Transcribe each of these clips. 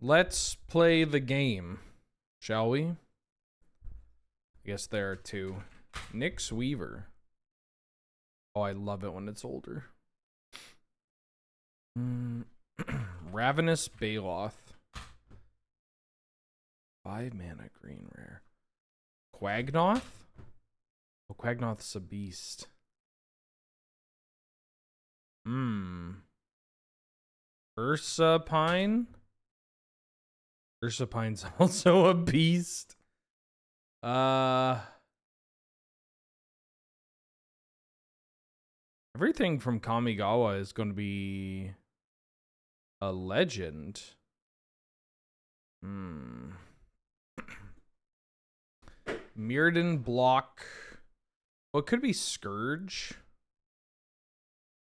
let's play the game, shall we? I guess there are two. Nyx Weaver. Oh, I love it when it's older. Ravenous Baloth. 5 mana green rare. Quagnoth? Oh, Quagnoth's a beast. Ursa Pine? Ursa Pine's also a beast. Everything from Kamigawa is going to be a legend. Mirrodin block. Well, it could be Scourge.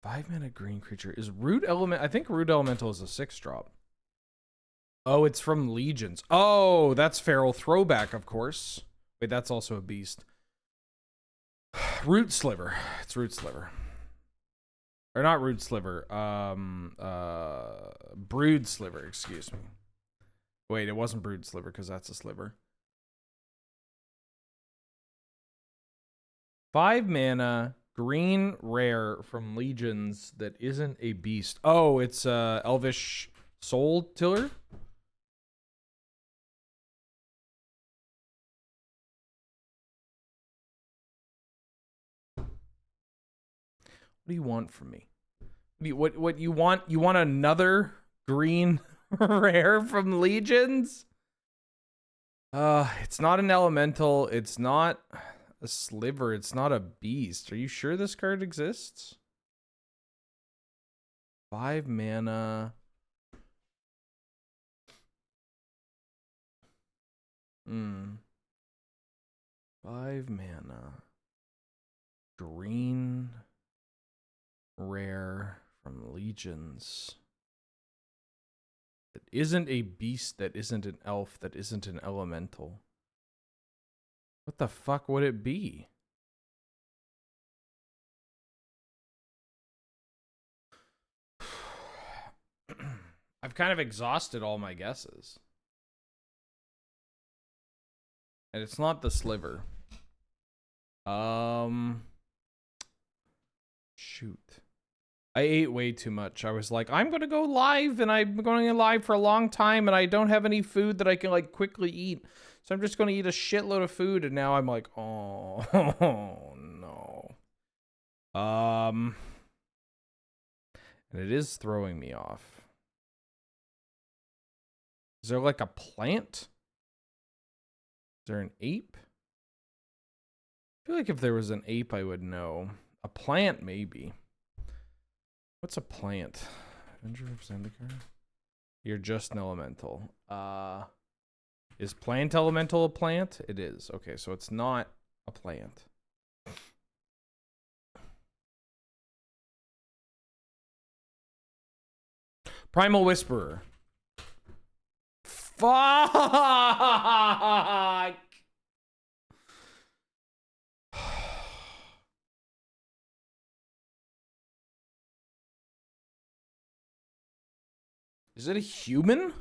5 mana green creature. Is Root Element? I think Root Elemental is a 6-drop. Oh, it's from Legions. Oh, that's Feral Throwback, of course. Wait, that's also a beast. Root Sliver. It's Root Sliver. Or not Root Sliver. Brood Sliver, excuse me. Wait, it wasn't Brood Sliver because that's a sliver. 5 mana, green rare from Legions that isn't a beast. Oh, it's Elvish Soul Tiller? What do you want from me? What you want? You want another green rare from Legions? It's not an elemental. It's not a sliver. It's not a beast. Are you sure this card exists? 5 mana. 5 mana. Green rare from Legions. That isn't a beast, that isn't an elf, that isn't an elemental. What the fuck would it be? I've kind of exhausted all my guesses. And it's not the sliver. Shoot. I ate way too much. I was like, I'm going to go live, and I'm going to go live for a long time, and I don't have any food that I can, like, quickly eat. So I'm just going to eat a shitload of food, and now I'm like, oh, no. And it is throwing me off. Is there, like, a plant? Is there an ape? I feel like if there was an ape, I would know. A plant, maybe. What's a plant? Avenger of Zendikar? You're just an elemental. Is plant elemental a plant? It is. Okay, so it's not a plant. Primal Whisperer. Fuck! Is it a human?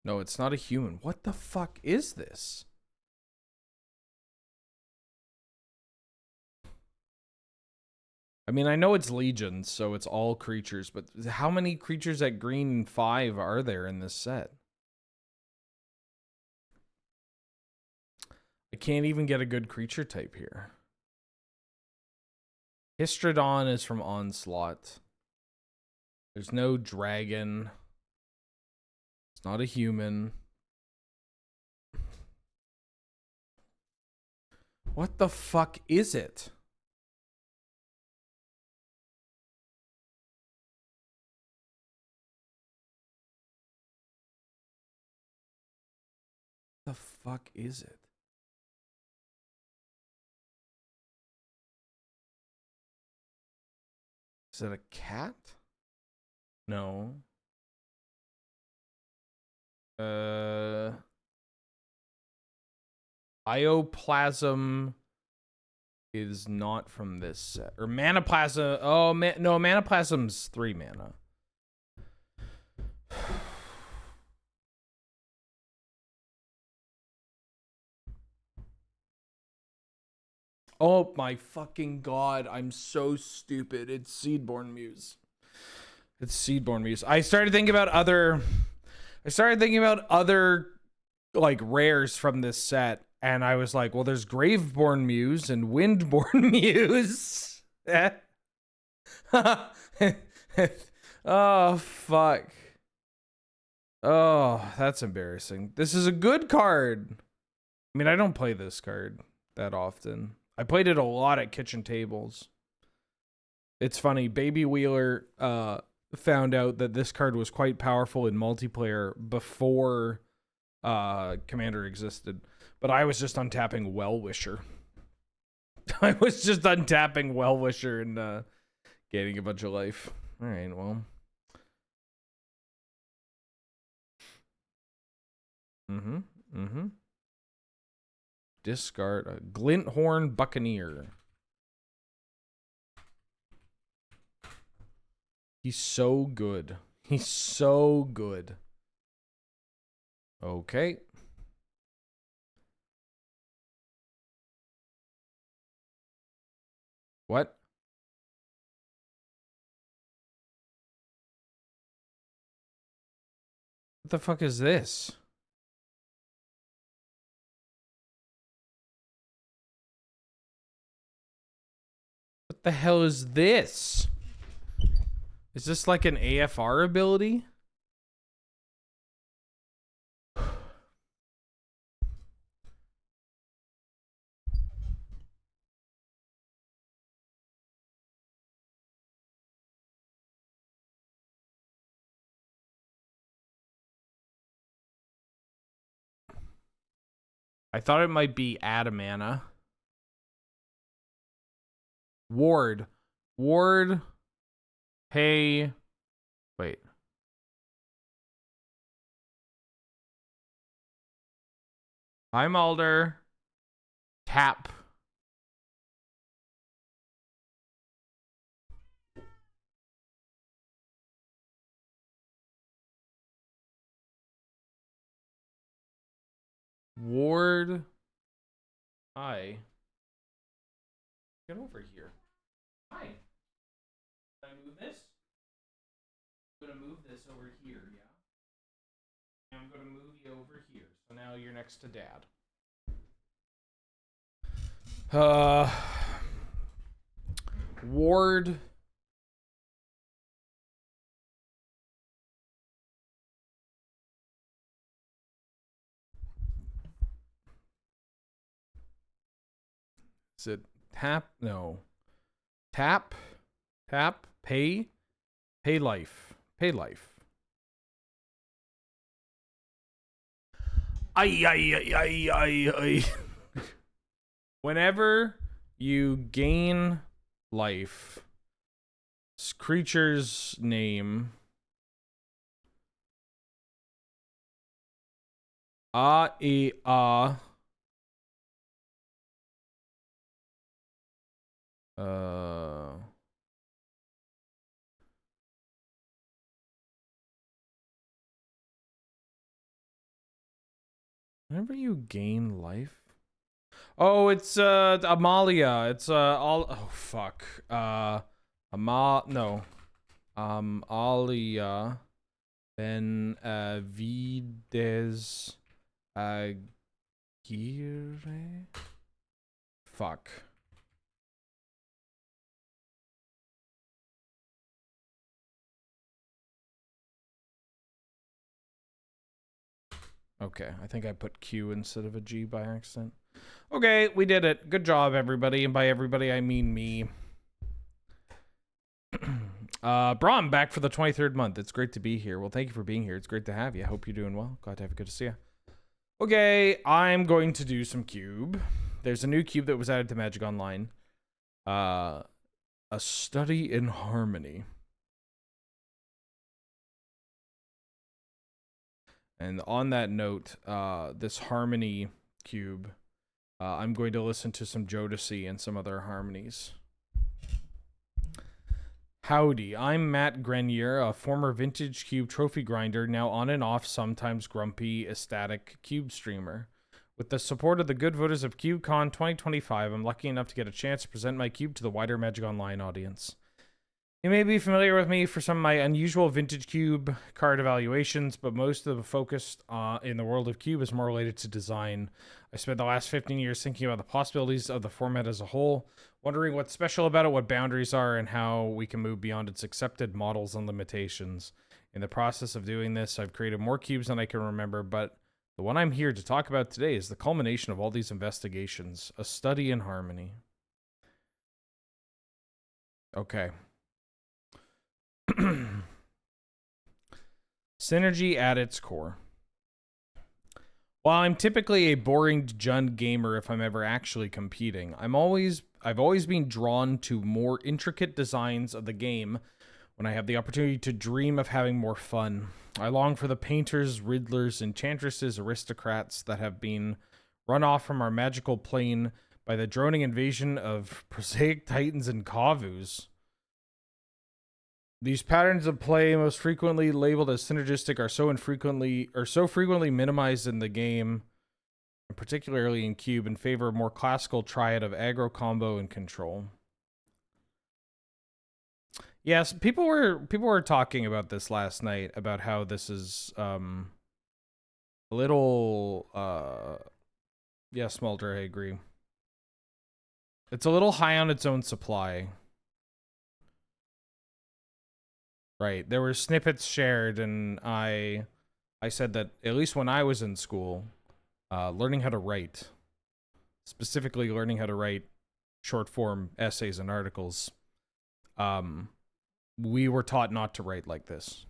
No, it's not a human. What the fuck is this? I mean, I know it's Legions, so it's all creatures, but how many creatures at green 5 are there in this set? I can't even get a good creature type here. Histrodon is from Onslaught. There's no dragon. It's not a human. What the fuck is it? What the fuck is it? Is it a cat? No. Bioplasm is not from this set. Or Manaplasm. Oh, no, Manaplasm's 3 mana. Oh my fucking god, I'm so stupid. It's Seedborn Muse. It's Seedborn Muse. I started thinking about other like rares from this set, and I was like, well, there's Graveborn Muse and Windborn Muse. Oh fuck. Oh, that's embarrassing. This is a good card. I mean, I don't play this card that often. I played it a lot at kitchen tables. It's funny, Baby Wheeler found out that this card was quite powerful in multiplayer before Commander existed. But I was just untapping Well-Wisher. I was just untapping Well-Wisher and gaining a bunch of life. Alright, well. Discard a Glinthorn Buccaneer. He's so good. He's so good. Okay. What? What the fuck is this? What the hell is this? Is this like an AFR ability? I thought it might be Adamana. Ward. Hey. Wait. Hi, Mulder. Tap. Ward. Hi. Get over here. Hi. Can I move this? I'm gonna move this over here, yeah? I'm gonna move you over here. So now you're next to Dad. Ward. Is it tap? No. Tap. Pay life. Pay life. Ay. Whenever you gain life, creature's name. Whenever you gain life. Oh, it's Amalia. It's all oh fuck. No. Alia Benavides Aguirre. Fuck. Okay, I think I put Q instead of a G by accident. Okay, we did it. Good job, everybody. And by everybody, I mean me. Brahm, back for the 23rd month. It's great to be here. Well, thank you for being here. It's great to have you. I hope you're doing well. Glad to have you. Good to see you. Okay, I'm going to do some cube. There's a new cube that was added to Magic Online. A study in harmony. And on that note, this harmony cube, I'm going to listen to some Jodeci and some other harmonies. Howdy, I'm Matt Grenier, a former vintage cube trophy grinder, now on and off, sometimes grumpy, ecstatic cube streamer. With the support of the good voters of CubeCon 2025, I'm lucky enough to get a chance to present my cube to the wider Magic Online audience. You may be familiar with me for some of my unusual vintage cube card evaluations, but most of the focus in the world of cube is more related to design. I spent the last 15 years thinking about the possibilities of the format as a whole, wondering what's special about it, what boundaries are, and how we can move beyond its accepted models and limitations. In the process of doing this, I've created more cubes than I can remember, but the one I'm here to talk about today is the culmination of all these investigations, a study in harmony. Okay. Synergy at its core. While I'm typically a boring Jund gamer if I'm ever actually competing, I've always been drawn to more intricate designs of the game when I have the opportunity to dream of having more fun. I long for the painters, riddlers, enchantresses, aristocrats that have been run off from our magical plane by the droning invasion of prosaic titans and kavus. These patterns of play, most frequently labeled as synergistic, are so frequently minimized in the game, and particularly in Cube, in favor of more classical triad of aggro, combo, and control. Yes, people were talking about this last night, about how this is a little yeah, Smolder, I agree. It's a little high on its own supply. Right. There were snippets shared, and I said that at least when I was in school, learning how to write, specifically learning how to write short form essays and articles, we were taught not to write like this.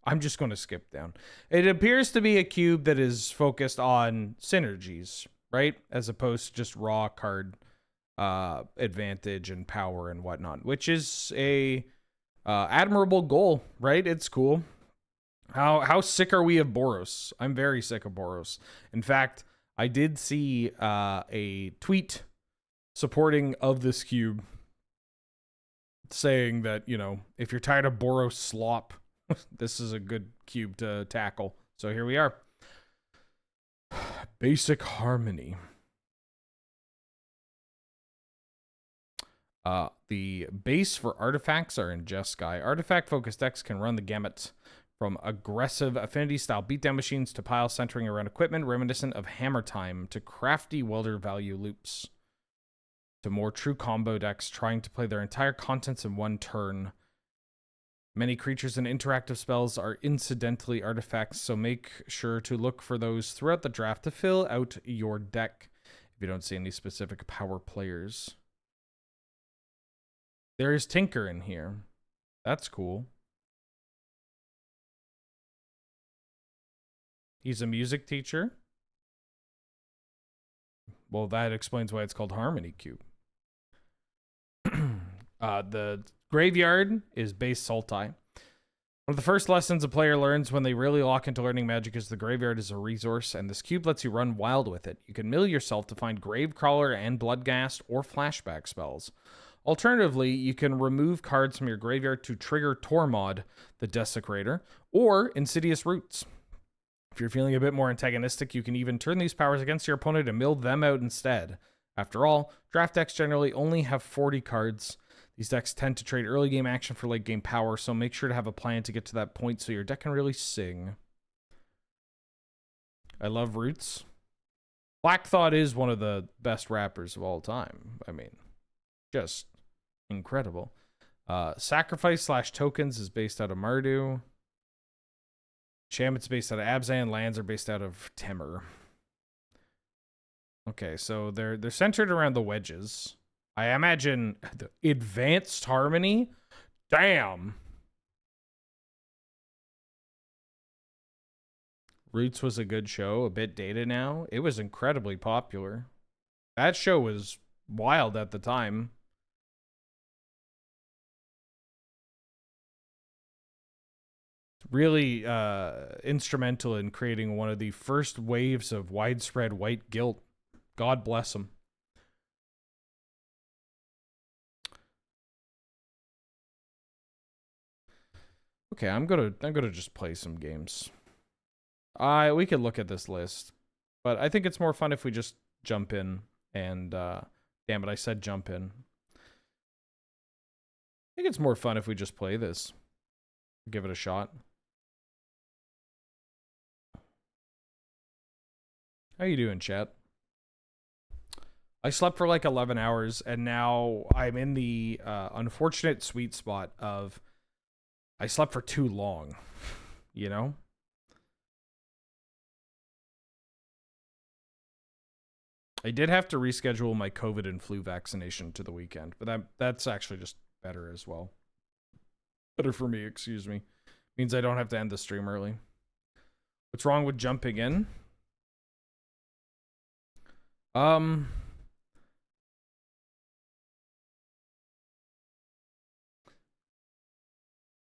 I'm just going to skip down. It appears to be a cube that is focused on synergies, right? As opposed to just raw card advantage and power and whatnot, which is a admirable goal, right? It's cool. How sick are we of Boros? I'm very sick of Boros. In fact, I did see a tweet supporting of this cube saying that, you know, if you're tired of Boros slop, this is a good cube to tackle. So here we are. Basic harmony. The base for artifacts are in Jeskai. Artifact-focused decks can run the gamut from aggressive affinity-style beatdown machines to piles centering around equipment reminiscent of Hammer Time to crafty welder value loops to more true combo decks trying to play their entire contents in one turn. Many creatures and interactive spells are incidentally artifacts, so make sure to look for those throughout the draft to fill out your deck if you don't see any specific power players. There is Tinker in here. That's cool. He's a music teacher. Well, that explains why it's called Harmony Cube. The graveyard is base Sultai. One of the first lessons a player learns when they really lock into learning Magic is the graveyard is a resource, and this cube lets you run wild with it. You can mill yourself to find Gravecrawler and Bloodghast or flashback spells. Alternatively, you can remove cards from your graveyard to trigger Tormod, the Desecrator, or Insidious Roots. If you're feeling a bit more antagonistic, you can even turn these powers against your opponent and mill them out instead. After all, draft decks generally only have 40 cards. These decks tend to trade early game action for late game power, so make sure to have a plan to get to that point so your deck can really sing. I love Roots. Black Thought is one of the best rappers of all time. I mean, just incredible. Sacrifice/tokens is based out of Mardu. Shaman's based out of Abzan. Lands are based out of Temur. Okay, so they're centered around the wedges. I imagine the advanced harmony. Damn. Roots was a good show. A bit dated now. It was incredibly popular. That show was wild at the time. Really instrumental in creating one of the first waves of widespread white guilt. God bless him. Okay, I'm gonna just play some games. We could look at this list, But I think it's more fun if we just jump in and, damn it, I said jump in. I think it's more fun if we just play this. Give it a shot. How you doing, chat? I slept for like 11 hours, and now I'm in the unfortunate sweet spot of I slept for too long, you know? I did have to reschedule my COVID and flu vaccination to the weekend, but that's actually just better as well. Better for me, excuse me. Means I don't have to end the stream early. What's wrong with jumping in?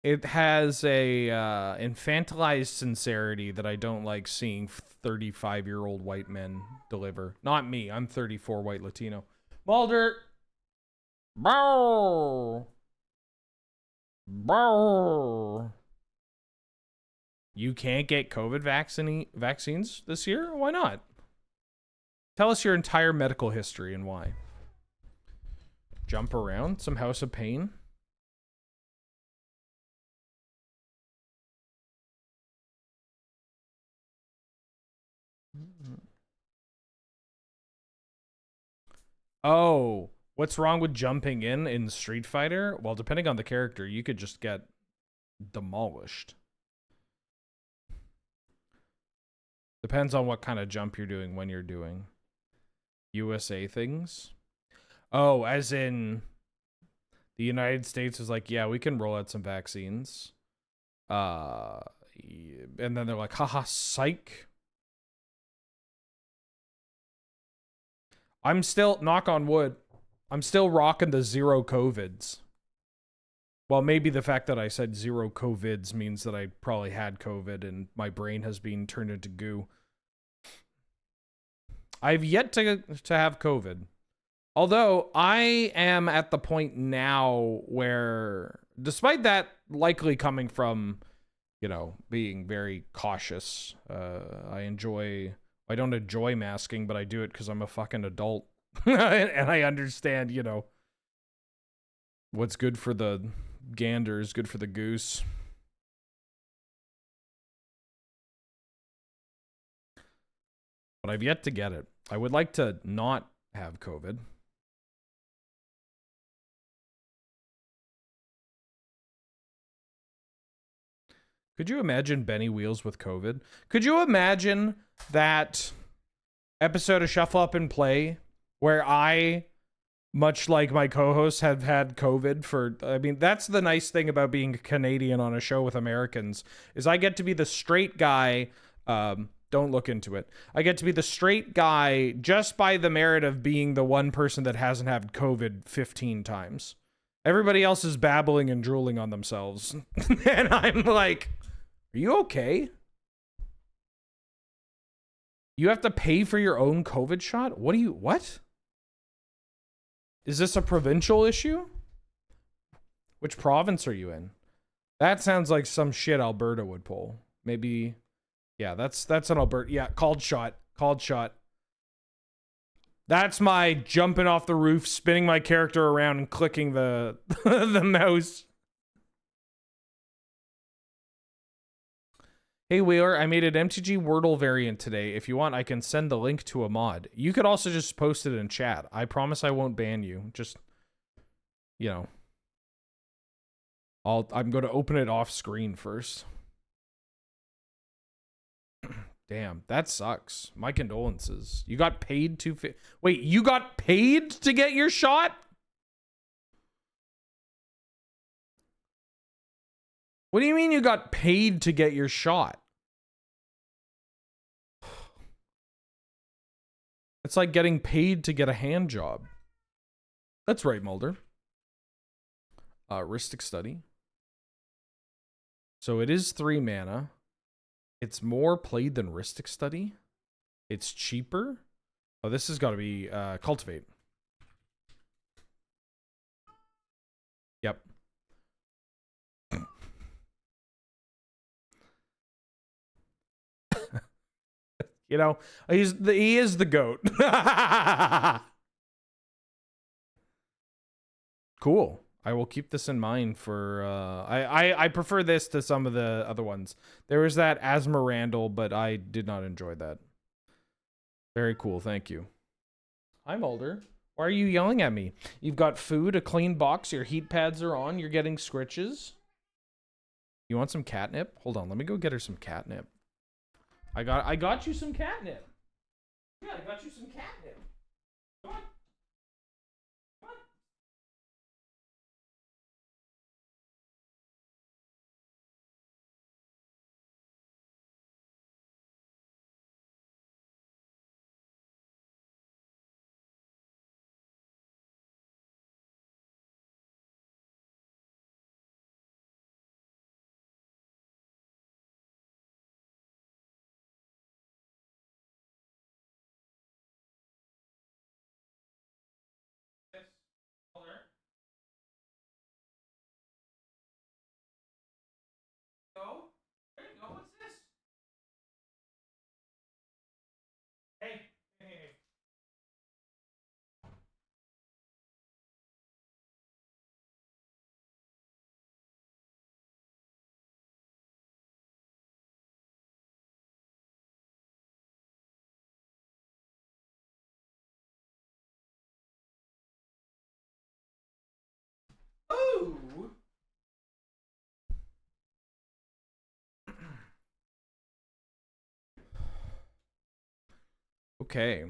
It has a infantilized sincerity that I don't like seeing 35-year-old white men deliver. Not me. I'm 34 white Latino. Mulder! Bow! Bow! You can't get COVID vaccines this year? Why not? Tell us your entire medical history and why. Jump around? Some House of Pain? Oh, what's wrong with jumping in Street Fighter? Well, depending on the character, you could just get demolished. Depends on what kind of jump you're doing when you're doing. USA things? Oh, as in the United States is like, yeah, we can roll out some vaccines. And then they're like, haha, psych. I'm still, knock on wood, I'm still rocking the 0 COVIDs. Well, maybe the fact that I said 0 COVIDs means that I probably had COVID and my brain has been turned into goo. I've yet to have COVID. Although I am at the point now where, despite that likely coming from, you know, being very cautious, I don't enjoy masking, but I do it because I'm a fucking adult. And I understand, you know, what's good for the gander is good for the goose. But I've yet to get it. I would like to not have COVID. Could you imagine Benny Wheels with COVID? Could you imagine that episode of Shuffle Up and Play where I, much like my co-hosts, have had COVID for, I mean, that's the nice thing about being Canadian on a show with Americans, is I get to be the straight guy, don't look into it. I get to be the straight guy just by the merit of being the one person that hasn't had COVID 15 times. Everybody else is babbling and drooling on themselves. And I'm like, are you okay? You have to pay for your own COVID shot? What? Is this a provincial issue? Which province are you in? That sounds like some shit Alberta would pull. Maybe, yeah, that's an Alberta. Yeah, called shot. That's my jumping off the roof, spinning my character around and clicking the the mouse. Hey Wheeler, I made an MTG Worldle variant today. If you want, I can send the link to a mod. You could also just post it in chat. I promise I won't ban you. Just, you know, I'm going to open it off screen first. Damn, that sucks. My condolences. You got paid to wait, you got paid to get your shot? What do you mean you got paid to get your shot? It's like getting paid to get a hand job. That's right, Mulder. Rhystic Study. So it is 3 mana. It's more played than Rhystic Study. It's cheaper. Oh, this has got to be Cultivate. Yep. You know, he is the GOAT. Cool. I will keep this in mind for I prefer this to some of the other ones. There was that Asmerandal, but I did not enjoy that. Very cool, thank you. Hi Mulder. Why are you yelling at me? You've got food, a clean box, your heat pads are on, you're getting scritches. You want some catnip? Hold on, let me go get her some catnip. I got you some catnip. Yeah, I got you some catnip. Come on. Come on. Go. There you go. What's this? Hey. Hey. Ooh. Okay.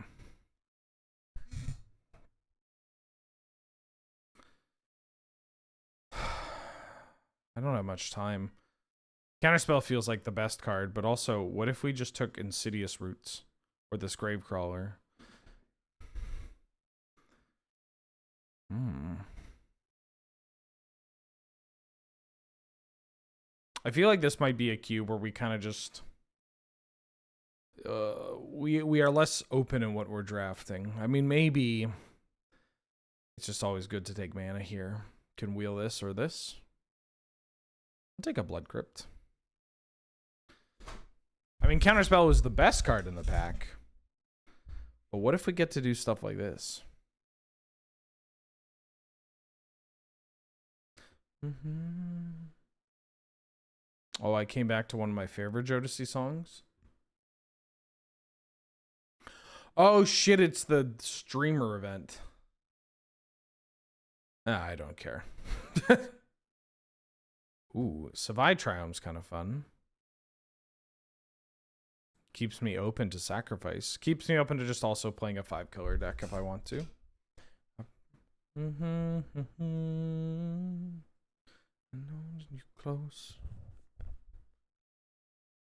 I don't have much time. Counterspell feels like the best card, but also, what if we just took Insidious Roots? Or this Gravecrawler? I feel like this might be a cube where we kind of just... we are less open in what we're drafting. I mean, maybe... It's just always good to take mana here. Can wheel this or this. I'll take a Blood Crypt. I mean, Counterspell is the best card in the pack. But what if we get to do stuff like this? Oh, I came back to one of my favorite Jodeci songs. Oh shit, it's the streamer event. I don't care. Ooh, Savai Triumph's kind of fun. Keeps me open to sacrifice. Keeps me open to just also playing a 5-color deck if I want to. Close.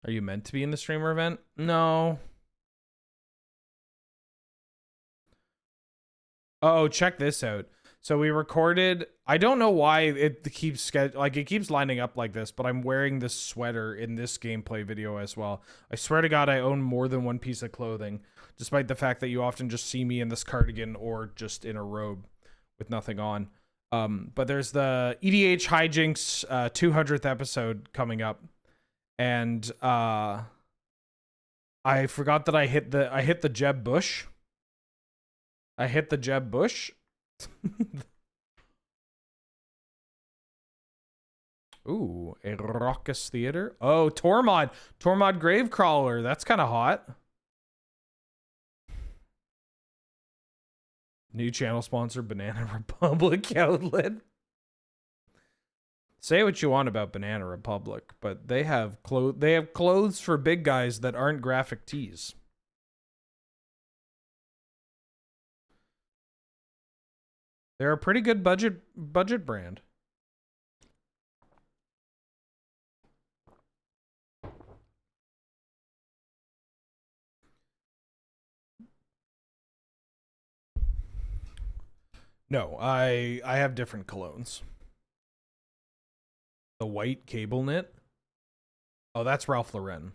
Are you meant to be in the streamer event? No. Oh, check this out. So we recorded, I don't know why it keeps lining up like this, but I'm wearing this sweater in this gameplay video as well. I swear to God, I own more than one piece of clothing, despite the fact that you often just see me in this cardigan or just in a robe with nothing on. But there's the EDH Hijinks 200th episode coming up, and I forgot that I hit the Jeb Bush. I hit the Jeb Bush. Ooh, a raucous theater. Oh, Tormod Gravecrawler. That's kind of hot. New channel sponsor, Banana Republic outlet. Say what you want about Banana Republic, but they have clothes for big guys that aren't graphic tees. They're a pretty good budget brand. No, I have different colognes. The white cable knit. Oh, that's Ralph Lauren.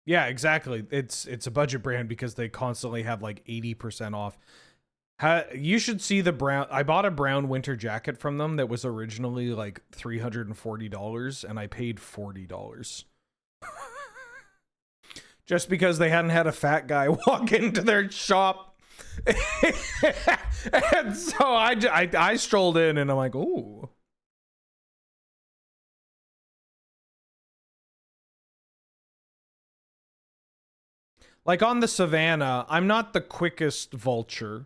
Yeah, exactly. It's a budget brand because they constantly have like 80% off. You should see the brown. I bought a brown winter jacket from them that was originally like $340 and I paid $40. just because they hadn't had a fat guy walk into their shop. And so I strolled in and I'm like, ooh. Like on the savannah, I'm not the quickest vulture.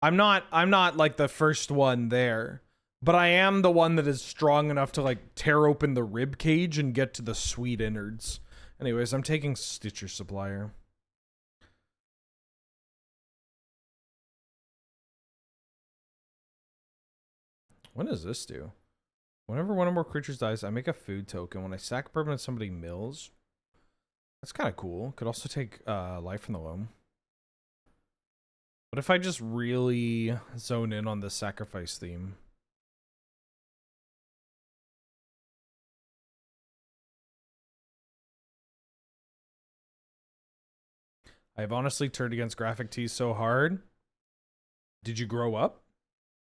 I'm not like the first one there, but I am the one that is strong enough to like tear open the rib cage and get to the sweet innards. Anyways, I'm taking Stitcher Supplier. What does this do? Whenever one or more creatures dies, I make a food token. When I sack permanent, somebody mills. That's kind of cool. Could also take life from the loam. What if I just really zone in on the sacrifice theme? I have honestly turned against graphic tees so hard. Did you grow up?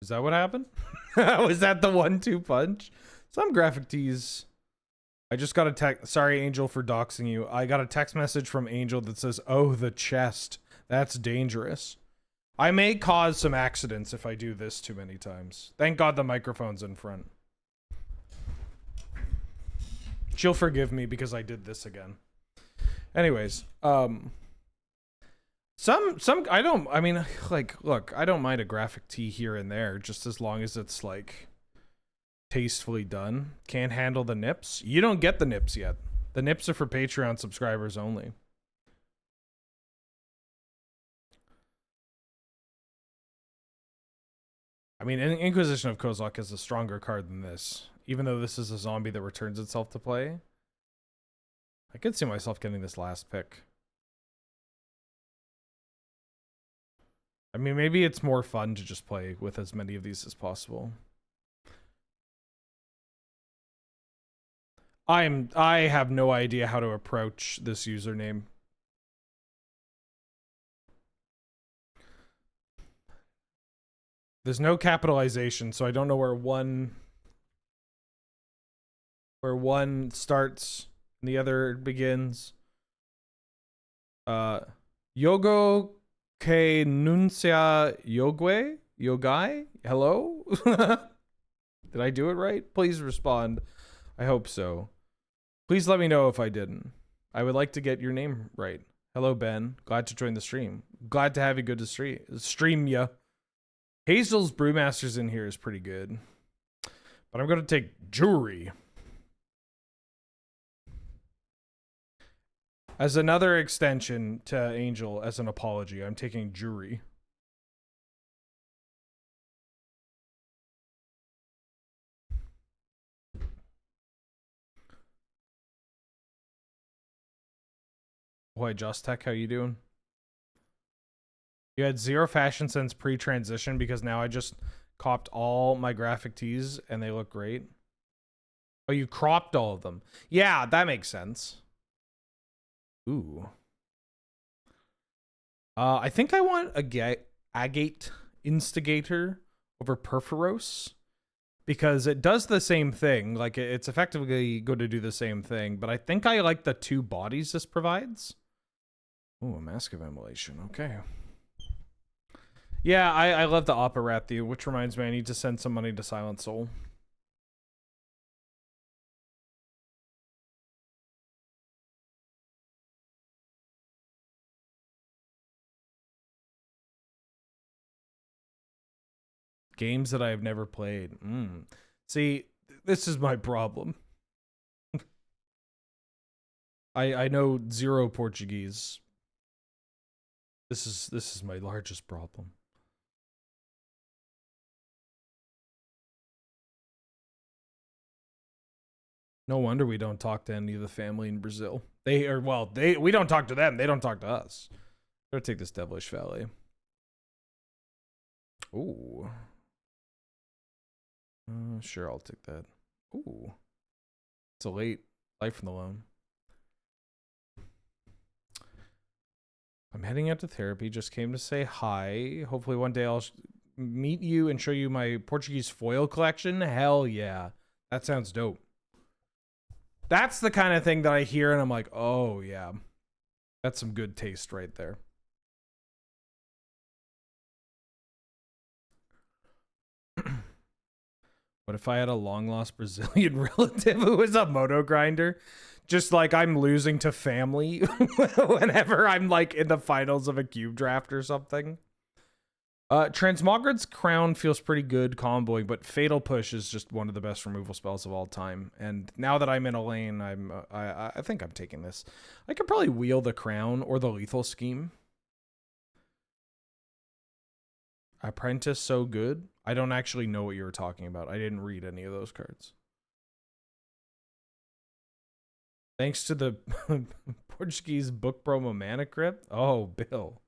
Is that what happened? Was that the 1-2 punch? Some graphic tees. I just got a text. Sorry, Angel, for doxing you. I got a text message from Angel that says, "Oh, the chest. That's dangerous." I may cause some accidents if I do this too many times. Thank God the microphone's in front. She'll forgive me because I did this again. Anyways, I mean, like, look, I don't mind a graphic tee here and there, just as long as it's like tastefully done. Can't handle the nips. You don't get the nips yet. The nips are for Patreon subscribers only. I mean, Inquisition of Kozilek is a stronger card than this. Even though this is a zombie that returns itself to play. I could see myself getting this last pick. I mean, maybe it's more fun to just play with as many of these as possible. I have no idea how to approach this username. There's no capitalization, so I don't know where one starts and the other begins. Yogo ke nuncia yogai? Hello? Did I do it right? Please respond. I hope so. Please let me know if I didn't. I would like to get your name right. Hello, Ben. Glad to join the stream. Glad to have you good to stream ya. Hazel's Brewmasters in here is pretty good. But I'm going to take Jewelry. As another extension to Angel, as an apology, I'm taking Jewelry. Boy, Just Tech, how you doing? You had zero fashion sense pre-transition because now I just copped all my graphic tees and they look great. Oh, you cropped all of them. Yeah, that makes sense. Ooh. I think I want a Agate Instigator over Perforos because it does the same thing. Like, it's effectively going to do the same thing, but I think I like the 2 bodies this provides. Ooh, a Mask of Immolation. Okay. Yeah, I love the Operathi, which reminds me I need to send some money to Silent Soul. Games that I have never played. See, this is my problem. I know 0 Portuguese. This is my largest problem. No wonder we don't talk to any of the family in Brazil. We don't talk to them. They don't talk to us. I'm gonna take this Devilish Valley. Ooh. Sure, I'll take that. Ooh. It's a late life from the loan. I'm heading out to therapy. Just came to say hi. Hopefully one day I'll meet you and show you my Portuguese foil collection. Hell yeah. That sounds dope. That's the kind of thing that I hear and I'm like, oh yeah. That's some good taste right there. What if I had a long-lost Brazilian relative who was a moto grinder? Just like I'm losing to family whenever I'm like in the finals of a cube draft or something. Transmogred's Crown feels pretty good comboing, but Fatal Push is just one of the best removal spells of all time. And now that I'm in a lane, I think I'm taking this. I could probably wheel the Crown or the Lethal Scheme. Apprentice so good. I don't actually know what you were talking about. I didn't read any of those cards. Thanks to the Portuguese book promo Mana Crypt. Oh, Bill.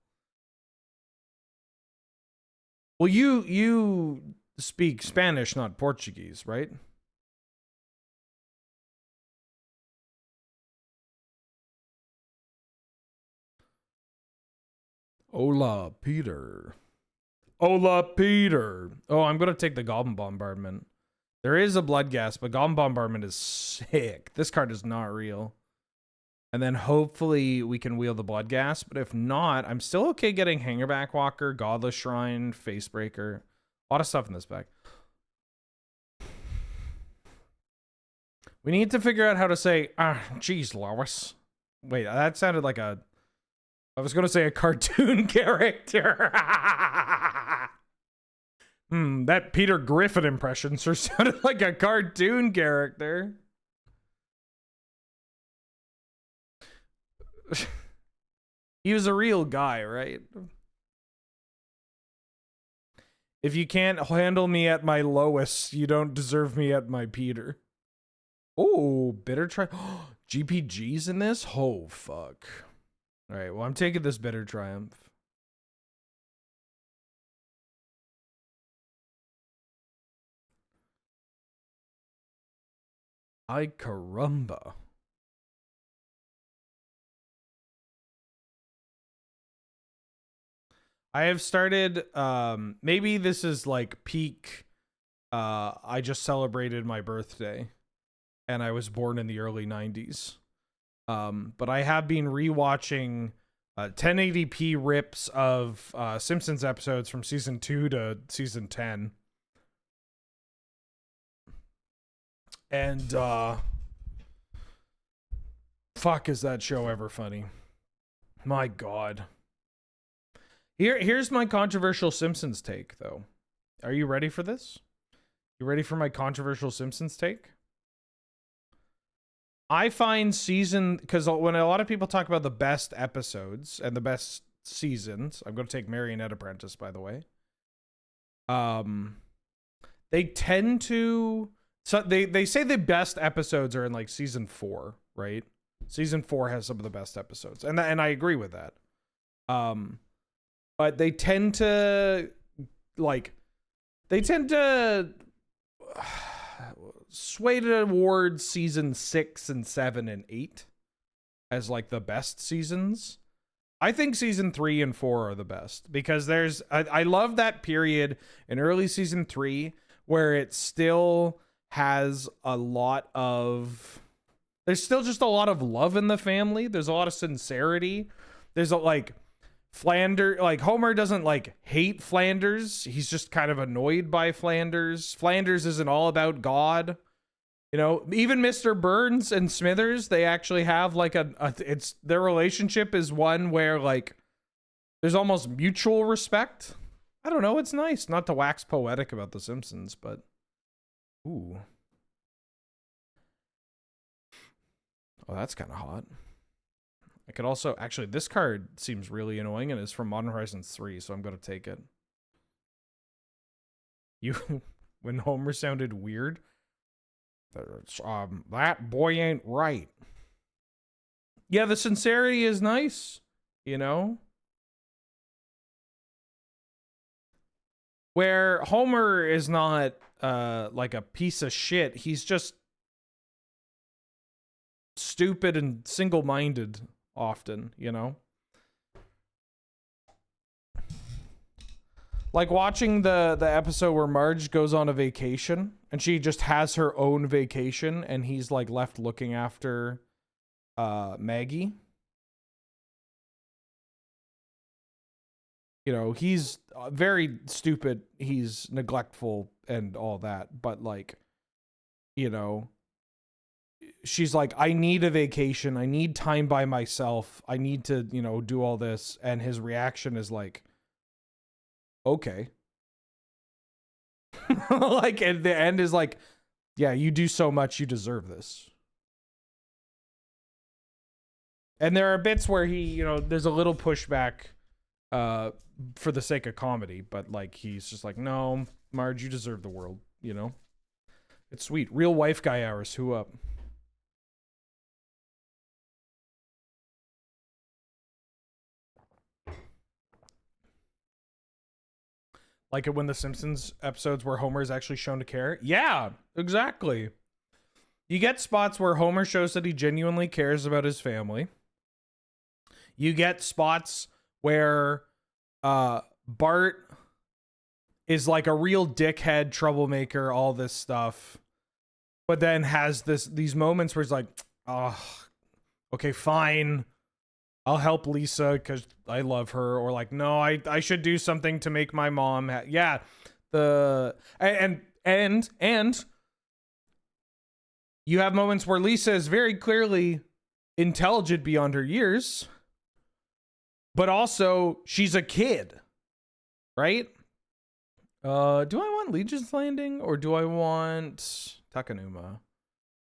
Well, you speak Spanish, not Portuguese, right? Hola, Peter. Hola, Peter. Oh, I'm going to take the Goblin Bombardment. There is a Blood Gas, but Goblin Bombardment is sick. This card is not real. And then hopefully we can wheel the Blood Gas, but if not, I'm still okay getting Hangerback Walker, Godless Shrine, Facebreaker. A lot of stuff in this pack. We need to figure out how to say, geez, Lois. Wait, that sounded like I was going to say a cartoon character. That Peter Griffin impression sure sounded like a cartoon character. He was a real guy, right? If you can't handle me at my lowest, you don't deserve me at my Peter. Oh, Bitter Triumph. GPG's in this? Oh, fuck. All right, well, I'm taking this Bitter Triumph. Ay caramba. I have started, maybe this is like peak, I just celebrated my birthday, and I was born in the early 90s. But I have been rewatching 1080p rips of Simpsons episodes from season 2 to season 10. And fuck, is that show ever funny? My God. Here's my controversial Simpsons take, though. Are you ready for this? You ready for my controversial Simpsons take? I find season, because when a lot of people talk about the best episodes and the best seasons, I'm going to take Marionette Apprentice, by the way. They tend to, so they say the best episodes are in like season 4, right? Season 4 has some of the best episodes, and I agree with that. But they tend to sway towards season 6 and 7 and 8 as like the best seasons. I think season 3 and 4 are the best because I love that period in early season 3 where it still has there's still just a lot of love in the family. There's a lot of sincerity. There's Flanders, like Homer doesn't like hate Flanders. He's just kind of annoyed by Flanders. Flanders isn't all about God. You know, even Mr. Burns and Smithers, they actually have like their relationship is one where like there's almost mutual respect. I don't know. It's nice not to wax poetic about The Simpsons, but ooh. Oh, that's kind of hot. I could also, actually, this card seems really annoying and is from Modern Horizons 3, so I'm going to take it. When Homer sounded weird, that boy ain't right. Yeah, the sincerity is nice, you know? Where Homer is not, like a piece of shit, he's just stupid and single-minded. Often, you know, like watching the episode where Marge goes on a vacation and she just has her own vacation and he's like left looking after Maggie. you know, he's very stupid, he's neglectful and all that, but like, you know, she's like, I need a vacation, I need time by myself, I need to, you know, do all this, and his reaction is like, okay. Like at the end is like, yeah, you do so much, you deserve this. And there are bits where he, you know, there's a little pushback for the sake of comedy, but like he's just like, no, Marge, you deserve the world, you know? It's sweet. Real wife guy hours, who up? Like it when the Simpsons episodes where Homer is actually shown to care? Yeah, exactly. You get spots where Homer shows that he genuinely cares about his family. You get spots where Bart is like a real dickhead, troublemaker, all this stuff, but then has these moments where he's like, oh, okay, fine, I'll help Lisa because I love her, or like, no, I should do something to make my mom yeah, and you have moments where Lisa is very clearly intelligent beyond her years, but also she's a kid, right? Do I want Legion's Landing or do I want Takanuma?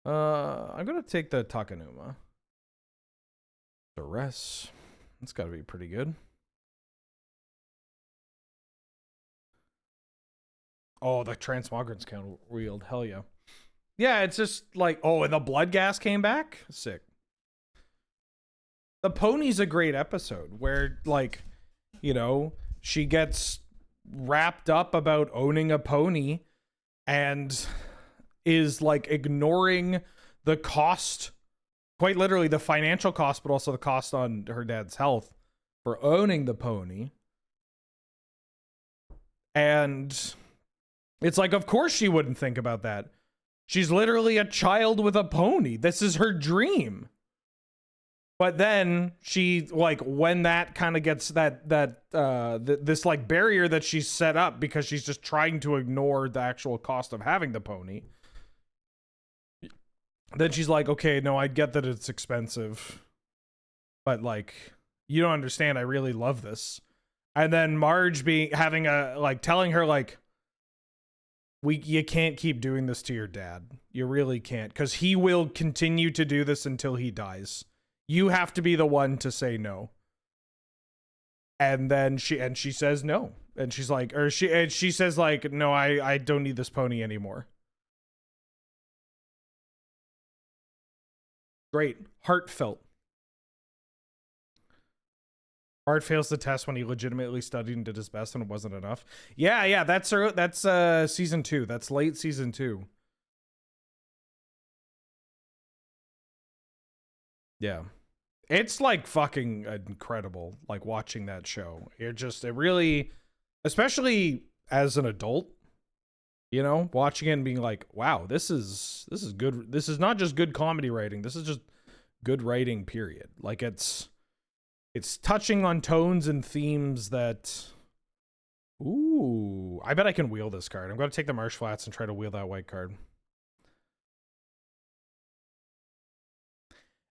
I'm gonna take the Takanuma. Duress. That's gotta be pretty good. Oh, the Transmogrants count wield. Hell yeah. Yeah, it's just like, oh, and the blood gas came back? Sick. The pony's a great episode where, like, you know, she gets wrapped up about owning a pony and is like ignoring the cost, quite literally the financial cost, but also the cost on her dad's health for owning the pony. And it's like, of course she wouldn't think about that. She's literally a child with a pony. This is her dream. But then she, like, when that kind of gets this like barrier that she's set up because she's just trying to ignore the actual cost of having the pony, then she's like, okay, no, I get that it's expensive, but like, you don't understand, I really love this. And then Marge telling her like, you can't keep doing this to your dad. You really can't, because he will continue to do this until he dies. You have to be the one to say no. And then she says no. And she's like, or she says like, no, I don't need this pony anymore. Great. Heartfelt. Bart fails the test when he legitimately studied and did his best and it wasn't enough. Yeah, that's season 2. That's late season 2. Yeah. It's like fucking incredible, like watching that show. It really, especially as an adult, you know, watching it and being like, wow, this is good. This is not just good comedy writing. This is just good writing, period. Like it's touching on tones and themes that, ooh, I bet I can wheel this card. I'm going to take the Marsh Flats and try to wheel that white card.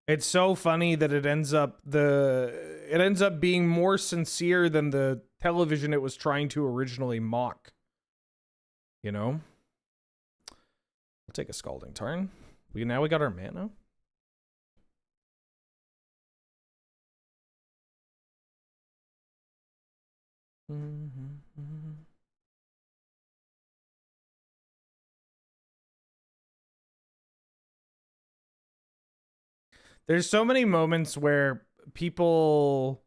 It's so funny that it ends up being more sincere than the television it was trying to originally mock. You know? We'll take a Scalding Tarn. Now we got our mana. There's so many moments where people,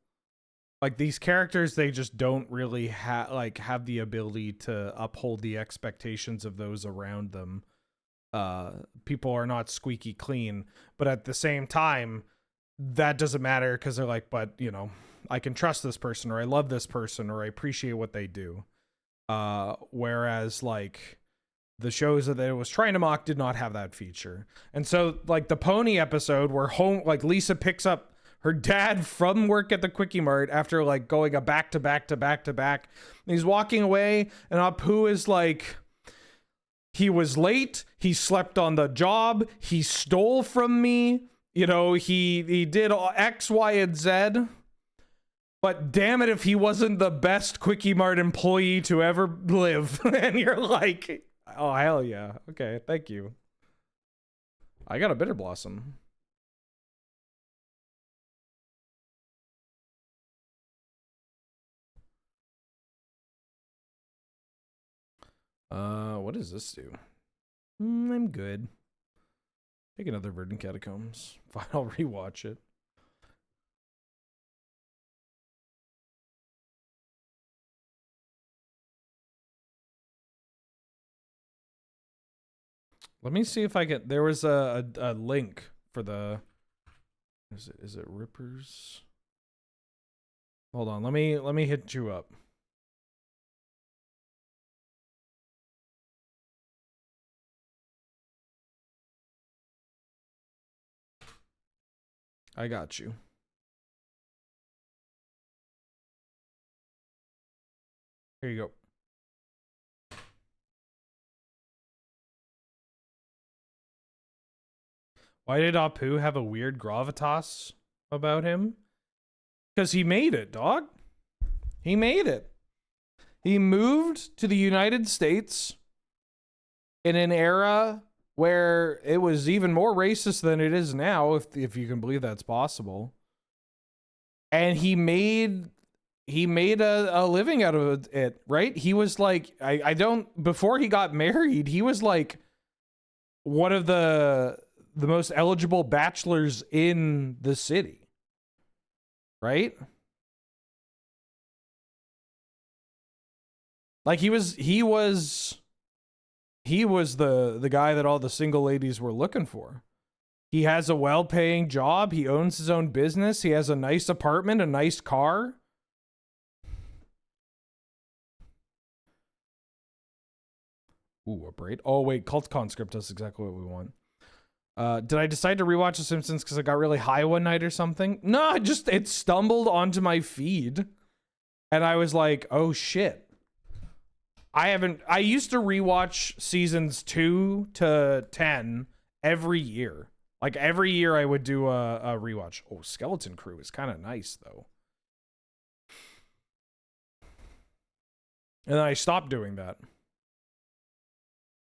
like these characters, they just don't really have the ability to uphold the expectations of those around them. People are not squeaky clean, but at the same time, that doesn't matter because they're like, but you know, I can trust this person, or I love this person, or I appreciate what they do. Whereas like the shows that it was trying to mock did not have that feature. And so like the pony episode where Lisa picks up her dad from work at the Quickie Mart after like going a back to back to back to back. And he's walking away, and Apu is like, he was late, he slept on the job, he stole from me, you know, he did X, Y, and Z. But damn it if he wasn't the best Quickie Mart employee to ever live. And you're like, oh, hell yeah. Okay, thank you. I got a Bitter Blossom. What does this do? I'm good. Take another Verdant Catacombs. Fine, I'll rewatch it. Let me see if I can. There was a link for the. Is it Rippers? Hold on. Let me hit you up. I got you. Here you go. Why did Apu have a weird gravitas about him? Because he made it, dog. He made it. He moved to the United States in an era where it was even more racist than it is now, if you can believe that's possible. And he made a living out of it, right? He was like, I don't, before he got married, he was like one of the most eligible bachelors in the city, right? Like he was the guy that all the single ladies were looking for. He has a well-paying job. He owns his own business. He has a nice apartment, a nice car. Ooh, a braid. Oh, wait. Cult Conscript does exactly what we want. Did I decide to rewatch The Simpsons because I got really high one night or something? No, it stumbled onto my feed. And I was like, oh, shit. I used to rewatch seasons 2 to 10 every year. Like every year I would do a rewatch. Oh, Skeleton Crew is kind of nice though. And then I stopped doing that.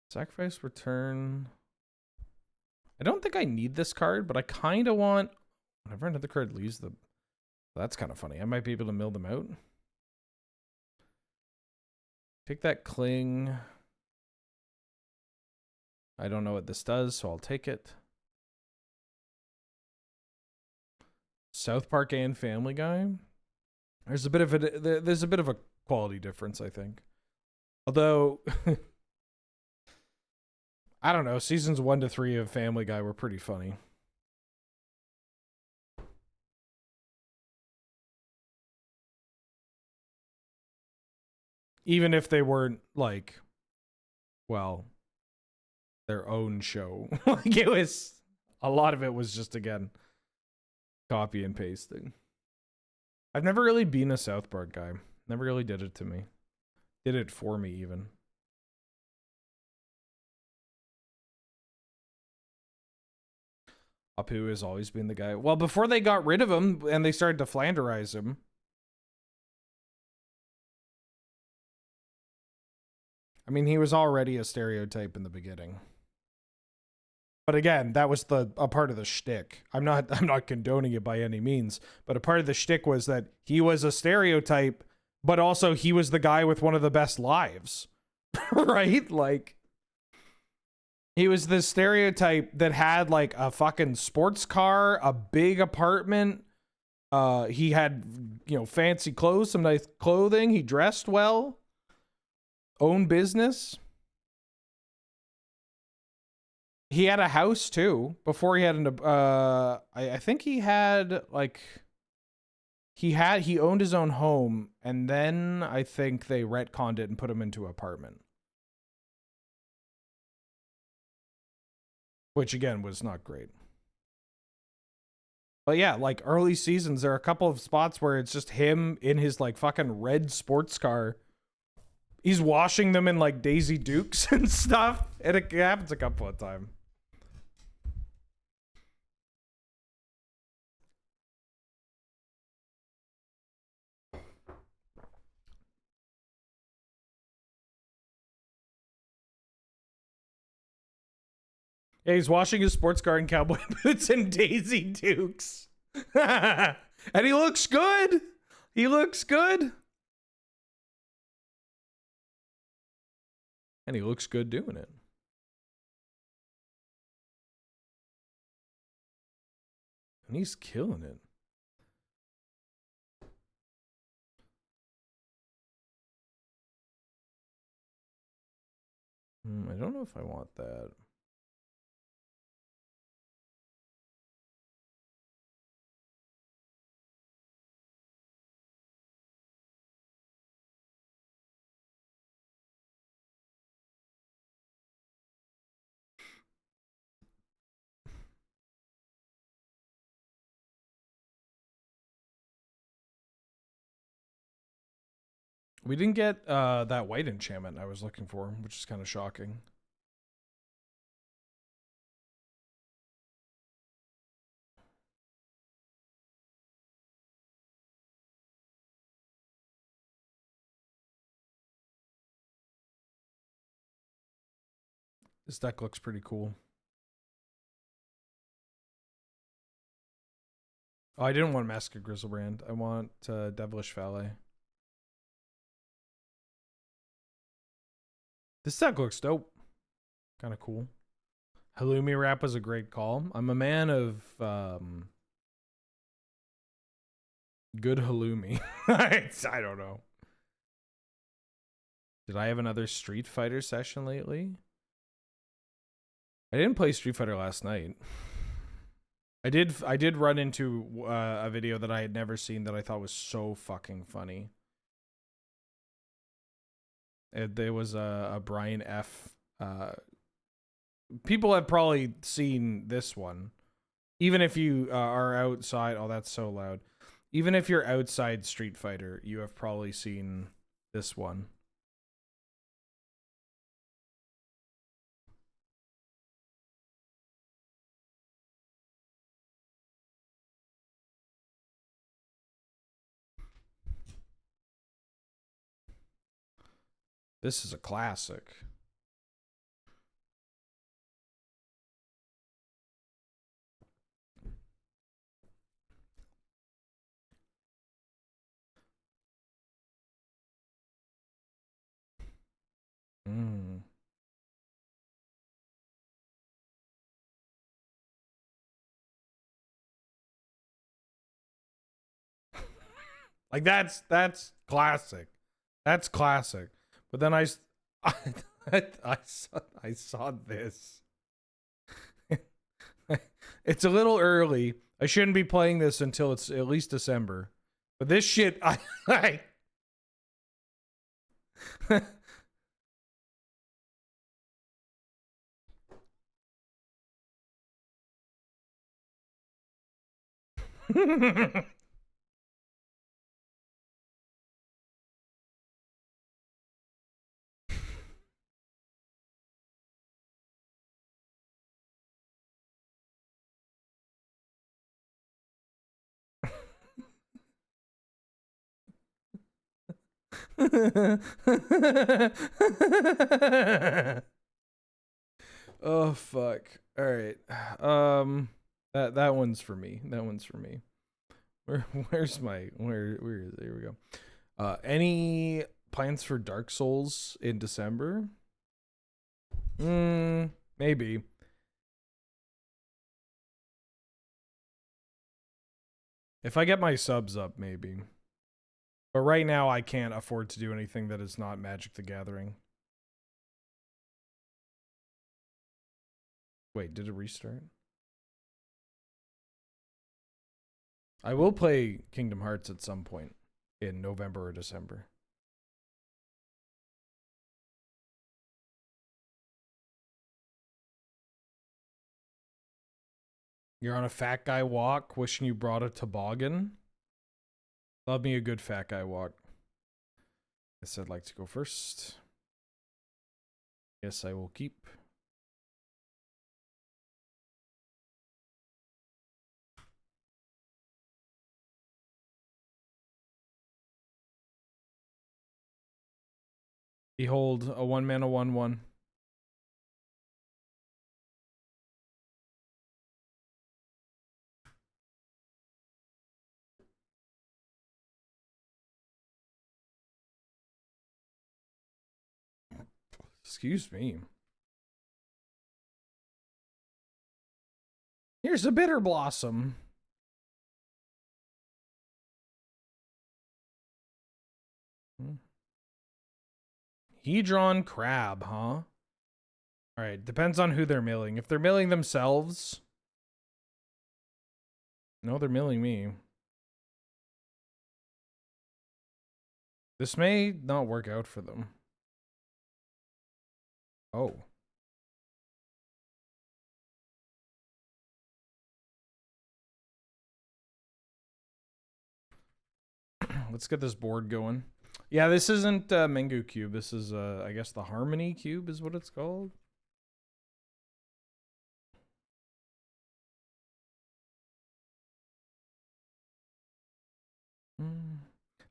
Sacrifice Return. I don't think I need this card, but I kind of want, whenever another card leaves the, that's kind of funny. I might be able to mill them out. Take that Cling. I don't know what this does, so I'll take it. South Park and Family Guy. There's a bit of a quality difference, I think. Although I don't know, seasons 1 to 3 of Family Guy were pretty funny. Even if they weren't like, well, their own show. Like it was, a lot of it was just, again, copy and pasting. I've never really been a South Park guy. Never really did it to me. Did it for me, even. Apu has always been the guy. Well, before they got rid of him and they started to Flanderize him. I mean, he was already a stereotype in the beginning. But again, that was a part of the shtick. I'm not condoning it by any means, but a part of the shtick was that he was a stereotype, but also he was the guy with one of the best lives. Right? Like, he was the stereotype that had like a fucking sports car, a big apartment. He had, you know, fancy clothes, some nice clothing. He dressed well. Own business. He had a house too before he had an I think he had like he owned his own home, and then I think they retconned it and put him into an apartment. Which again was not great. But yeah, like early seasons, there are a couple of spots where it's just him in his like fucking red sports car. He's washing them in like Daisy Dukes and stuff. And it happens a couple of times. Yeah, he's washing his sports car in cowboy boots and Daisy Dukes. And he looks good. He looks good. And he looks good doing it. And he's killing it. I don't know if I want that. We didn't get that white enchantment I was looking for, which is kind of shocking. This deck looks pretty cool. Oh, I didn't want Mask of Grizzlebrand. I want Devilish Valet. This deck looks dope. Kind of cool. Halloumi Wrap was a great call. I'm a man of good halloumi. I don't know. Did I have another Street Fighter session lately? I didn't play Street Fighter last night. I did run into a video that I had never seen that I thought was so fucking funny. There was a Brian F. People have probably seen this one. Even if you are outside... Oh, that's so loud. Even if you're outside Street Fighter, you have probably seen this one. This is a classic. Like that's classic. That's classic. But then I saw this. It's a little early. I shouldn't be playing this until it's at least December. But this shit, I Oh fuck. All right. That one's for me. That one's for me. Where's my where is it? Here we go. Any plans for Dark Souls in December? Maybe. If I get my subs up, maybe. But right now I can't afford to do anything that is not Magic the Gathering. Wait, did it restart? I will play Kingdom Hearts at some point in November or December. You're on a fat guy walk, wishing you brought a toboggan. Love me a good fat guy walk. Guess I'd like to go first. Yes, I will keep. Behold, a 1-mana 1/1. Excuse me. Here's a bitter blossom. Hedron crab, huh? Alright, depends on who they're milling. If they're milling themselves... No, they're milling me. This may not work out for them. Oh. Let's get this board going. Yeah, this isn't Mengu Cube. This is, I guess, the Harmony Cube is what it's called.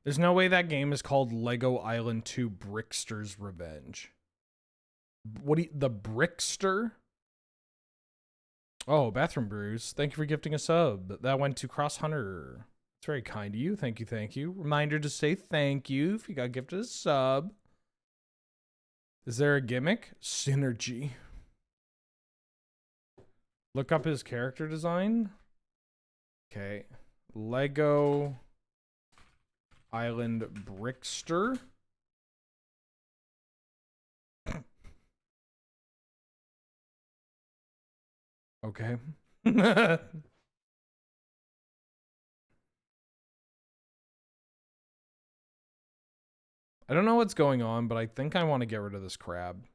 There's no way that game is called Lego Island 2 Brickster's Revenge. What do you, the Brickster? Oh, Bathroom Brews. Thank you for gifting a sub. That went to Cross Hunter. It's very kind of you. Thank you, thank you. Reminder to say thank you if you got gifted a sub. Is there a gimmick? Synergy. Look up his character design. Okay. Lego Island Brickster. Okay. I don't know what's going on, but I think I want to get rid of this crab.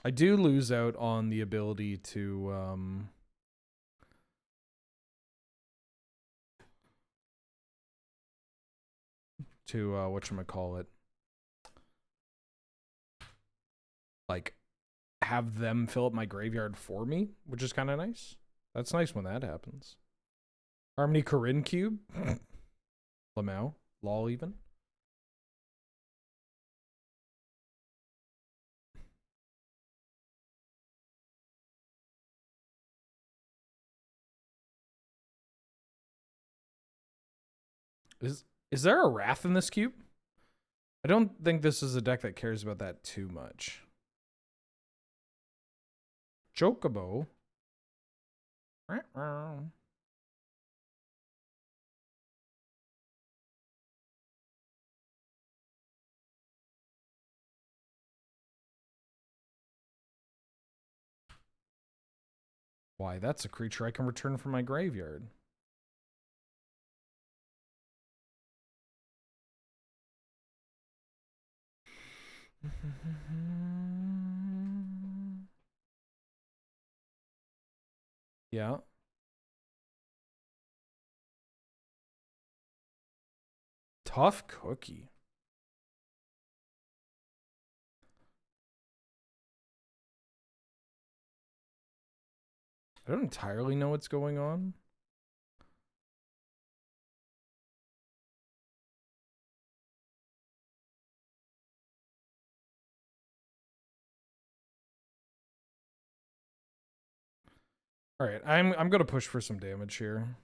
I do lose out on the ability to whatchamacallit, like have them fill up my graveyard for me, which is kind of nice. That's nice when that happens. Harmony Corinne Cube. Lamau. Lol even. Is there a Wrath in this cube? I don't think this is a deck that cares about that too much. Chocobo. Why, that's a creature I can return from my graveyard. Yeah. Tough cookie. I don't entirely know what's going on. All right, I'm going to push for some damage here.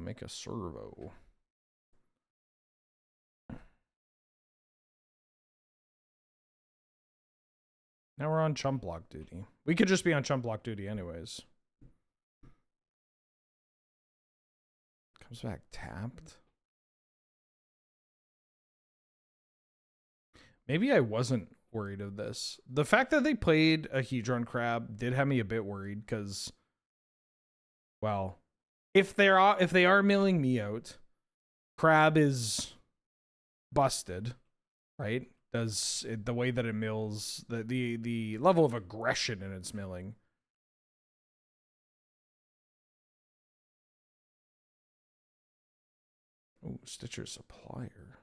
Make a servo. Now we're on chump block duty. We could just be on chump block duty anyways. Comes back tapped. Maybe I wasn't worried of this. The fact that they played a Hedron Crab did have me a bit worried because, well, if they are milling me out, Crab is busted, right? Does it, the way that it mills, the level of aggression in its milling. Oh, Stitcher Supplier.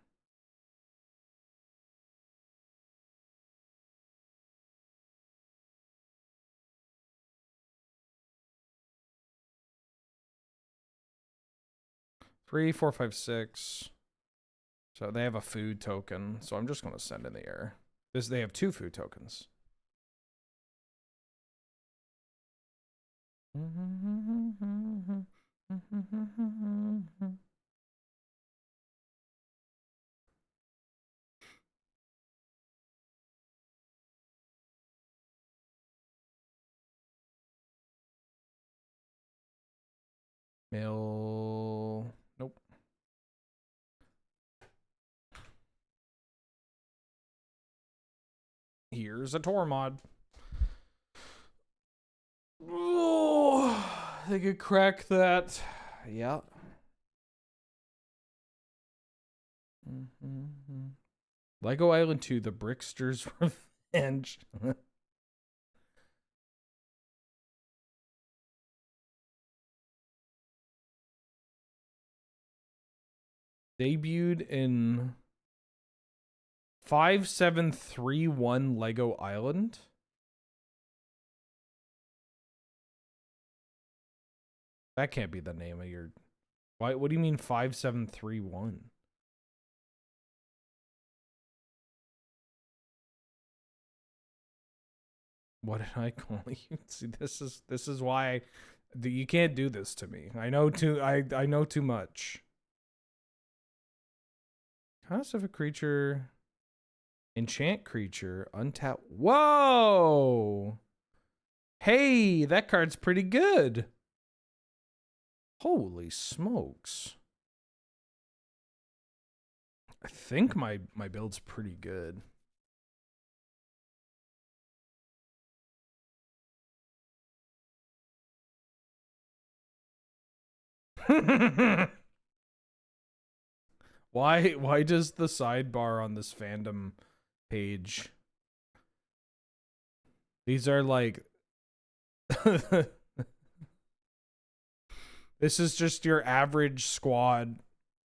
Three, 4, 5, 6. So they have a food token. So I'm just going to send in the air. They have 2 food tokens. Mill. Nope. Here's a Tormod. Oh, they could crack that. Yeah. Lego Island 2, The Brickster's Revenge. Debuted in 5731 Lego Island. That can't be the name of your... Why? What do you mean 5731? What did I call you? See, this is why you can't do this to me. I know too much. Cost of a creature, enchant creature, untap. Whoa! Hey, that card's pretty good. Holy smokes. I think my build's pretty good. Why does the sidebar on this fandom page, these are like this is just your average squad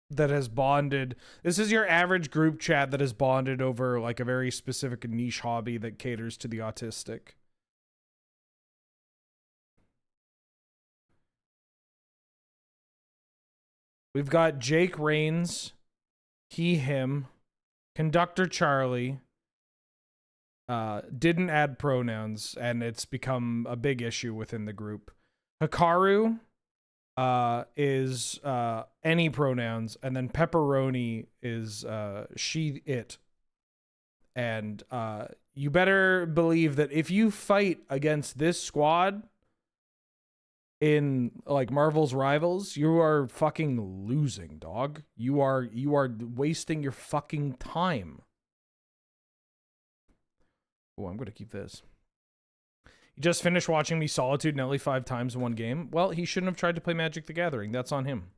that has bonded. This is your average group chat that has bonded over like a very specific niche hobby that caters to the autistic. We've got Jake Rains, he, him, Conductor Charlie, didn't add pronouns, and it's become a big issue within the group. Hikaru is any pronouns, and then Pepperoni is she, it. And you better believe that if you fight against this squad in like Marvel's Rivals, you are fucking losing, dog. You are wasting your fucking time. Oh, I'm gonna keep this. He just finished watching me Solitude nearly 5 times in one game. Well, he shouldn't have tried to play Magic the Gathering. That's on him.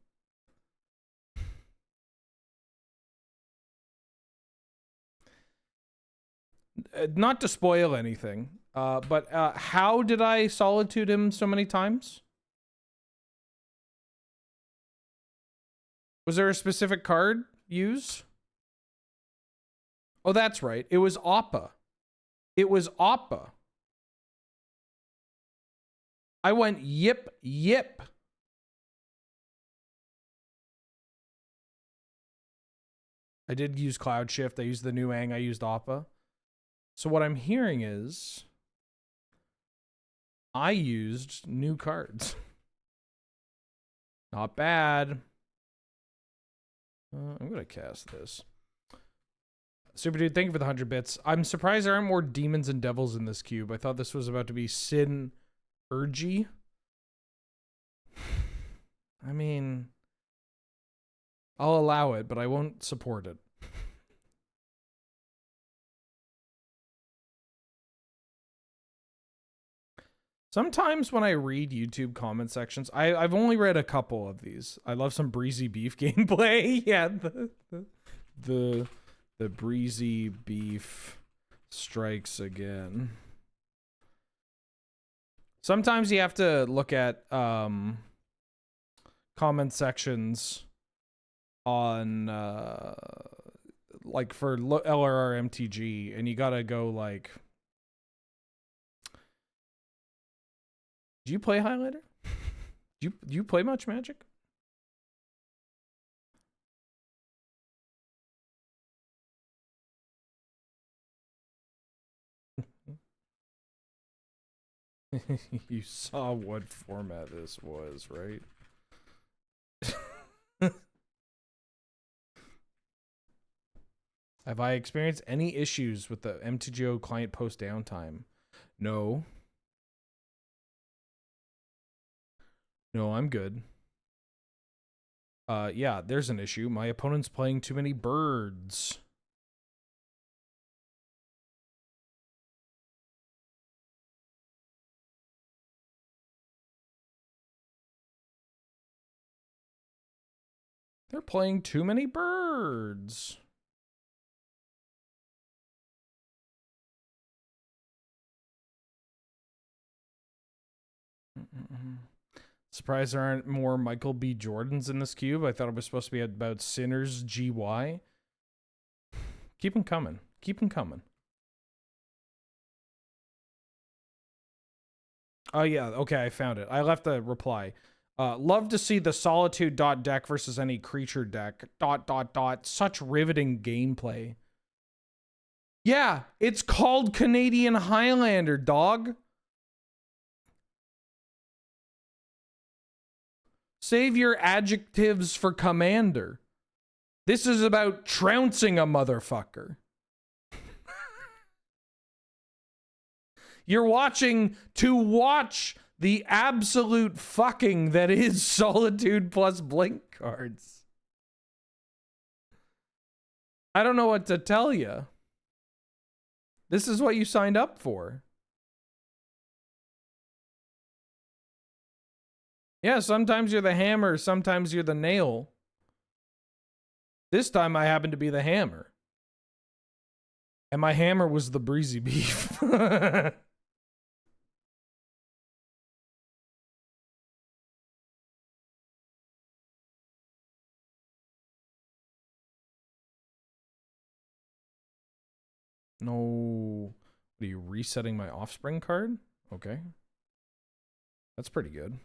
Not to spoil anything, but how did I Solitude him so many times? Was there a specific card used? Oh, that's right. It was Appa. It was Appa. I went yip, yip. I did use Cloud Shift. I used the new Ang. I used Appa. So what I'm hearing is I used new cards. Not bad. I'm going to cast this. Super Dude, thank you for the 100 bits. I'm surprised there aren't more demons and devils in this cube. I thought this was about to be Sin Urgy. I mean, I'll allow it, but I won't support it. Sometimes when I read YouTube comment sections, I've only read a couple of these. I love some breezy beef gameplay. Yeah, the breezy beef strikes again. Sometimes you have to look at comment sections on like for LRR and you gotta go like, do you play Highlighter? Do you play much Magic? You saw what format this was, right? Have I experienced any issues with the MTGO client post downtime? No. No, I'm good. Yeah, there's an issue. My opponent's playing too many birds. They're playing too many birds. Surprised there aren't more Michael B. Jordans in this cube. I thought it was supposed to be about Sinners GY. Keep them coming. Keep them coming. Oh, yeah. Okay, I found it. I left a reply. Love to see the Solitude deck versus any creature deck. ... Such riveting gameplay. Yeah, it's called Canadian Highlander, dog. Save your adjectives for Commander. This is about trouncing a motherfucker. You're watching to watch the absolute fucking that is Solitude plus Blink cards. I don't know what to tell you. This is what you signed up for. Yeah, sometimes you're the hammer, sometimes you're the nail. This time I happen to be the hammer. And my hammer was the breezy beef. No. What, are you resetting my offspring card? Okay. That's pretty good.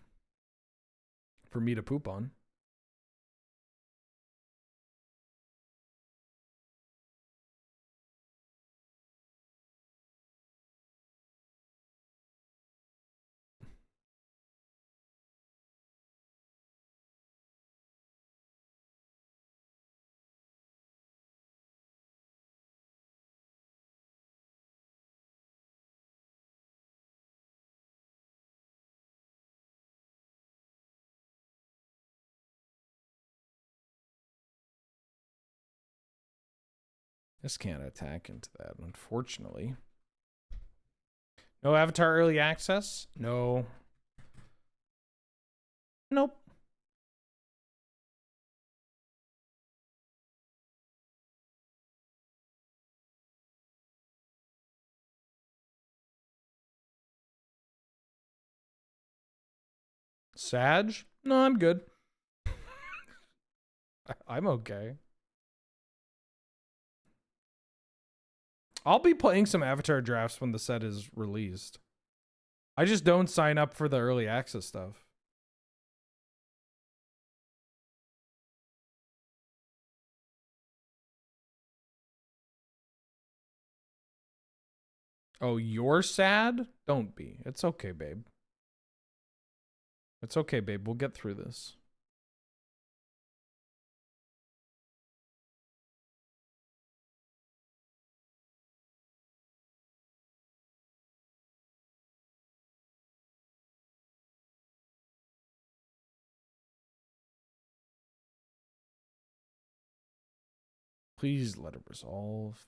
For me to poop on. This can't attack into that, unfortunately. No Avatar early access? No. Nope. Sag? No, I'm good. I'm okay. I'll be playing some Avatar drafts when the set is released. I just don't sign up for the early access stuff. Oh, you're sad? Don't be. It's okay, babe. It's okay, babe. We'll get through this. Please let it resolve.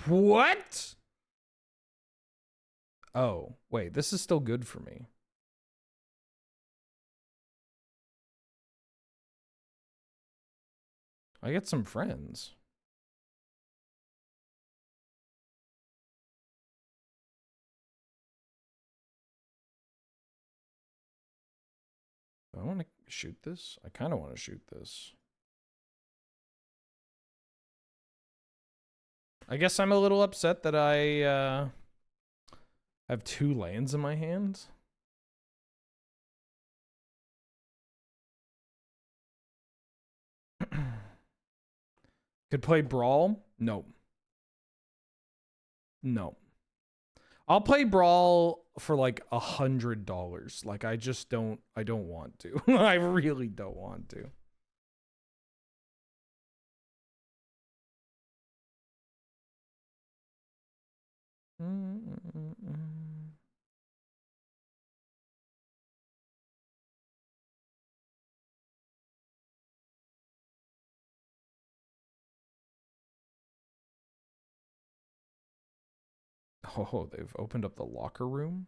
What? Oh, wait, this is still good for me. I get some friends. Do I want to shoot this? I kind of want to shoot this. I guess I'm a little upset that I have 2 lands in my hand. Could play Brawl? No. No. I'll play Brawl for like $100. Like I don't want to. I really don't want to. Oh, they've opened up the locker room?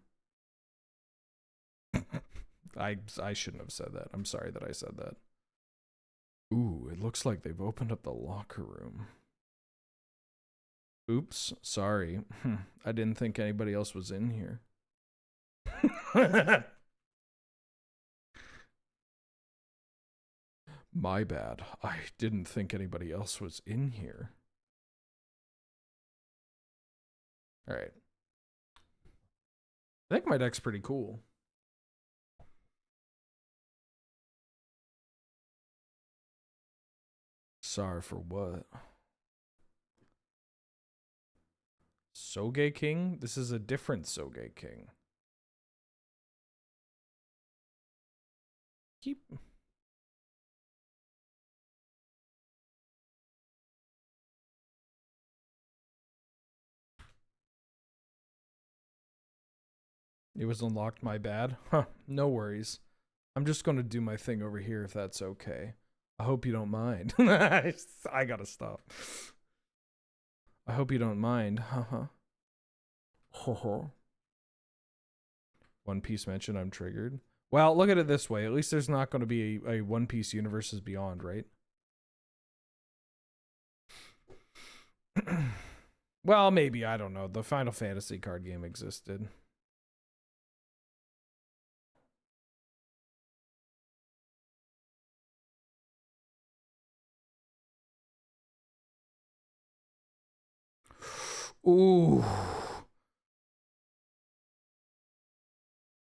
I shouldn't have said that. I'm sorry that I said that. Ooh, it looks like they've opened up the locker room. Oops, sorry. I didn't think anybody else was in here. My bad. I didn't think anybody else was in here. All right. I think my deck's pretty cool. Sorry for what? Soge King? This is a different Soge King. It was unlocked, my bad. Huh, no worries. I'm just gonna do my thing over here if that's okay. I hope you don't mind. I gotta stop. I hope you don't mind. Haha. One Piece mention, I'm triggered. Well, look at it this way. At least there's not going to be a One Piece Universes Beyond, right? Well, maybe. I don't know. The Final Fantasy card game existed. Ooh.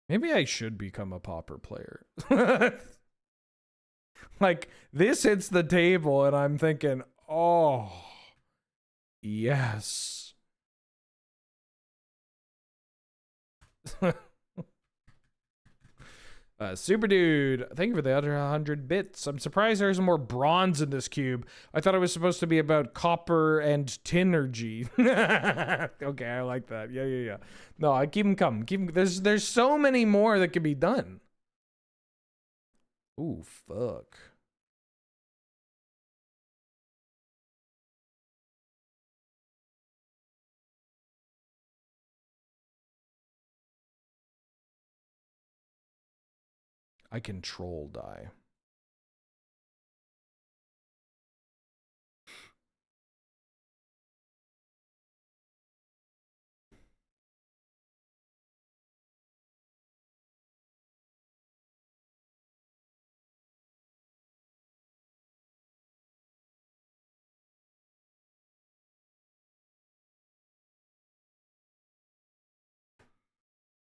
Maybe I should become a Pauper player. Like, this hits the table and I'm thinking, oh, yes. Super Dude, thank you for the other 100 bits. I'm surprised there's more bronze in this cube. I thought it was supposed to be about copper and tinergy. Okay, I like that. Yeah. No, I keep them coming. There's so many more that can be done. Ooh, fuck. I control die.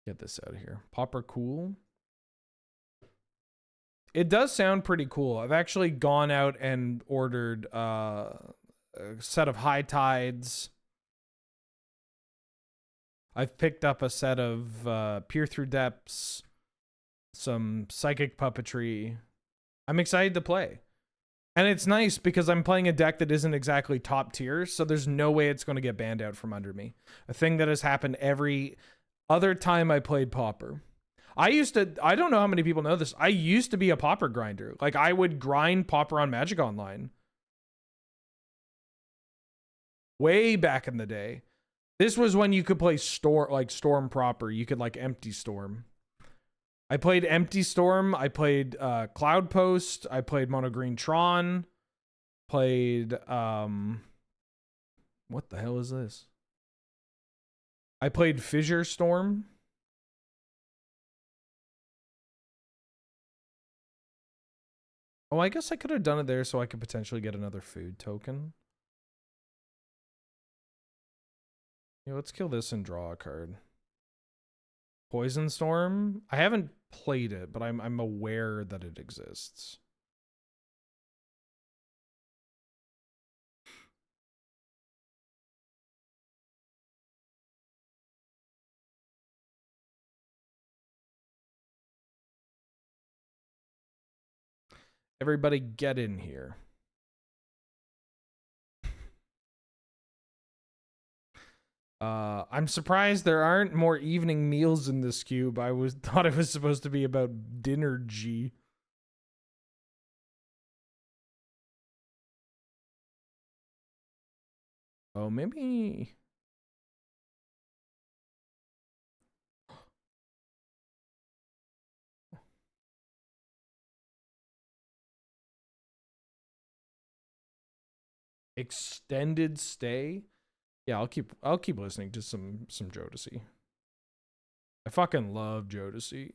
Get this out of here. Pauper cool. It does sound pretty cool. I've actually gone out and ordered a set of High Tides. I've picked up a set of Peer Through Depths, some Psychic Puppetry. I'm excited to play. And it's nice because I'm playing a deck that isn't exactly top tier, so there's no way it's going to get banned out from under me. A thing that has happened every other time I played Pauper. I don't know how many people know this. I used to be a Pauper grinder. Like, I would grind Pauper on Magic Online. Way back in the day. This was when you could play Storm proper. You could like Empty Storm. I played Empty Storm. I played Cloud Post. I played Mono Green Tron. Played what the hell is this? I played Fissure Storm. Oh, I guess I could have done it there so I could potentially get another food token. Yeah, let's kill this and draw a card. Poison Storm. I haven't played it, but I'm aware that it exists. Everybody get in here. I'm surprised there aren't more evening meals in this cube. I thought it was supposed to be about dinner G. Oh, maybe. Extended stay? Yeah, I'll keep listening to some Jodeci. I fucking love Jodeci.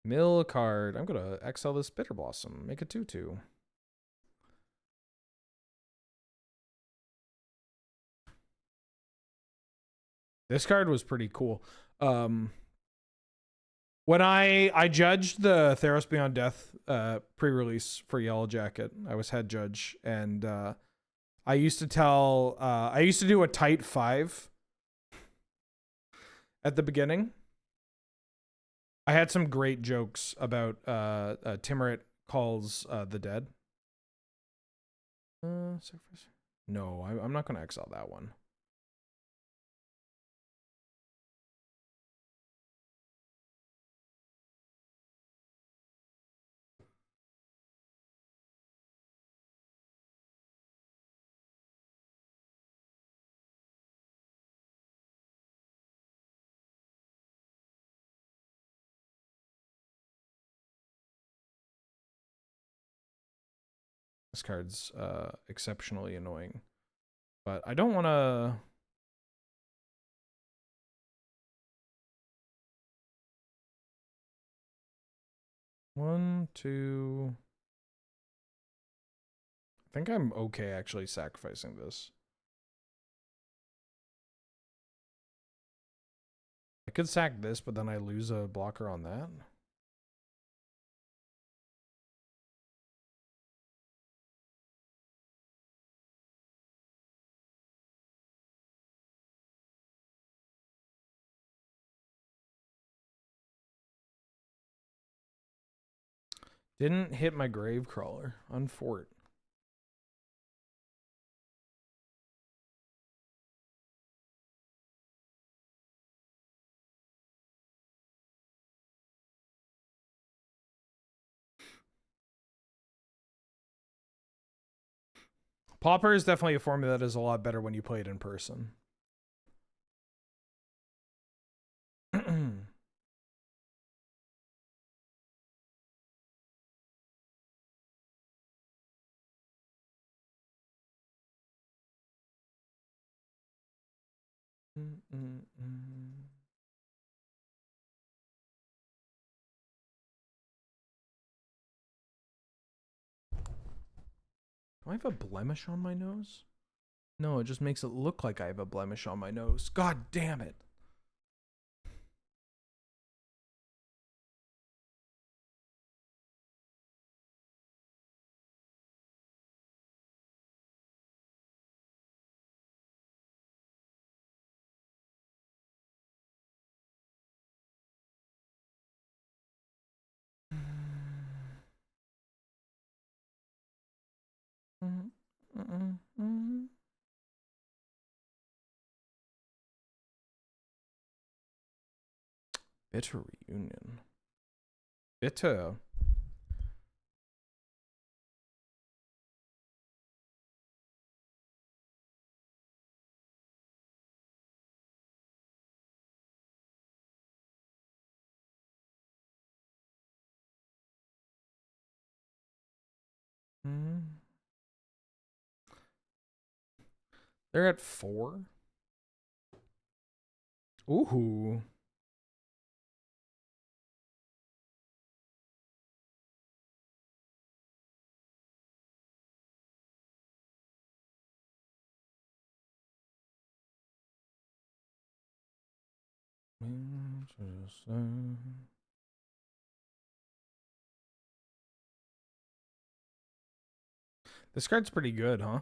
Mill a card. I'm gonna exile this Bitter Blossom. Make a 2/2. This card was pretty cool. When I judged the Theros Beyond Death pre-release for Yellow Jacket, I was head judge, and I used to do a tight 5 at the beginning. I had some great jokes about Timurit calls the dead. Surface. No, I'm not going to exile that one. This card's exceptionally annoying, but I don't want to. One, two. I think I'm okay actually sacrificing this. I could sack this, but then I lose a blocker on that. Didn't hit my Gravecrawler on Fort. Pauper is definitely a formula that is a lot better when you play it in person. Do I have a blemish on my nose? No, it just makes it look like I have a blemish on my nose. God damn it. Bitter reunion. Bitter. They're at 4. Ooh. This card's pretty good, huh?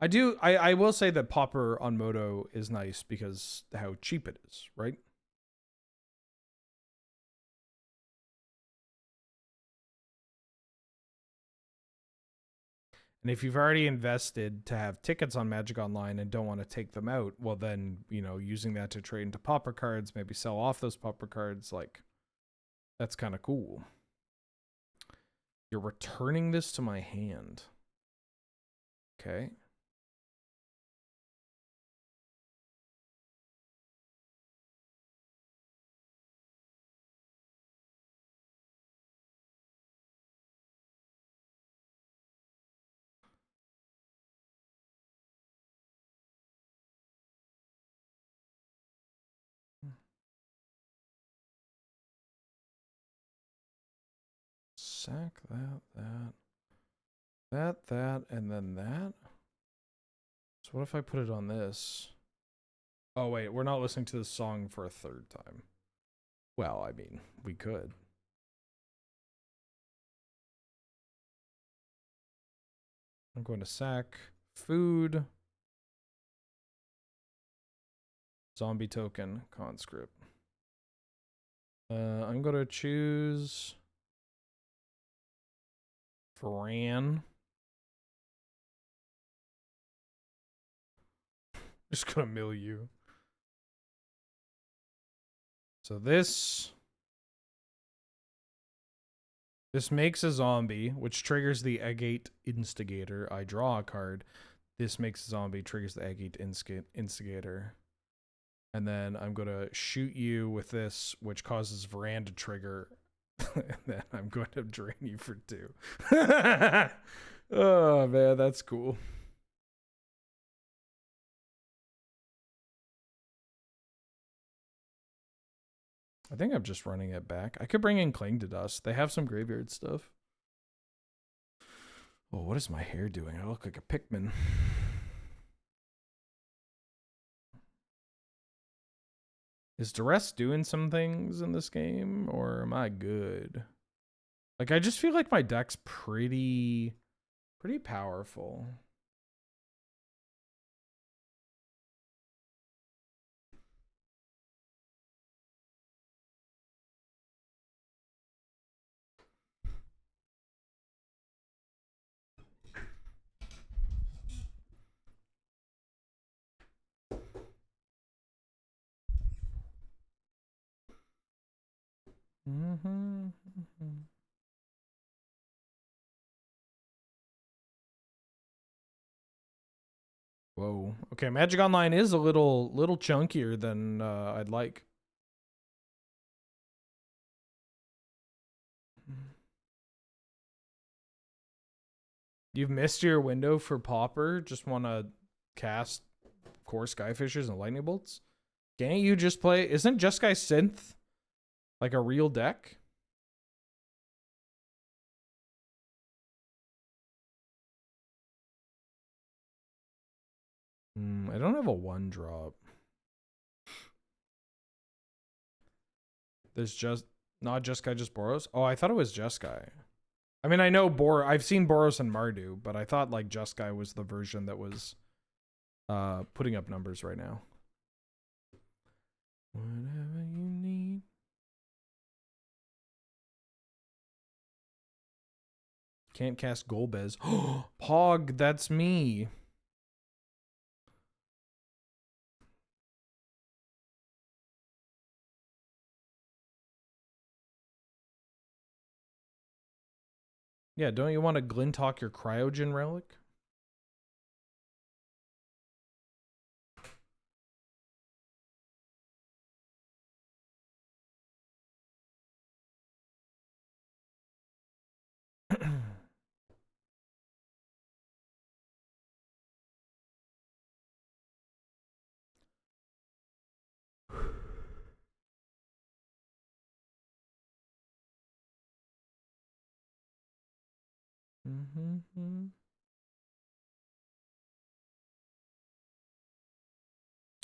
I will say that Pauper on Moto is nice because how cheap it is, right? And if you've already invested to have tickets on Magic Online and don't want to take them out, well then, you know, using that to trade into Pauper cards, maybe sell off those Pauper cards, like, that's kind of cool. You're returning this to my hand. Okay. Sack that, and then that. So what if I put it on this? Oh, wait, we're not listening to this song for a third time. Well, I mean, we could. I'm going to sack food, zombie token, conscript. I'm going to choose Fran. Just going to mill you. So this makes a zombie, which triggers the Agate Instigator. I draw a card. This makes a zombie, triggers the Agate Instigator. And then I'm going to shoot you with this, which causes Varan to trigger. And then I'm going to drain you for 2. Oh, man, that's cool. I think I'm just running it back. I could bring in Cling to Dust. They have some graveyard stuff. Oh, what is my hair doing? I look like a Pikmin. Is Duress doing some things in this game, or am I good? Like, I just feel like my deck's pretty powerful. Whoa. Okay, Magic Online is a little chunkier than I'd like. You've missed your window for Pauper. Just want to cast Core Skyfishers and Lightning Bolts. Can't you just play? Isn't Jeskai Synth like a real deck? I don't have a 1-drop. There's just not Jeskai, just Boros. Oh, I thought it was Jeskai. I mean, I know I've seen Boros and Mardu, but I thought like Jeskai was the version that was putting up numbers right now. Whatever you need. Can't cast Golbez. Pog, that's me. Yeah, don't you want to Glintalk your Cryogen Relic?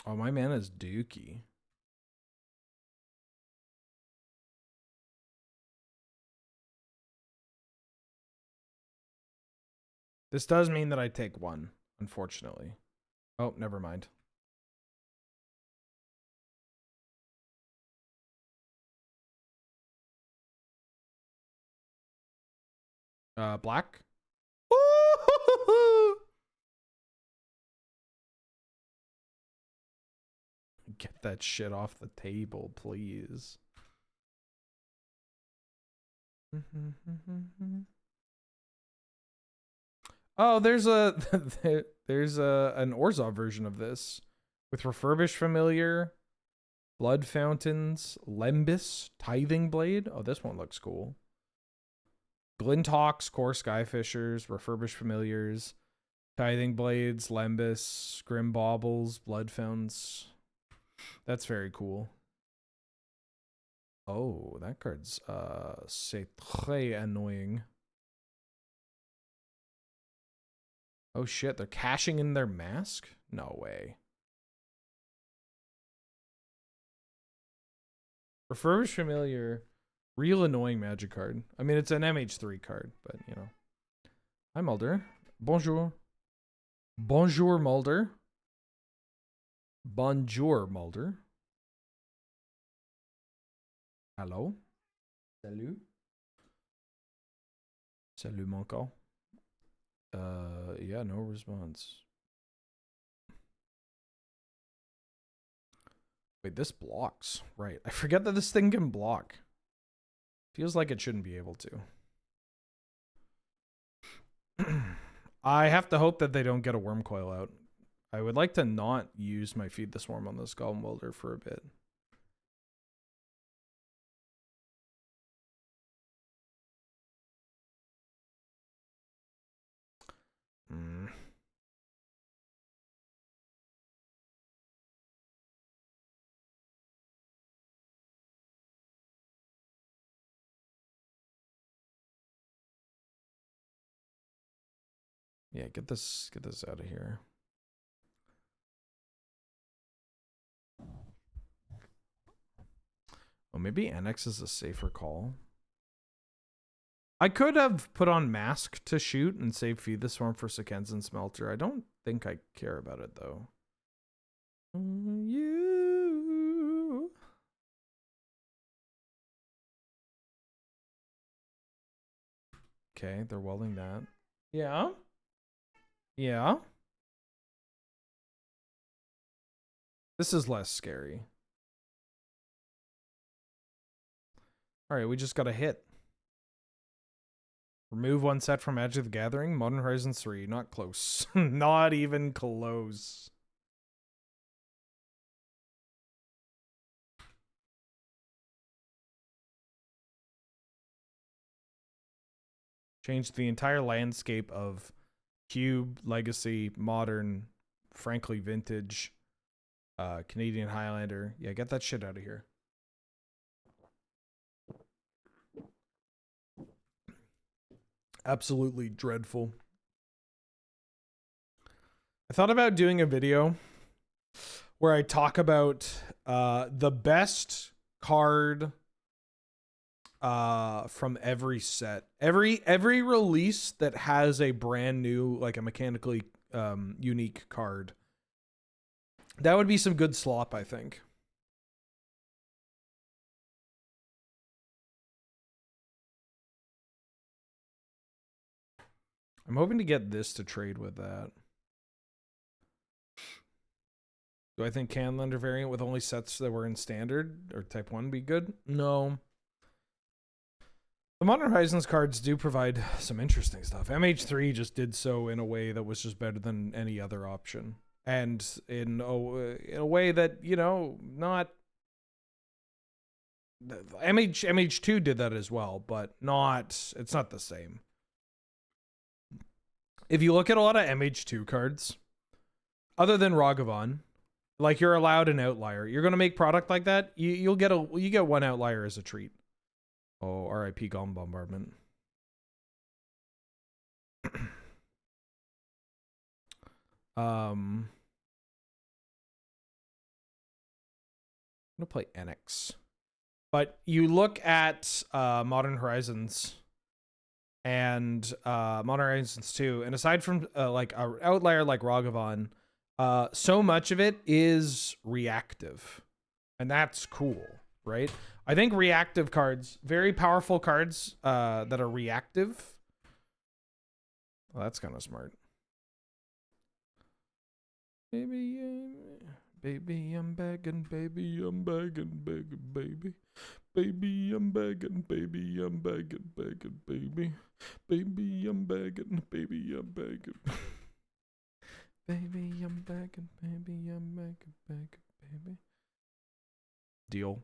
Oh, my man is dookie. This does mean that I take one, unfortunately. Oh, never mind. Black? Get that shit off the table, please. Oh, there's a there's an Orzhov version of this with refurbished familiar, blood fountains, Lembus, tithing blade. Oh, this one looks cool. Glintox, core skyfishers, refurbished familiars, tithing blades, Lembus, grim baubles, blood fountains. That's very cool. Oh, that card's c'est très annoying. Oh shit, they're cashing in their mask? No way. Refurbished familiar, real annoying magic card. I mean, it's an MH3 card, but you know. Hi Mulder. Bonjour. Bonjour Mulder. Bonjour Mulder. Hello. Salut. Salut mon call. Yeah, no response. Wait, this blocks. Right. I forget that this thing can block. Feels like it shouldn't be able to. I have to hope that they don't get a worm coil out. I would like to not use my Feed the Swarm on this Golem Welder for a bit. Yeah, get this out of here. Oh, maybe Annex is a safer call. I could have put on Mask to shoot and save Feed the Swarm for Sekenzen Smelter. I don't think I care about it, though. You. Okay, they're welding that. Yeah. Yeah. This is less scary. Alright, we just got a hit. Remove one set from Magic the Gathering. Modern Horizons 3. Not close. Not even close. Changed the entire landscape of Cube, Legacy, Modern, frankly, Vintage, Canadian Highlander. Yeah, get that shit out of here. Absolutely dreadful. I thought about doing a video where I talk about the best card from every set. Every release that has a brand new, like a mechanically unique card. That would be some good slop, I think. I'm hoping to get this to trade with that. Do I think Canlander variant with only sets that were in standard or type 1 be good? No. The Modern Horizons cards do provide some interesting stuff. MH3 just did so in a way that was just better than any other option. And in a way that, you know, not... MH2 did that as well, but it's not the same. If you look at a lot of MH2 cards, other than Ragavan, like you're allowed an outlier. You're gonna make product like that, you get one outlier as a treat. Oh, RIP Golem Bombardment. I'm gonna play Enix. But you look at Modern Horizons and Modern Horizons 2, and aside from like an outlier like Ragavan, so much of it is reactive. And that's cool, right? I think reactive cards, very powerful cards that are reactive. Well, that's kind of smart. Baby, baby, I'm begging, baby, I'm begging, begging, baby. Baby, I'm begging, baby, I'm begging, begging, baby. Baby, I'm begging, baby, I'm begging. Baby, I'm begging, baby, I'm begging, begging, baby. Deal.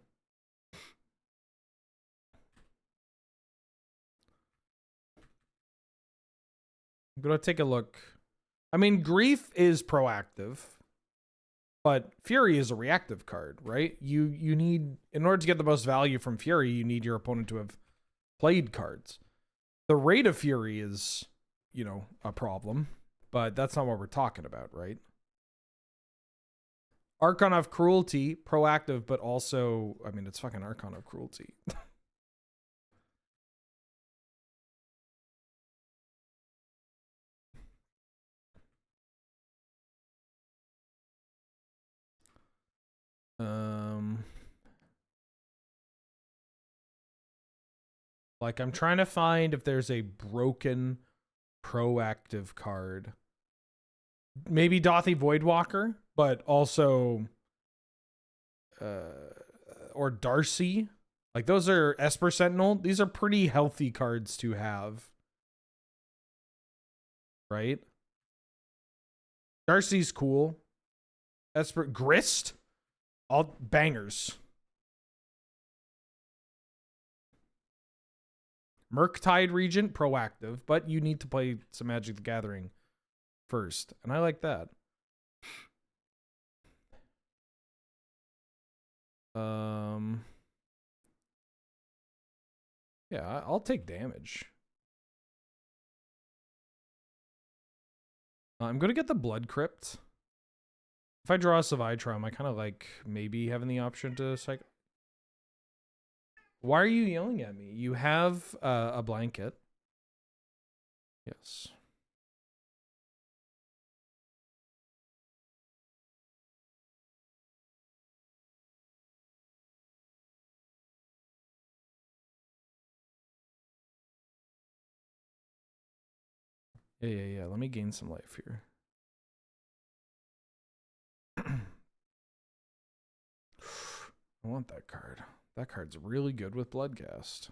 I'm gonna take a look. I mean, Grief is proactive, but Fury is a reactive card, right? You need, in order to get the most value from Fury, you need your opponent to have played cards. The rate of Fury is, you know, a problem, but that's not what we're talking about, right? Archon of Cruelty, proactive, but also, I mean, it's fucking Archon of Cruelty. Like, I'm trying to find if there's a broken proactive card. Maybe Dothy Voidwalker, but also or Darcy. Like, those are Esper Sentinel. These are pretty healthy cards to have. Right? Darcy's cool. Esper Grist. All bangers. Murktide Regent, proactive, but you need to play some Magic the Gathering first. And I like that. Yeah, I'll take damage. I'm going to get the Blood Crypt. If I draw a Savitrum, I kind of like maybe having the option to cycle. Why are you yelling at me? You have a blanket. Yes. Yeah. Let me gain some life here. I want that card. That card's really good with Bloodcast.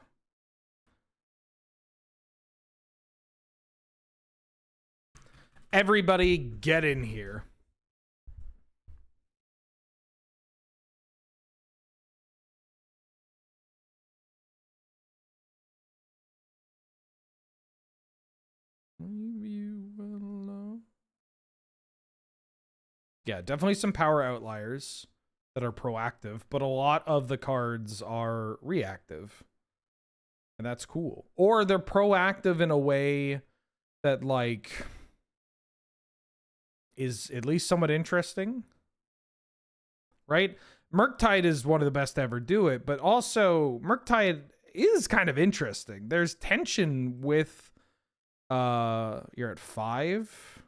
Everybody get in here. Leave you alone. Yeah, definitely some power outliers that are proactive, but a lot of the cards are reactive. And that's cool. Or they're proactive in a way that, like, is at least somewhat interesting. Right? Murktide is one of the best to ever do it, but also Murktide is kind of interesting. There's tension with you're at 5.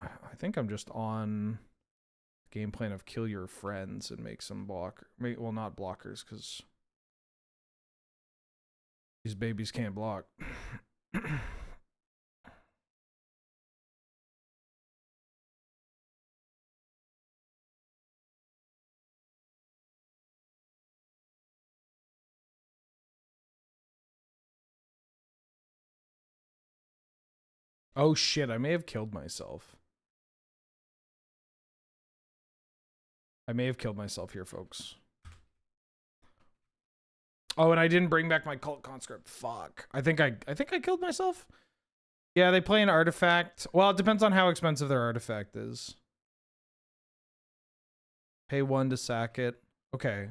I think I'm just on game plan of kill your friends and make some well, not blockers, because these babies can't block. Oh shit, I may have killed myself. I may have killed myself here, folks. Oh, and I didn't bring back my cult conscript. Fuck. I think I killed myself. Yeah, they play an artifact. Well, it depends on how expensive their artifact is. Pay 1 to sack it. Okay.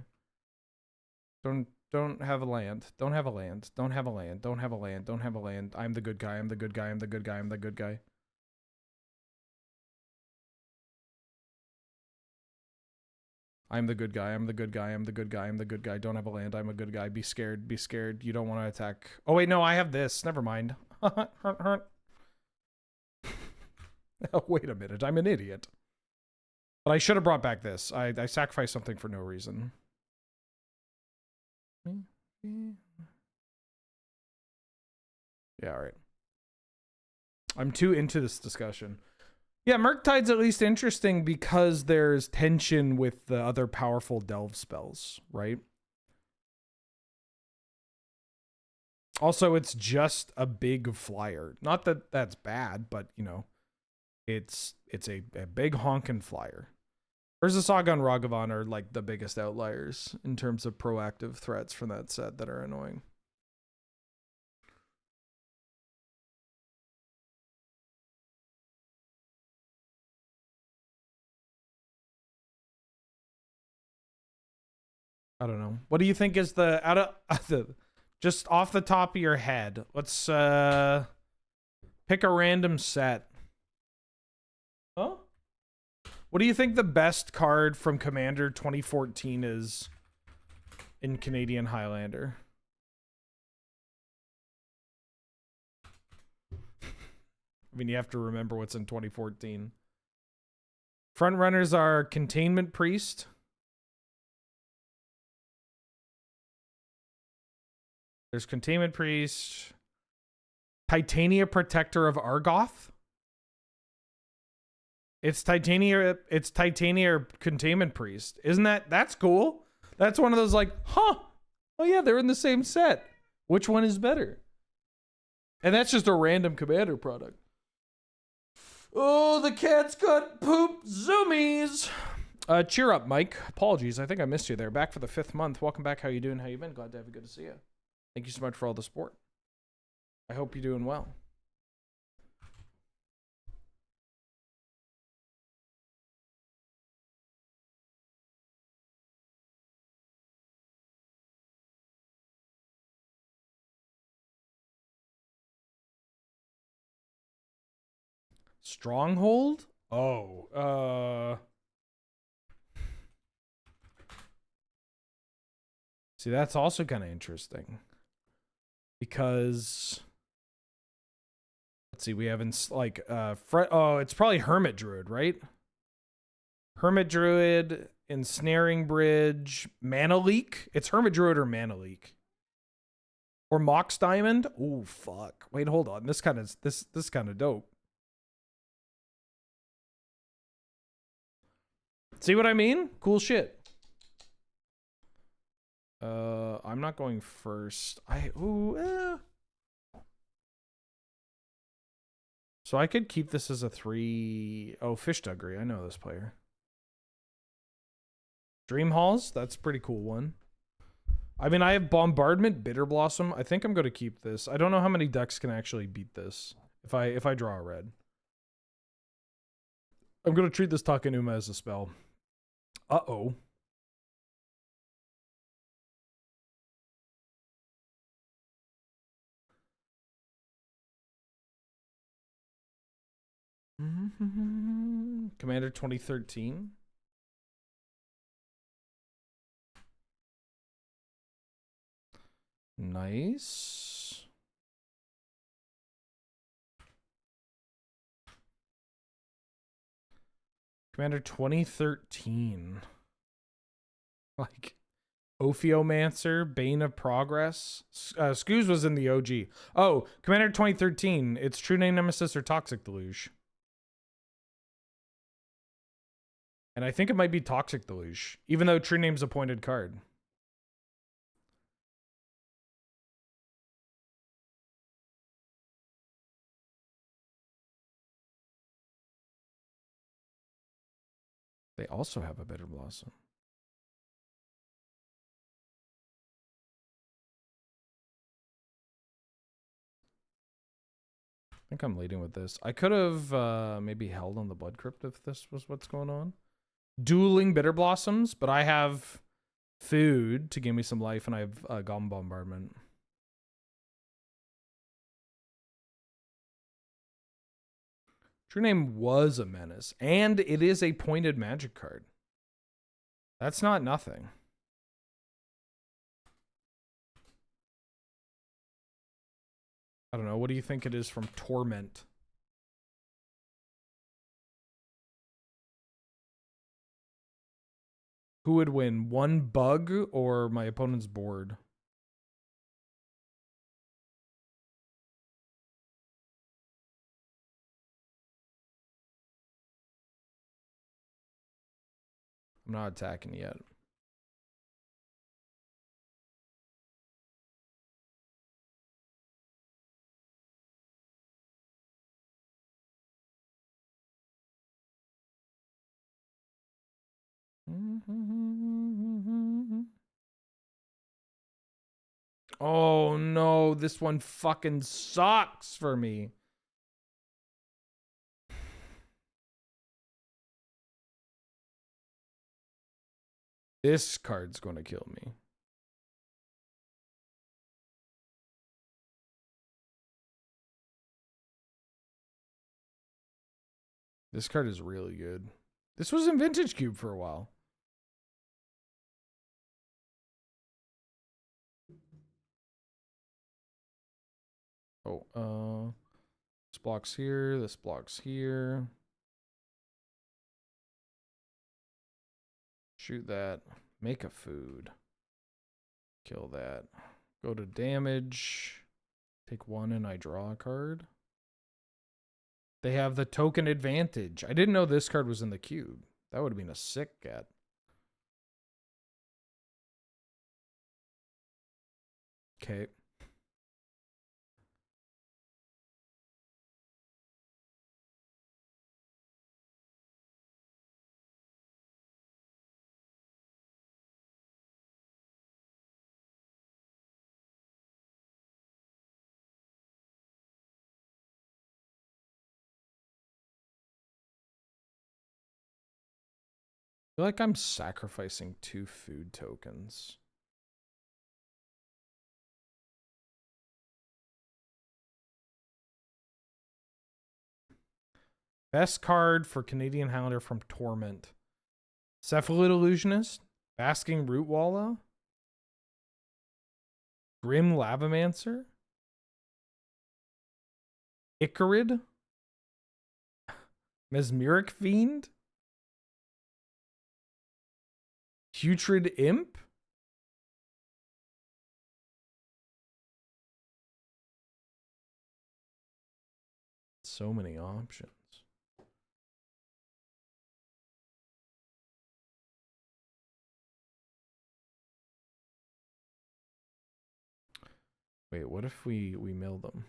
Don't Don't have a land. Don't have a land. Don't have a land. Don't have a land. Don't have a land. I'm the good guy. I'm the good guy. I'm the good guy. I'm the good guy. I'm the good guy. I'm the good guy. I'm the good guy. I'm the good guy. Don't have a land. I'm a good guy. Be scared. Be scared. You don't want to attack. Oh, wait. No, I have this. Never mind. Oh, wait a minute. I'm an idiot. But I should have brought back this. I sacrificed something for no reason. Yeah, all right. I'm too into this discussion. Yeah, Murktide's at least interesting because there's tension with the other powerful delve spells, right? Also, it's just a big flyer. Not that that's bad, but, you know, it's a big honkin' flyer. Urza Saga and Ragavan are like the biggest outliers in terms of proactive threats from that set that are annoying. I don't know. What do you think is the out of the just off the top of your head? Let's pick a random set. Huh? What do you think the best card from Commander 2014 is in Canadian Highlander? I mean, you have to remember what's in 2014. Front runners are Containment Priest. There's Containment Priest. Titania Protector of Argoth. It's Titania Containment Priest. Isn't that's cool? That's one of those like, huh? Oh yeah, they're in the same set. Which one is better? And that's just a random Commander product. Oh, the cat's got poop zoomies. Cheer up, Mike. Apologies, I think I missed you there. Back for the 5th month. Welcome back. How you doing? How you been? Glad to have you. Good to see you. Thank you so much for all the support. I hope you're doing well. Stronghold? Oh, see, that's also kind of interesting. Because let's see, we haven't like oh, it's probably Hermit Druid, right? Hermit Druid, Ensnaring Bridge, Mana Leak. It's Hermit Druid or Mana Leak. Or Mox Diamond. Oh fuck. Wait, hold on. This kind of dope. See what I mean? Cool shit. I'm not going first. So I could keep this as a 3. Oh, Fish Duggery. I know this player. Dream Halls. That's a pretty cool one. I mean, I have Bombardment, Bitter Blossom. I think I'm going to keep this. I don't know how many decks can actually beat this if I draw a red. I'm going to treat this Takenuma as a spell. Uh-oh. Commander 2013. Nice. Commander 2013. Like Ophiomancer, Bane of Progress. Scoos was in the OG. Oh, Commander 2013. It's True Name Nemesis or Toxic Deluge. And I think it might be Toxic Deluge, even though True Name's a pointed card. They also have a Bitter Blossom. I think I'm leading with this. I could have maybe held on the Blood Crypt if this was what's going on. Dueling Bitter Blossoms, but I have food to give me some life, and I have Goblin Bombardment. True Name was a menace, and it is a pointed magic card. That's not nothing. I don't know. What do you think it is from Torment? Who would win? One bug or my opponent's board? I'm not attacking yet. Oh no, this one fucking sucks for me. This card's going to kill me. This card is really good. This was in Vintage Cube for a while. Oh, this block's here, this block's here. Shoot that. Make a food. Kill that. Go to damage. Take one and I draw a card. They have the token advantage. I didn't know this card was in the cube. That would have been a sick get. Okay. I feel like I'm sacrificing 2 food tokens. Best card for Canadian Highlander from Torment. Cephalid Illusionist. Basking Rootwalla. Grim Lavamancer. Icarid. Mesmeric Fiend. Putrid Imp? So many options. Wait, what if we mill them?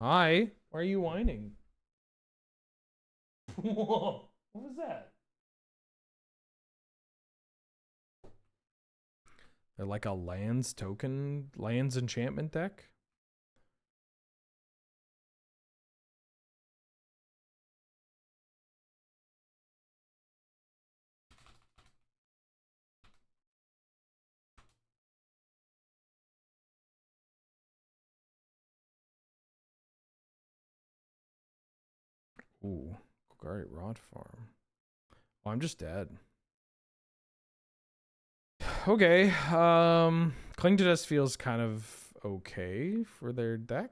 Hi, why are you whining? Whoa, what was that? They're like a lands enchantment deck. Ooh, Golgari Rod Farm. Oh, I'm just dead. Okay, Cling to Dust feels kind of okay for their deck.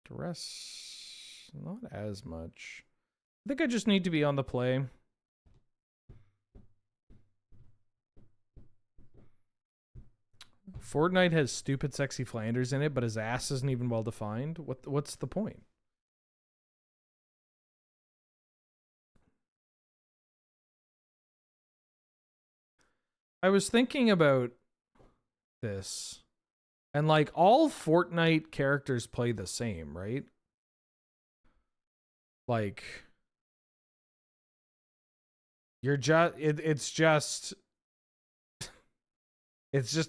Duress, not as much. I think I just need to be on the play. Fortnite has stupid sexy Flanders in it, but his ass isn't even well defined. What's the point? I was thinking about this, and like all Fortnite characters play the same, right? Like you're just it's just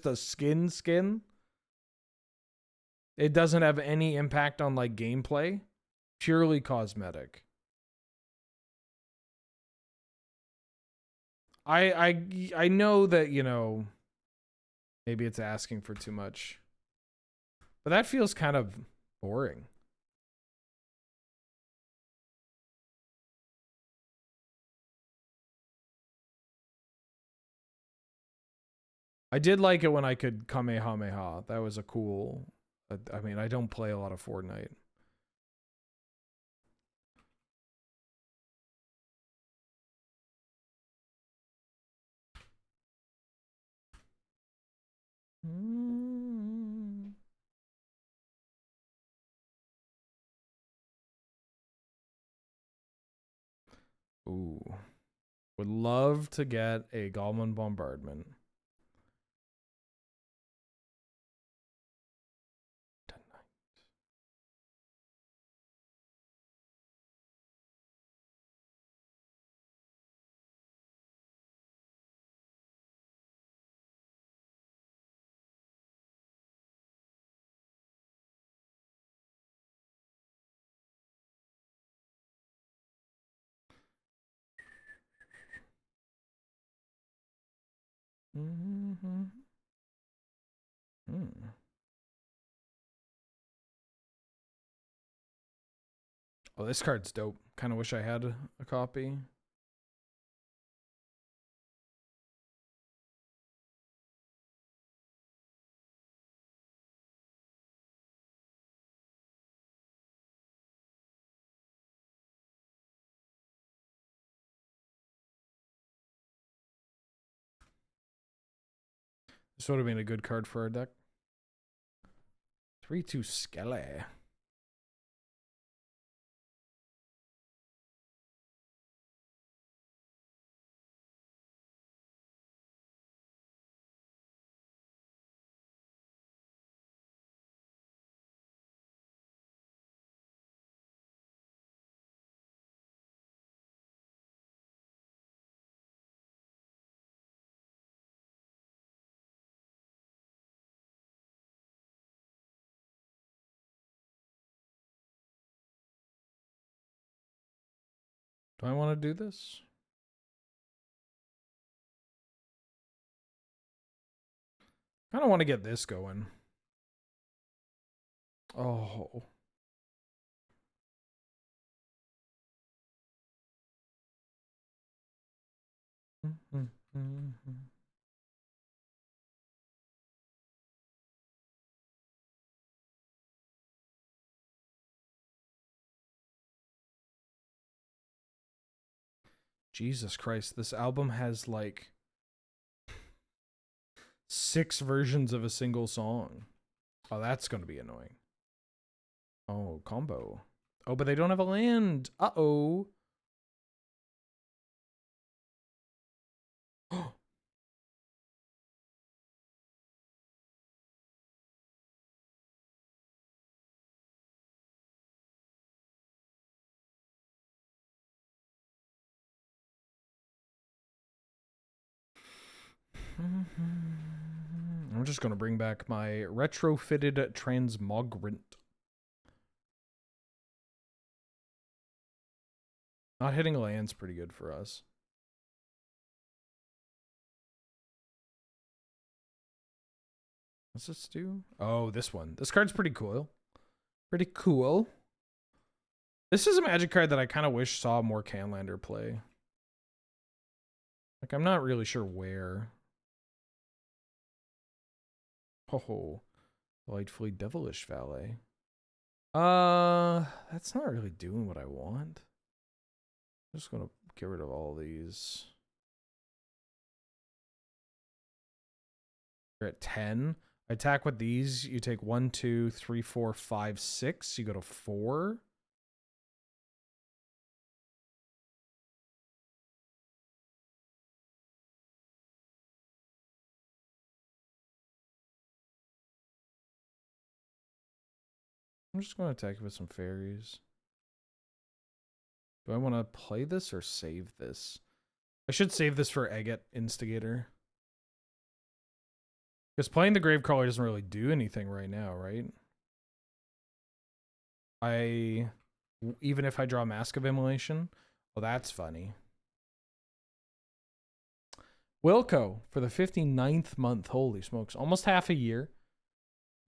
a skin. It doesn't have any impact on like gameplay. Purely cosmetic. I know that, you know, maybe it's asking for too much. But that feels kind of boring. I did like it when I could Kamehameha. That was a cool... I mean, I don't play a lot of Fortnite. Ooh. Would love to get a Goblin Bombardment. Mm-hmm. Oh, this card's dope. Kind of wish I had a copy. This would have been a good card for our deck. 3/2 Skelly. Do I want to do this? I don't want to get this going. Oh. Jesus Christ, this album has like 6 versions of a single song. Oh, that's going to be annoying. Oh, combo. Oh, but they don't have a land. Uh-oh. I'm just going to bring back my retrofitted transmogrant. Not hitting land's pretty good for us. What's this do? Oh, this one. This card's pretty cool. Pretty cool. This is a Magic card that I kind of wish saw more Canlander play. Like, I'm not really sure where. Oh, delightfully devilish valet. That's not really doing what I want. I'm just gonna get rid of all these. You're at 10. I attack with these. You take 1, 2, 3, 4, 5, 6. You go to 4. I'm just going to attack with some fairies. Do I want to play this or save this? I should save this for Agate Instigator. Because playing the Gravecrawler doesn't really do anything right now, right? Even if I draw Mask of Immolation? Well, that's funny. Wilco for the 59th month. Holy smokes. Almost half a year.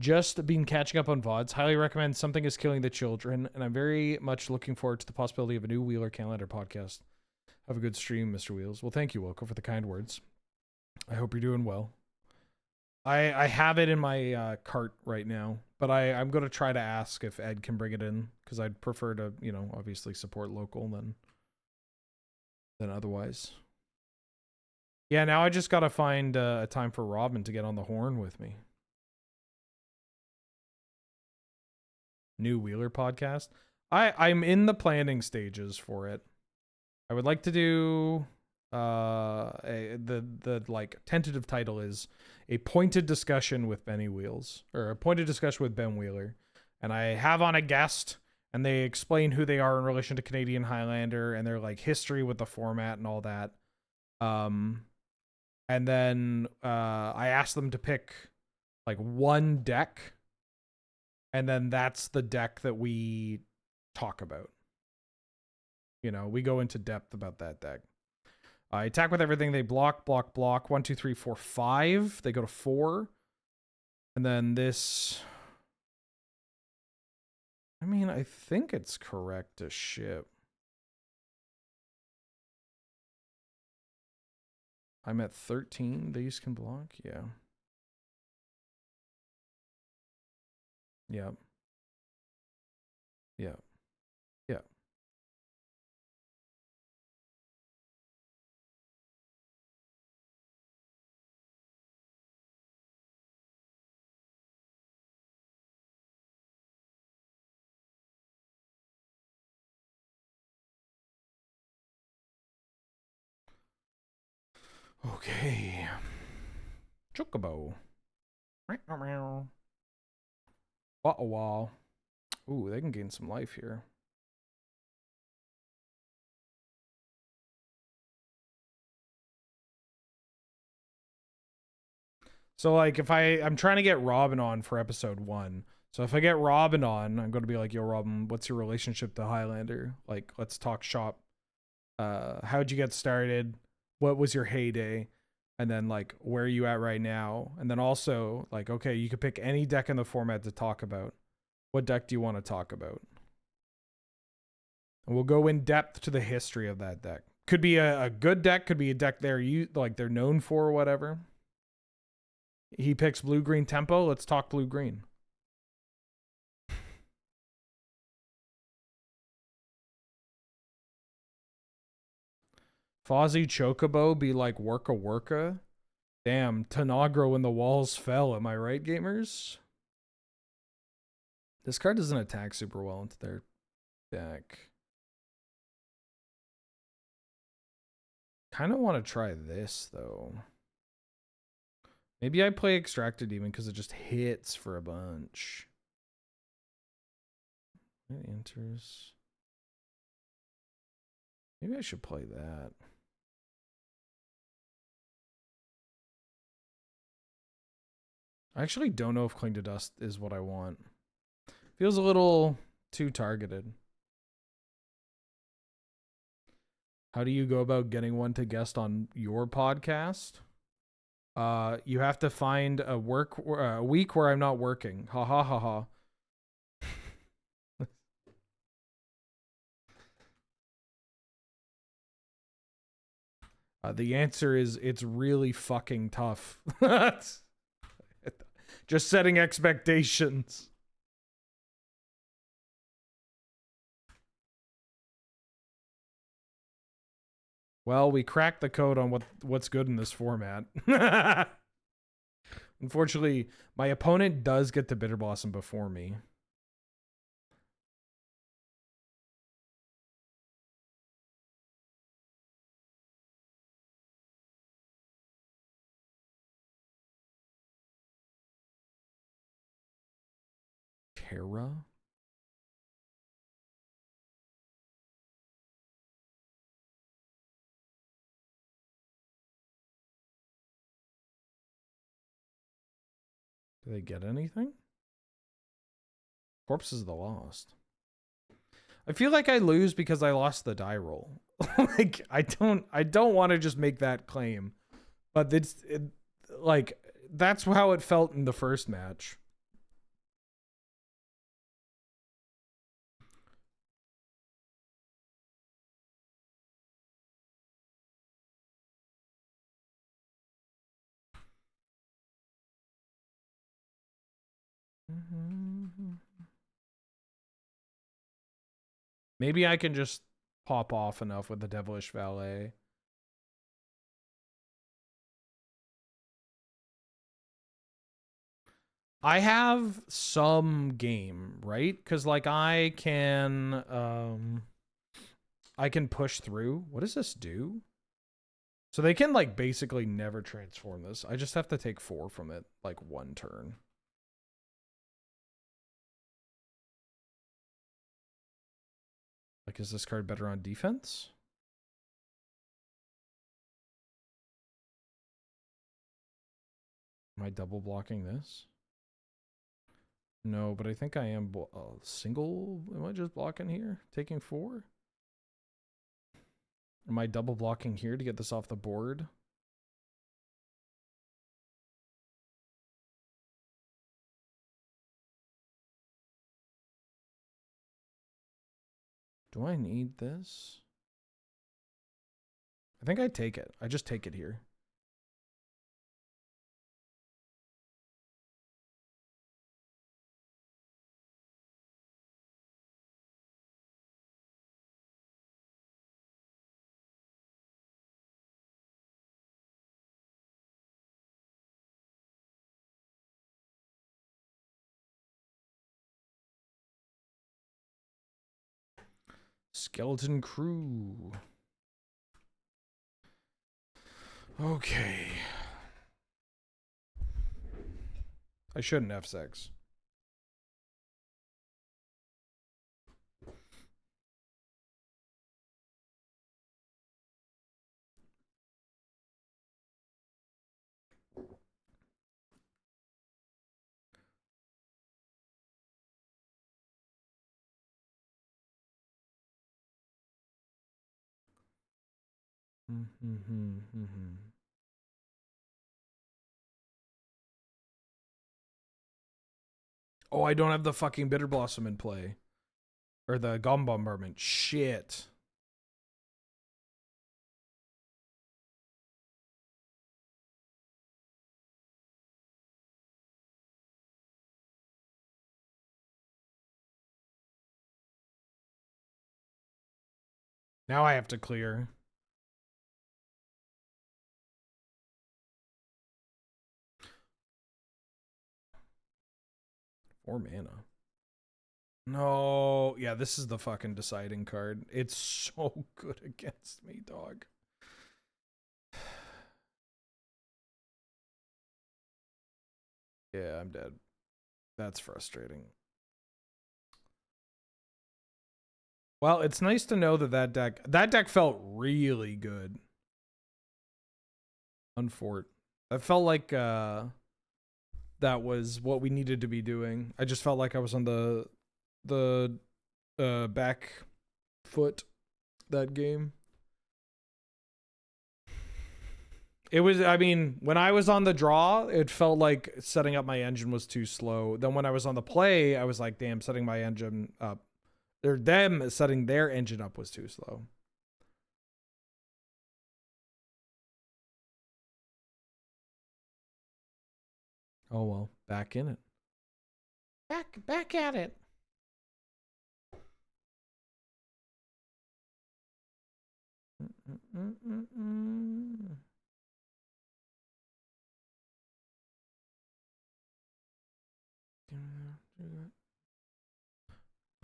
Just been catching up on VODs. Highly recommend Something is Killing the Children. And I'm very much looking forward to the possibility of a new Wheeler Calendar podcast. Have a good stream, Mr. Wheels. Well, thank you, Wilco, for the kind words. I hope you're doing well. I have it in my cart right now, but I'm going to try to ask if Ed can bring it in, because I'd prefer to, you know, obviously support local than otherwise. Yeah, now I just got to find a time for Robin to get on the horn with me. New Wheeler podcast. I'm in the planning stages for it. I would like to do the like tentative title is a pointed discussion with Benny Wheels, or a pointed discussion with Ben Wheeler, and I have on a guest and they explain who they are in relation to Canadian Highlander and their like history with the format and all that. And then I asked them to pick like one deck, and then that's the deck that we talk about. You know, we go into depth about that deck. I attack with everything. They block, block, block. 1, 2, 3, 4, 5. They go to 4. And then this... I mean, I think it's correct to ship. I'm at 13. These can block? Yeah. Yep. Yep. Yep. Okay. Chocobo. Uh-oh. Ooh, they can gain some life here. So, like, if I'm trying to get Robin on for episode 1. So if I get Robin on, I'm going to be like, yo, Robin, what's your relationship to Highlander? Like, let's talk shop. How'd you get started? What was your heyday? And then, like, where are you at right now? And then also, like, okay, you could pick any deck in the format to talk about. What deck do you want to talk about? And we'll go in depth to the history of that deck. Could be a good deck. Could be a deck they're known for or whatever. He picks blue-green tempo. Let's talk blue-green. Fozzie Chocobo be like worka. Damn, Tanagro when the walls fell. Am I right, gamers? This card doesn't attack super well into their deck. Kind of want to try this, though. Maybe I play Extracted Demon because it just hits for a bunch. It enters. Maybe I should play that. I actually don't know if Cling to Dust is what I want. Feels a little too targeted. How do you go about getting one to guest on your podcast? You have to find a week where I'm not working. Ha ha ha ha. The answer is it's really fucking tough. Just setting expectations. Well, we cracked the code on what's good in this format. Unfortunately, my opponent does get to Bitter Blossom before me. Terra? Do they get anything? Corpses of the Lost. I feel like I lose because I lost the die roll. Like I don't want to just make that claim. But like, that's how it felt in the first match. Maybe I can just pop off enough with the Devilish Valet. I have some game, right? Because like I can push through. What does this do? So they can like basically never transform this. I just have to take 4 from it like 1 turn. Like, is this card better on defense? Am I double blocking this? No, but I think I am single. Am I just blocking here? Taking 4? Am I double blocking here to get this off the board? Do I need this? I think I take it. I just take it here. Skeleton Crew. Okay. I shouldn't F6. Oh, I don't have the fucking Bitter Blossom in play. Or the Gum Bombardment. Shit. Now I have to clear. Four mana. No. Yeah, this is the fucking deciding card. It's so good against me, dog. Yeah, I'm dead. That's frustrating. Well, it's nice to know that that deck felt really good. Unfort. That felt like that was what we needed to be doing. I just felt like I was on the back foot that game. It was, I mean, when I was on the draw, it felt like setting up my engine was too slow. Then when I was on the play, I was like, damn, setting my engine up. Or them setting their engine up was too slow. Oh well, back in it. Back at it.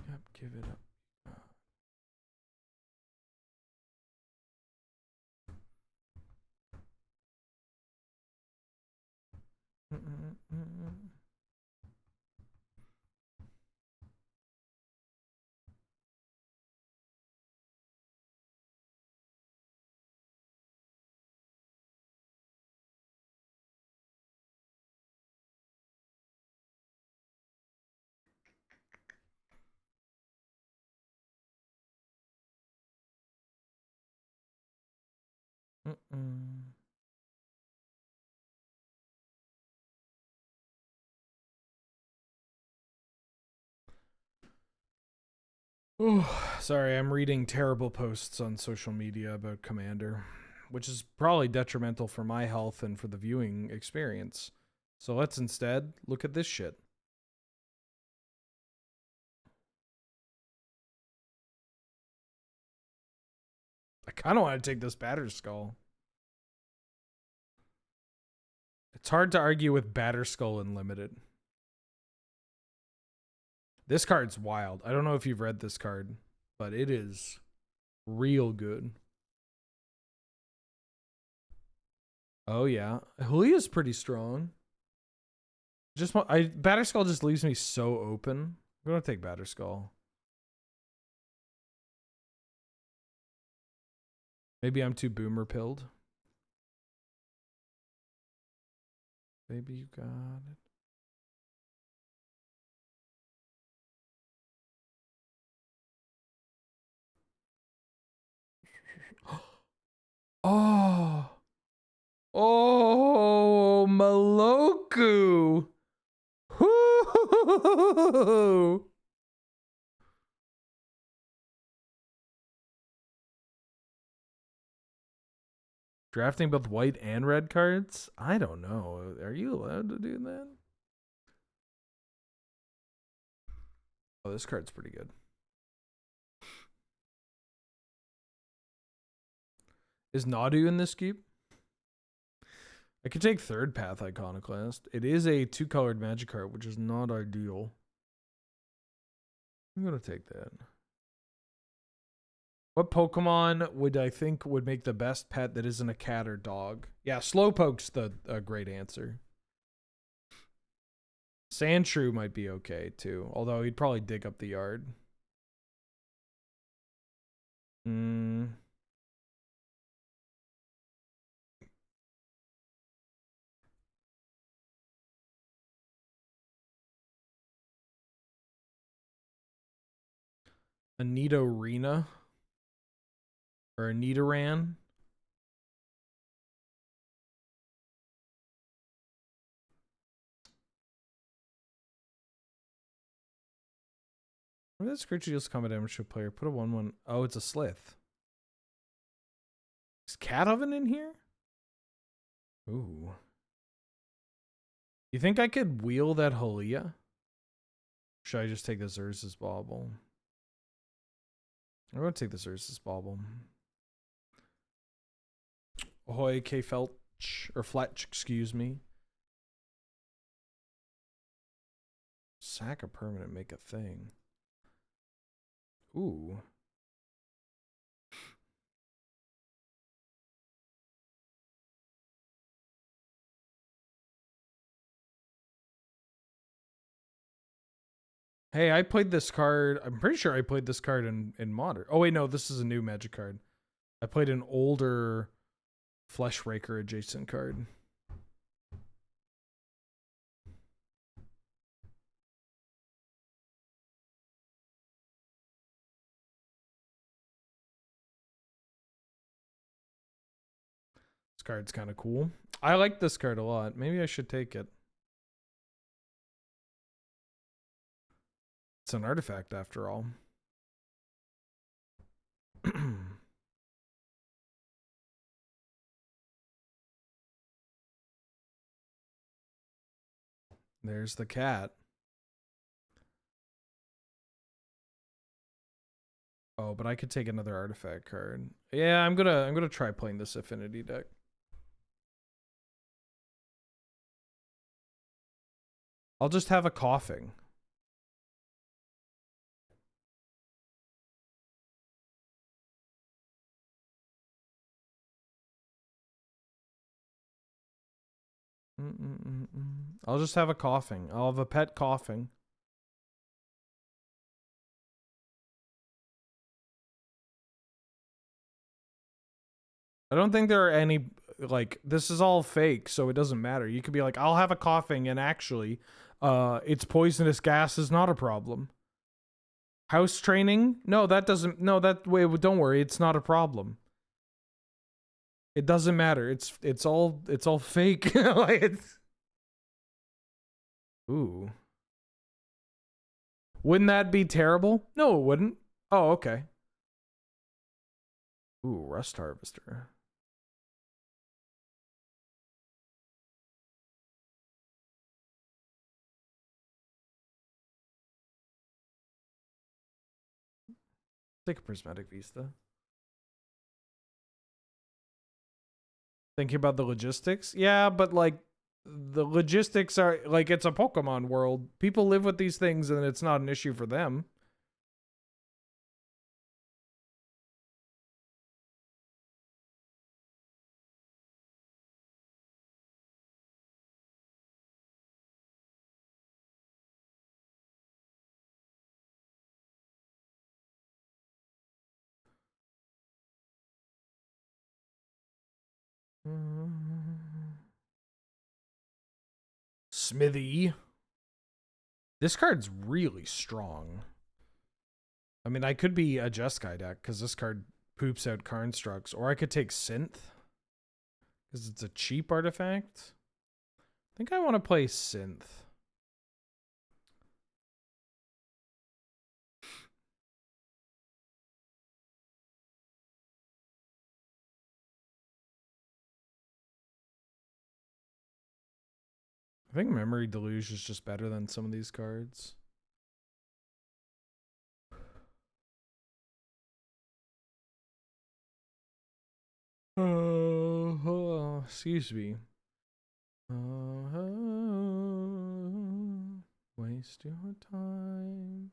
Yep, give it up. Oh, sorry, I'm reading terrible posts on social media about Commander, which is probably detrimental for my health and for the viewing experience. So let's instead look at this shit. I kind of want to take this Batterskull. It's hard to argue with Batterskull Unlimited. This card's wild. I don't know if you've read this card, but it is real good. Oh yeah, Julia's pretty strong. Batterskull just leaves me so open. I'm gonna take Batterskull. Maybe I'm too boomer pilled. Maybe you got it. Oh. Oh, Maloku. Hoo. Drafting both white and red cards? I don't know. Are you allowed to do that? Oh, this card's pretty good. Is Nadu in this keep? I could take Third Path Iconoclast. It is a 2-colored magic card, which is not ideal. I'm gonna take that. What Pokemon would I think would make the best pet that isn't a cat or dog? Yeah, Slowpoke's a great answer. Sandshrew might be okay too, although he'd probably dig up the yard. Anita or Anitaran. When this creature deals combat damage to a player, put a 1/1. Oh, it's a Slith. Is Cat Oven in here? Ooh. You think I could wheel that Halia? Should I just take the Xerxes Bauble? I'm going to take the Xerxes Bauble. Ahoy, K Felch, or Fletch, excuse me. Sack a permanent, make a thing. Ooh. Hey, I played this card. I'm pretty sure I played this card in Modern. Oh, wait, no, this is a new Magic card. I played an older Fleshraker adjacent card. This card's kind of cool. I like this card a lot. Maybe I should take it. It's an artifact after all. There's the cat. Oh, but I could take another artifact card. Yeah, I'm gonna try playing this affinity deck. I'll just have a coughing. I'll just have a coughing. I'll have a pet coughing. I don't think there are any, like, this is all fake, so it doesn't matter. You could be like, I'll have a coughing, and actually, it's poisonous gas is not a problem. House training? No, that doesn't, no, that way, don't worry, it's not a problem. It doesn't matter. It's all fake. Like, it's... Ooh. Wouldn't that be terrible? No, it wouldn't. Oh, okay. Ooh, Rust Harvester. Take a Prismatic Vista. Thinking about the logistics? Yeah, but like the logistics are like it's a Pokemon world. People live with these things and it's not an issue for them. Smithy. This card's really strong. I mean, I could be a Jeskai deck because this card poops out Constructs, or I could take Synth because it's a cheap artifact. I think I want to play Synth. I think Memory Deluge is just better than some of these cards. Excuse me. Waste your time.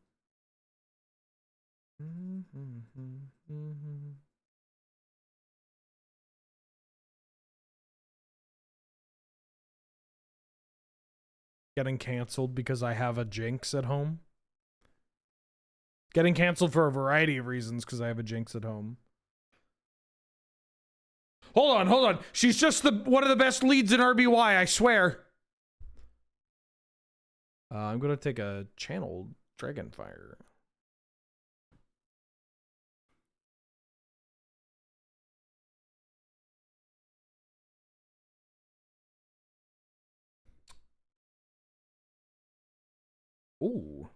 Getting canceled because I have a Jinx at home. Getting canceled for a variety of reasons because I have a Jinx at home. Hold on. She's just one of the best leads in RBY, I swear. I'm going to take a channeled Dragonfire. Ooh.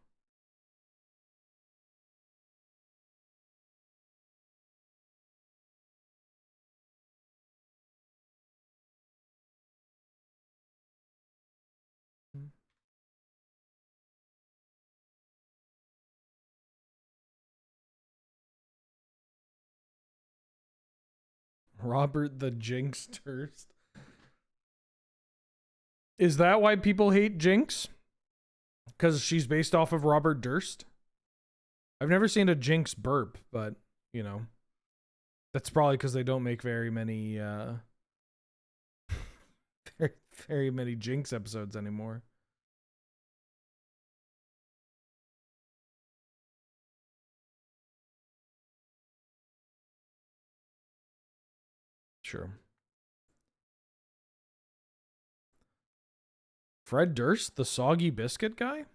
Robert the Jinx Durst. Is that why people hate Jinx? Because she's based off of Robert Durst? I've never seen a Jinx burp, but, you know. That's probably because they don't make very many, very many Jinx episodes anymore. Sure. Fred Durst, the soggy biscuit guy?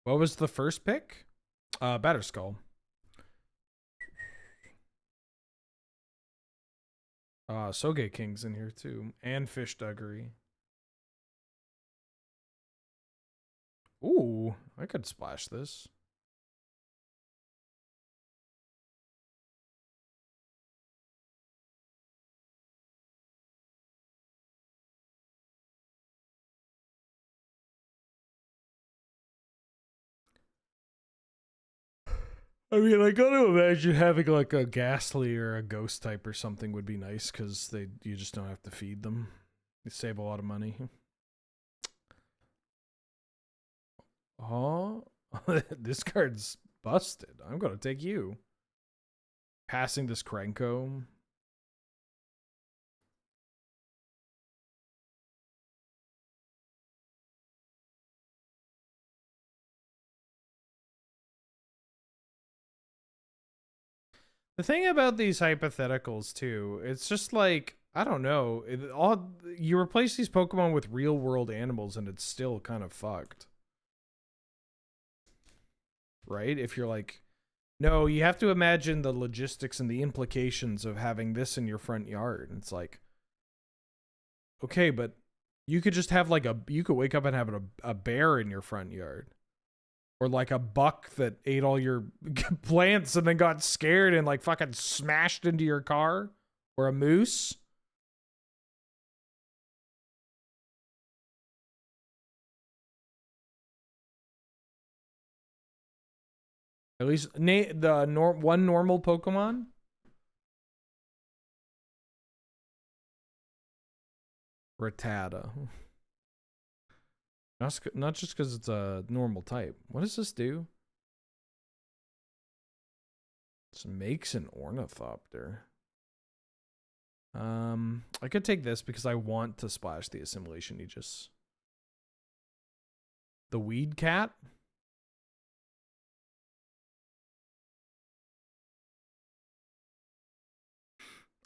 What was the first pick? Batterskull. Soge King's in here too. And Fish Duggery. Ooh, I could splash this. I mean, I gotta imagine having like a Ghastly or a Ghost type or something would be nice because you just don't have to feed them. You save a lot of money. Oh, this card's busted. I'm gonna take you. Passing this Krenko. The thing about these hypotheticals too, it's just like, I don't know. You replace these Pokemon with real world animals and it's still kind of fucked. Right? If you're like No, you have to imagine the logistics and the implications of having this in your front yard. It's like, okay, but you could just have like you could wake up and have a bear in your front yard. Or like a buck that ate all your plants and then got scared and like fucking smashed into your car. Or a moose. At least one normal Pokemon. Rattata. Not just because it's a normal type. What does this do? This makes an Ornithopter. I could take this because I want to splash the Assimilation Aegis. The Weed Cat?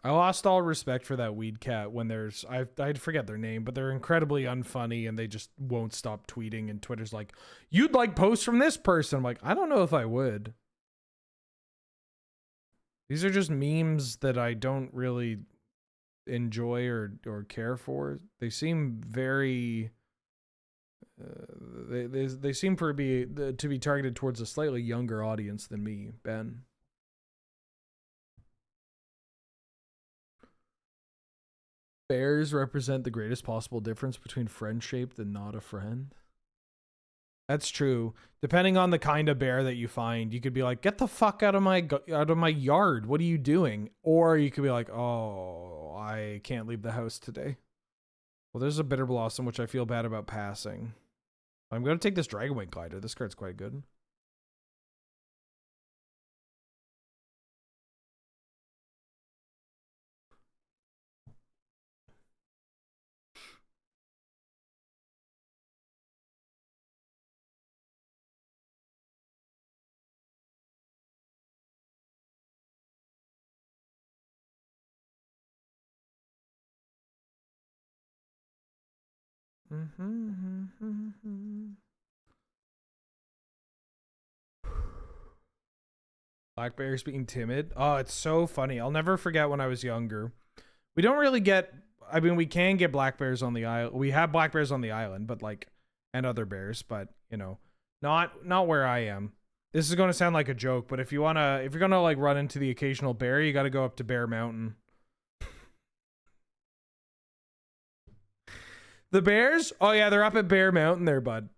I lost all respect for that Weed Cat when there's I forget their name, but they're incredibly unfunny and they just won't stop tweeting, and Twitter's like, you'd like posts from this person. I'm like, I don't know if I would. These are just memes that I don't really enjoy or care for. They seem very they seem to be targeted towards a slightly younger audience than me, Ben. Bears represent the greatest possible difference between friend-shaped and not a friend. That's true. Depending on the kind of bear that you find, you could be like, "Get the fuck out of my yard. What are you doing?" Or you could be like, "Oh, I can't leave the house today." Well, there's a Bitter Blossom, which I feel bad about passing. I'm going to take this Dragonwing Glider. This card's quite good. Black bears being timid. Oh, it's so funny. I'll never forget when I was younger. We don't really get. I mean, we can get black bears on the island. We have black bears on the island, but like, and other bears, but you know, not where I am. This is going to sound like a joke, but if you're gonna like run into the occasional bear, you got to go up to Bear Mountain. The bears? Oh yeah, they're up at Bear Mountain there, bud.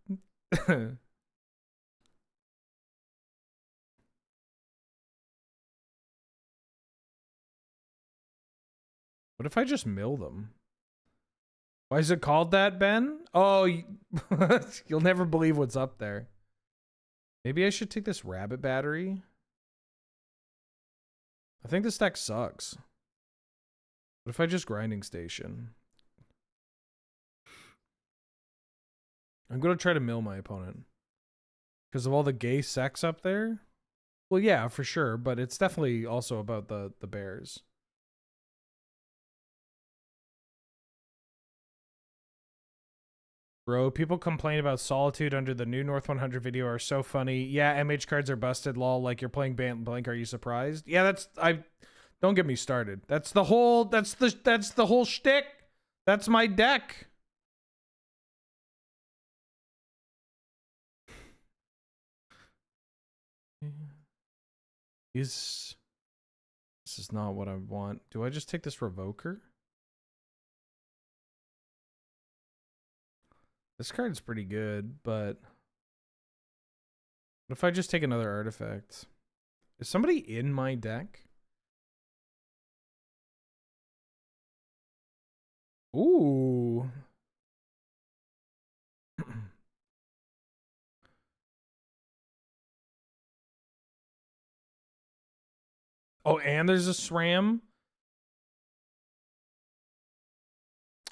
What if I just mill them? Why is it called that, Ben? Oh, you'll never believe what's up there. Maybe I should take this rabbit battery. I think this deck sucks. What if I just grinding station? I'm going to try to mill my opponent. Because of all the gay sex up there? Well, yeah, for sure. But it's definitely also about the bears. Bro, people complain about Solitude under the new North 100 video are so funny. Yeah, MH cards are busted, lol. Like you're playing Blank, are you surprised? Yeah, don't get me started. That's the whole shtick. That's my deck. This is not what I want. Do I just take this Revoker? This card's pretty good, but what if I just take another artifact? Is somebody in my deck? Ooh. Oh, and there's a SRAM?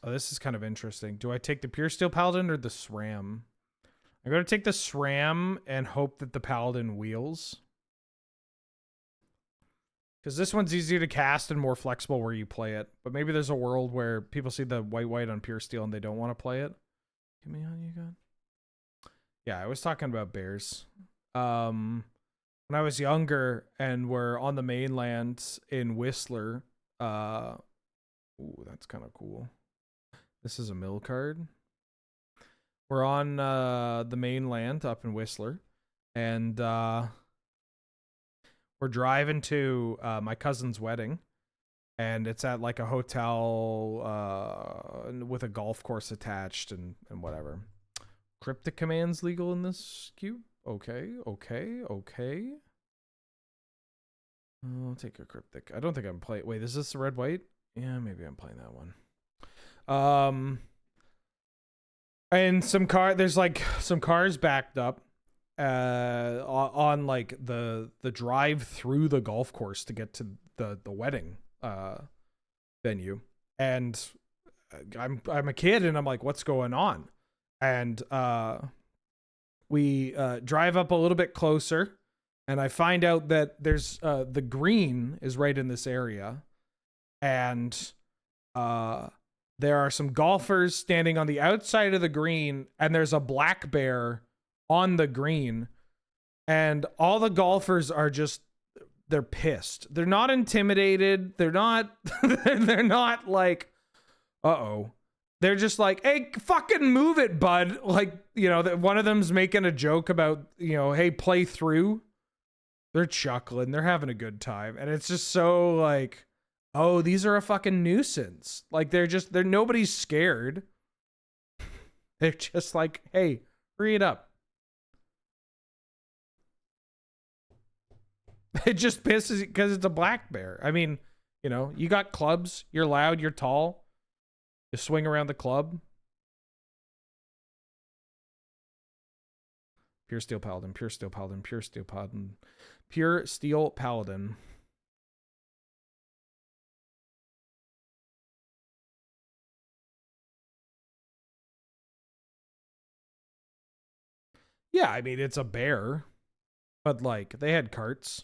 Oh, this is kind of interesting. Do I take the Pure Steel Paladin or the SRAM? I'm going to take the SRAM and hope that the Paladin wheels. Because this one's easier to cast and more flexible where you play it. But maybe there's a world where people see the white on Pure Steel and they don't want to play it. Give me all you got. Yeah, I was talking about bears. when I was younger and we're on the mainland in Whistler. Ooh, that's kind of cool. This is a mill card. We're on the mainland up in Whistler, and we're driving to my cousin's wedding, and it's at like a hotel with a golf course attached and whatever. Cryptic commands legal in this cube? Okay. I'll take a cryptic. I don't think I'm playing. Wait, is this red white? Yeah, maybe I'm playing that one. And there's like some cars backed up on like the drive through the golf course to get to the wedding venue. And I'm a kid and I'm like, what's going on? And we drive up a little bit closer, and I find out that there's the green is right in this area, and there are some golfers standing on the outside of the green, and there's a black bear on the green, and all the golfers are just, they're pissed. They're not intimidated. They're not they're not like, uh-oh. They're just like, hey, fucking move it, bud. Like, you know, one of them's making a joke about, you know, hey, play through. They're chuckling. They're having a good time. And it's just so like, oh, these are a fucking nuisance. Like, they're nobody's scared. They're just like, hey, hurry it up. It just pisses because it's a black bear. I mean, you know, you got clubs. You're loud. You're tall. You swing around the club. Pure Steel Paladin, Pure Steel Paladin, Pure Steel Paladin, Pure Steel Paladin. Yeah, I mean, it's a bear, but like, they had carts.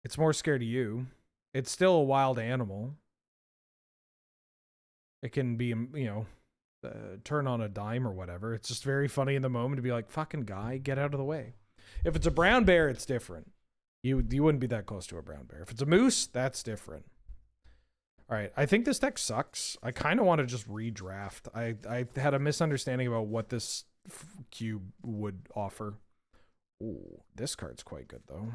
It's more scared of you. It's still a wild animal. It can be, you know, turn on a dime or whatever. It's just very funny in the moment to be like, fucking guy, get out of the way. If it's a brown bear, it's different. You wouldn't be that close to a brown bear. If it's a moose, that's different. All right, I think this deck sucks. I kind of want to just redraft. I had a misunderstanding about what this cube would offer. Ooh, this card's quite good, though.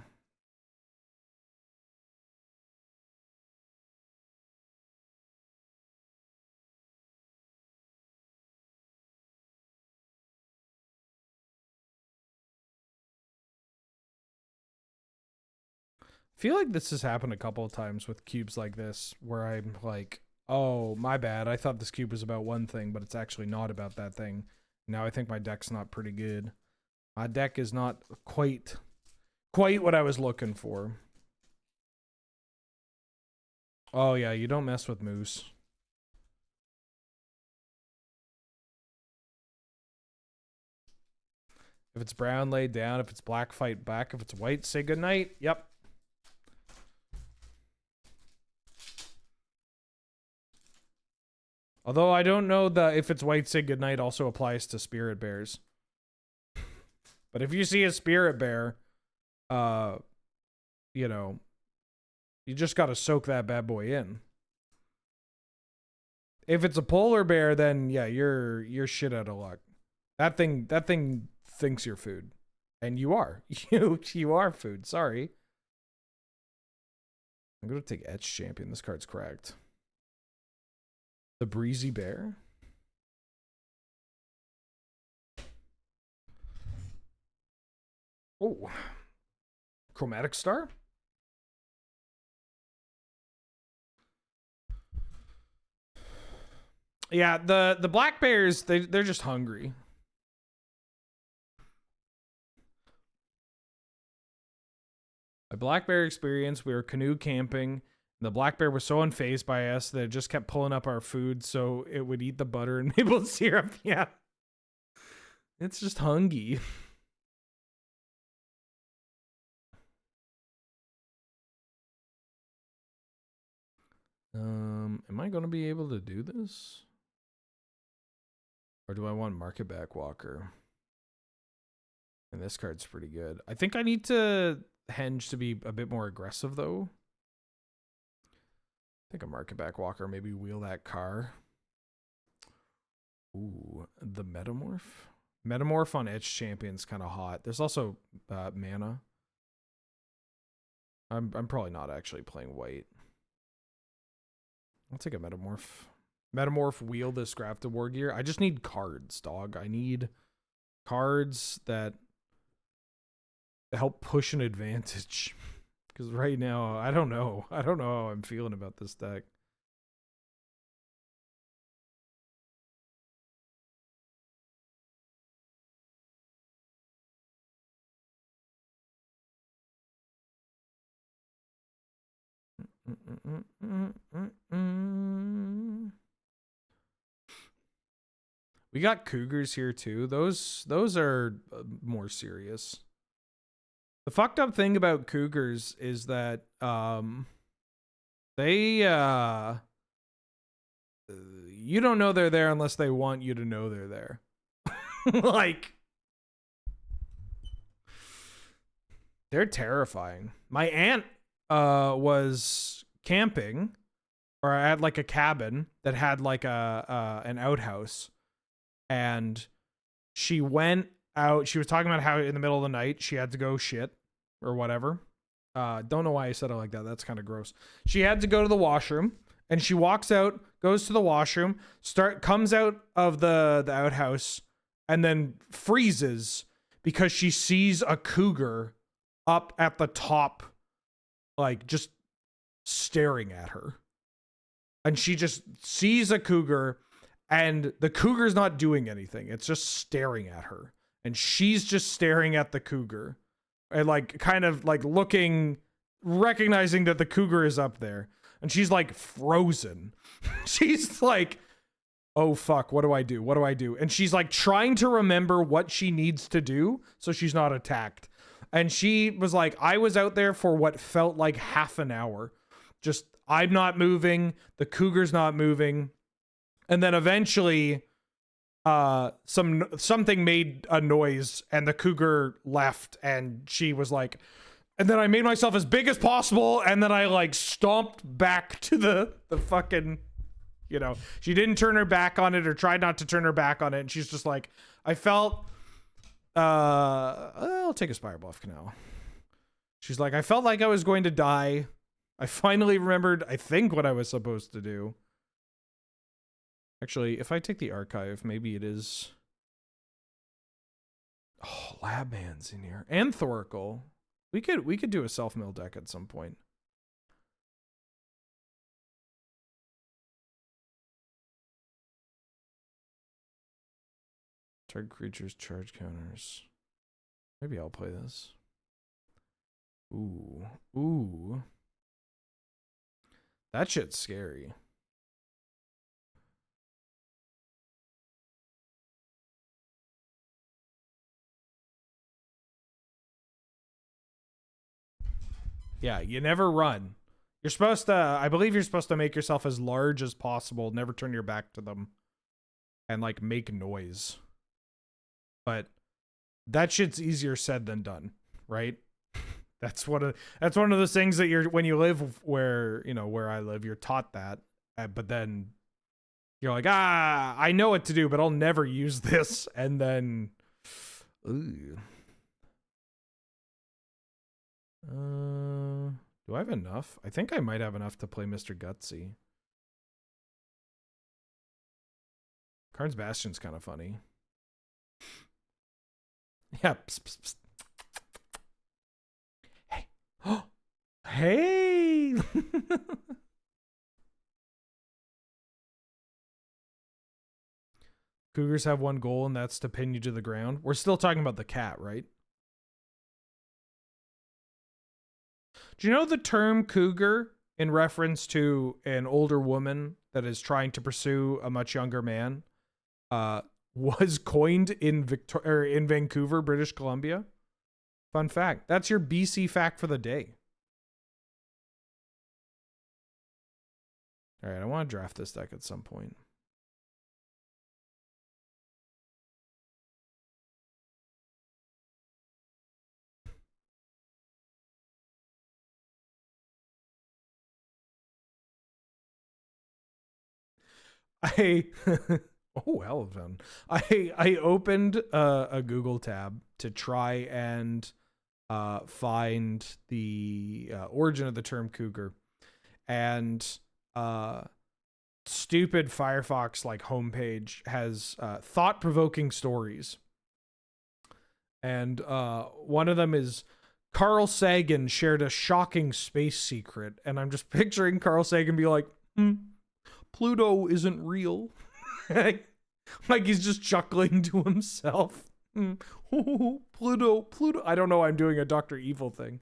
I feel like this has happened a couple of times with cubes like this, where I'm like, oh, my bad. I thought this cube was about one thing, but it's actually not about that thing. Now I think my deck's not pretty good. My deck is not quite what I was looking for. Oh, yeah, you don't mess with moose. If it's brown, lay down. If it's black, fight back. If it's white, say goodnight. Yep. Although I don't know that if it's white, say goodnight also applies to spirit bears. But if you see a spirit bear, you know, you just got to soak that bad boy in. If it's a polar bear, then yeah, you're shit out of luck. That thing thinks you're food, and you are. You are food. Sorry. I'm gonna take Etch Champion. This card's cracked. The Breezy Bear. Oh. Chromatic Star? Yeah, the black bears, they're just hungry. My black bear experience, we were canoe camping. The black bear was so unfazed by us that it just kept pulling up our food so it would eat the butter and maple syrup. Yeah. It's just hungry. Am I going to be able to do this? Or do I want Market Back Walker? And this card's pretty good. I think I need to henge to be a bit more aggressive, though. I think a market back walker, maybe wheel that car. Ooh, the Metamorph. Metamorph on Etched Champion's kind of hot. There's also mana. I'm probably not actually playing white. I'll take a Metamorph. Metamorph, wheel this Grafted War Gear. I just need cards, dog. I need cards that help push an advantage. Because right now, I don't know. I don't know how I'm feeling about this deck. We got Cougars here too. Those are more serious. The fucked up thing about Cougars is that they you don't know they're there unless they want you to know they're there. Like, they're terrifying. My aunt was camping, or I had like a cabin that had like an outhouse, and she went out. She was talking about how in the middle of the night she had to go shit or whatever. Don't know why I said it like that. That's kind of gross. She had to go to the washroom, and she walks out, goes to the washroom, comes out of the outhouse, and then freezes because she sees a cougar up at the top, like just staring at her. And she just sees a cougar, and the cougar's not doing anything. It's just staring at her. And she's just staring at the cougar. And like kind of like looking, recognizing that the cougar is up there. And she's like frozen. She's like, oh fuck, what do I do? What do I do? And she's like trying to remember what she needs to do so she's not attacked. And she was like, I was out there for what felt like half an hour. Just, I'm not moving. The cougar's not moving. And then eventually, something made a noise and the cougar left, and she was like, and then I made myself as big as possible, and then I like stomped back to the fucking, you know, she didn't turn her back on it or tried not to turn her back on it. And she's just like, I felt, I'll take a Spire Bluff Canal. She's like, I felt like I was going to die. I finally remembered, I think, what I was supposed to do. Actually, if I take the archive, maybe it is. Oh, Lab Man's in here. And Thoracle. We could do a self-mill deck at some point. Target creatures, charge counters. Maybe I'll play this. Ooh. Ooh. That shit's scary. Yeah, you never run. You're supposed to, I believe you're supposed to make yourself as large as possible, never turn your back to them, and like make noise. But that shit's easier said than done, right? That's one of those things that when you live where, you know, where I live, you're taught that, but then you're like, I know what to do, but I'll never use this, and then, ooh. Do I have enough? I think I might have enough to play Mr. Gutsy. Karn's Bastion's kind of funny. Yeah. Psst, psst, psst. Hey. Oh. Hey. Cougars have one goal, and that's to pin you to the ground. We're still talking about the cat, right? Do you know the term cougar in reference to an older woman that is trying to pursue a much younger man was coined in Vancouver, British Columbia? Fun fact. That's your BC fact for the day. All right, I want to draft this deck at some point. I oh, hell of fun. I opened a Google tab to try and find the origin of the term cougar, and stupid Firefox like homepage has thought-provoking stories, and one of them is Carl Sagan shared a shocking space secret, and I'm just picturing Carl Sagan be like, Pluto isn't real. Like he's just chuckling to himself. Pluto. I don't know, I'm doing a Dr. Evil thing.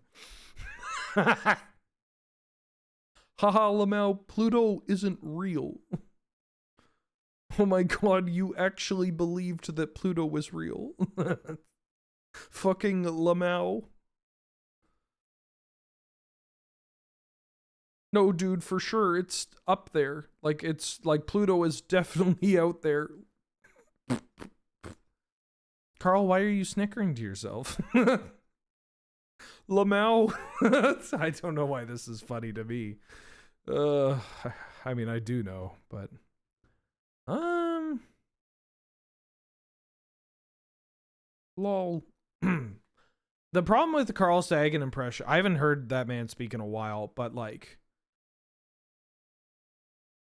Haha, Lamau, Pluto isn't real. Oh my god, you actually believed that Pluto was real. Fucking Lamau. No, dude, for sure, it's up there. Like, it's like Pluto is definitely out there. Carl, why are you snickering to yourself? Lamau. I don't know why this is funny to me. I mean, I do know, but lol. The problem with the Carl Sagan impression, I haven't heard that man speak in a while, but like,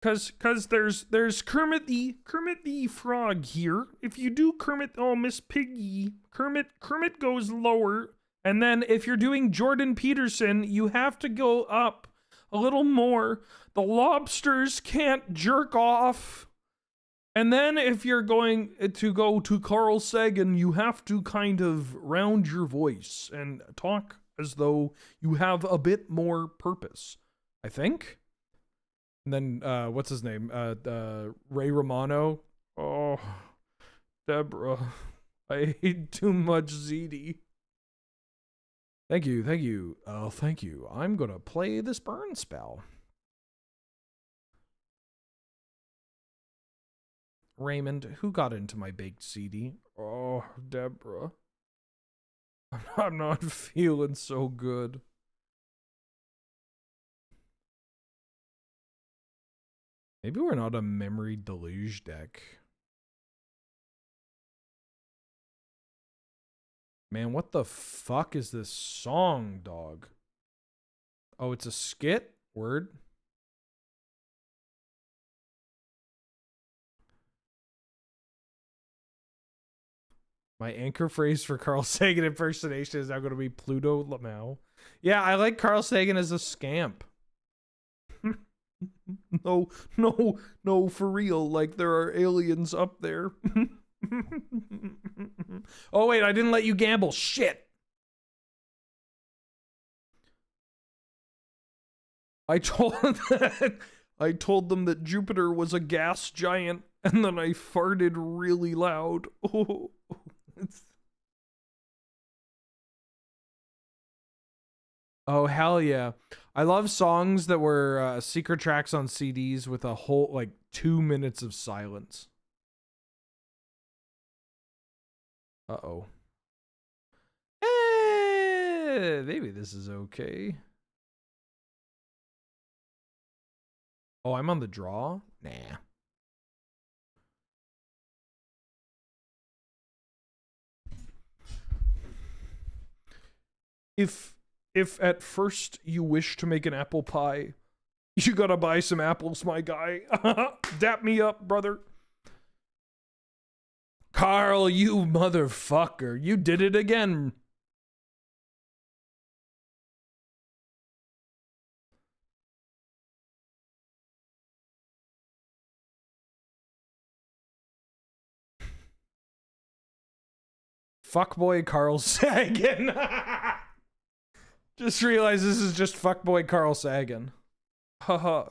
cause there's Kermit the Frog here. If you do Kermit, oh Miss Piggy, Kermit goes lower, and then if you're doing Jordan Peterson, you have to go up a little more. The lobsters can't jerk off. And then if you're going to go to Carl Sagan, you have to kind of round your voice and talk as though you have a bit more purpose, I think. And then, what's his name? Ray Romano. Oh, Deborah. I ate too much ZD. Thank you. Oh, thank you. I'm gonna play this burn spell. Raymond, who got into my baked CD? Oh, Deborah. I'm not feeling so good. Maybe we're not a memory deluge deck. Man, what the fuck is this song, dog? Oh, it's a skit? Word? My anchor phrase for Carl Sagan impersonation is now going to be Pluto Lamau. Yeah, I like Carl Sagan as a scamp. No, for real. Like, there are aliens up there. Oh, wait, I didn't let you gamble. Shit. I told them that Jupiter was a gas giant, and then I farted really loud. Oh, oh, hell yeah. I love songs that were secret tracks on CDs with a whole, like, 2 minutes of silence. Uh-oh. Maybe this is okay. Oh, I'm on the draw? Nah. If at first you wish to make an apple pie, you gotta buy some apples, my guy. Dap me up, brother. Carl, you motherfucker. You did it again. Fuckboy Carl Sagan. Just realized this is just fuckboy Carl Sagan. Haha.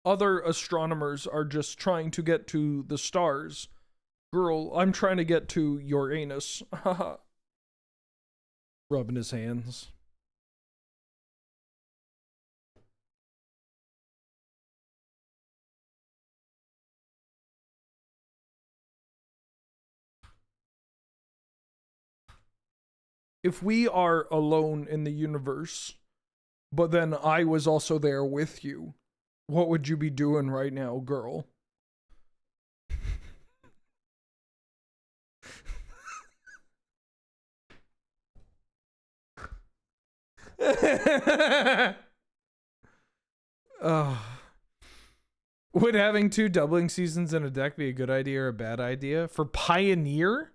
Other astronomers are just trying to get to the stars. Girl, I'm trying to get to your anus. Haha. Rubbing his hands. if we are alone in the universe, but then I was also there with you, what would you be doing right now, girl? Would having 2 doubling seasons in a deck be a good idea or a bad idea? For Pioneer?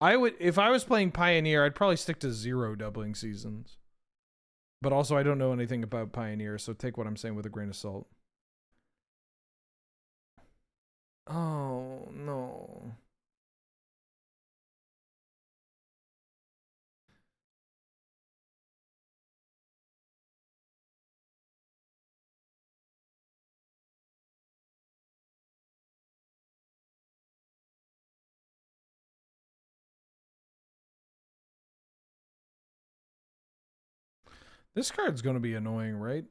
I would, if I was playing Pioneer, I'd probably stick to 0 doubling seasons. But also, I don't know anything about Pioneer, so take what I'm saying with a grain of salt. Oh, no. This card's going to be annoying, right?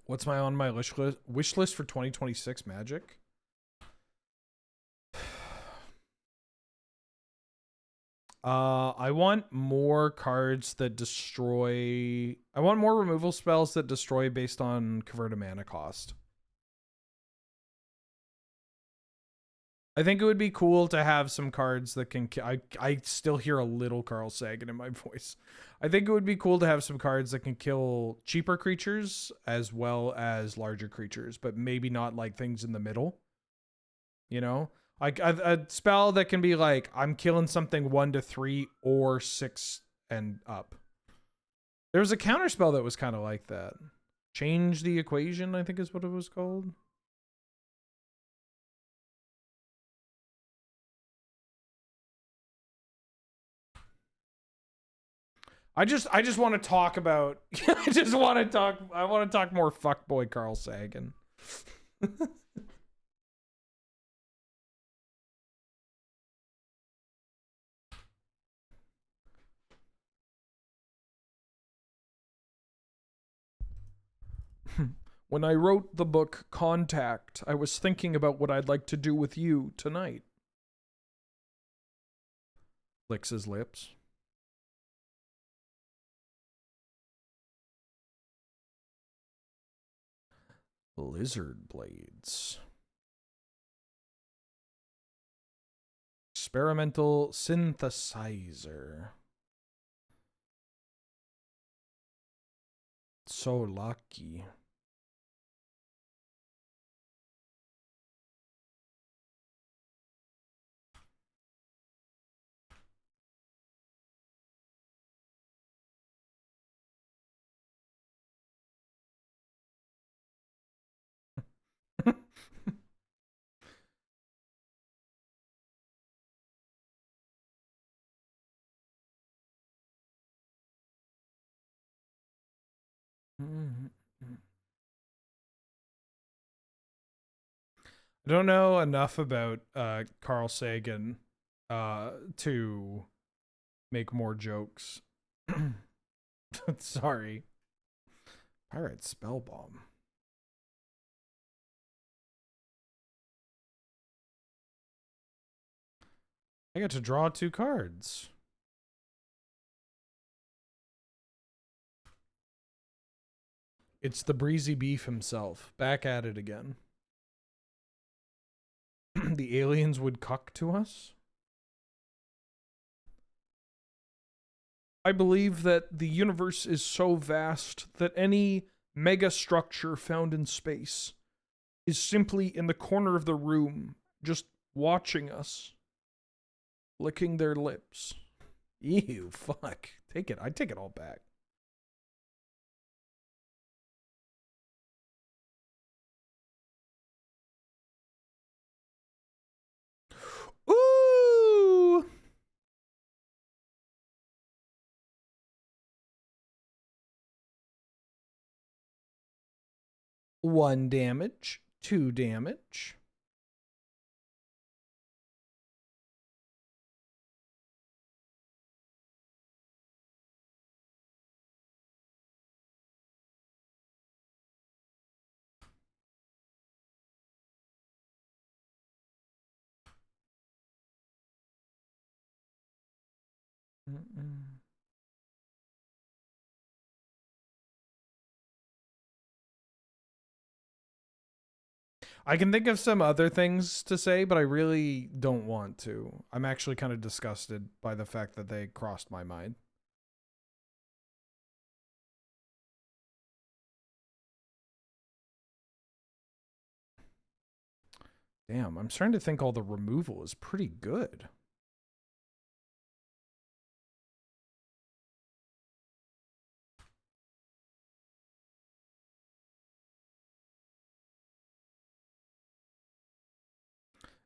What's on my wish list for 2026 Magic? I want more cards that destroy. I want more removal spells that destroy based on convert a mana cost. I think it would be cool to have some cards that can. I still hear a little Carl Sagan in my voice. I think it would be cool to have some cards that can kill cheaper creatures as well as larger creatures, but maybe not like things in the middle. You know, like a spell that can be like, I'm killing something 1 to 3 or 6 and up. There was a counter spell that was kind of like that. Change the equation, I think is what it was called. I just want to talk about. I want to talk more fuckboy Carl Sagan. When I wrote the book Contact, I was thinking about what I'd like to do with you tonight. Licks his lips. Lizard blades. Experimental synthesizer. So lucky. I don't know enough about Carl Sagan to make more jokes. Sorry. Pirate Spellbomb. I get to draw 2 cards. It's the Breezy Beef himself, back at it again. The aliens would cuck to us? I believe that the universe is so vast that any mega structure found in space is simply in the corner of the room, just watching us, licking their lips. Ew, fuck. Take it. I take it all back. Ooh! 1 damage, 2 damage. I can think of some other things to say, but I really don't want to. I'm actually kind of disgusted by the fact that they crossed my mind. Damn, I'm starting to think all the removal is pretty good.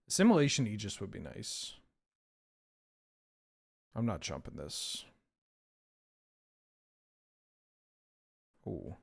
Assimilation Aegis would be nice. I'm not jumping this. Ooh.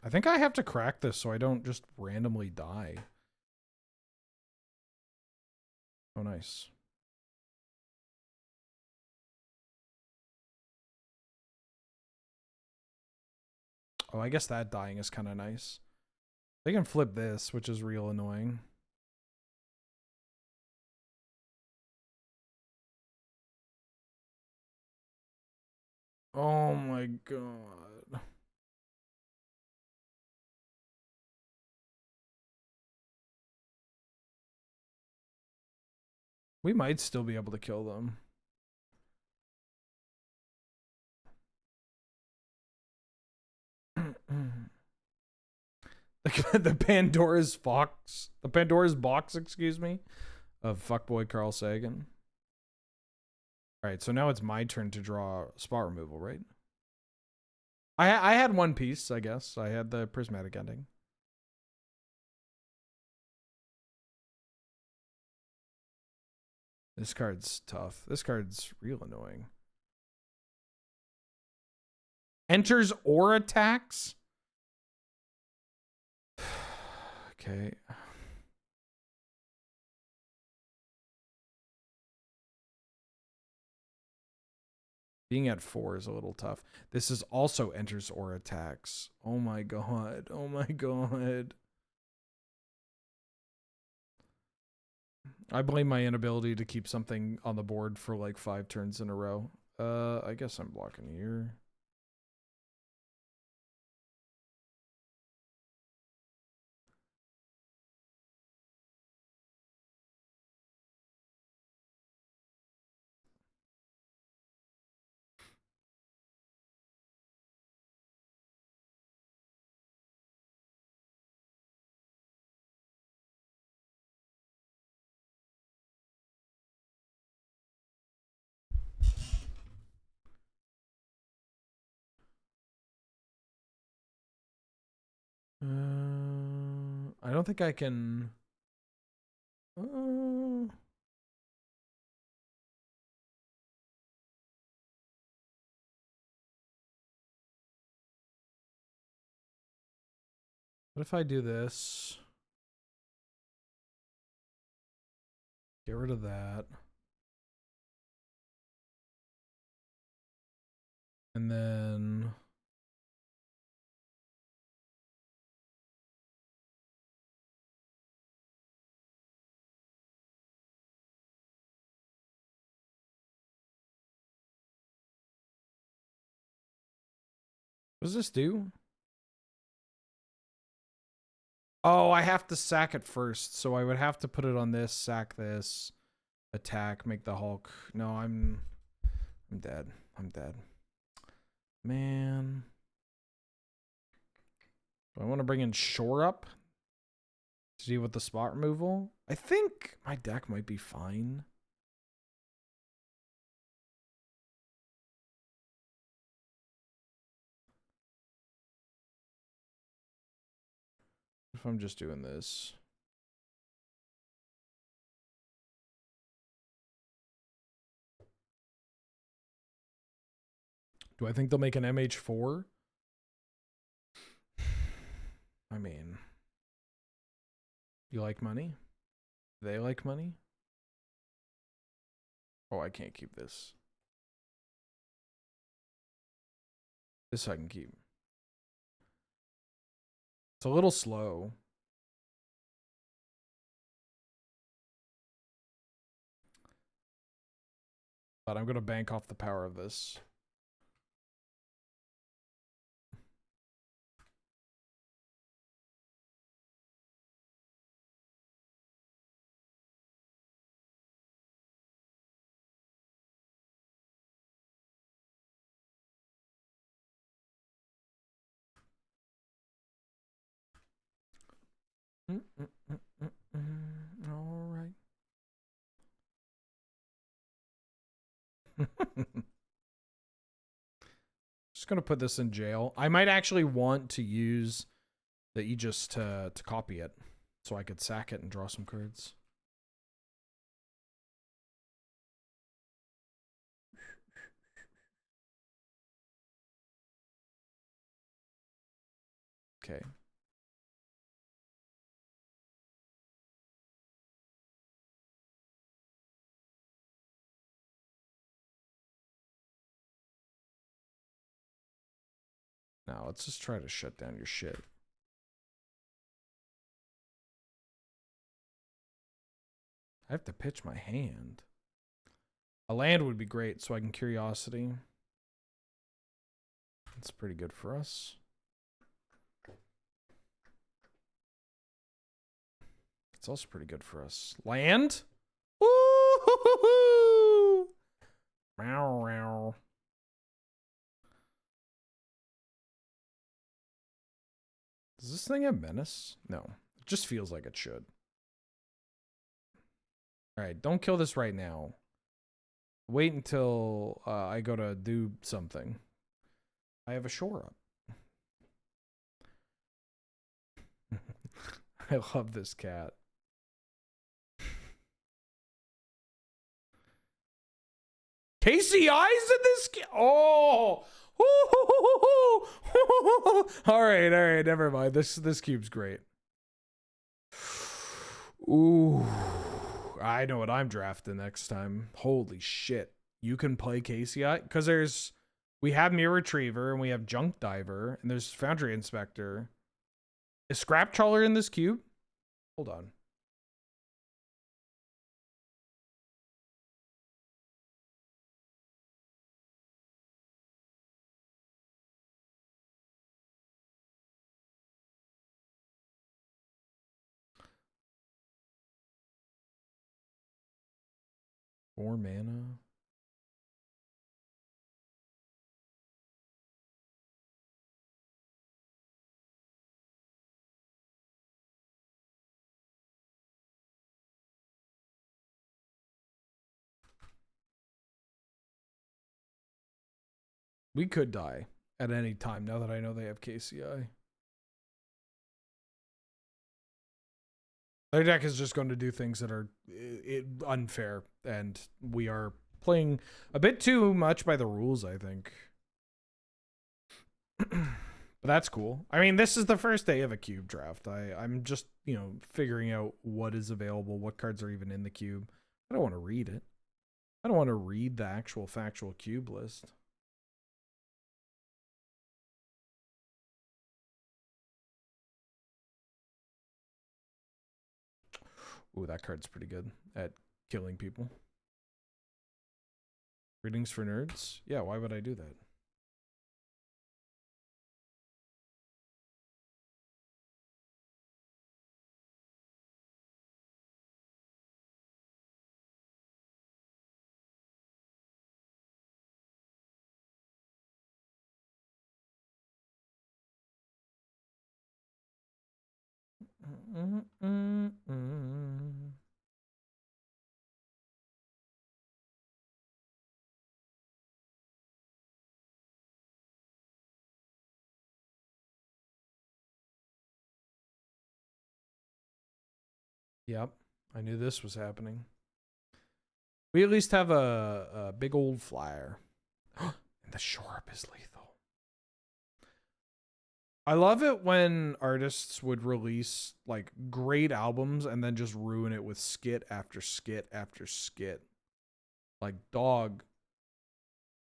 I think I have to crack this so I don't just randomly die. Oh, nice. Oh, I guess that dying is kind of nice. They can flip this, which is real annoying. Oh my god. We might still be able to kill them. The Pandora's box, excuse me, of fuckboy Carl Sagan. All right, so now it's my turn to draw spot removal, right? I had one piece, I guess. I had the prismatic ending. This card's tough. This card's real annoying. Enters or attacks? Okay. Being at 4 is a little tough. This is also enters or attacks. Oh my god. Oh my god. I blame my inability to keep something on the board for like 5 turns in a row. I guess I'm blocking here. I don't think I can. What if I do this? Get rid of that. And then what does this do? Oh, I have to sack it first. So I would have to put it on this, sack this, attack, make the Hulk. No, I'm dead. I'm dead. Man. Do I want to bring in Shore Up to deal with the spot removal? I think my deck might be fine. If I'm just doing this. Do I think they'll make an MH4? I mean, you like money? They like money? Oh, I can't keep this. This I can keep. It's a little slow. But I'm going to bank off the power of this. All right. Just gonna put this in jail. I might actually want to use the Aegis to copy it, so I could sack it and draw some cards. Okay. Now let's just try to shut down your shit. I have to pitch my hand. A land would be great, so I can Curiosity. That's pretty good for us. It's also pretty good for us. Land? Woo-hoo-hoo-hoo! Meow, meow. Does this thing have menace? No. It just feels like it should. Alright, don't kill this right now. Wait until I go to do something. I have a shore up. I love this cat. KCI's in this? Oh! All right, never mind. This cube's great. Ooh, I know what I'm drafting next time. Holy shit. You can play KCI? Because we have Mirror Retriever, and we have Junk Diver, and there's Foundry Inspector. Is Scrap Trawler in this cube? Hold on. Four mana. We could die at any time now that I know they have KCI. Their deck is just going to do things that are unfair, and we are playing a bit too much by the rules, I think. But that's cool. I mean, this is the first day of a cube draft. I'm just, figuring out what is available, what cards are even in the cube. I don't want to read it. I don't want to read the actual factual cube list. Ooh, that card's pretty good at killing people. Readings for nerds? Yeah, why would I do that? Yep, I knew this was happening. We at least have a big old flyer. And the shore up is lethal. I love it when artists would release like great albums and then just ruin it with skit after skit after skit. Like, dog,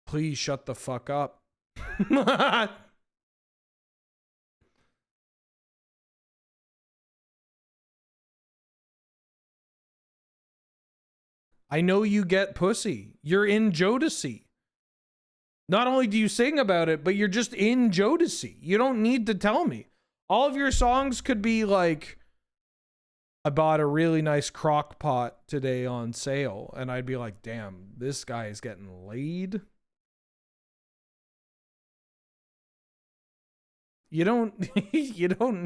please shut the fuck up. I know you get pussy. You're in Jodeci. Not only do you sing about it, but you're just in Jodeci. You don't need to tell me. All of your songs could be like, I bought a really nice crock pot today on sale. And I'd be like, damn, this guy is getting laid. You don't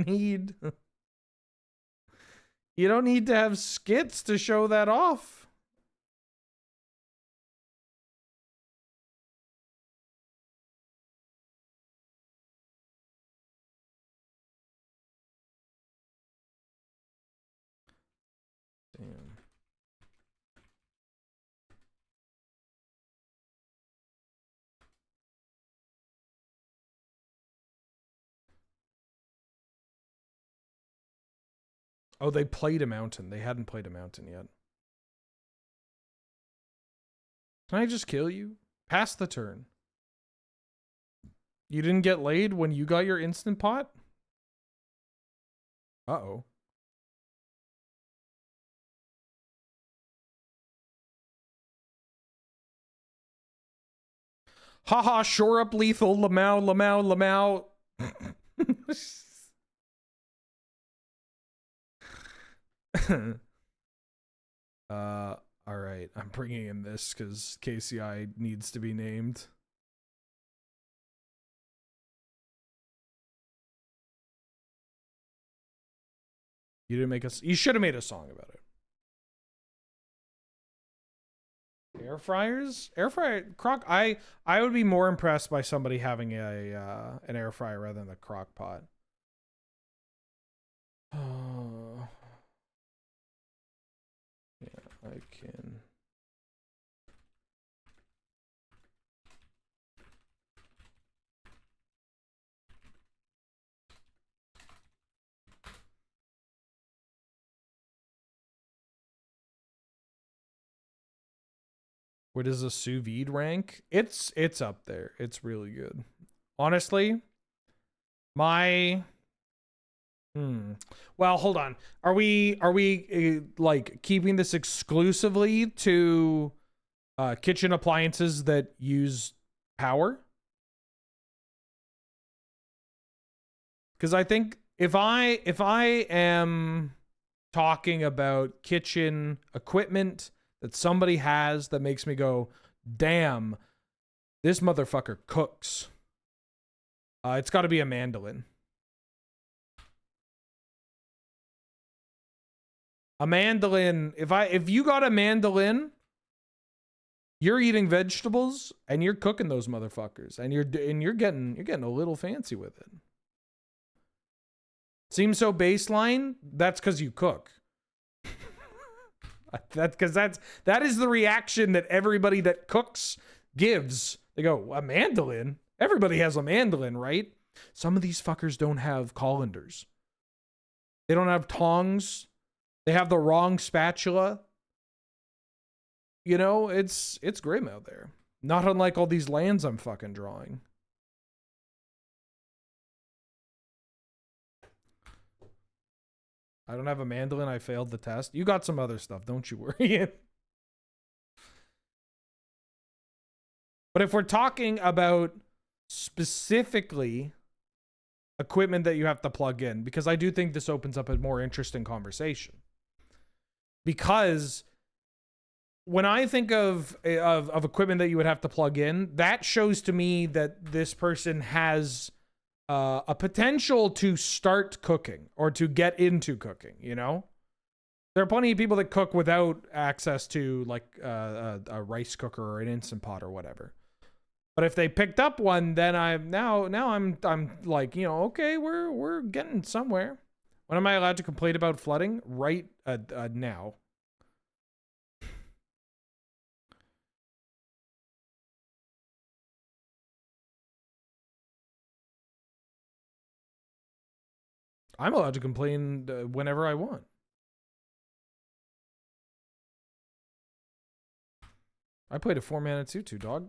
need to have skits to show that off. Damn. Oh, they played a mountain. They hadn't played a mountain yet. Can I just kill you? Pass the turn. You didn't get laid when you got your instant pot? Uh-oh. Haha, shore up lethal, Lamau. All right. I'm bringing in this because KCI needs to be named. You didn't make us. You should have made a song about it. Air fryers, crock. I would be more impressed by somebody having an air fryer rather than the crock pot. Oh. Yeah, I can. What is a sous vide rank? It's up there. It's really good. Honestly, my well, hold on. Are we like keeping this exclusively to kitchen appliances that use power? Because I think if I am talking about kitchen equipment that somebody has that makes me go, damn, this motherfucker cooks. It's got to be a mandolin. A mandolin. If you got a mandolin, you're eating vegetables and you're cooking those motherfuckers, and you're getting a little fancy with it. Seems so baseline. That's because you cook. That is the reaction that everybody that cooks gives. They go, a mandolin? Everybody has a mandolin, right? Some of these fuckers don't have colanders. They don't have tongs. They have the wrong spatula. You know, it's grim out there. Not unlike all these lands I'm fucking drawing. I don't have a mandolin. I failed the test. You got some other stuff. Don't you worry. But if we're talking about specifically equipment that you have to plug in, because I do think this opens up a more interesting conversation. Because when I think of equipment that you would have to plug in, that shows to me that this person has a potential to start cooking or to get into cooking, you know? There are plenty of people that cook without access to like a rice cooker or an Instant Pot or whatever. But if they picked up one, then I'm like, you know, okay, we're getting somewhere. When am I allowed to complain about flooding? Right now. I'm allowed to complain whenever I want. I played a 4-mana tutu, dog.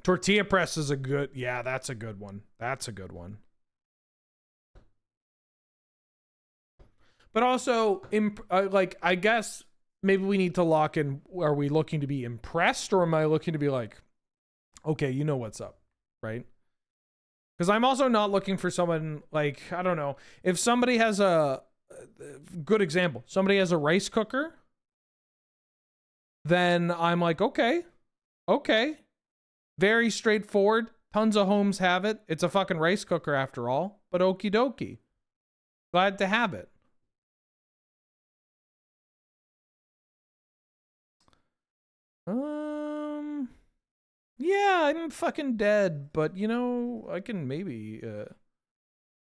Tortilla press is a good... Yeah, that's a good one. That's a good one. But also, like, I guess maybe we need to lock in, are we looking to be impressed, or am I looking to be like, okay, you know what's up, right? Because I'm also not looking for someone, like, I don't know. If somebody has a... Good example. Somebody has a rice cooker, then I'm like, okay. Very straightforward. Tons of homes have it. It's a fucking rice cooker after all. But okie dokie. Glad to have it. Yeah, I'm fucking dead, but you know, I can maybe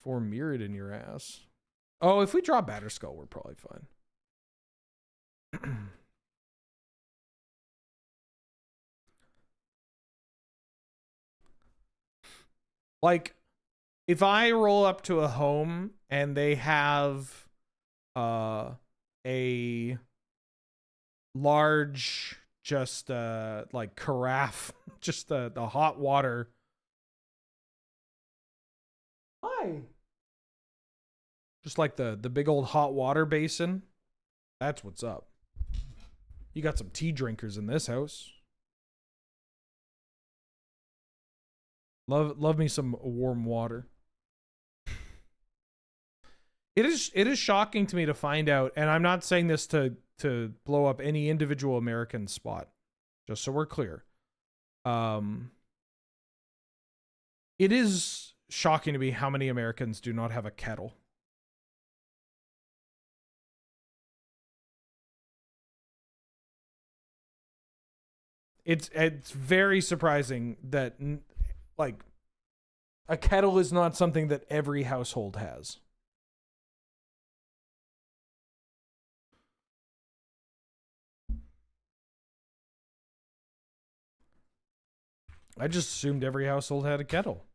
form Mirrored in your ass. Oh, if we draw Batterskull, we're probably fine. Like, if I roll up to a home and they have a large, just like carafe, just the hot water. Why? Just like the big old hot water basin. That's what's up. You got some tea drinkers in this house. Love me some warm water. It is shocking to me to find out, and I'm not saying this to blow up any individual American spot, just so we're clear. It is shocking to me how many Americans do not have a kettle. It's very surprising that, like, a kettle is not something that every household has. I just assumed every household had a kettle.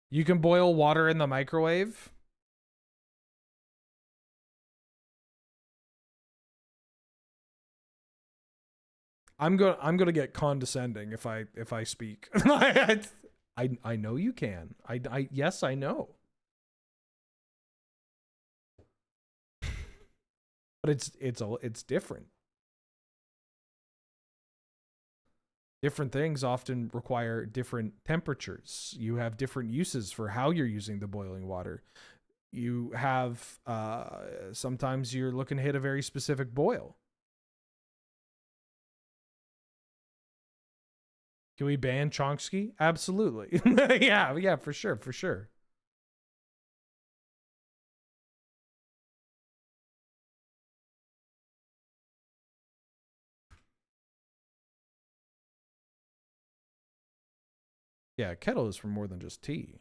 You can boil water in the microwave. I'm gonna get condescending if I speak. I know you can. Yes, I know. But it's different. Different things often require different temperatures. You have different uses for how you're using the boiling water. You have sometimes you're looking to hit a very specific boil. Can we ban Chomsky? Absolutely. yeah, for sure. Yeah, kettle is for more than just tea.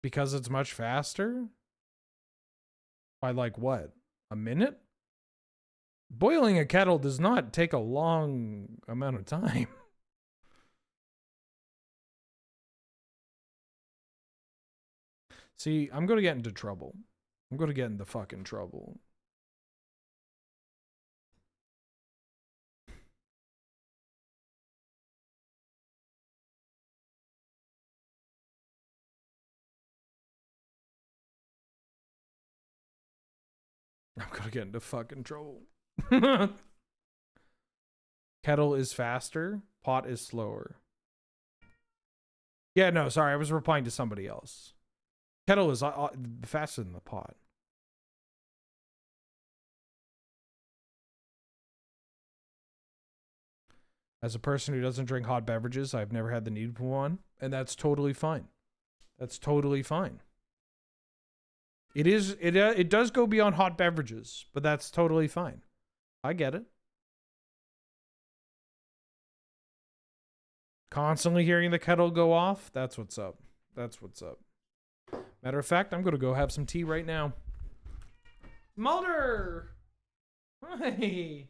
Because it's much faster? By like what? A minute? Boiling a kettle does not take a long amount of time. See, I'm going to get into trouble. I'm going to get into fucking trouble. I'm going to get into fucking trouble. Kettle is faster. Pot is slower. Yeah, no, sorry. I was replying to somebody else. Kettle is faster than the pot. As a person who doesn't drink hot beverages, I've never had the need for one, and that's totally fine. That's totally fine. It does go beyond hot beverages, but that's totally fine. I get it. Constantly hearing the kettle go off, that's what's up. That's what's up. Matter of fact, I'm going to go have some tea right now. Mulder! Hey.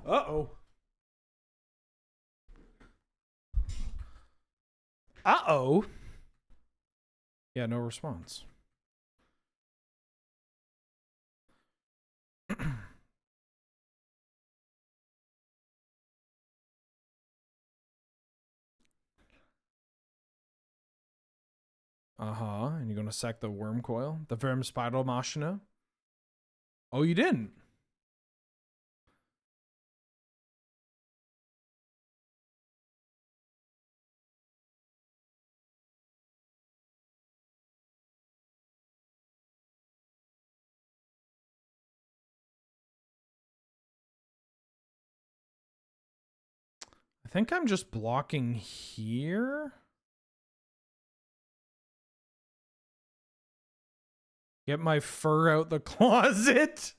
Uh-oh. Uh-oh. Yeah, no response. Uh-huh. And you're gonna sack the worm coil? The Verm Spiral Machina? Oh, you didn't? I think I'm just blocking here. Get my fur out the closet.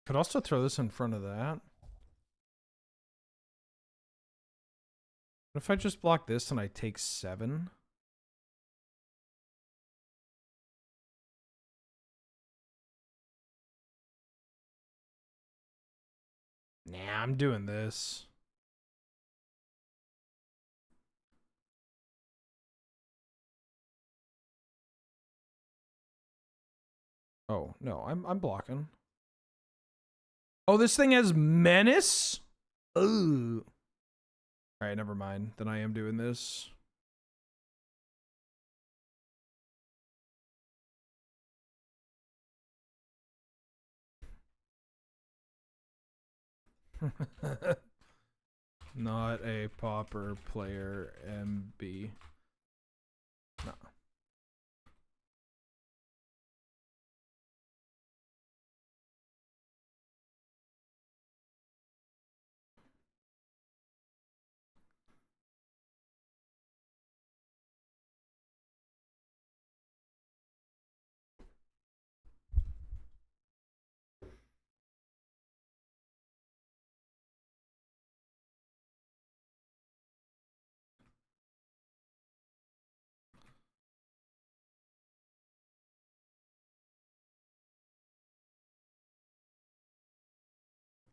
Could also throw this in front of that. What if I just block this and I take 7? Nah, I'm doing this. Oh, no, I'm blocking. Oh, this thing has menace? Ooh. Alright, never mind. Then I am doing this. Not a pauper player, MB. No.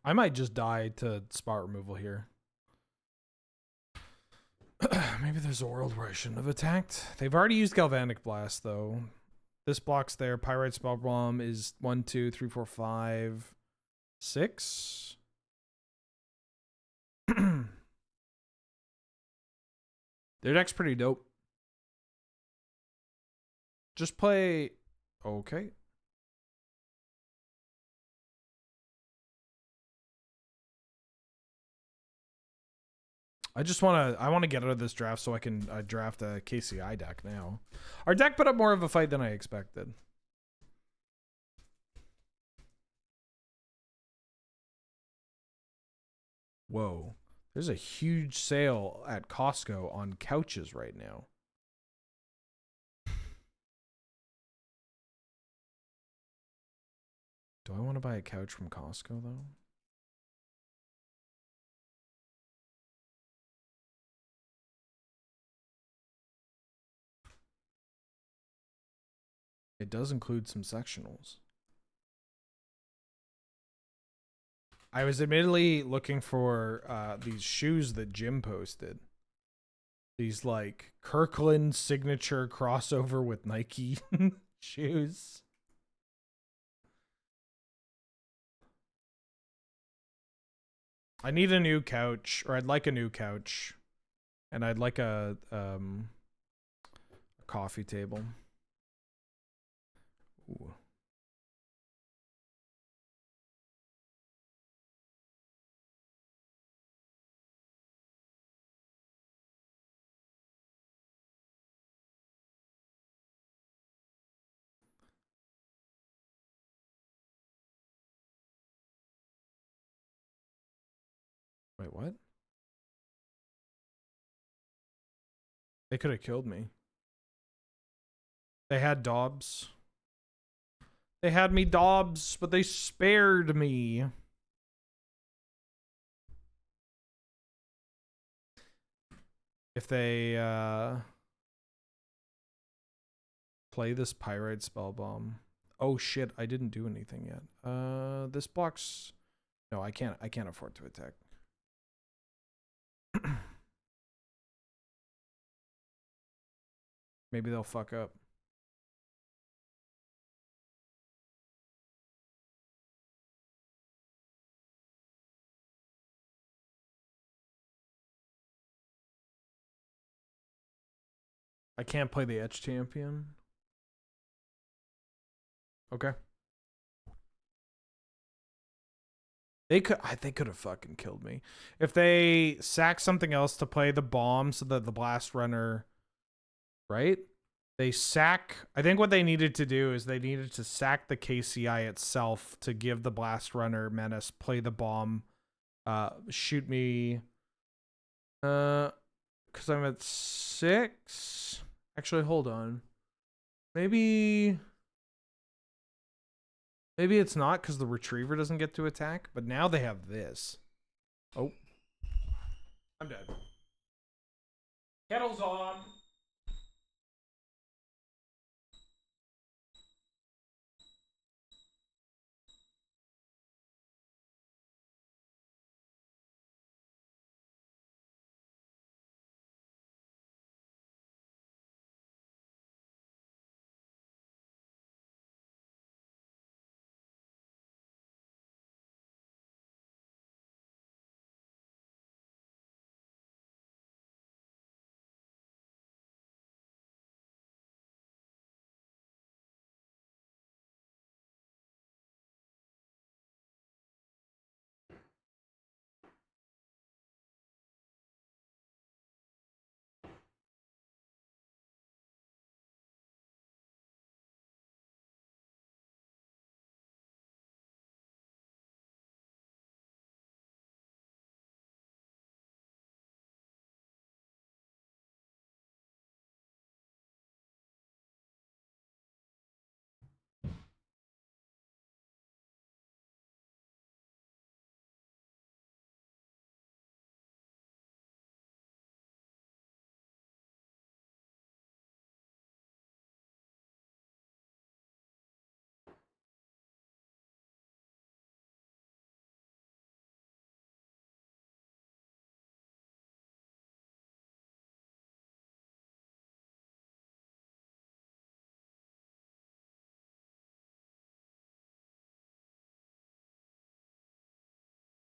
I might just die to spot removal here. Maybe there's a world where I shouldn't have attacked. They've already used Galvanic Blast, though. This blocks their Pyrite Spell Bomb is 1, 2, 3, 4, 5, 6. Their deck's pretty dope. Just play... Okay. I want to get out of this draft so I can draft a KCI deck now. Our deck put up more of a fight than I expected. Whoa. There's a huge sale at Costco on couches right now. Do I want to buy a couch from Costco, though? It does include some sectionals. I was admittedly looking for these shoes that Jim posted. these like Kirkland signature crossover with Nike shoes. I need a new couch, or I'd like a new couch, and I'd like a coffee table. Ooh. Wait, what? They could have killed me. They had Dobbs. They had me Dobbs, but they spared me. If they play this Pyrite Spellbomb. Oh shit, I didn't do anything yet. This blocks. No, I can't afford to attack. Maybe they'll fuck up. I can't play the Etch Champion. Okay. They could have fucking killed me. If they sack something else to play the bomb so that the Blast Runner, right? They sack, I think what they needed to do is they needed to sack the KCI itself to give the Blast Runner menace, play the bomb, shoot me, because I'm at 6. Actually, hold on. Maybe it's not because the Retriever doesn't get to attack, but now they have this. Oh. I'm dead. Kettle's on.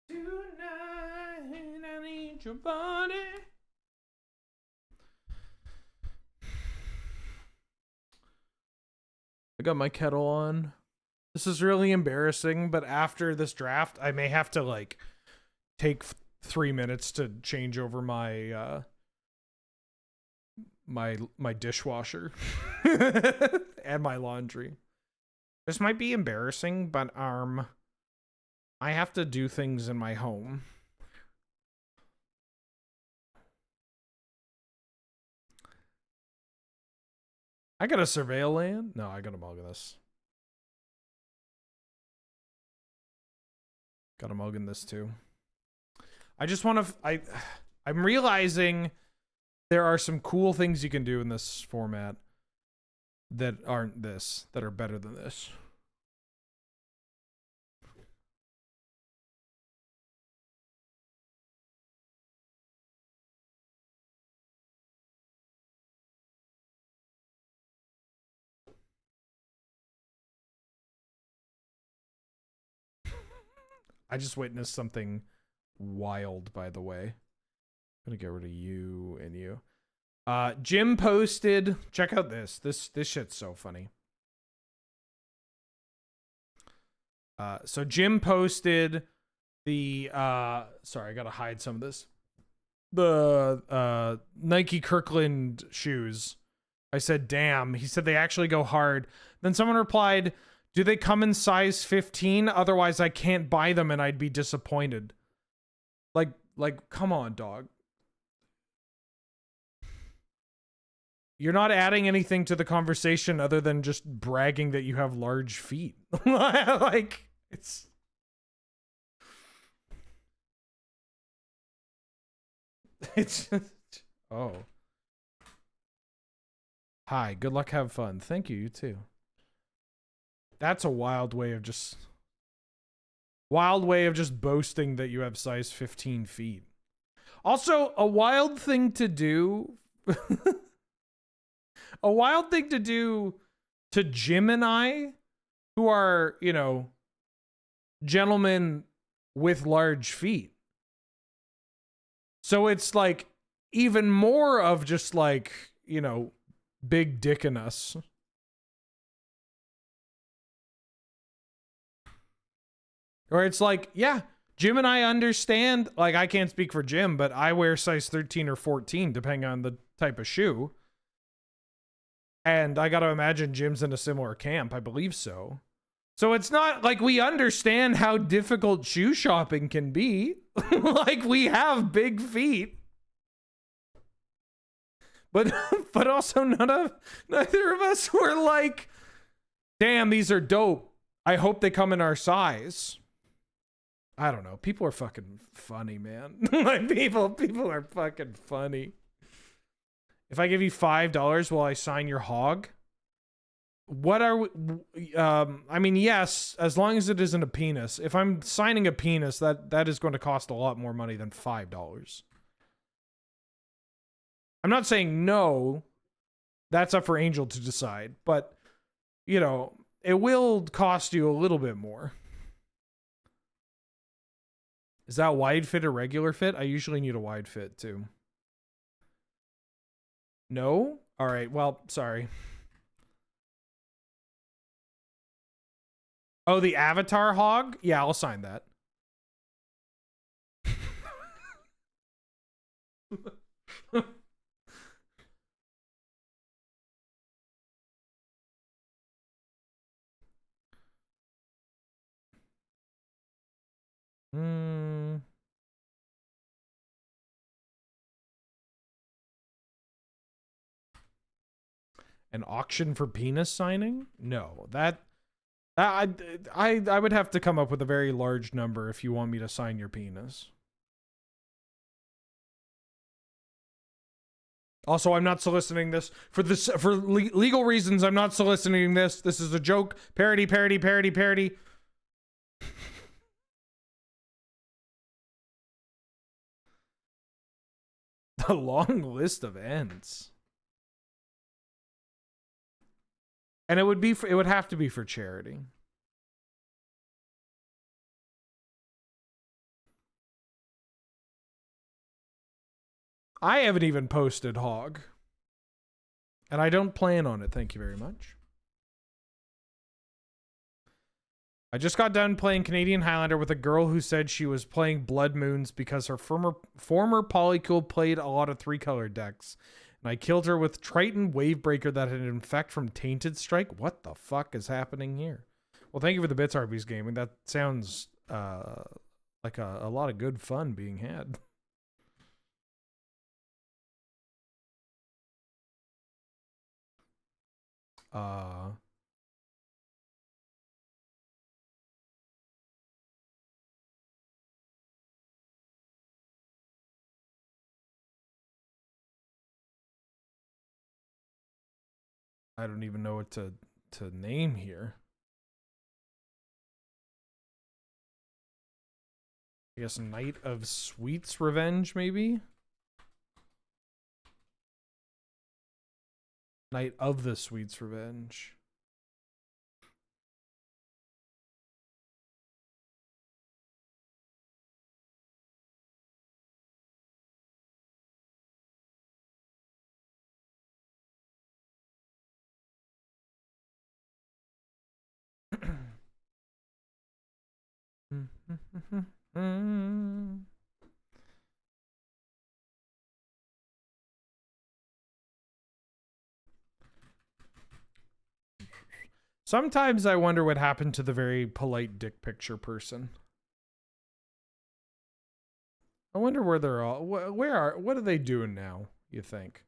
Tonight, I need your body. I got my kettle on. This is really embarrassing, but after this draft, I may have to like take 3 minutes to change over my my dishwasher and my laundry. This might be embarrassing, but I have to do things in my home. I got a surveil land? No, I got a mug of this. Got a mug in this too. I just want to... I'm realizing there are some cool things you can do in this format that aren't this, that are better than this. I just witnessed something wild, by the way. I'm gonna get rid of you and you. Jim posted, check out this. This shit's so funny. So Jim posted the sorry, I gotta hide some of this. The Nike Kirkland shoes. I said, damn. He said they actually go hard. Then someone replied, do they come in size 15? Otherwise I can't buy them and I'd be disappointed. Like, come on, dog. You're not adding anything to the conversation other than just bragging that you have large feet. Like, it's... It's just... Oh. Hi, good luck, have fun. Thank you, you too. That's a wild way of just... Wild way of just boasting that you have size 15 feet. Also, a wild thing to do... A wild thing to do to Jim and I, who are, you know, gentlemen with large feet. So it's like even more of just like, you know, big dick in us. Or it's like, yeah, Jim and I understand, like I can't speak for Jim, but I wear size 13 or 14 depending on the type of shoe. And I gotta imagine Jim's in a similar camp. I believe so. So it's not like we understand how difficult shoe shopping can be. Like we have big feet. But also neither of us were like, damn, these are dope. I hope they come in our size. I don't know. People are fucking funny, man. Like people are fucking funny. If I give you $5, will I sign your hog? What are we, I mean, yes, as long as it isn't a penis. If I'm signing a penis, that is going to cost a lot more money than $5. I'm not saying no. That's up for Angel to decide, but you know, it will cost you a little bit more. Is that wide fit or regular fit? I usually need a wide fit too. No? All right. Well, sorry. Oh, the Avatar hog? Yeah, I'll sign that. An auction for penis signing? No, I would have to come up with a very large number if you want me to sign your penis. Also, I'm not soliciting this for legal reasons. I'm not soliciting this. This is a joke. Parody, parody, parody, parody. A long list of ends. And it would have to be for charity. I haven't even posted hog. And I don't plan on it, thank you very much. I just got done playing Canadian Highlander with a girl who said she was playing Blood Moons because her former polycule played a lot of 3-color decks. And I killed her with Triton Wavebreaker that had an infect from Tainted Strike. What the fuck is happening here? Well, thank you for the bits, RB's Gaming. That sounds like a lot of good fun being had. I don't even know what to name here. I guess Knight of Sweets Revenge, maybe? Knight of the Sweets Revenge. Sometimes I wonder what happened to the very polite dick picture person. I wonder where they're all. What are they doing now? You think?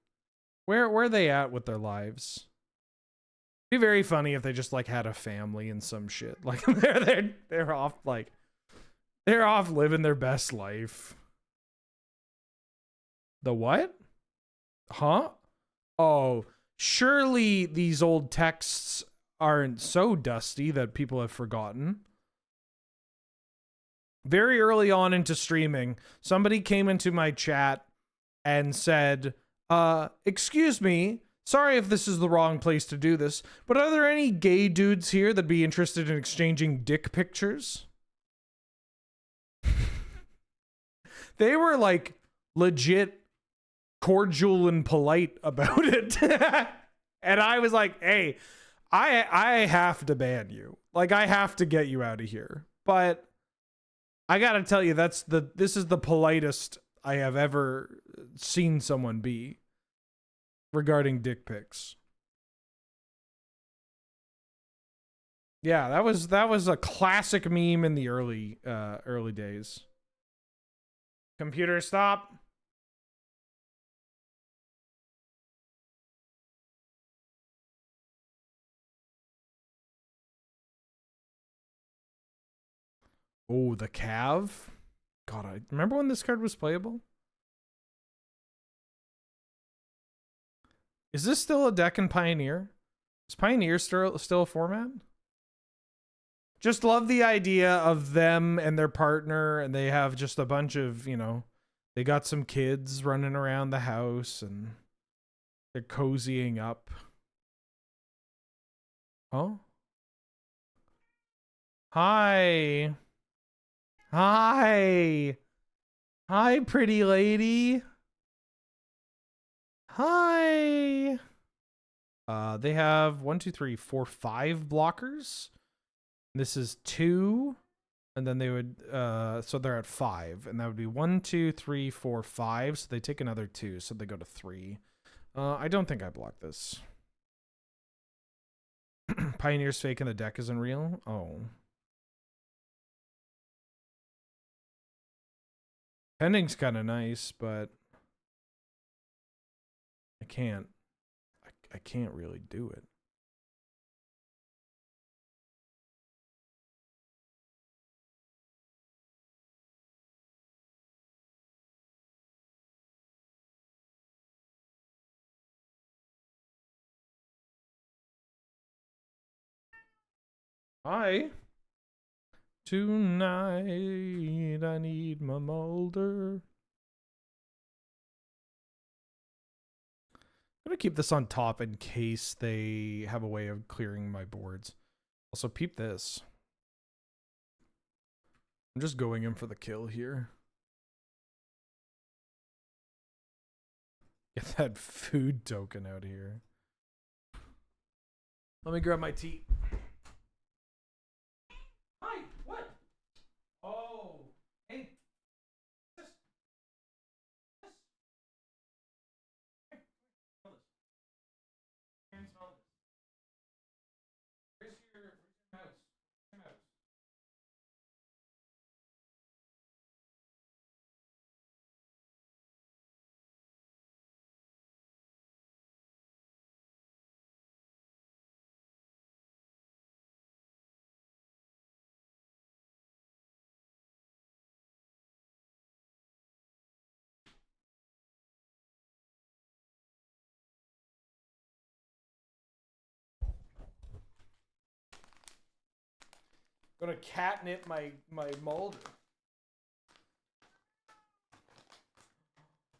Where are they at with their lives? It'd be very funny if they just like had a family and some shit. Like they're off like they're off living their best life. The what? Huh? Oh, surely these old texts aren't so dusty that people have forgotten. Very early on into streaming, somebody came into my chat and said, excuse me, sorry if this is the wrong place to do this, but are there any gay dudes here that'd be interested in exchanging dick pictures? They were like legit cordial and polite about it. And I was like, hey, I have to ban you. Like, I have to get you out of here. But I gotta tell you, this is the politest I have ever seen someone be regarding dick pics. Yeah, that was a classic meme in the early days. Computer, stop. Oh, the Cav. God, I remember when this card was playable. Is this still a deck in Pioneer? Is Pioneer still a format? Just love the idea of them and their partner, and they have just a bunch of, you know, they got some kids running around the house and they're cozying up. Oh? Hi. Hi. Hi, pretty lady. Hi. They have 1, 2, 3, 4, 5 blockers. This is 2. And then they would, so they're at 5. And that would be 1, 2, 3, 4, 5. So they take another 2. So they go to 3. I don't think I blocked this. Pioneer's fake and the deck isn't real? Oh. Pending's kind of nice, but I can't. I can't really do it. Hi. Tonight I need my molder. I'm gonna keep this on top in case they have a way of clearing my boards. Also, peep this. I'm just going in for the kill here. Get that food token out here. Let me grab my tea. Hi, what? Oh, hey. This. Smell this. Smell this. Where's your mouse? Where's your mouse? I'm gonna catnip my molder.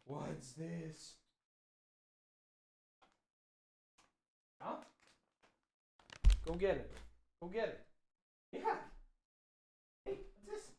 What's this? Huh? Go get it. Go get it. Yeah. Hey, what's this?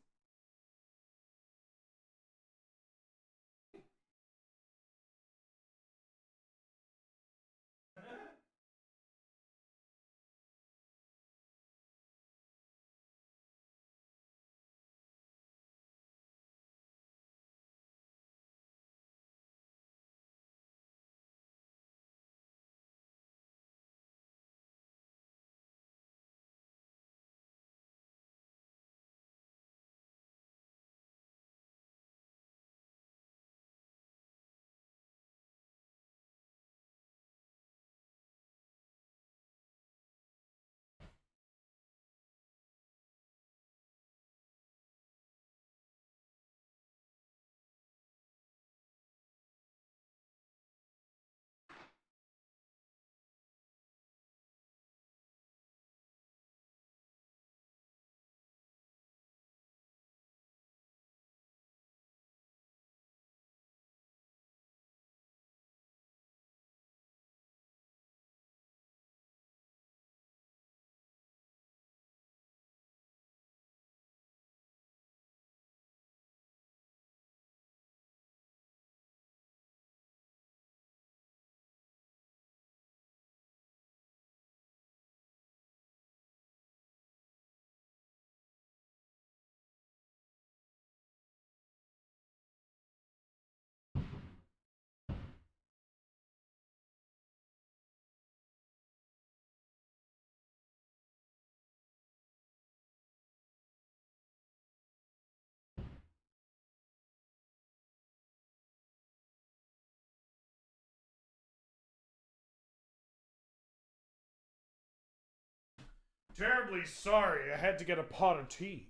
terribly sorry. I had to get a pot of tea.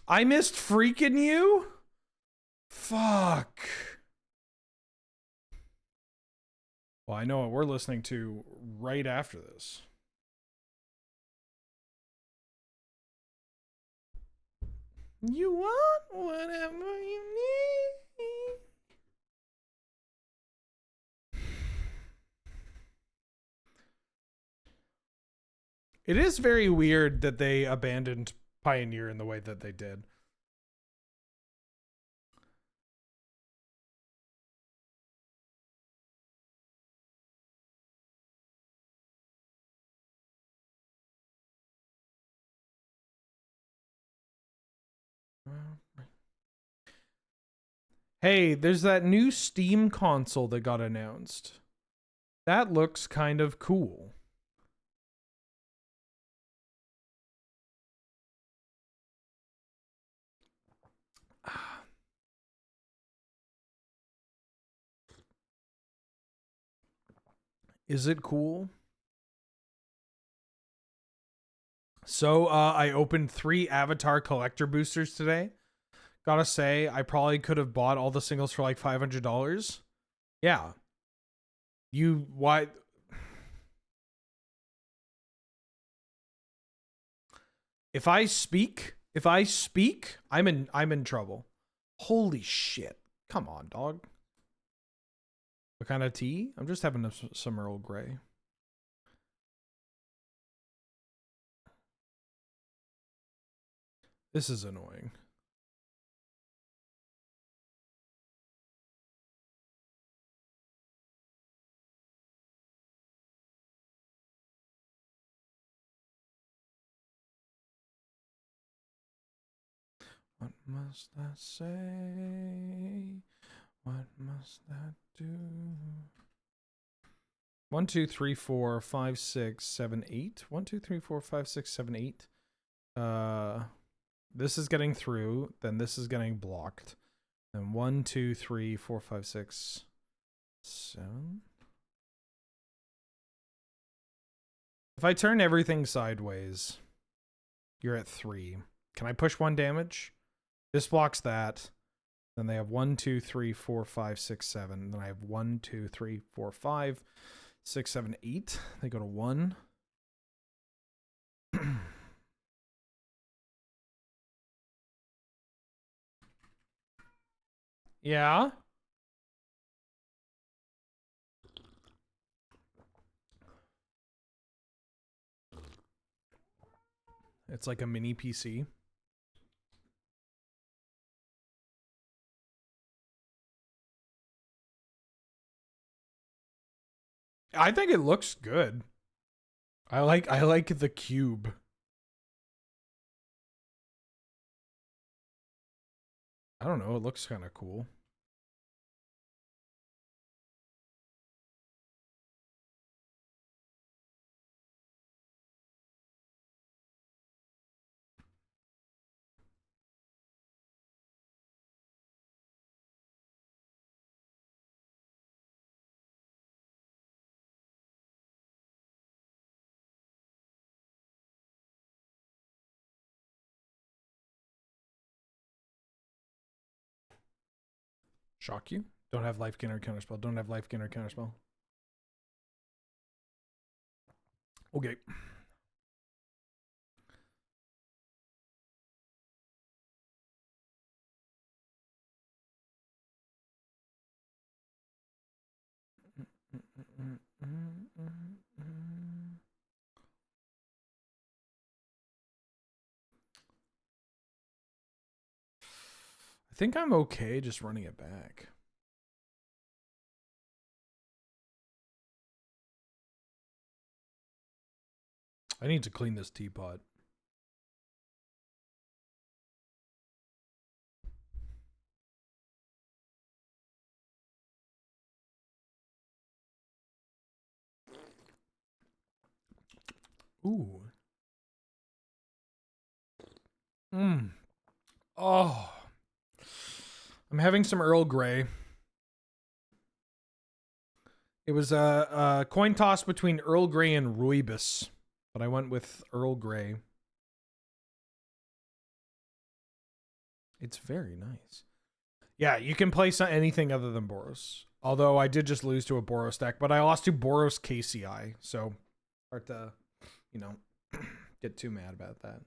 I missed freaking you? Fuck. Well, I know what we're listening to right after this. You want whatever you need. It is very weird that they abandoned Pioneer in the way that they did. Hey, there's that new Steam console that got announced. That looks kind of cool. Is it cool? So, I opened 3 Avatar collector boosters today. Gotta say, I probably could have bought all the singles for like $500. Yeah. Why? If I speak, I'm in trouble. Holy shit. Come on, dog. What kind of tea? I'm just having some Earl Grey. This is annoying. What must I say? What must I do? 1, 2, 3, 4, 5, 6, 7, 8. 1, 2, 3, 4, 5, 6, 7, 8. This is getting through. Then this is getting blocked. Then 1, 2, 3, 4, 5, 6, 7. If I turn everything sideways, you're at 3. Can I push 1 damage? This blocks that. Then they have 1, 2, 3, 4, 5, 6, 7. Then I have 1, 2, 3, 4, 5, 6, 7, 8. They go to 1. Yeah. It's like a mini PC. I think it looks good. I like the cube. I don't know, it looks kind of cool. Shock you? Don't have life gain or counterspell. Don't have life gain or counterspell. Okay. I think I'm okay just running it back. I need to clean this teapot. Ooh. Oh. I'm having some Earl Grey. It was a coin toss between Earl Grey and Rooibos, but I went with Earl Grey. It's very nice. Yeah, you can play anything other than Boros. Although I did just lose to a Boros deck, but I lost to Boros KCI, so hard to, you know, get too mad about that.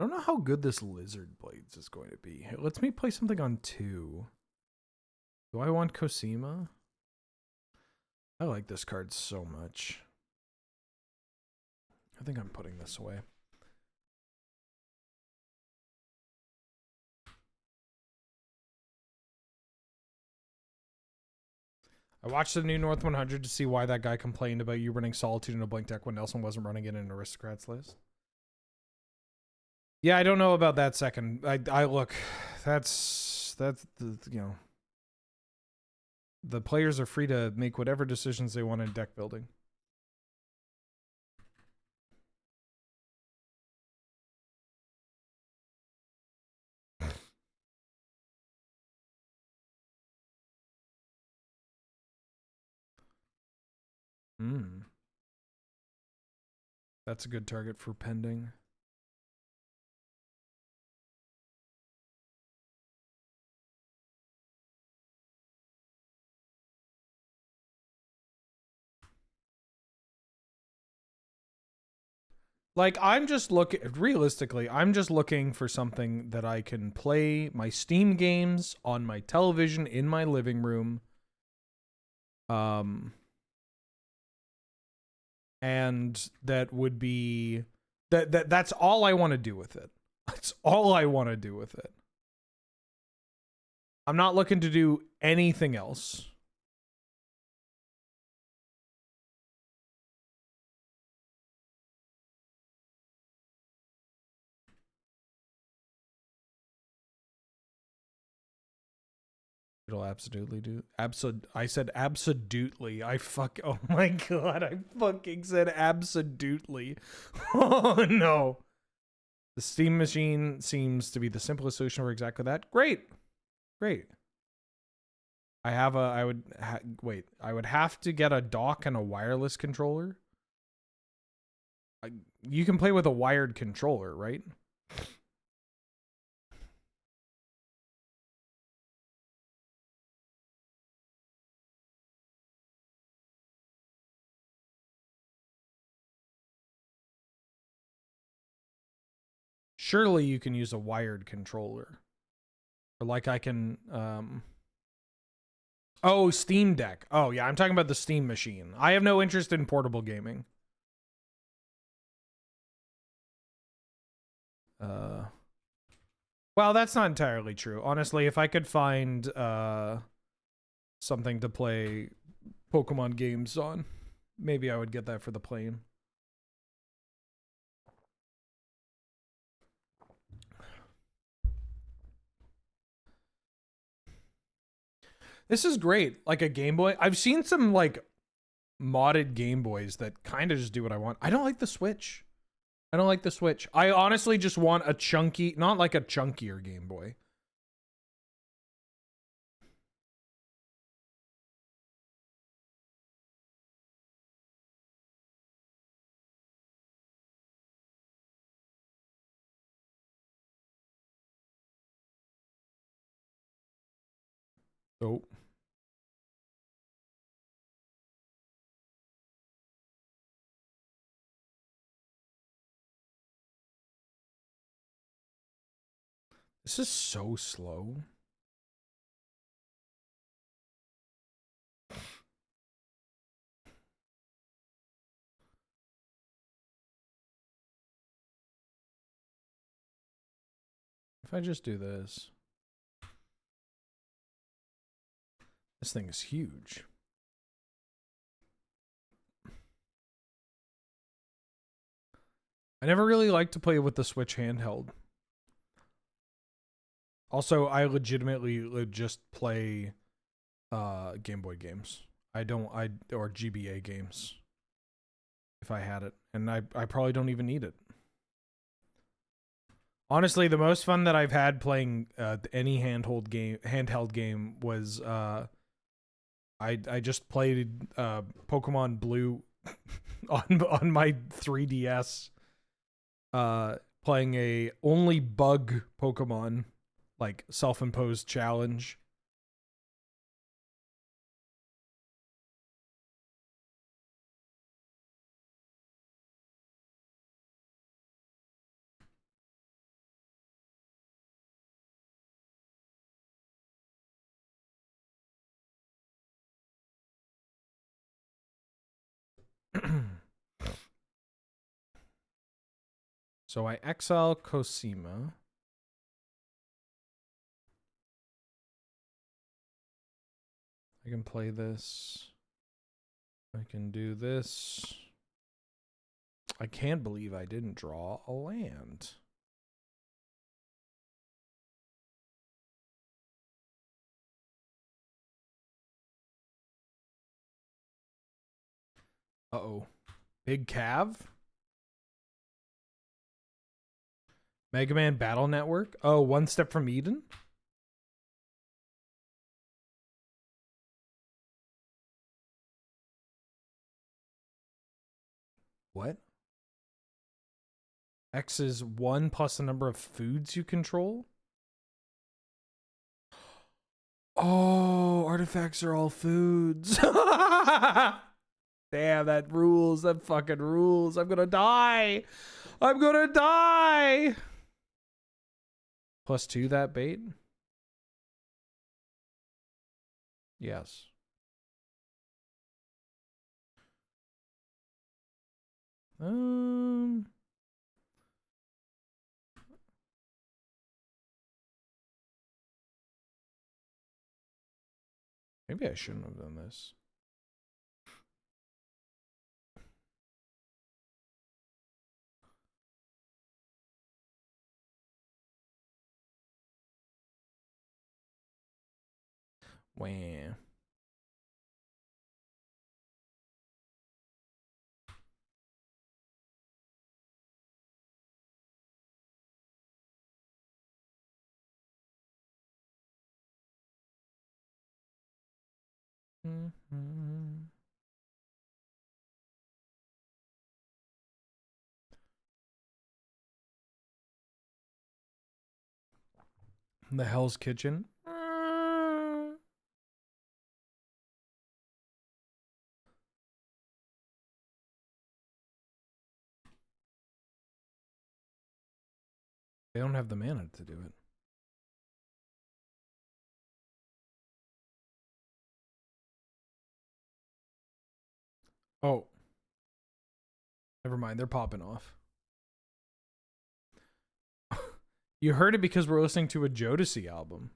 I don't know how good this Lizard Blades is going to be. It lets me play something on 2. Do I want Cosima? I like this card so much. I think I'm putting this away. I watched the new North 100 to see why that guy complained about you running Solitude in a Blink deck when Nelson wasn't running it in an Aristocrats list. Yeah, I don't know about that second. I look, that's the, you know, the players are free to make whatever decisions they want in deck building. That's a good target for pending. Like, I'm just looking, realistically, I'm just looking for something that I can play my Steam games on my television in my living room. And that would be, that's all I want to do with it. That's all I want to do with it. I'm not looking to do anything else. It'll absolutely do. I said absolutely. Oh my god, I fucking said absolutely. Oh no. The Steam machine seems to be the simplest solution for exactly that. Great. Great. I would have to get a dock and a wireless controller. You can play with a wired controller, right? Surely you can use a wired controller. Or like I can, oh, Steam Deck. Oh, yeah, I'm talking about the Steam machine. I have no interest in portable gaming. Well, that's not entirely true. Honestly, if I could find something to play Pokemon games on, maybe I would get that for the plane. This is great. Like a Game Boy. I've seen some like modded Game Boys that kind of just do what I want. I don't like the Switch. I don't like the Switch. I honestly just want a chunky, not like a chunkier Game Boy. Oh. This is so slow. I just do this? This thing is huge. I never really liked to play with the Switch handheld. Also, I legitimately just play Game Boy games. Or GBA games if I had it. And I probably don't even need it. Honestly, the most fun that I've had playing any handheld game was I just played Pokemon Blue on my 3DS, playing a only bug Pokemon, like self-imposed challenge. So I exile Cosima. I can play this. I can do this. I can't believe I didn't draw a land. Uh-oh. Big Cav? Mega Man Battle Network? Oh, One Step from Eden? What? X is 1 plus the number of foods you control? Oh, artifacts are all foods. Damn, that rules. That fucking rules. I'm gonna die. I'm gonna die. +2 that bait? Yes. Maybe I shouldn't have done this. Wham. The Hell's Kitchen. They don't have the mana to do it. Oh. Never mind, they're popping off. You heard it because we're listening to a Jodeci album.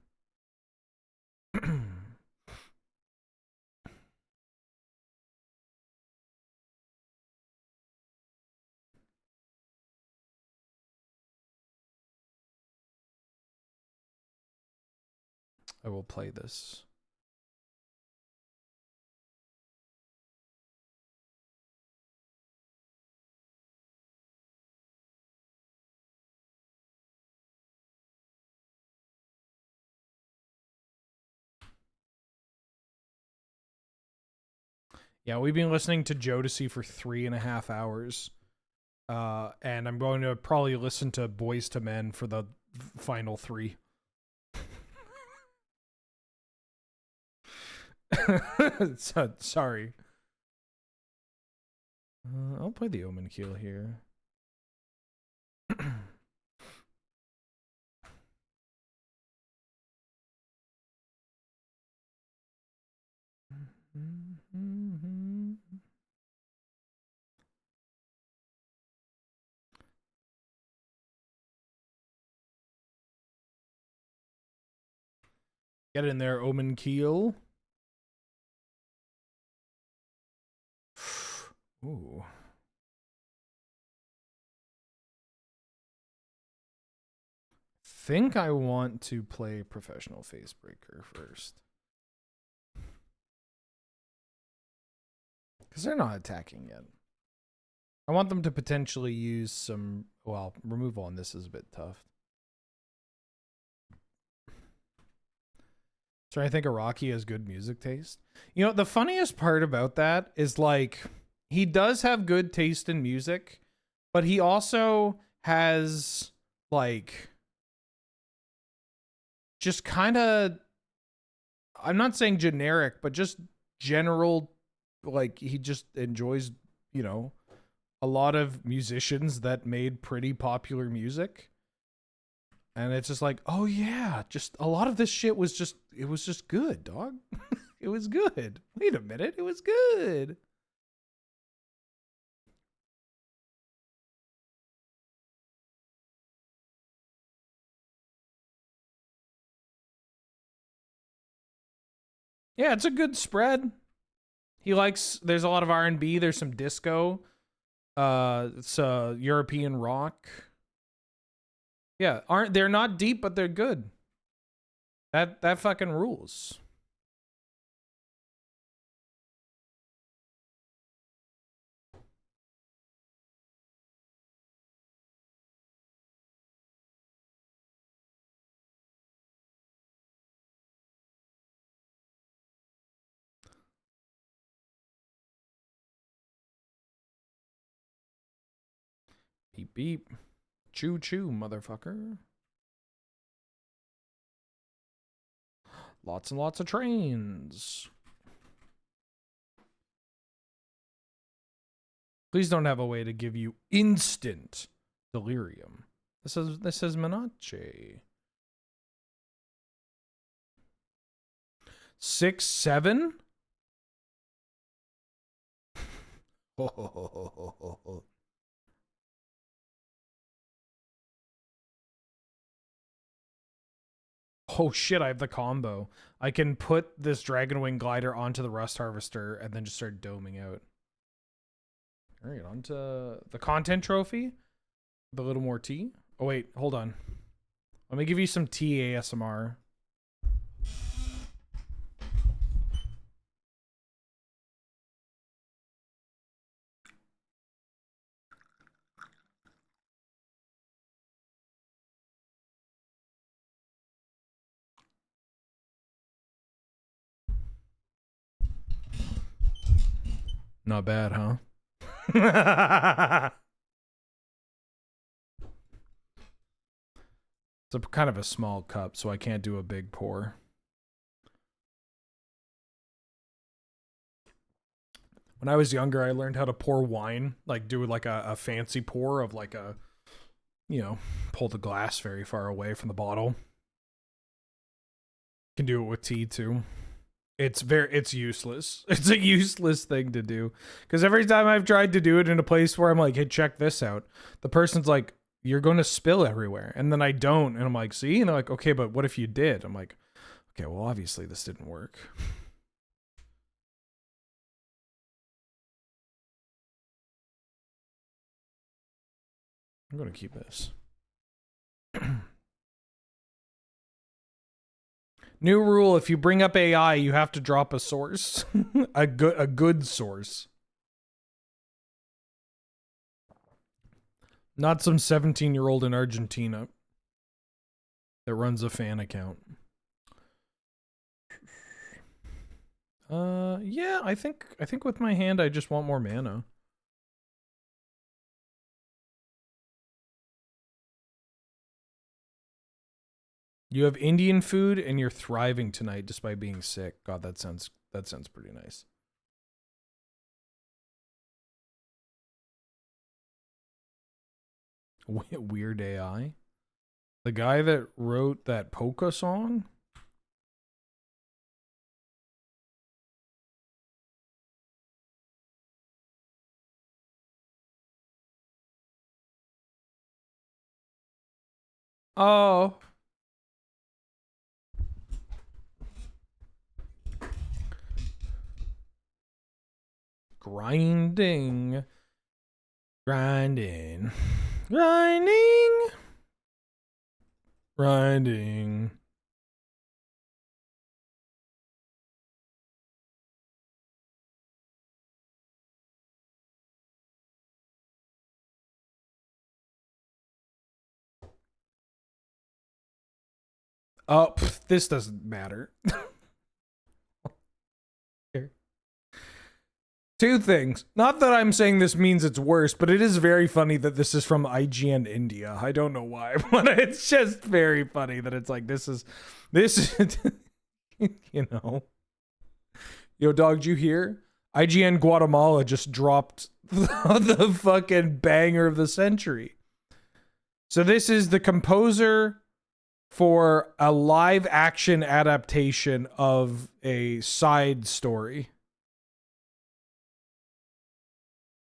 I will play this. Yeah, we've been listening to Jodeci for 3.5 hours. And I'm going to probably listen to Boys to Men for the final 3. Sorry. I'll play the Omen Keel here. Get in there, Omen Keel. Ooh. Think I want to play Professional Facebreaker first. Because they're not attacking yet. I want them to potentially use some... Well, removal on this is a bit tough. So I think Araki has good music taste. You know, the funniest part about that is, like, he does have good taste in music, but he also has, like, just kind of... I'm not saying generic, but just general, like, he just enjoys, you know, a lot of musicians that made pretty popular music. And it's just like, oh yeah, just a lot of this shit was just, it was just good, dog. It was good. Wait a minute, it was good. Yeah, it's a good spread. He likes, there's a lot of R&B, there's some disco. It's European rock. Yeah, they're not deep, but they're good. That fucking rules. Beep beep. Choo choo, motherfucker. Lots and lots of trains. Please don't have a way to give you instant delirium. This is Menace. 6, 7? Oh shit, I have the combo. I can put this Dragonwing Glider onto the Rust Harvester and then just start doming out. Alright, on to the content trophy. With a little more tea. Oh wait, hold on. Let me give you some tea ASMR. Not bad, huh? It's a kind of a small cup, so I can't do a big pour. When I was younger, I learned how to pour wine, like do like a fancy pour of like a, you know, pull the glass very far away from the bottle. Can do it with tea too. It's useless. It's a useless thing to do. Because every time I've tried to do it in a place where I'm like, hey, check this out, the person's like, you're going to spill everywhere. And then I don't. And I'm like, see? And they're like, okay, but what if you did? I'm like, okay, well, obviously this didn't work. I'm going to keep this. New rule, if you bring up AI, you have to drop a source. a good source. Not some 17-year-old in Argentina that runs a fan account. Yeah, I think with my hand I just want more mana. You have Indian food and you're thriving tonight despite being sick. God, that sounds pretty nice. Weird AI. The guy that wrote that polka song? Oh. Grinding. Grinding. Grinding. Grinding. Oh, this doesn't matter. Here. Two things. Not that I'm saying this means it's worse, but it is very funny that this is from IGN India. I don't know why, but it's just very funny that it's like this is you know. Yo, dog, did you hear? IGN Guatemala just dropped the fucking banger of the century. So this is the composer for a live action adaptation of a side story.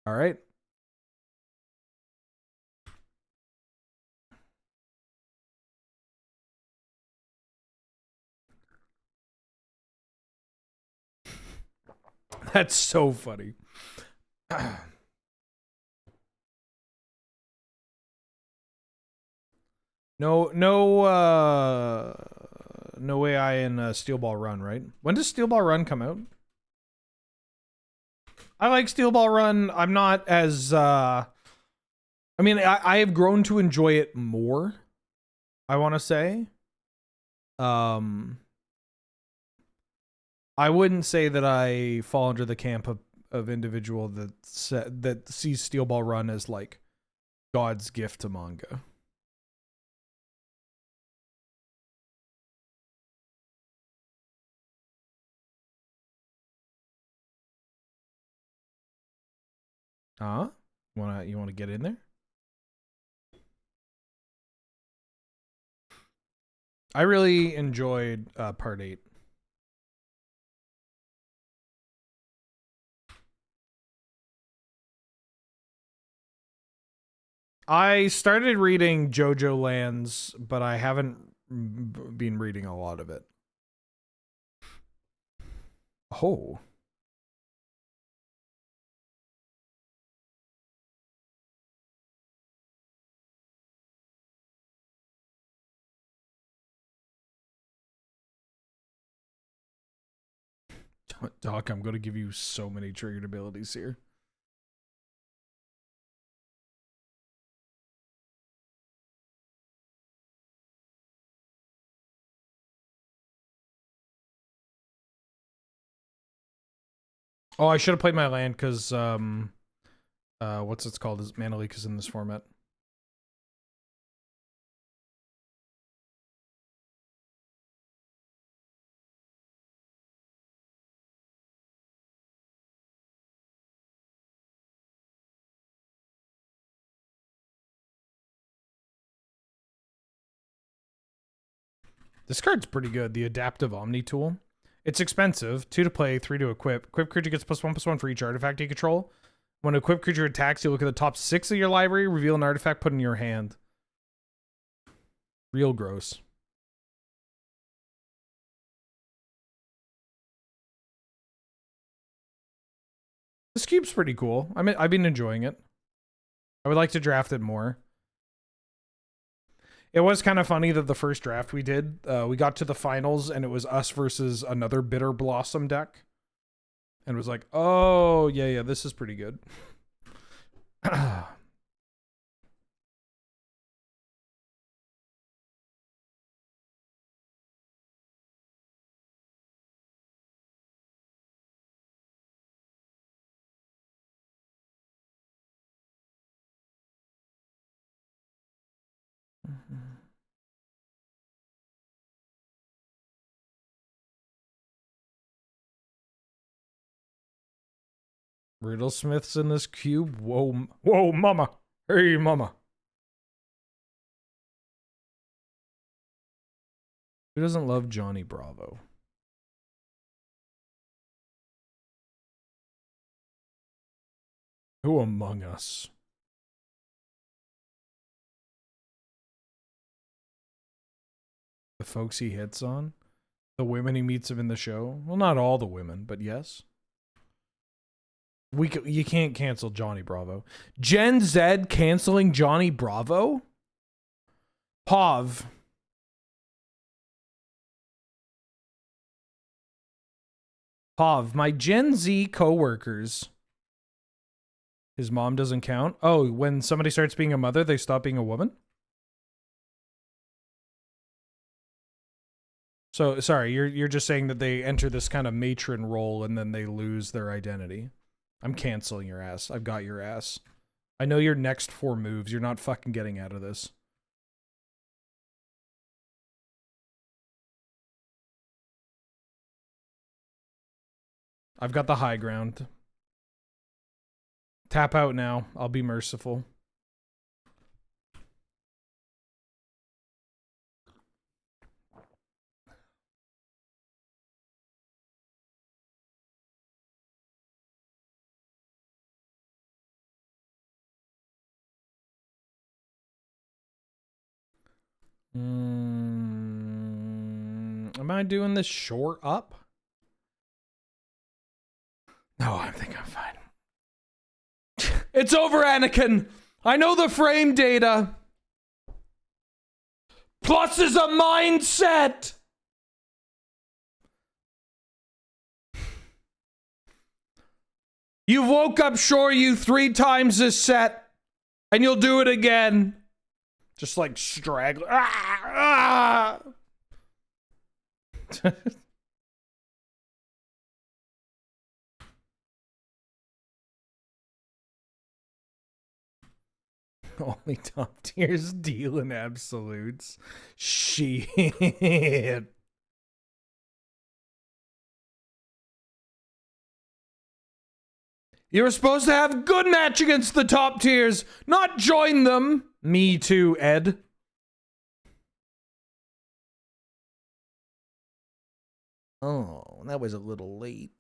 All right. That's so funny. No AI in Steel Ball Run, right? When does Steel Ball Run come out? I like Steel Ball Run. I'm not as I mean, I have grown to enjoy it more, I want to say. I wouldn't say that I fall under the camp of individual that sees Steel Ball Run as like God's gift to manga. Huh? You wanna get in there? I really enjoyed part 8. I started reading JoJo Lands, but I haven't been reading a lot of it. Oh. Doc, I'm going to give you so many triggered abilities here. Oh, I should have played my land because what's it's called? Is Mana Leak is in this format. This card's pretty good. The Adaptive Omni tool. It's expensive. 2 to play, 3 to equip. Equip creature gets +1/+1 for each artifact you control. When an equipped creature attacks, you look at the top 6 of your library, reveal an artifact, put in your hand. Real gross. This cube's pretty cool. I mean, I've been enjoying it. I would like to draft it more. It was kind of funny that the first draft we did, we got to the finals and it was us versus another Bitter Blossom deck. And it was like, oh, yeah, this is pretty good. Riddlesmith's in this cube. Whoa, mama. Hey, mama. Who doesn't love Johnny Bravo? Who among us? The folks he hits on? The women he meets him in the show? Well, not all the women, but yes. You can't cancel Johnny Bravo. Gen Z canceling Johnny Bravo? Pav. Pav, my Gen Z coworkers. His mom doesn't count? Oh, when somebody starts being a mother, they stop being a woman? So, sorry, you're just saying that they enter this kind of matron role and then they lose their identity. I'm canceling your ass. I've got your ass. I know your next 4 moves. You're not fucking getting out of this. I've got the high ground. Tap out now. I'll be merciful. Am I doing this short up? No, I think I'm fine. It's over, Anakin! I know the frame data! Plus is a mindset! You woke up Shoryu 3 times this set, and you'll do it again. Just like straggler. Only top tiers deal in absolutes. Shit. You were supposed to have a good match against the top tiers, not join them. Me too, Ed. Oh, that was a little late.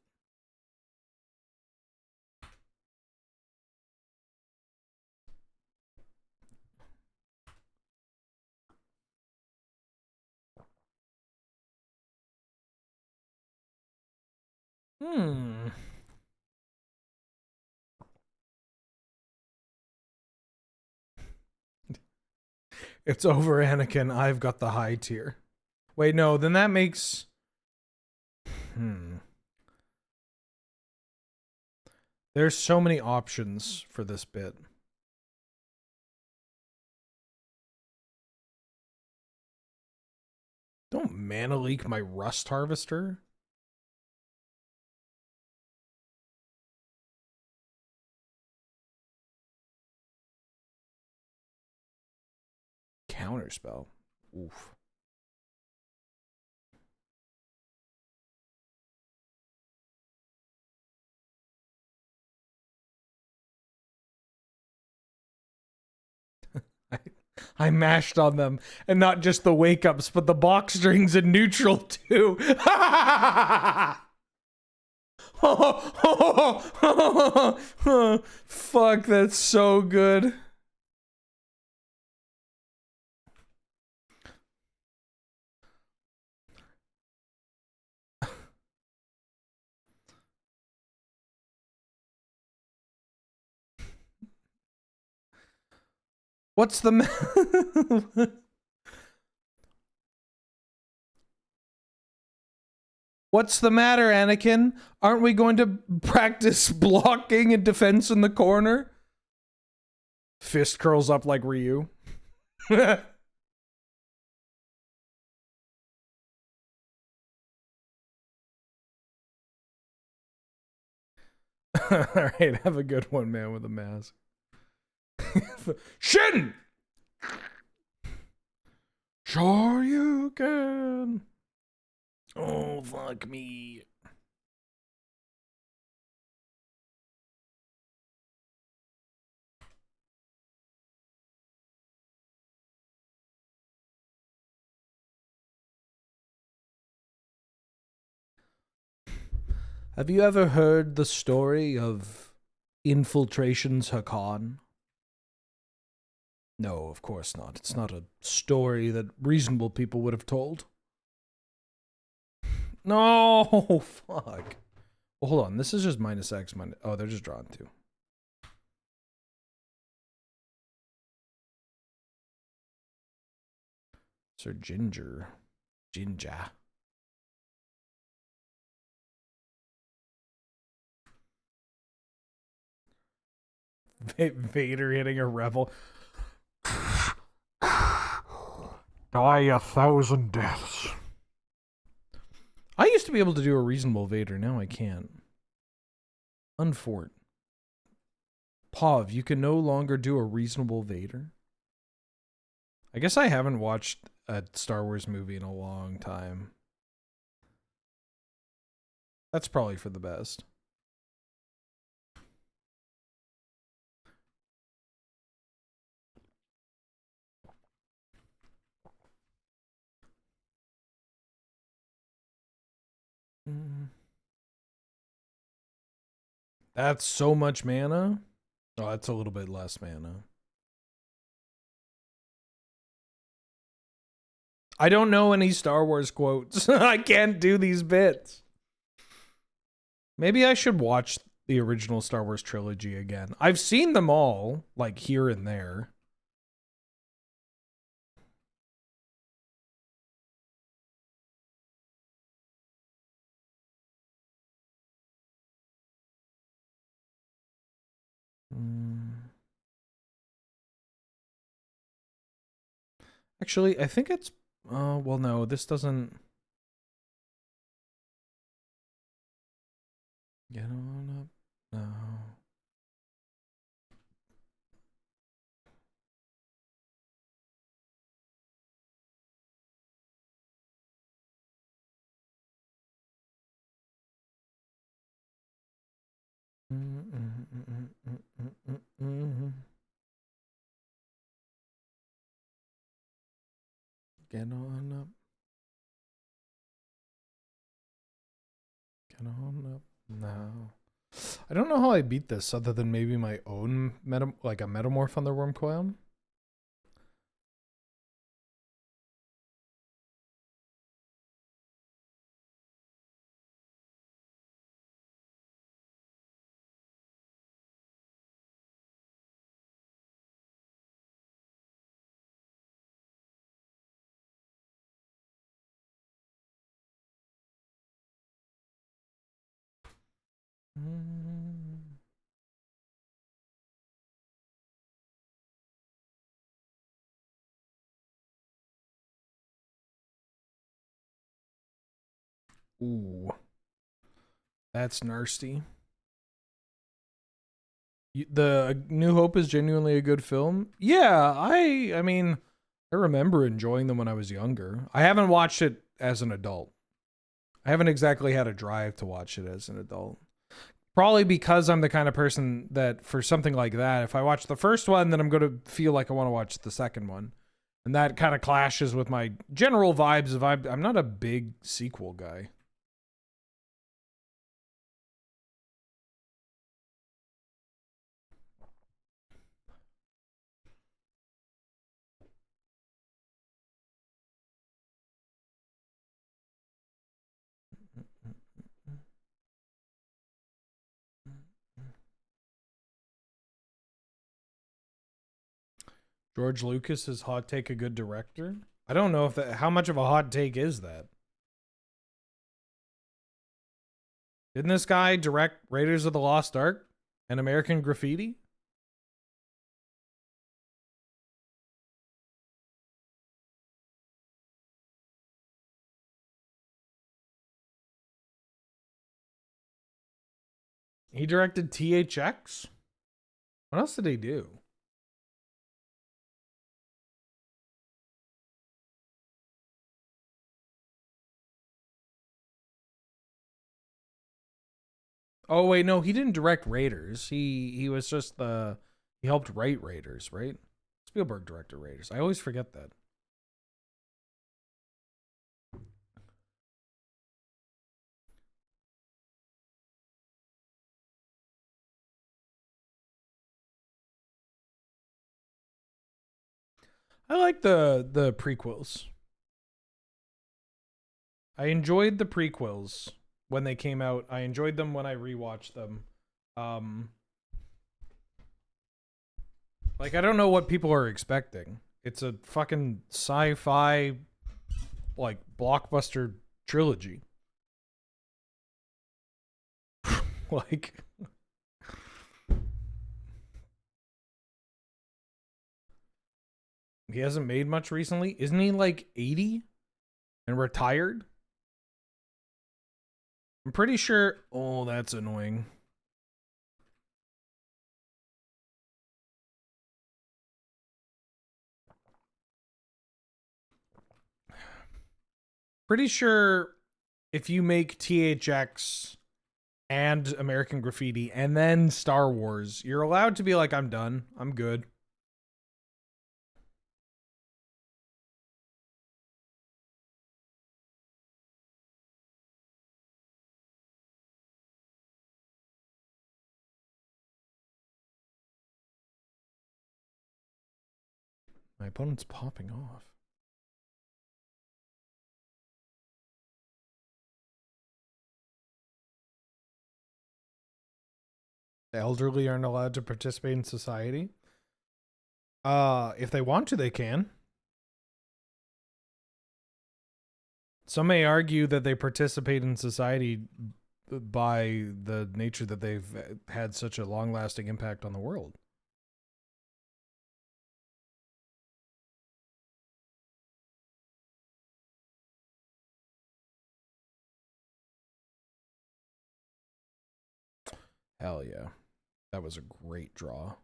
It's over, Anakin. I've got the high tier. Wait, no, then that makes... There's so many options for this bit. Don't mana leak my Rust Harvester. Counterspell. Oof. I mashed on them, and not just the wake ups, but the box strings in neutral too. Fuck, that's so good. What's the What's the matter, Anakin? Aren't we going to practice blocking and defense in the corner? Fist curls up like Ryu. Alright, have a good one, man with a mask. Shin! Sure you can. Oh, fuck me. Have you ever heard the story of Infiltration's Hakan? No, of course not. It's not a story that reasonable people would have told. No, fuck. Well, hold on. This is just minus X minus. Oh, they're just drawing 2. Sir Ginger. Vader hitting a rebel. Die 1,000 deaths. I used to be able to do a reasonable Vader. Now I can't. Unfort. Pav, you can no longer do a reasonable Vader? I guess I haven't watched a Star Wars movie in a long time. That's probably for the best. That's so much mana? Oh, that's a little bit less mana. I don't know any Star Wars quotes. I can't do these bits. Maybe I should watch the original Star Wars trilogy again. I've seen them all, like here and there. Actually, I think it's... well, no, this doesn't... Get on up now. Get on up. Get on up now. I don't know how I beat this other than maybe my own like a metamorph on the Wormcoil. Ooh. That's nasty. The New Hope is genuinely a good film. Yeah, I mean, I remember enjoying them when I was younger. I haven't watched it as an adult. I haven't exactly had a drive to watch it as an adult. Probably because I'm the kind of person that for something like that, if I watch the first one, then I'm going to feel like I want to watch the second one. And that kind of clashes with my general vibes of I'm not a big sequel guy. George Lucas's hot take a good director? I don't know if that, how much of a hot take is that? Didn't this guy direct Raiders of the Lost Ark and American Graffiti? He directed THX? What else did he do? Oh wait, no, he didn't direct Raiders. He was just he helped write Raiders, right? Spielberg directed Raiders. I always forget that. I like the prequels. I enjoyed the prequels. when they came out. I enjoyed them when I rewatched them. Like, I don't know what people are expecting. It's a fucking sci-fi, like, blockbuster trilogy. Like, he hasn't made much recently. Isn't he like 80 and retired? I'm pretty sure. Oh, that's annoying. Pretty sure if you make THX and American Graffiti and then Star Wars, you're allowed to be like, I'm done. I'm good. My opponent's popping off. The elderly aren't allowed to participate in society. If they want to, they can. Some may argue that they participate in society by the nature that they've had such a long-lasting impact on the world. Hell yeah. That was a great draw.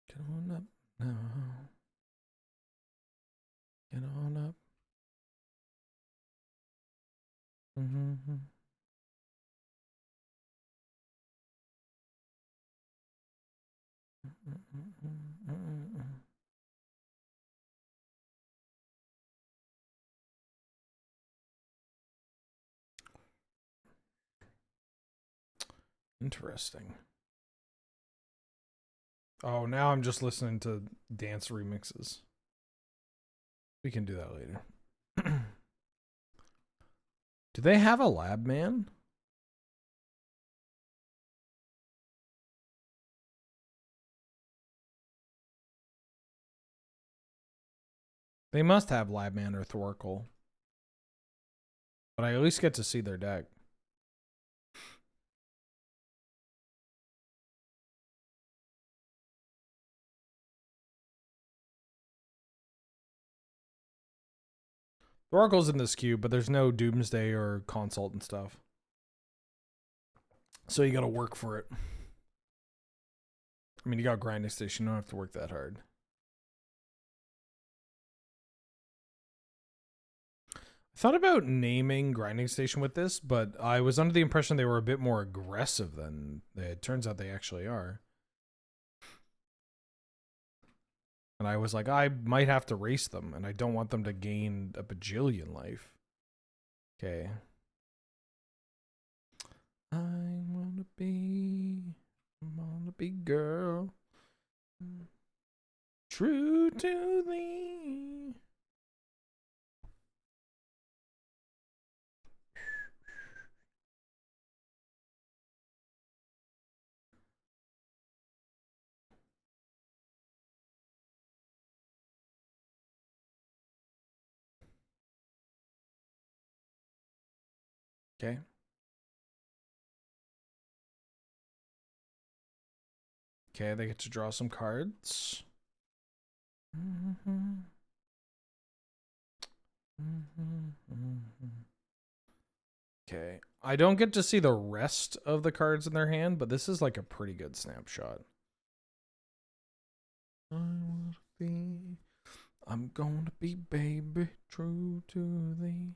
Get on up now. Get on up. Mm-hmm. Interesting. Oh, now I'm just listening to dance remixes. We can do that later. Do they have a lab man? They must have lab man or Thorkel. But I at least get to see their deck. Thorkel's in this cube, but there's no Doomsday or Consult and stuff. So you gotta work for it. I mean, you got Grinding Station, you don't have to work that hard. I thought about naming Grinding Station with this, but I was under the impression they were a bit more aggressive than it turns out they actually are. And I was like, I might have to race them, and I don't want them to gain a bajillion life. Okay. I wanna be girl. True to thee. Okay. Okay, they get to draw some cards. Okay. I don't get to see the rest of the cards in their hand, but this is like a pretty good snapshot. I'm gonna be baby, true to thee.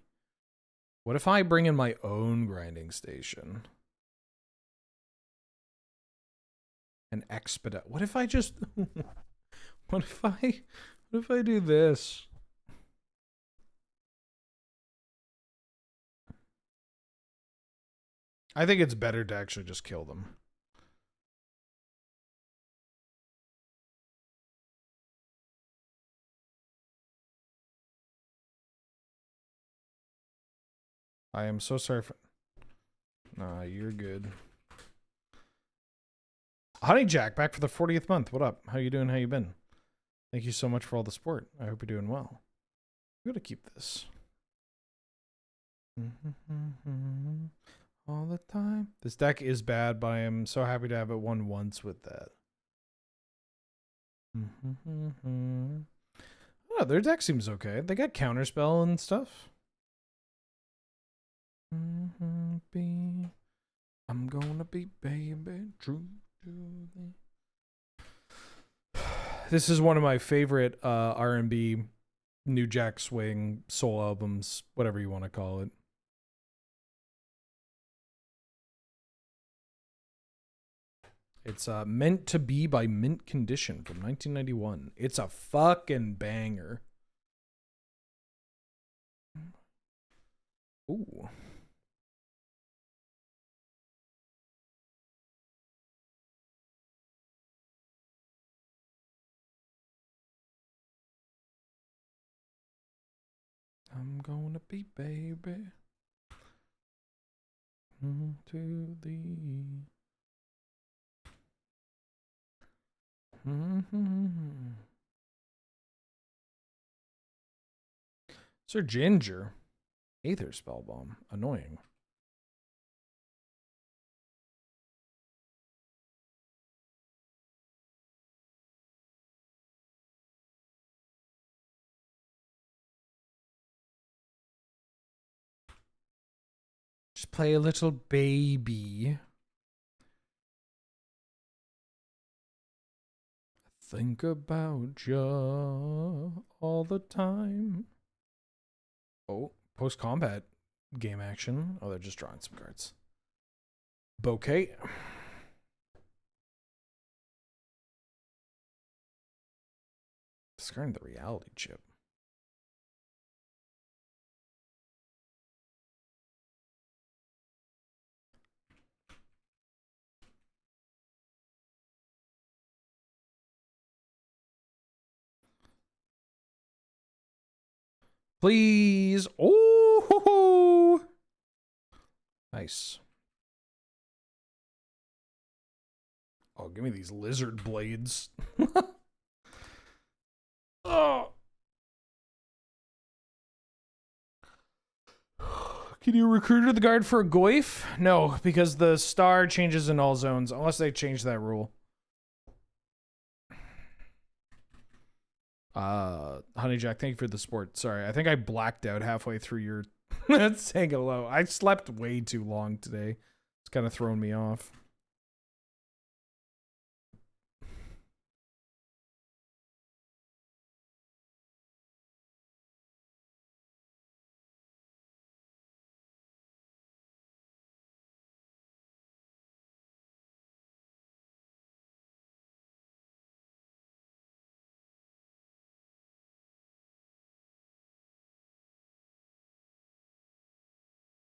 What if I bring in my own grinding station? And expedite. What if I just what if I do this? I think it's better to actually just kill them. I am so sorry for... Nah, you're good. Honey Jack, back for the 40th month. What up? How you doing? How you been? Thank you so much for all the support. I hope you're doing well. I'm gonna keep this. All the time. This deck is bad, but I am so happy to have it won once with that. Oh, their deck seems okay. They got counterspell and stuff. I'm gonna be baby true to thee. This is one of my favorite R&B New Jack Swing soul albums, whatever you want to call it. It's Meant to Be by Mint Condition from 1991. It's a fucking banger. Ooh. I'm gonna be baby to thee. Sir Ginger. Aether Spellbomb. Annoying. Just play a little baby. Think about you all the time. Oh, post-combat game action. Oh, they're just drawing some cards. Bouquet. Discarding the reality chip. Please. Oh, nice. Oh, give me these lizard blades. Oh. Can you recruit the guard for a Goyf? No, because the star changes in all zones, unless they change that rule. Honey Jack, thank you for the support. Sorry, I think I blacked out halfway through your saying hello. I slept way too long today. It's kind of thrown me off.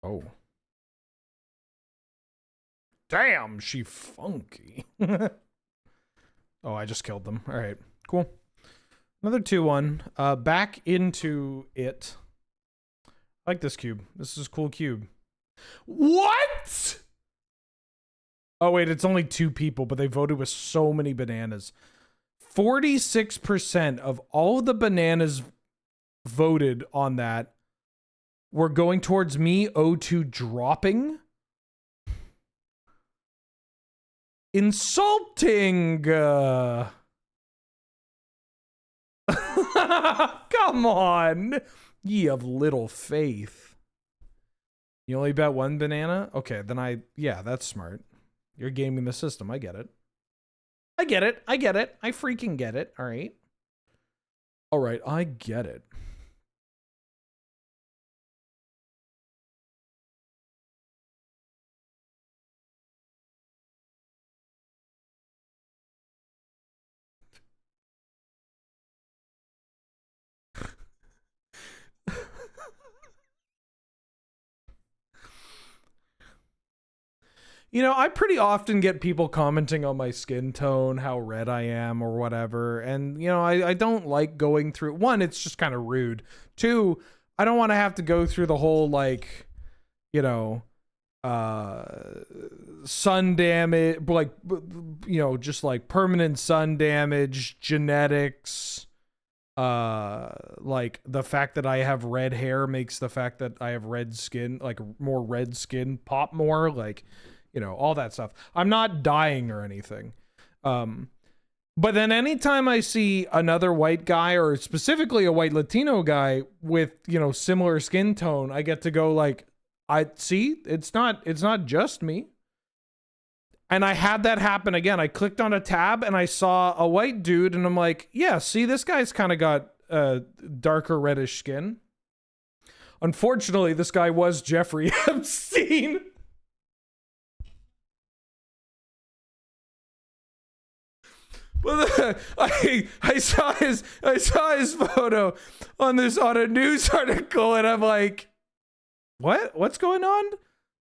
Oh. Damn, she funky. Oh, I just killed them. All right, cool. Another 2-1. Back into it. I like this cube. This is a cool cube. What? Oh, wait, it's only 2 people, but they voted with so many bananas. 46% of all of the bananas voted on that were going towards me, O2 dropping. Insulting. Come on. Ye of little faith. You only bet 1 banana? Okay, then yeah, that's smart. You're gaming the system. I get it. I get it. I get it. I freaking get it. All right. All right, I get it. You know, I pretty often get people commenting on my skin tone, how red I am or whatever. And, you know, I don't like going through... 1, it's just kind of rude. 2, I don't want to have to go through the whole, like, you know, sun damage, like, you know, just like permanent sun damage, genetics, like the fact that I have red hair makes the fact that I have red skin, like more red skin, pop more, like, you know, all that stuff. I'm not dying or anything. But then anytime I see another white guy, or specifically a white Latino guy with, you know, similar skin tone, I get to go like, I see, it's not just me. And I had that happen again. I clicked on a tab and I saw a white dude and I'm like, yeah, see, this guy's kind of got darker reddish skin. Unfortunately, this guy was Jeffrey Epstein. Well, I saw his photo on a news article, and I'm like, what's going on?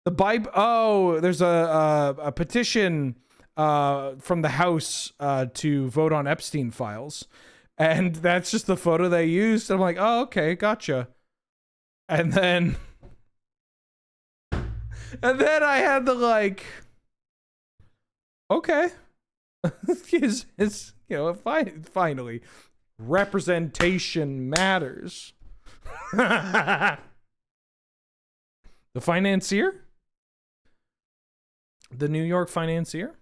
The Bible. Oh, there's a petition from the House to vote on Epstein files, and that's just the photo they used. I'm like, oh, okay, gotcha. And then I had to like, okay. Is you know, finally representation matters. The financier, the New York financier.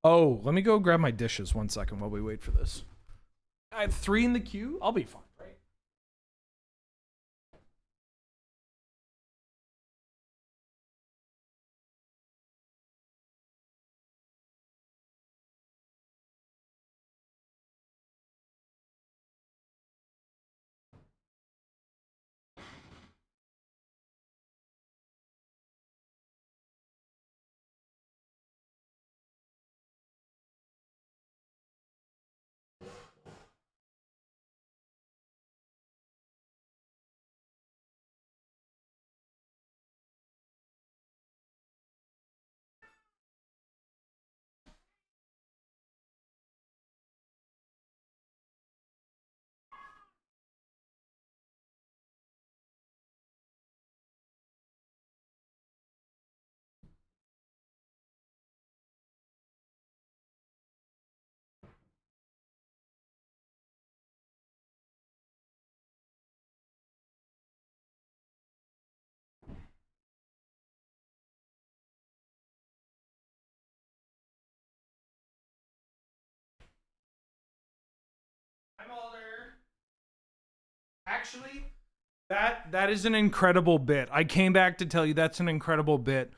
Oh, let me go grab my dishes 1 second while we wait for this. I have 3 in the queue. I'll be fine. I'm older. Actually, that is an incredible bit. I came back to tell you that's an incredible bit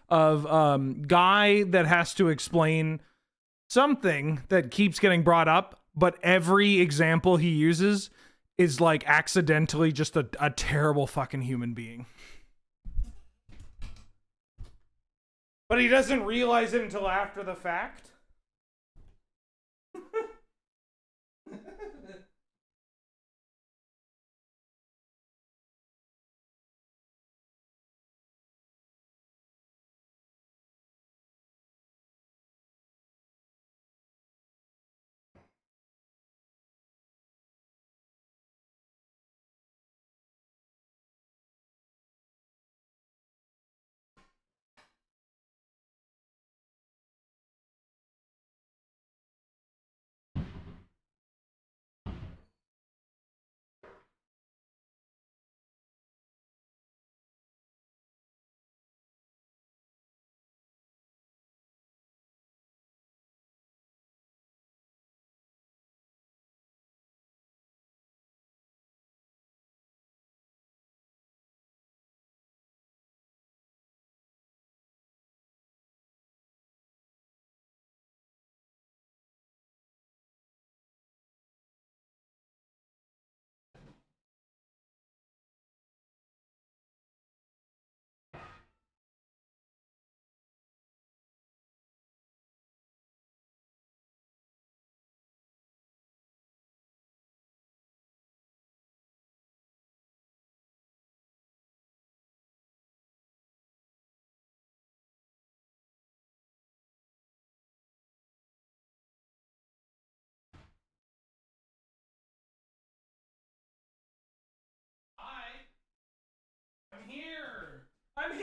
of guy that has to explain something that keeps getting brought up, but every example he uses is like accidentally just a terrible fucking human being. But he doesn't realize it until after the fact.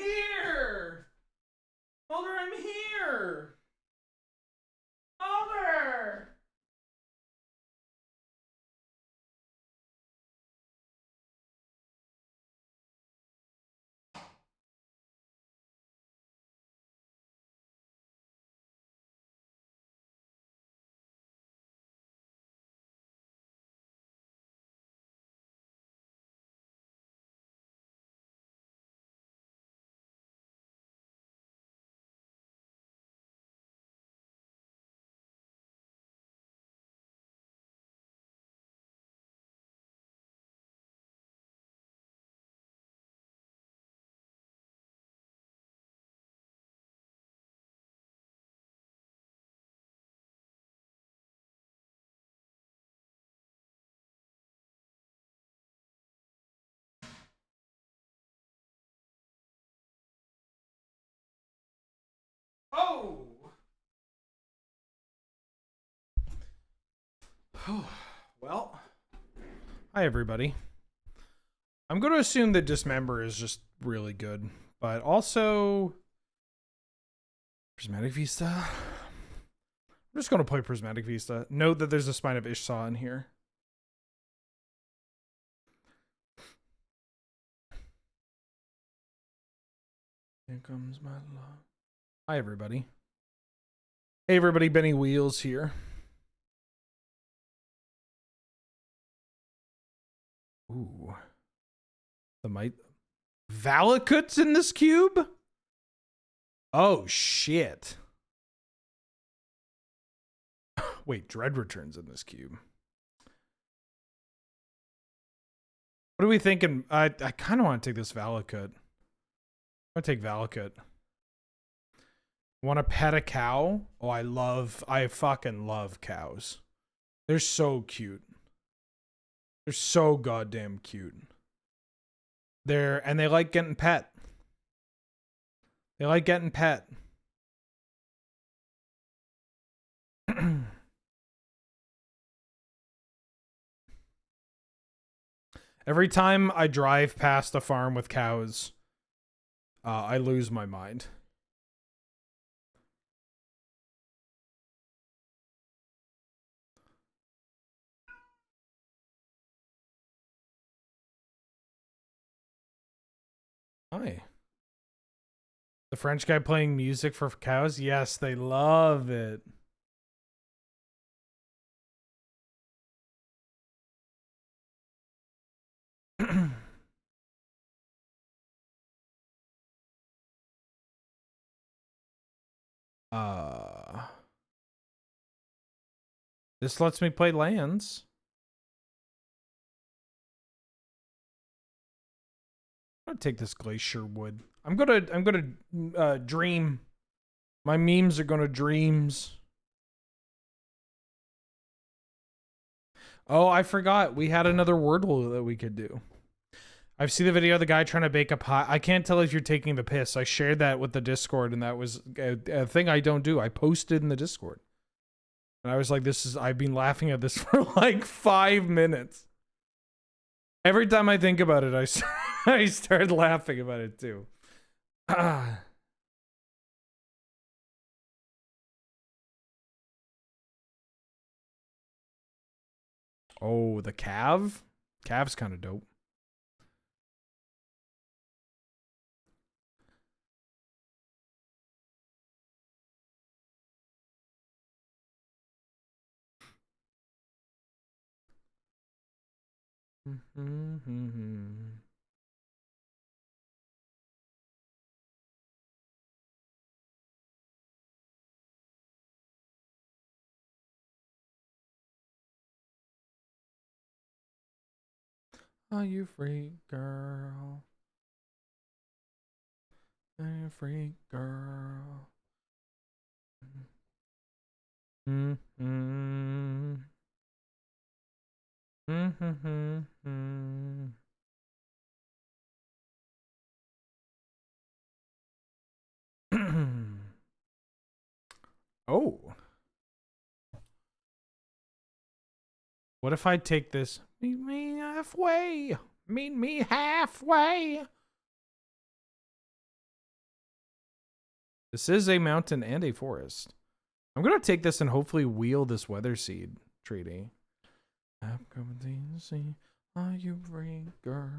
here! Mulder, I'm here! Mulder! Oh! Well, hi everybody. I'm going to assume that Dismember is just really good, but also Prismatic Vista. I'm just going to play Prismatic Vista. Note that there's a Spine of Ishsaw in here. Here comes my love. Hi everybody. Hey everybody, Benny Wheels here. Ooh. The might Valakut's in this cube? Oh shit. Wait, Dread Returns in this cube. What are we thinking? I kind of want to take this Valakut. I'm gonna take Valakut. Want to pet a cow? Oh, I fucking love cows. They're so cute. They're so goddamn cute. And they like getting pet. They like getting pet. Every time I drive past a farm with cows, I lose my mind. Hi. The French guy playing music for cows? Yes, they love it. This lets me play lands. I'm gonna take this Glacier Wood. I'm gonna dream. My memes are gonna dreams. Oh, I forgot. We had another Worldle that we could do. I've seen the video of the guy trying to bake a pie. I can't tell if you're taking the piss. I shared that with the Discord, and that was a thing I don't do. I posted in the Discord. And I was like, I've been laughing at this for like 5 minutes. Every time I think about it, I start laughing about it too. Oh, the Cav? Cav's kind of dope. Are you free, girl? Are you free, girl? Oh. What if I take this? Meet me halfway. Meet me halfway. This is a mountain and a forest. I'm gonna take this and hopefully wheel this weather seed treaty. Are you breaker?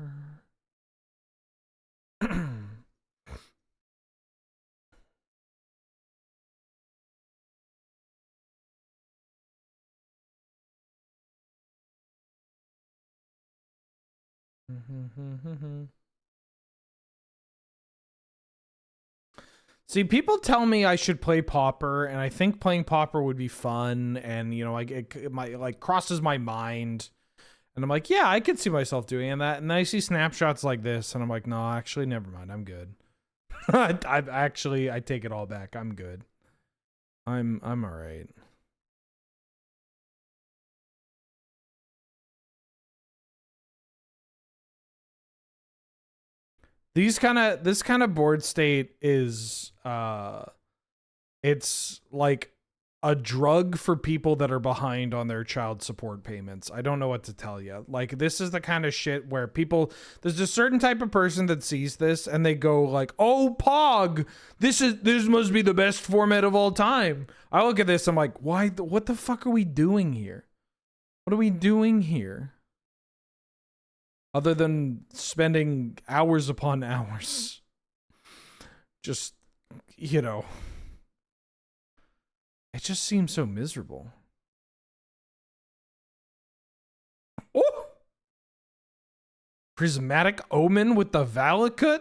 See, people tell me I should play Pauper, and I think playing Pauper would be fun, and you know, like it crosses my mind, and I'm like, yeah, I could see myself doing that. And then I see snapshots like this, and I'm like, no, actually, never mind, I'm good. I take it all back. I'm good. I'm all right. This kind of board state is it's like a drug for people that are behind on their child support payments. I don't know what to tell you. Like, this is the kind of shit where there's a certain type of person that sees this and they go like, "Oh, Pog, this must be the best format of all time." I look at this, I'm like, "Why? What the fuck are we doing here? What are we doing here? Other than spending hours upon hours, just, you know." It just seems so miserable. Oh! Prismatic Omen with the Valakut?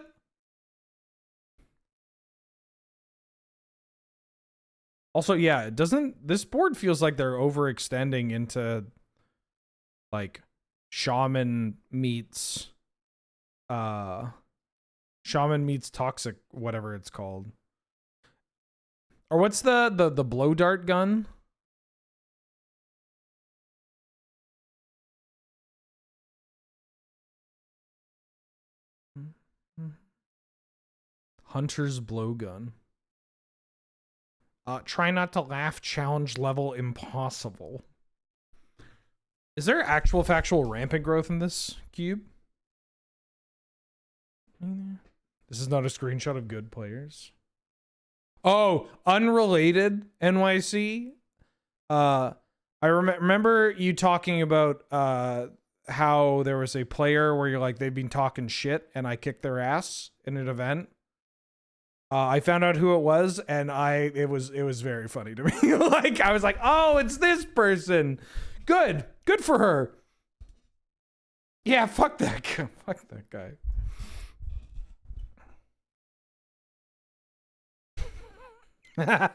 Also, yeah, this board feels like they're overextending into like shaman meets toxic, whatever it's called. Or what's the blow dart gun? Hunter's blowgun. Try not to laugh challenge level impossible. Is there actual factual rampant growth in this cube? This is not a screenshot of good players. Oh, unrelated NYC. I remember you talking about how there was a player where you're like, they've been talking shit and I kicked their ass in an event. I found out who it was, and it was very funny to me. Like, I was like, oh, it's this person. Good for her. Yeah, fuck that guy. Fuck that guy. I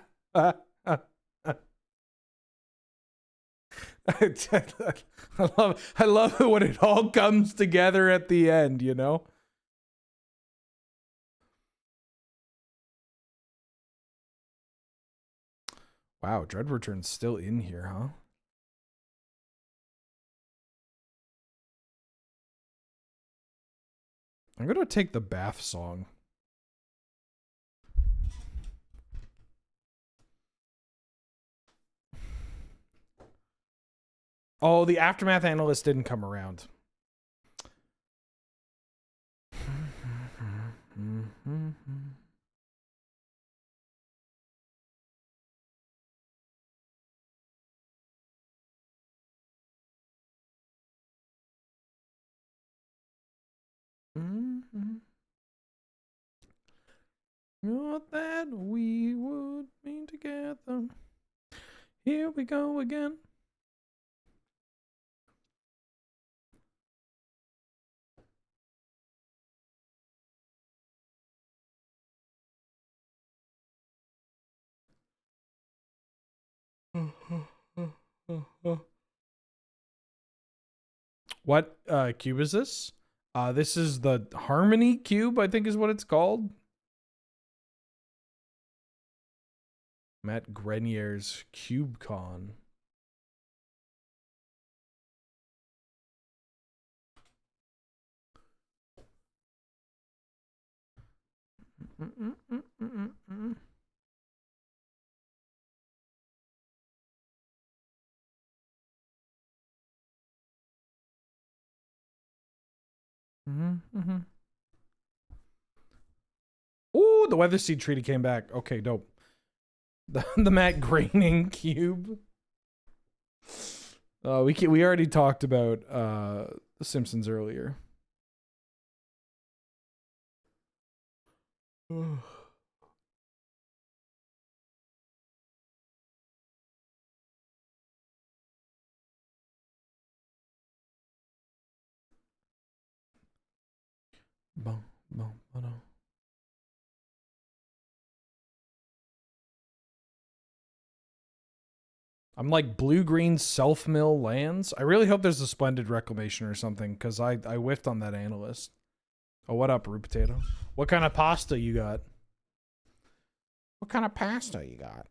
love it when it all comes together at the end, you know? Wow, Dread Return's still in here, huh? I'm gonna take the bath song. Oh, the Aftermath analyst didn't come around. Thought that we would be together. Here we go again. What cube is this? This is the Harmony cube, I think is what it's called. Matt Grenier's CubeCon. Oh, the Weather Seed Treaty came back. Okay, dope. The Matt Groening cube. We already talked about The Simpsons earlier. Boom, boom, boom. I'm like blue-green self-mill lands. I really hope there's a Splendid Reclamation or something, because I whiffed on that analyst. Oh, what up, Root Potato? What kind of pasta you got? What kind of pasta you got?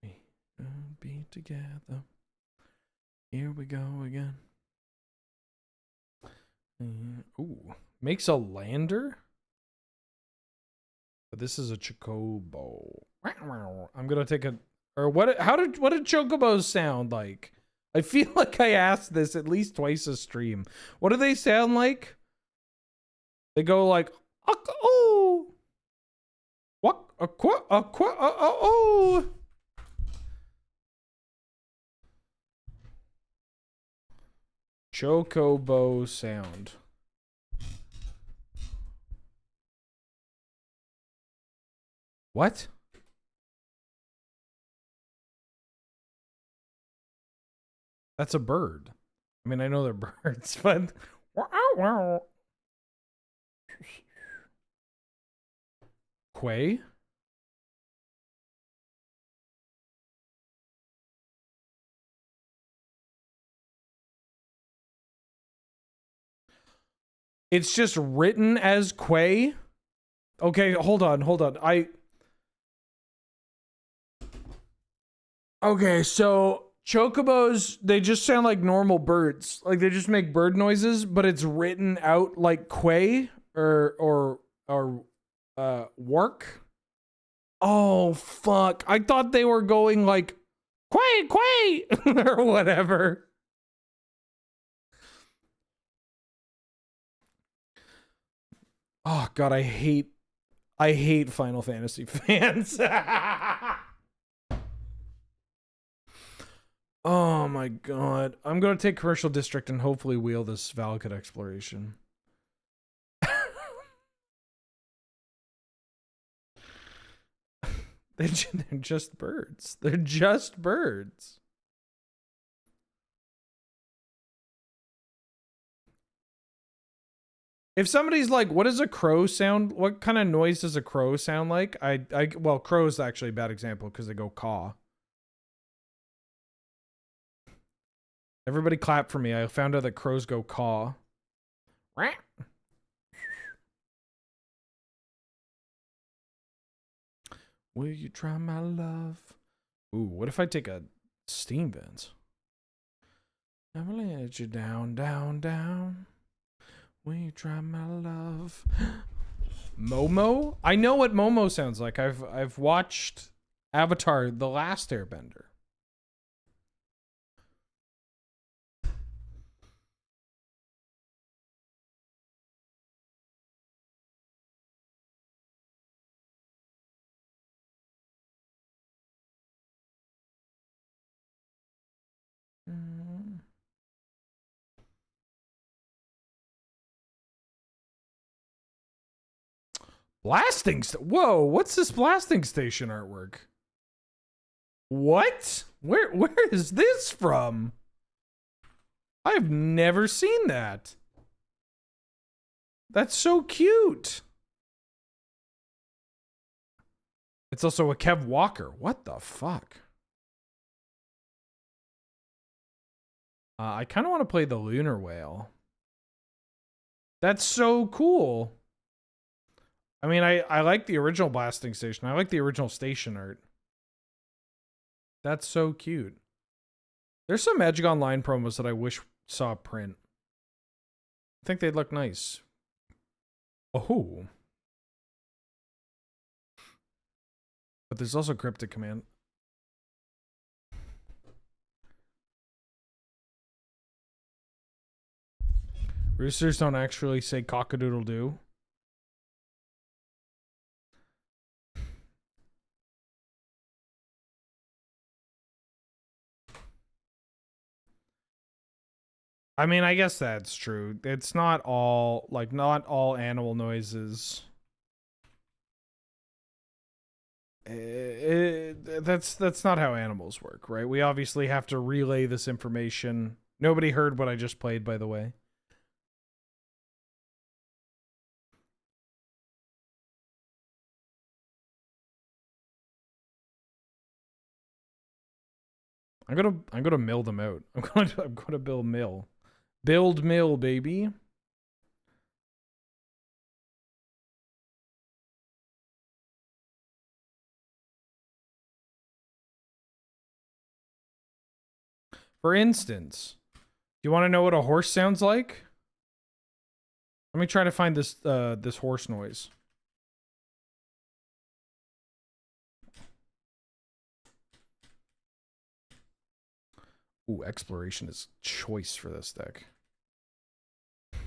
We be together. Here we go again. Ooh, makes a lander? But this is a chocobo. I'm gonna take a, or what did chocobos sound like? I feel like I asked this at least twice a stream. What do they sound like? They go like, oh, what, oh. Chocobo sound. What? That's a bird. I mean, I know they're birds, but Quay? It's just written as Quay? Okay, hold on. Okay, so chocobos, they just sound like normal birds. Like they just make bird noises, but it's written out like Quay or work. Oh fuck. I thought they were going like Quay or whatever. Oh god, I hate Final Fantasy fans. Oh my god. I'm gonna take Commercial District and hopefully wheel this Valakut exploration. They're just birds. They're just birds. If somebody's like, what does a crow sound? What kind of noise does a crow sound like? Well, crow's actually a bad example because they go caw. Everybody clap for me. I found out that crows go caw. Will you try my love? Ooh, what if I take a steam vent? Never let you down, down, down. Will you try my love? Momo? I know what Momo sounds like. I've watched Avatar: The Last Airbender. Whoa, what's this blasting station artwork? What? Where is this from? I've never seen that. That's so cute. It's also a Kev Walker. What the fuck? I kind of want to play the Lunar Whale. That's so cool. I mean, I like the original blasting station. I like the original station art. That's so cute. There's some Magic Online promos that I wish saw print. I think they'd look nice. Oh. But there's also cryptic command. Roosters don't actually say cock-a-doodle-doo. I mean, I guess that's true. It's not all, like, not all animal noises. That's not how animals work, right? We obviously have to relay this information. Nobody heard what I just played, by the way. I'm gonna mill them out. I'm gonna build mill. Build mill, baby. For instance, do you want to know what a horse sounds like? Let me try to find this this horse noise. Ooh, exploration is choice for this deck. I'm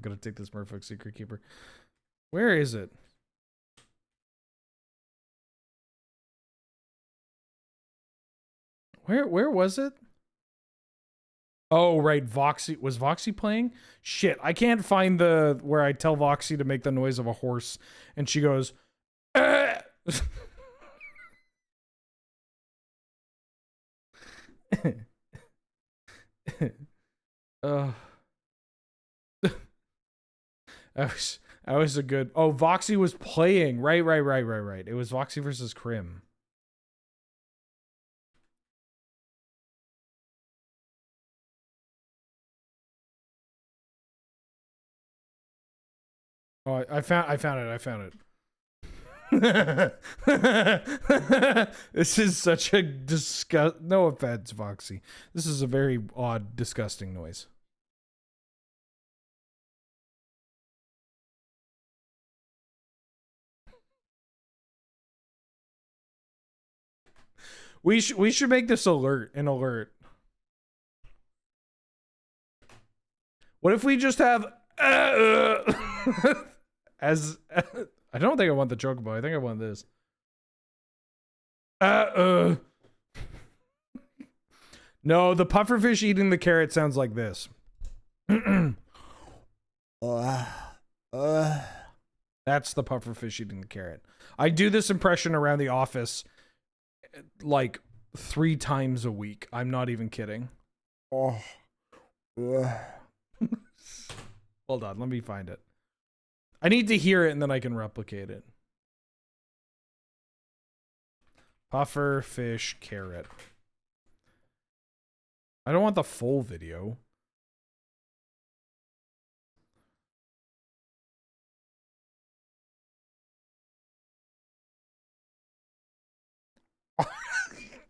gonna take this Merfolk Secret Keeper. Where is it? Where was it? Oh, right, Voxy. Was Voxy playing? Shit, I can't find the where I tell Voxy to make the noise of a horse and she goes I was a good. Oh, Voxy was playing. Right. It was Voxy versus Crim. Oh, I found it. This is such a disgust. No offense, Voxy. This is a very odd, disgusting noise. We should make this an alert. What if we just have as I don't think I want the chocobo. I think I want this. No, the pufferfish eating the carrot sounds like this. That's the pufferfish eating the carrot. I do this impression around the office like 3 times a week. I'm not even kidding. Hold on, let me find it. I need to hear it and then I can replicate it. Puffer fish carrot. I don't want the full video.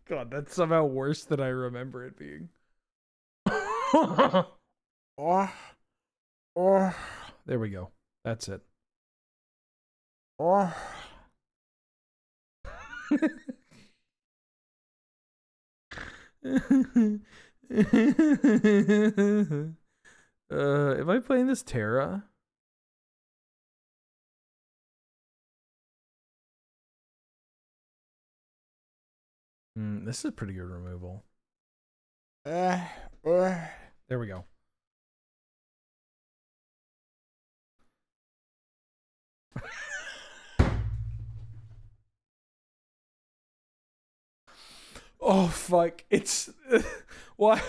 God, that's somehow worse than I remember it being. There we go. That's it. Am I playing this Terra? This is pretty good removal. There we go. Oh fuck! It's what?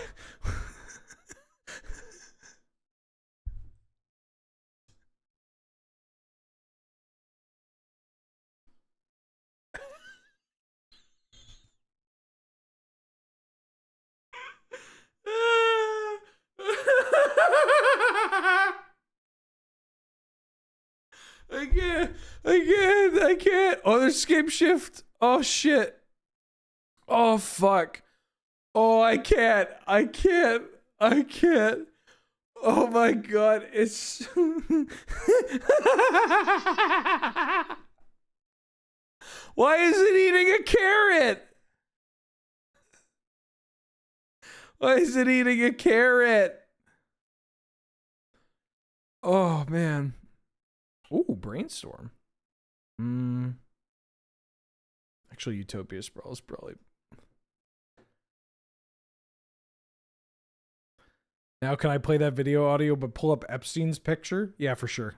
I can't. Oh, there's Scapeshift. Oh shit. Oh fuck. Oh, I can't. Oh my god, it's why is it eating a carrot? Why is it eating a carrot? Oh man. Ooh, brainstorm. Actually, Utopia Sprawl is probably. Now, can I play that video audio but pull up Epstein's picture? Yeah, for sure.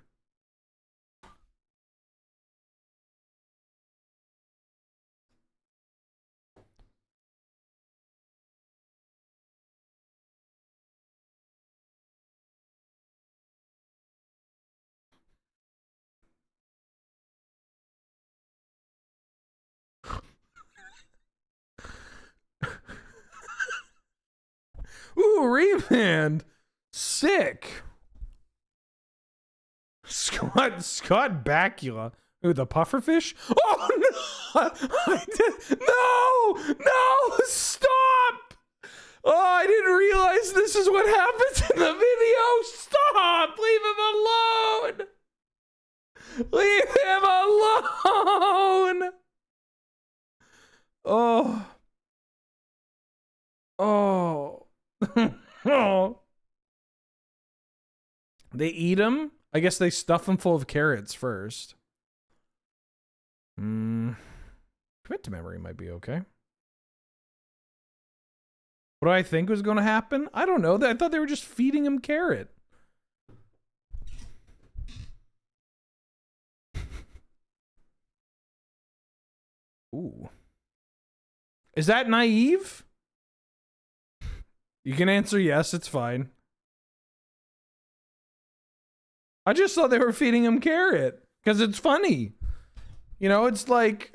Ooh, remand. Sick. Scott Bakula. Ooh, the pufferfish? Oh no! No! Stop! Oh, I didn't realize this is what happens in the video. Stop! Leave him alone! Leave him alone! Oh. Oh. Oh. They eat them? I guess they stuff them full of carrots first. Commit to memory might be okay. What do I think was going to happen? I don't know. I thought they were just feeding him carrot. Ooh. Is that naive? You can answer yes, it's fine. I just thought they were feeding him carrot because it's funny. You know, it's like,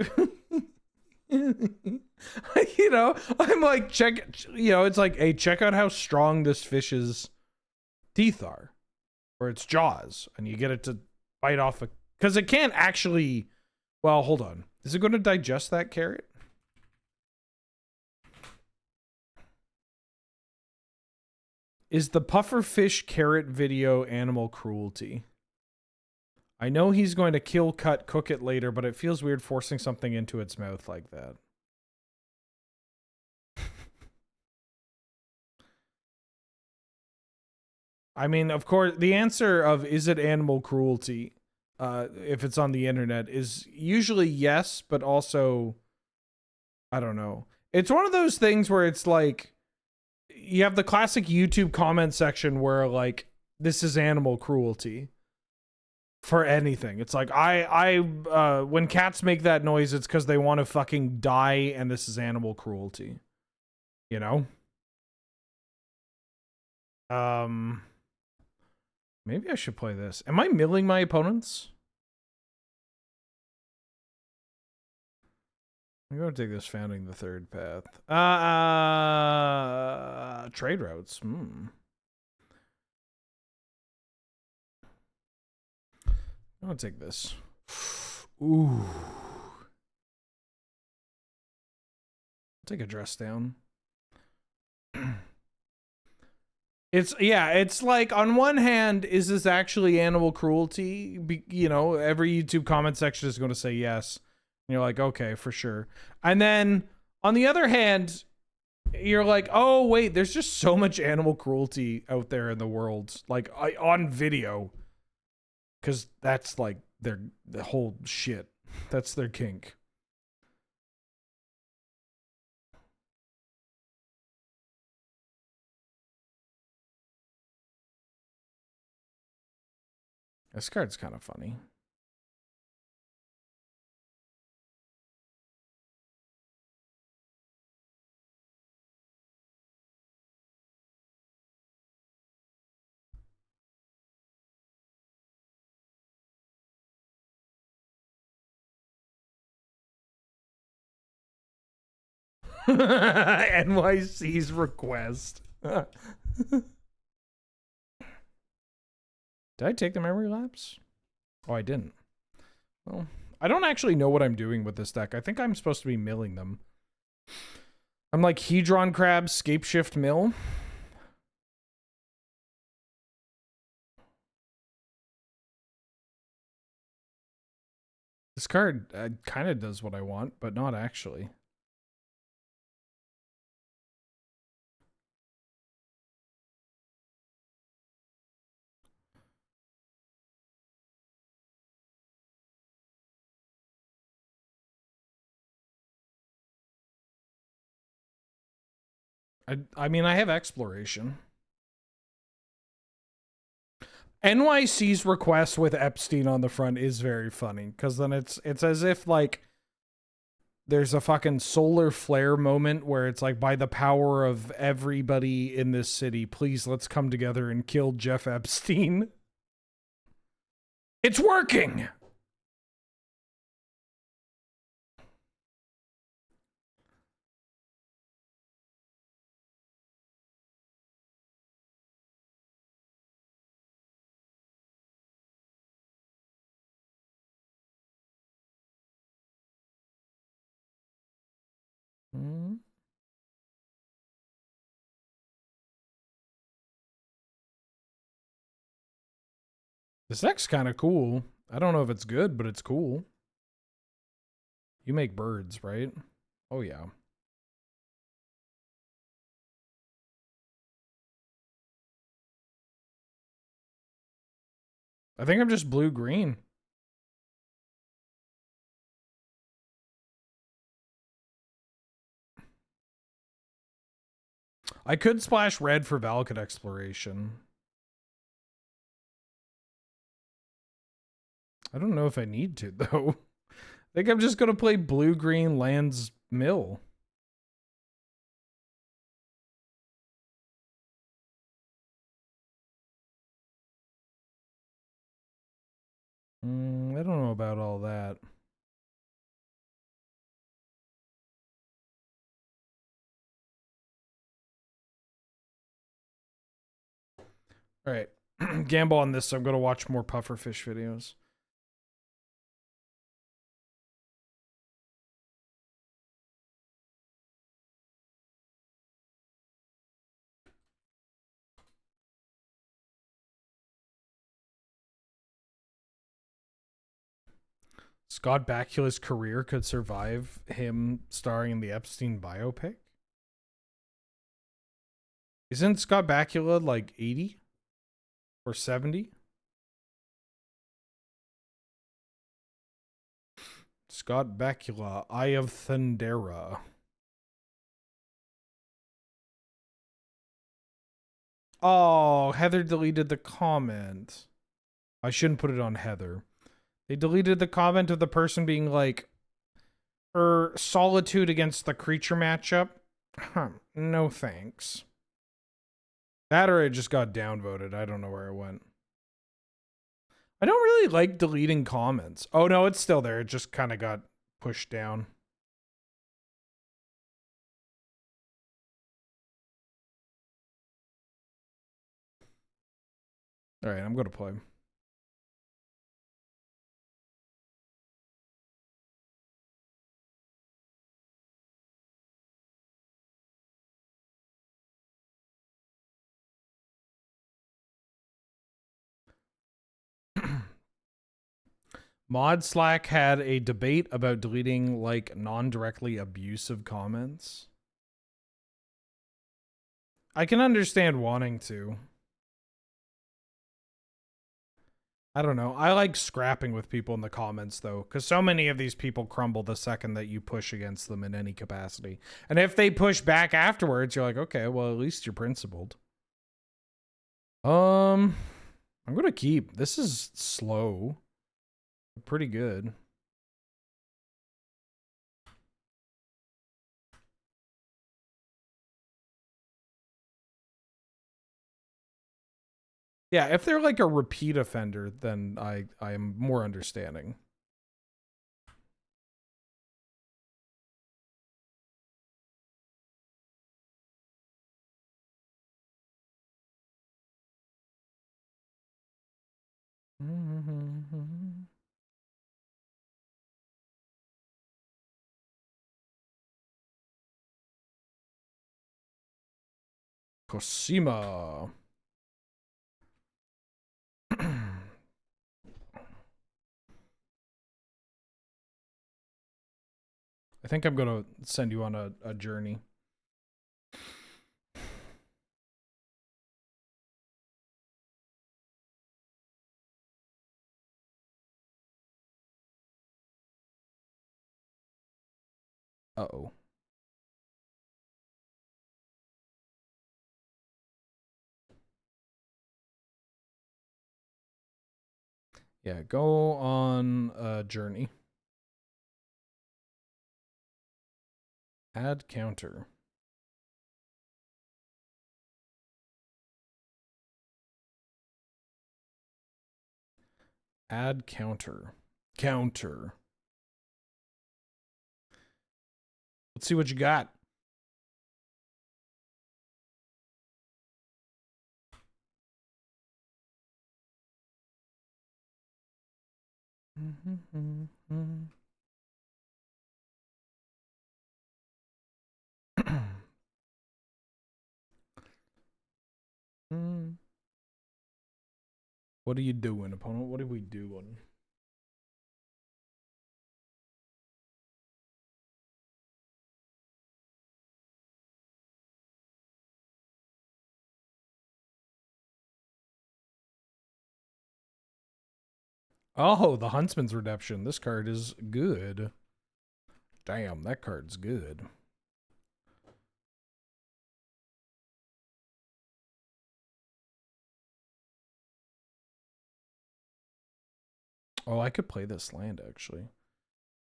you know, I'm like, it's like, hey, check out how strong this fish's teeth are, or its jaws, and you get it to bite off a, because it can't actually, well, hold on. Is it going to digest that carrot? Is the pufferfish carrot video animal cruelty? I know he's going to kill, cut, cook it later, but it feels weird forcing something into its mouth like that. I mean, of course, the answer of is it animal cruelty, if it's on the internet, is usually yes, but also, I don't know. It's one of those things where it's like, you have the classic YouTube comment section where like, this is animal cruelty for anything. It's like, when cats make that noise, it's because they want to fucking die, and this is animal cruelty. You know? Maybe I should play this. Am I milling my opponents? I'm going to take this founding the third path. Trade routes. I'm going to take this. Ooh. Take a dress down. It's like, on one hand, is this actually animal cruelty? You know, every YouTube comment section is going to say yes. And you're like, okay, for sure. And then, on the other hand, you're like, oh, wait, there's just so much animal cruelty out there in the world. Like, on video. Because that's, like, the whole shit. That's their kink. This card's kind of funny. NYC's request. Did I take the memory lapse? Oh, I didn't. Well, I don't actually know what I'm doing with this deck. I think I'm supposed to be milling them. I'm like Hedron Crab, Scapeshift mill. card kind of does what I want, but not actually. I mean, I have exploration. NYC's request with Epstein on the front is very funny, because then it's as if like there's a fucking solar flare moment where it's like, by the power of everybody in this city, please let's come together and kill Jeff Epstein. It's working. This deck's kind of cool. I don't know if it's good, but it's cool. You make birds, right? Oh, yeah. I think I'm just blue-green. I could splash red for Valakut Exploration. I don't know if I need to, though. I think I'm just going to play blue-green lands mill. I don't know about all that. All right. Gamble on this, so I'm going to watch more pufferfish videos. Scott Bakula's career could survive him starring in the Epstein biopic? Isn't Scott Bakula like 80? Or 70? Scott Bakula, Eye of Thundera. Oh, Heather deleted the comment. I shouldn't put it on Heather. They deleted the comment of the person being like, Solitude against the creature matchup? No thanks. That or it just got downvoted. I don't know where it went. I don't really like deleting comments. Oh no, it's still there. It just kind of got pushed down. All right, I'm going to play. Mod Slack had a debate about deleting like non-directly abusive comments. I can understand wanting to. I don't know. I like scrapping with people in the comments though, because so many of these people crumble the second that you push against them in any capacity. And if they push back afterwards, you're like, okay, well, at least you're principled. I'm gonna keep. This is slow. Pretty good. Yeah, if they're like a repeat offender, then I am more understanding. Cosima. I think I'm gonna send you on a journey. Uh-oh. Yeah, go on a journey. Add counter. Add counter. Counter. Let's see what you got. What are you doing, opponent? What are we doing? Oh, the Huntsman's Redemption. This card is good. Damn, that card's good. Oh, I could play this land, actually.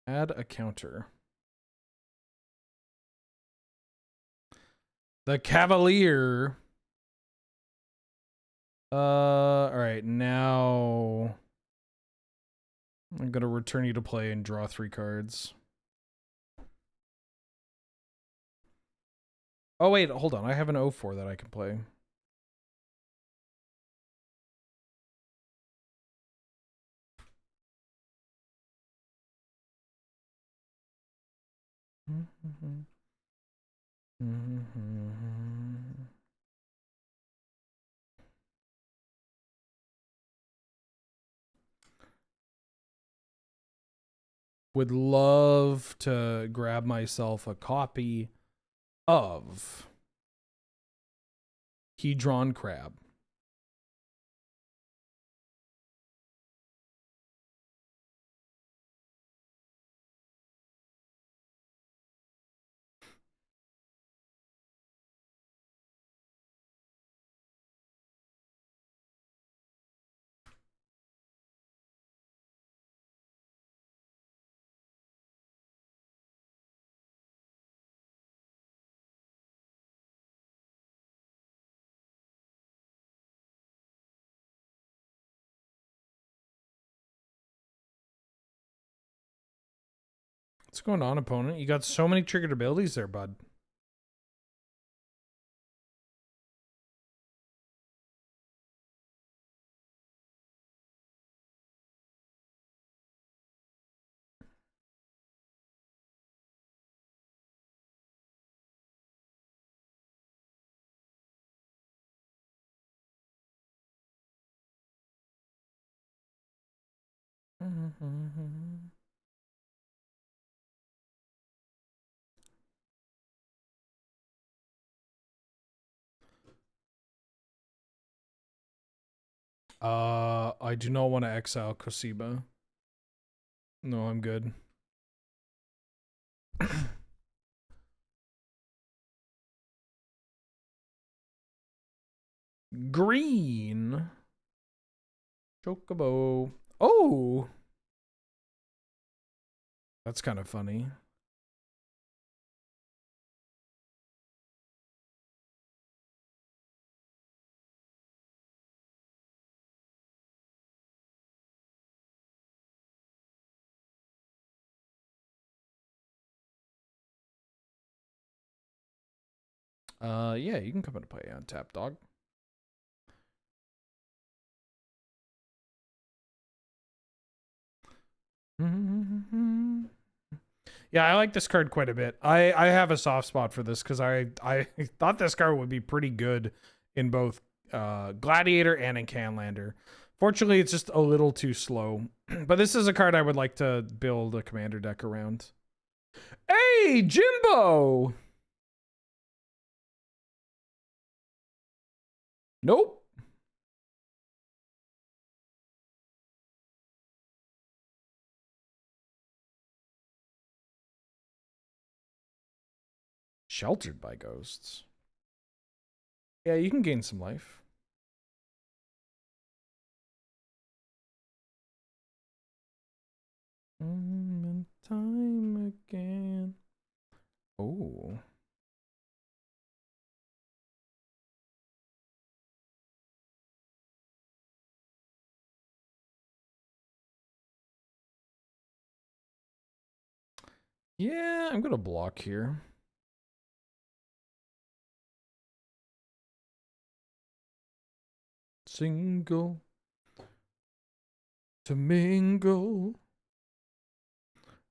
Add a counter. The Cavalier. Alright, now I'm gonna return you to play and draw 3 cards. Oh wait, hold on. I have an 0-4 that I can play. Would love to grab myself a copy of Hedron Crab. What's going on, opponent? You got so many triggered abilities there, bud. I do not want to exile Kosiba. No, I'm good. Green. Chocobo. Oh! That's kind of funny. Yeah, you can come into play on tap, dog. Yeah, I like this card quite a bit. I have a soft spot for this because I thought this card would be pretty good in both Gladiator and in Canlander. Fortunately, it's just a little too slow. But this is a card I would like to build a commander deck around. Hey, Jimbo! Nope. Sheltered by ghosts. Yeah, you can gain some life. And time again. Oh. Yeah, I'm gonna block here. Single to mingle.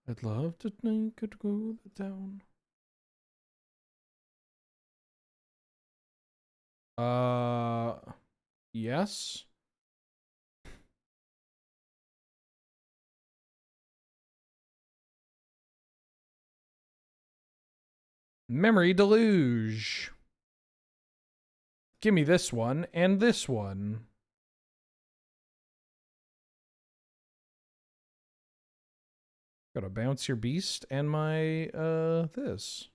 I'd love to think could go down. Yes. Memory deluge. Give me this one and this one. Gotta bounce your beast and my, this.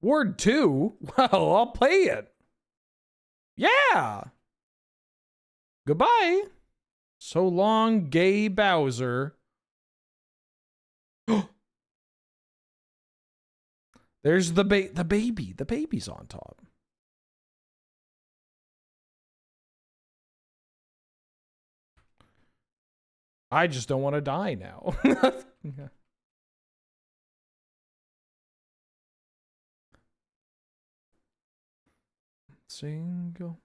Ward 2? Well, I'll play it. Yeah! Goodbye. So long, gay Bowser. There's the baby. The baby's on top. I just don't want to die now. Single.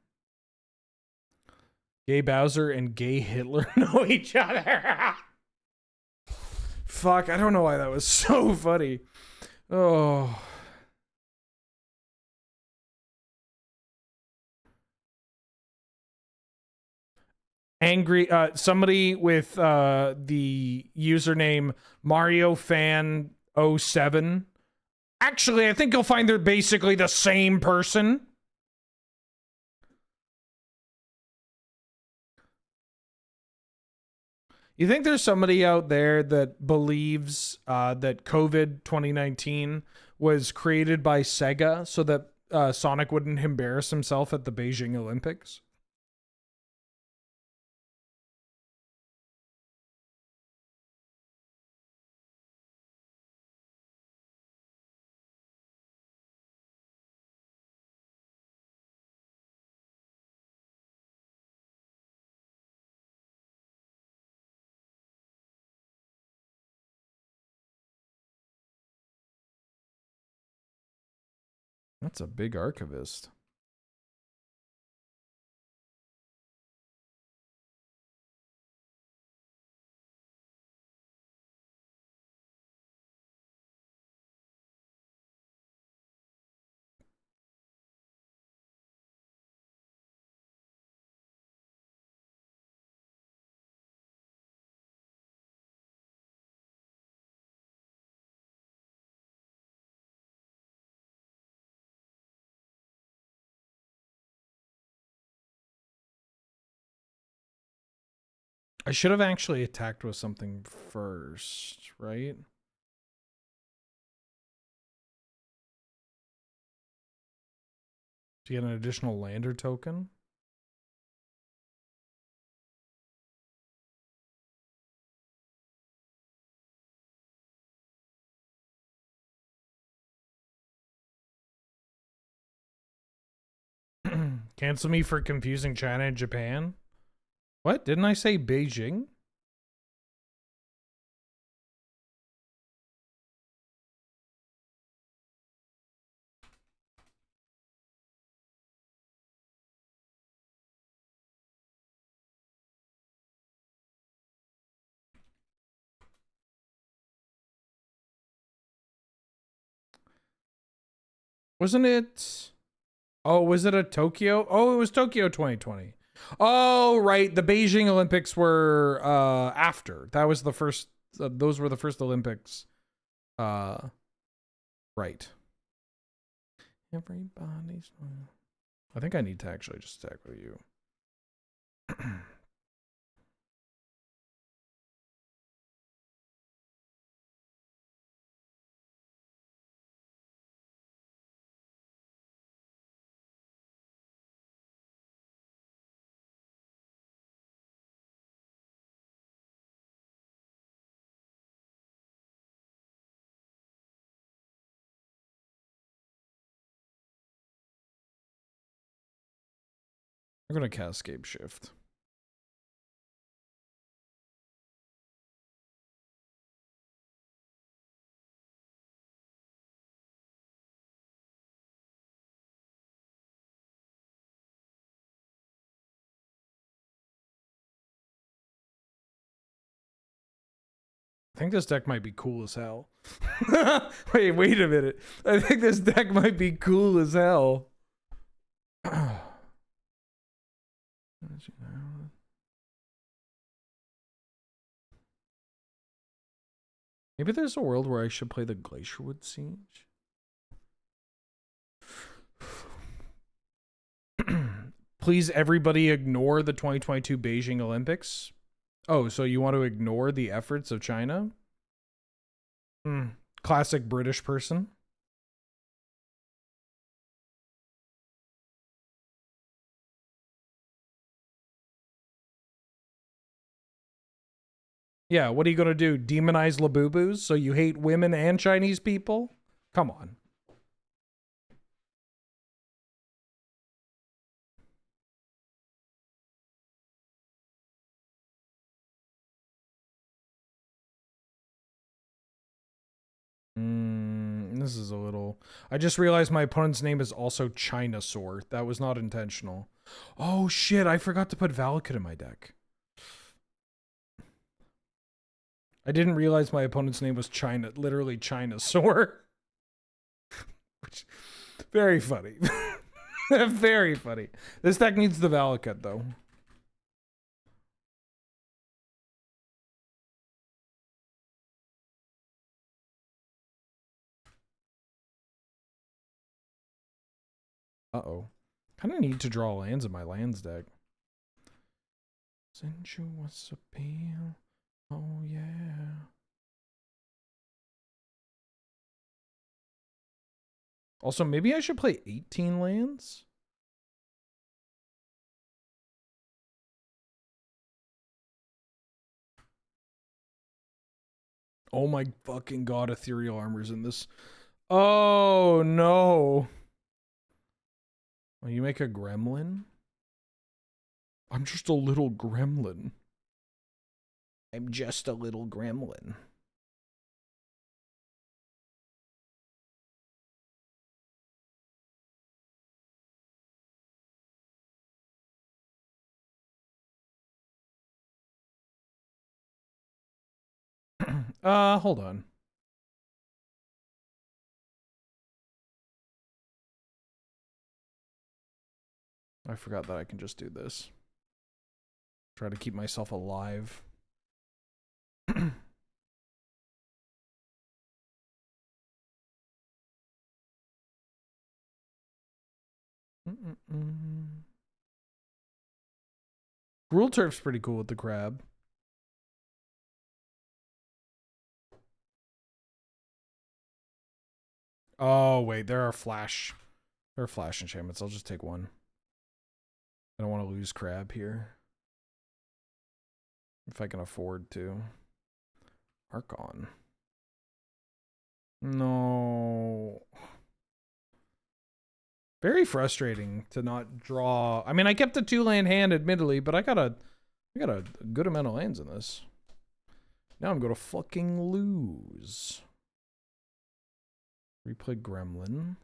Gay Bowser and gay Hitler know each other. Fuck, I don't know why that was so funny. Oh. Angry, somebody with the username MarioFan07. Actually, I think you'll find they're basically the same person. You think there's somebody out there that believes that COVID 2019 was created by Sega so that Sonic wouldn't embarrass himself at the Beijing Olympics? That's a big archivist. I should have actually attacked with something first, right? To get an additional lander token. Cancel me for confusing China and Japan? What? Didn't I say Beijing? Wasn't it? Oh, was it a Tokyo? Oh, it was Tokyo 2020. Oh, right. The Beijing Olympics were after. That was the first those were the first Olympics. Right. Everybody's. I think I need to actually just stack with you. I'm gonna cast Scapeshift. I think this deck might be cool as hell. wait a minute. I think this deck might be cool as hell. Maybe there's a world where I should play the Glacierwood Siege. Please, everybody ignore the 2022 Beijing Olympics. Oh, so you want to ignore the efforts of China? Classic British person. Yeah, what are you going to do? Demonize Labubus so you hate women and Chinese people? Come on. This is a little... I just realized my opponent's name is also Chinasaur. That was not intentional. Oh shit, I forgot to put Valakut in my deck. I didn't realize my opponent's name was literally Chinasaur. Which, very funny. Very funny. This deck needs the Valakut though. Uh-oh. Kind of need to draw lands in my lands deck. Sensuous appeal. Oh, yeah. Also, maybe I should play 18 lands? Oh my fucking god, Ethereal Armor's in this. Oh, no. Well, you make a gremlin? I'm just a little gremlin. I'm just a little gremlin. Hold on. I forgot that I can just do this. Try to keep myself alive. Gruul Turf's pretty cool with the crab. Oh, wait, there are flash enchantments. I'll just take one. I don't want to lose crab here. If I can afford to. Archon. No. Very frustrating to not draw. I mean, I kept a 2-land hand, admittedly, but I got a good amount of lands in this. Now I'm going to fucking lose. Replay Gremlin.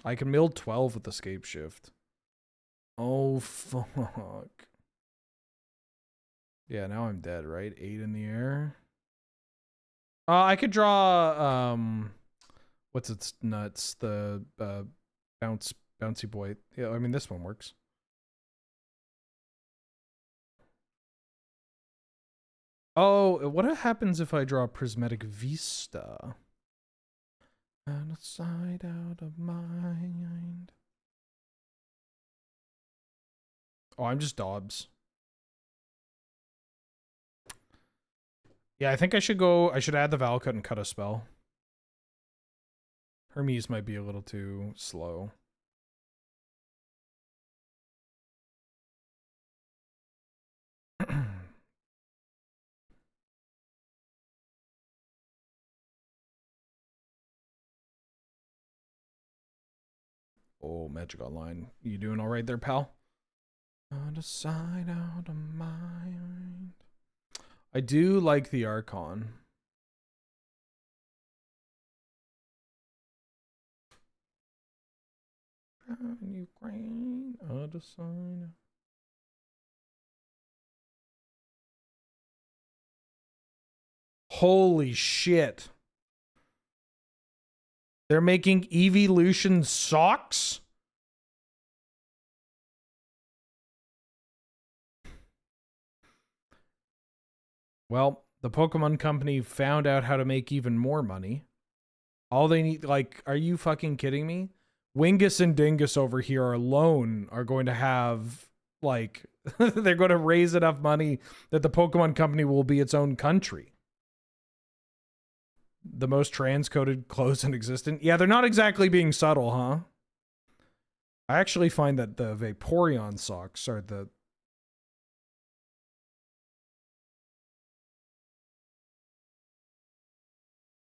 I can mill 12 with the Scapeshift. Oh, fuck. Yeah, now I'm dead, right? 8 in the air. I could draw, what's its nuts? The, bouncy boy. Yeah, I mean, this one works. Oh, what happens if I draw Prismatic Vista? Out of sight, out of mind. Oh, I'm just Dobbs. Yeah, I think I should go. I should add the Valcut and cut a spell. Hermes might be a little too slow. Oh, Magic Online. You doing all right there, pal? Out of sight, out of mind. I do like the Archon. Ukraine, out of sight. Holy shit. They're making Evolution socks? Well, the Pokemon Company found out how to make even more money. All they need, like, are you fucking kidding me? Wingus and Dingus over here alone are going to have, like, they're going to raise enough money that the Pokemon Company will be its own country. The most transcoded clothes in existence. Yeah, they're not exactly being subtle, huh? I actually find that the Vaporeon socks are the...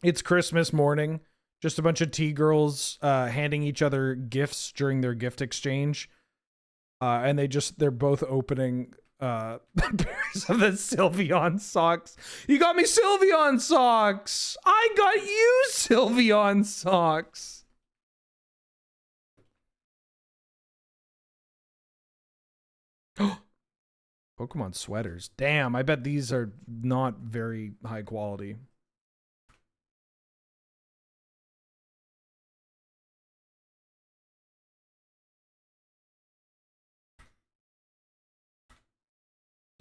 It's Christmas morning. Just a bunch of T-girls handing each other gifts during their gift exchange. And they're both opening pairs of the Sylveon socks. You got me Sylveon socks! I got you Sylveon socks! Pokemon sweaters. Damn, I bet these are not very high quality.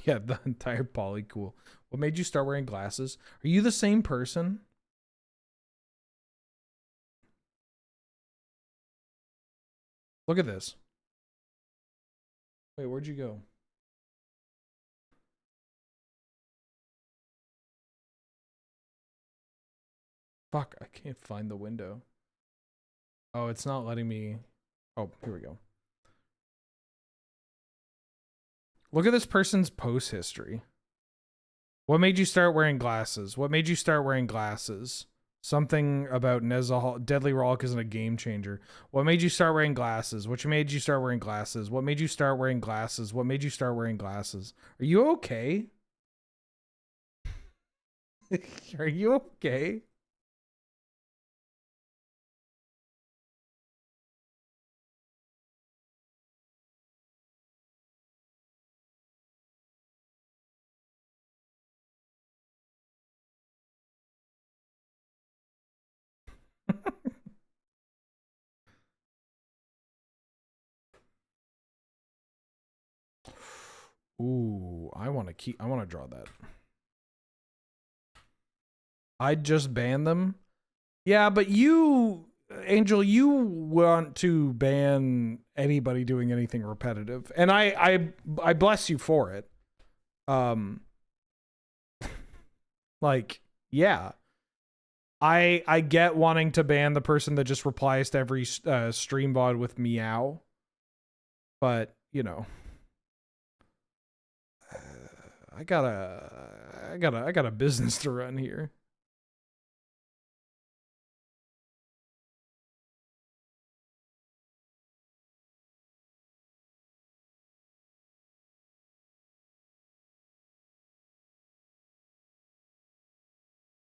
Yeah, the entire poly cool. What made you start wearing glasses? Are you the same person? Look at this. Wait, where'd you go? Fuck, I can't find the window. Oh, it's not letting me... Oh, here we go. Look at this person's post history. What made you start wearing glasses? What made you start wearing glasses? Something about Nezahal. Deadly Rollick isn't a game changer. What made you start wearing glasses? What made you start wearing glasses? What made you start wearing glasses? What made you start wearing glasses? Are you okay? Are you okay? Ooh, I want to draw that. I'd just ban them. Yeah, but you, Angel, you want to ban anybody doing anything repetitive. And I bless you for it. Like, yeah. I get wanting to ban the person that just replies to every stream VOD with meow. But, you know, I got a business to run here.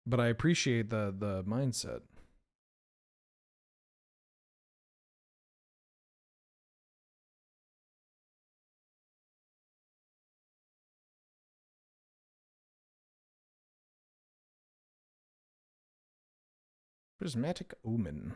But I appreciate the mindset. Prismatic Omen.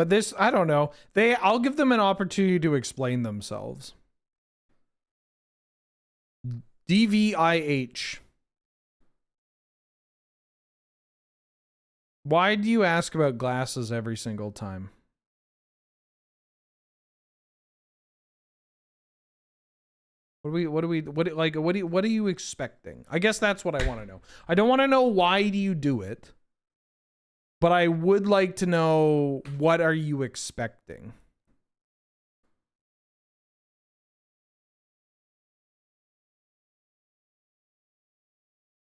But this, I don't know. I'll give them an opportunity to explain themselves. DVIH. Why do you ask about glasses every single time? What are you expecting? I guess that's what I want to know. I don't want to know why do you do it, but I would like to know what are you expecting?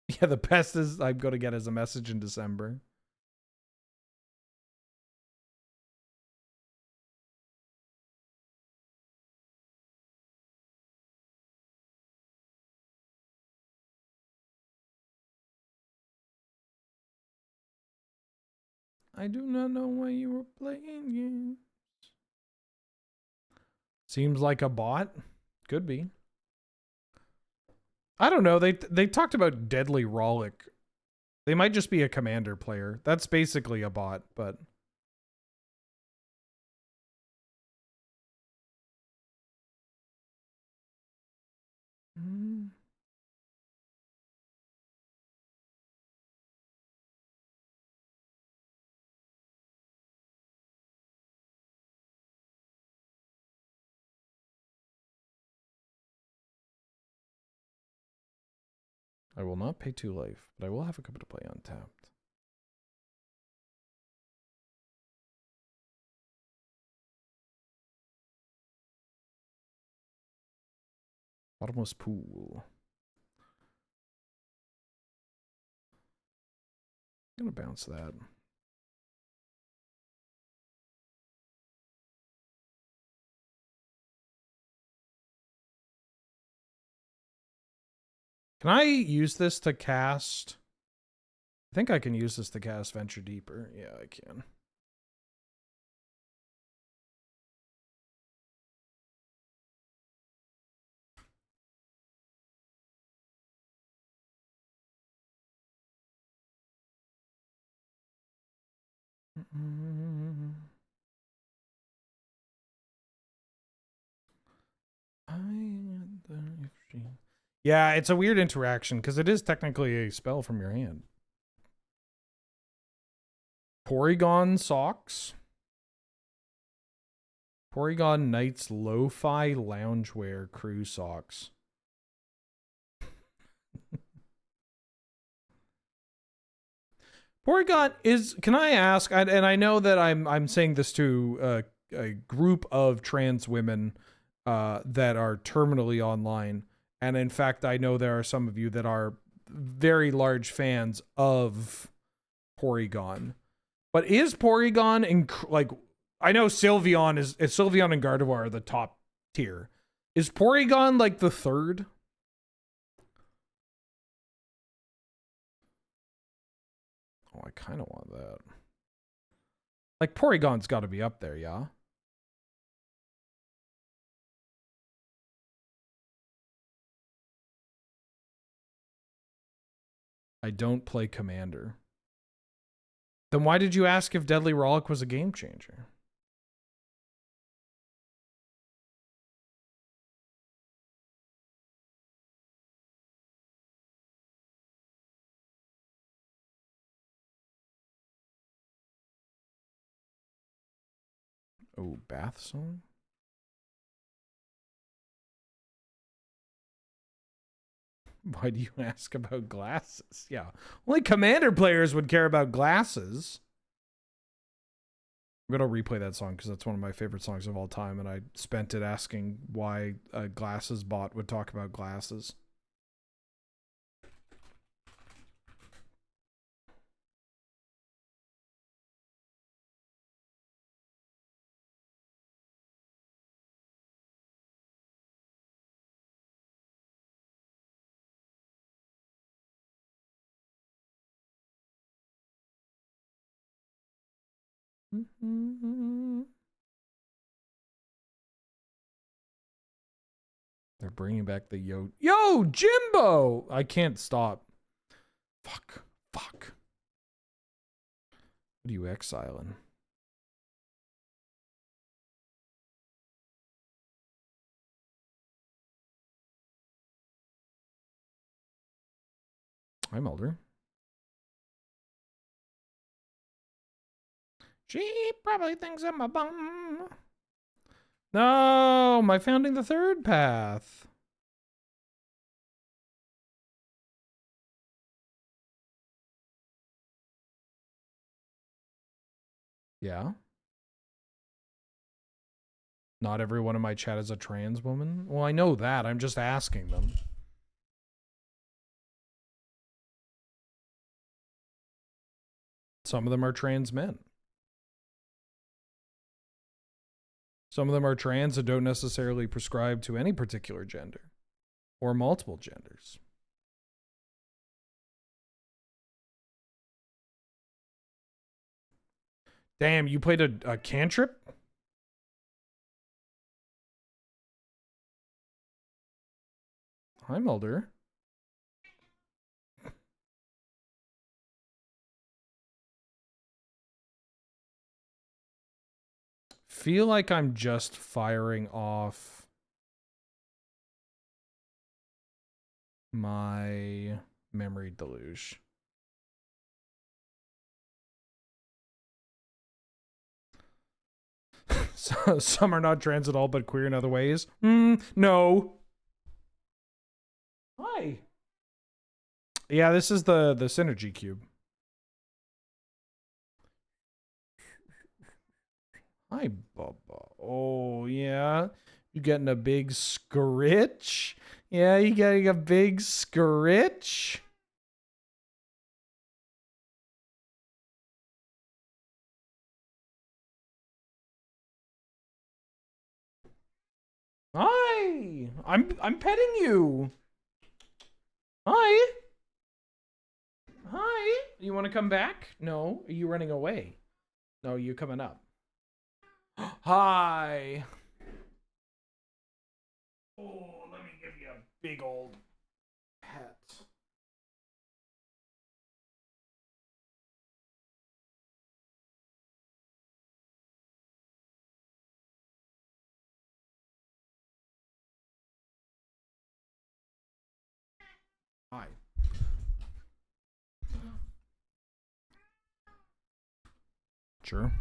Yeah, the best is I'm going to get as a message in December. I do not know why you were playing games. Seems like a bot. Could be. I don't know. They talked about Deadly Rollick. They might just be a commander player. That's basically a bot, but I will not pay 2 life, but I will have a couple to play untapped. Bottomless pool. I'm gonna bounce that. Can I use this to cast? I think I can use this to cast Venture Deeper. Yeah, I can. Yeah, it's a weird interaction because it is technically a spell from your hand. Porygon Socks. Porygon Knights Lo-Fi Loungewear Crew Socks. Porygon is, can I ask, and I know that I'm saying this to a group of trans women that are terminally online, and in fact I know there are some of you that are very large fans of Porygon. But is Porygon like, I know Sylveon is Sylveon and Gardevoir are the top tier. Is Porygon like the third? Oh, I kind of want that. Like, Porygon's got to be up there, yeah? I don't play Commander. Then why did you ask if Deadly Rollick was a game changer? Oh, Bath Song? Why do you ask about glasses? Yeah. Only Commander players would care about glasses. I'm going to replay that song because that's one of my favorite songs of all time, and I spent it asking why a glasses bot would talk about glasses. They're bringing back the Yo, Jimbo! I can't stop. Fuck. What are you exiling? Hi, Mulder. She probably thinks I'm a bum. No, my founding the third path. Yeah. Not everyone in my chat is a trans woman. Well, I know that. I'm just asking them. Some of them are trans men. Some of them are trans and don't necessarily prescribe to any particular gender or multiple genders. Damn, you played a cantrip? Hi, Mulder. Feel like I'm just firing off my memory deluge. So, some are not trans at all, but queer in other ways. No. Hi. Yeah, this is the synergy cube. Hi, Bubba. Oh, yeah. You getting a big scritch? Yeah, you getting a big scritch? Hi. I'm petting you. Hi. Hi. You want to come back? No. Are you running away? No, you coming up. Hi. Oh, let me give you a big old pet. Hi. Sure.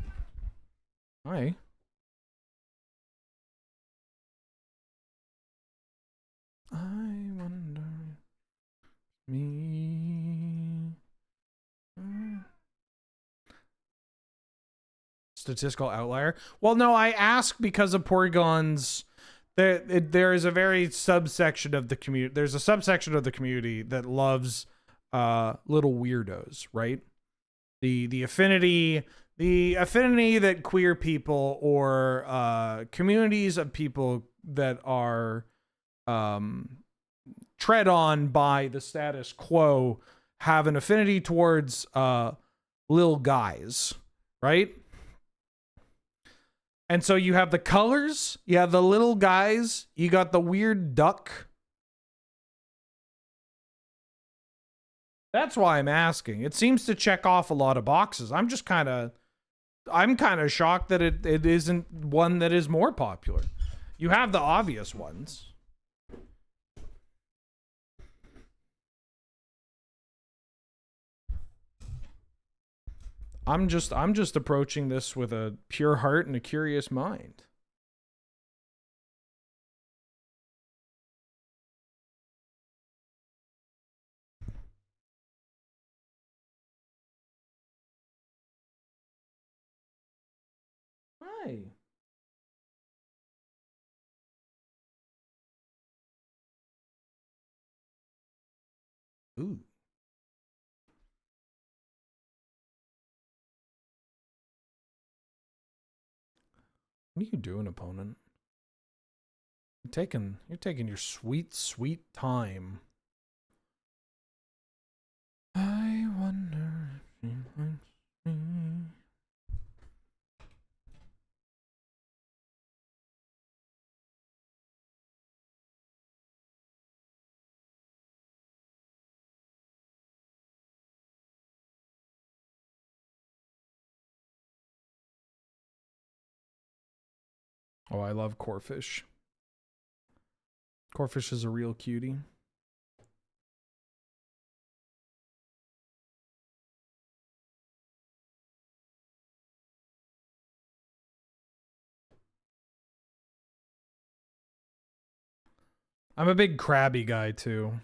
Hi. I wonder me. Statistical outlier. Well, no, I ask because of Porygon's. There is a very subsection of the community. There's a subsection of the community that loves little weirdos, right? The affinity that queer people or communities of people that are tread on by the status quo have an affinity towards little guys, right? And so you have the colors, you have the little guys, you got the weird duck. That's why I'm asking. It seems to check off a lot of boxes. I'm kind of shocked that it isn't one that is more popular. You have the obvious ones. I'm just approaching this with a pure heart and a curious mind. Hi. Ooh. What are you doing, opponent? You're taking your sweet time. I wonder if she likes me. Oh, I love Corfish. Corfish is a real cutie. I'm a big crabby guy too.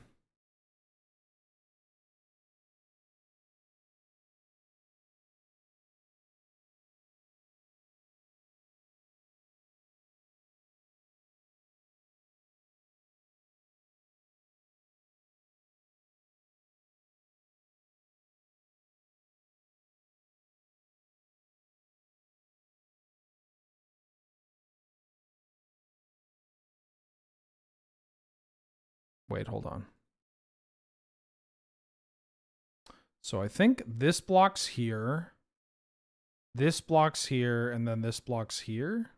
Wait, hold on. So I think this block's here. This block's here, and then this block's here.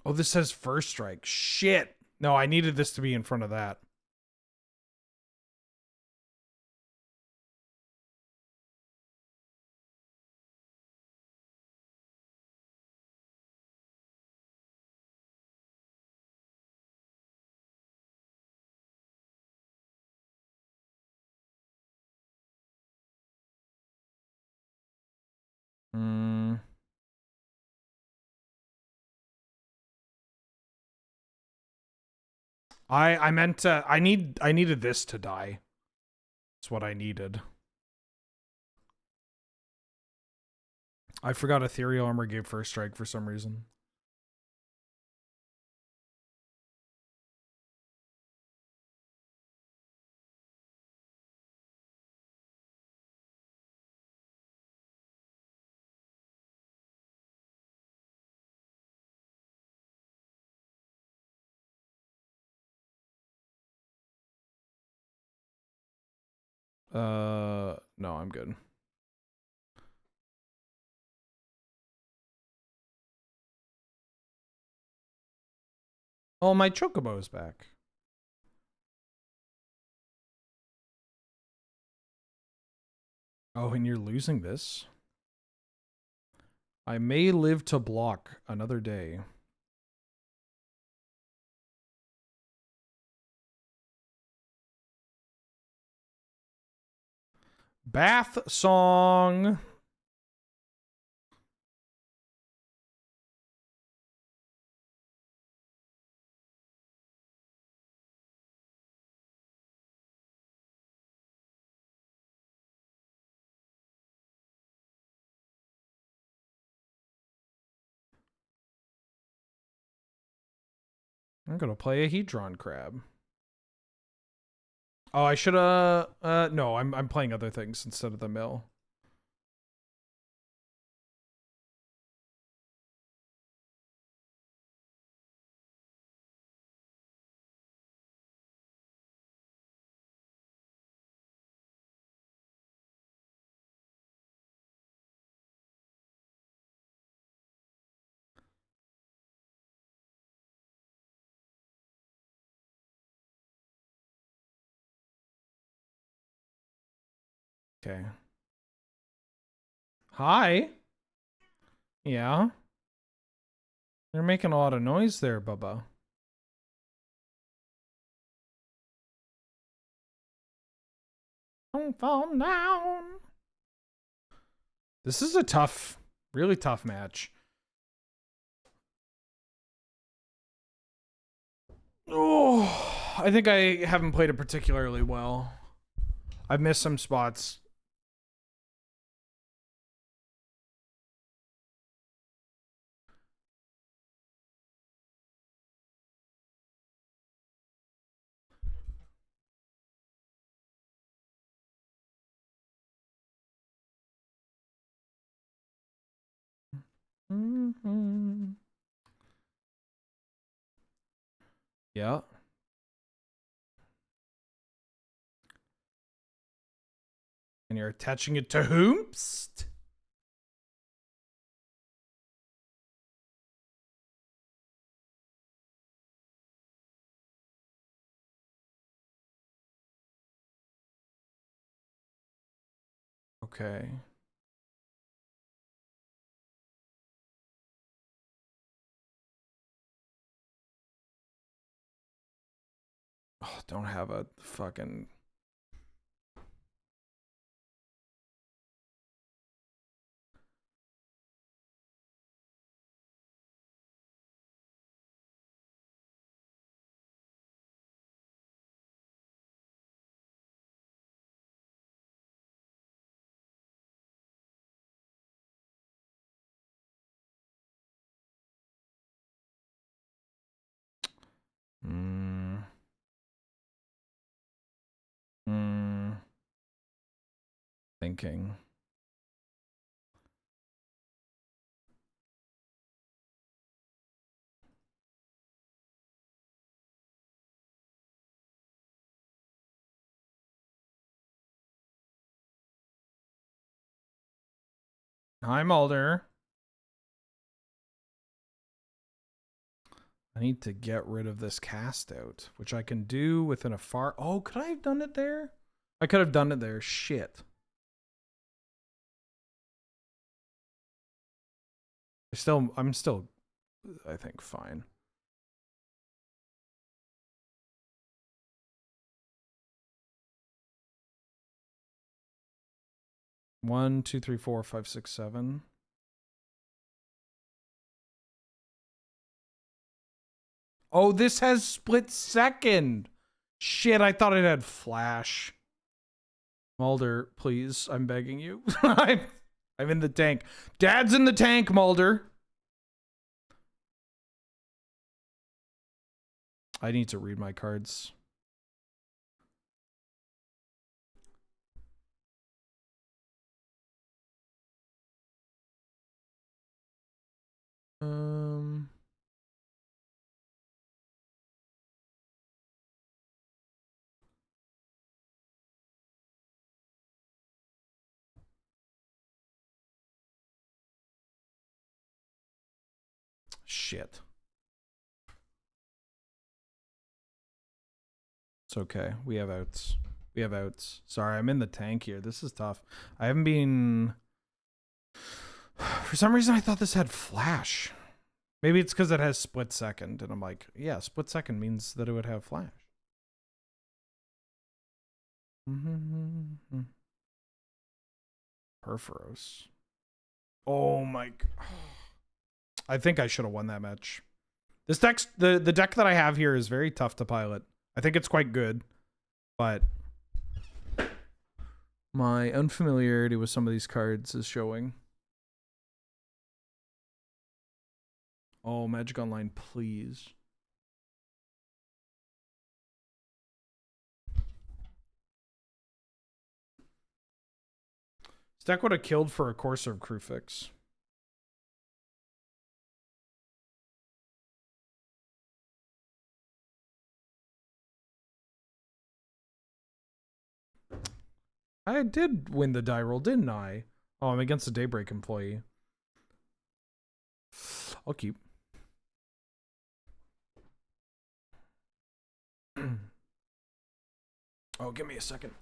Oh, this says first strike. Shit. No, I needed this to be in front of that. I meant to, I needed this to die. That's what I needed. I forgot Ethereal Armor gave first strike for some reason. No, I'm good. Oh, my Chocobo is back. Oh, and you're losing this? I may live to block another day. Bath song. I'm gonna play a Hedron Crab. Oh, I should no, I'm playing other things instead of the mill. Okay. Hi. Yeah. You're making a lot of noise there, Bubba. Don't fall down. This is a tough, really tough match. Oh, I think I haven't played it particularly well. I've missed some spots. Mm-hmm. Yeah. And you're attaching it to Hoomst? Okay. Oh, don't have a fucking... Thinking. Hi, Mulder. I need to get rid of this cast out, which I can do within a far... Oh, could I have done it there? I could have done it there. Shit. I'm still, I think, fine. One, two, three, four, five, six, seven. Oh, this has split second. Shit, I thought it had flash. Mulder, please, I'm begging you. I'm in the tank. Dad's in the tank, Mulder. I need to read my cards. Shit. It's okay. We have outs. We have outs. Sorry, I'm in the tank here. This is tough. I haven't been... For some reason, I thought this had flash. Maybe it's because it has split second. And I'm like, yeah, split second means that it would have flash. Perforos. Oh my... I think I should have won that match. This deck, the deck that I have here is very tough to pilot. I think it's quite good, but my unfamiliarity with some of these cards is showing. Oh, Magic Online, please. This deck would have killed for a Courser of Crufix. I did win the die roll, didn't I? Oh, I'm against a Daybreak employee. I'll keep. Oh, give me a second.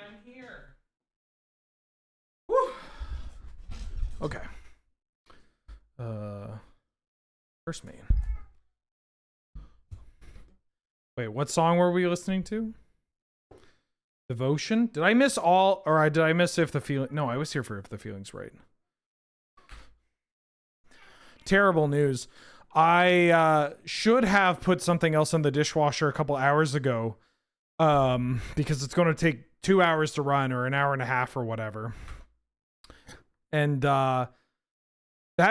I'm here. Woo. Okay. First main. Wait, what song were we listening to? Devotion? Did I miss all, or did I miss If the Feeling? No, I was here for If the Feeling's Right. Terrible news. I should have put something else in the dishwasher a couple hours ago, because it's going to take 2 hours to run, or an hour and a half, or whatever. And that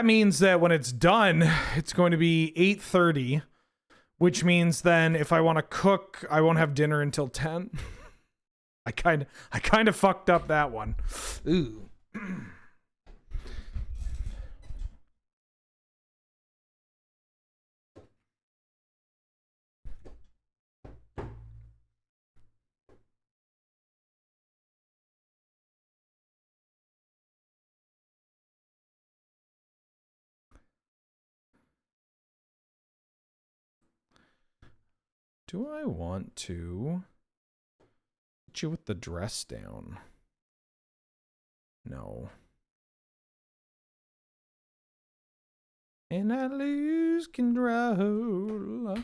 means that when it's done, it's going to be 8:30, which means then if I want to cook, I won't have dinner until 10. I kind of fucked up that one. Ooh. Do I want to hit you with the dress down? No. And I lose control.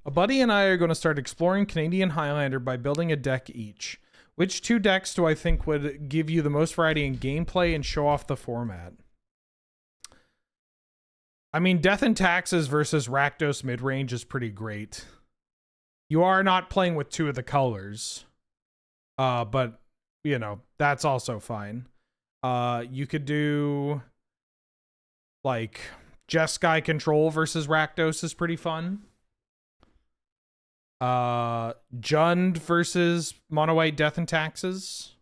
A buddy and I are going to start exploring Canadian Highlander by building a deck each. Which 2 decks do I think would give you the most variety in gameplay and show off the format? I mean, Death and Taxes versus Rakdos midrange is pretty great. You are not playing with 2 of the colors. But, you know, that's also fine. You could do, like, Jeskai Control versus Rakdos is pretty fun. Jund versus Mono White Death and Taxes.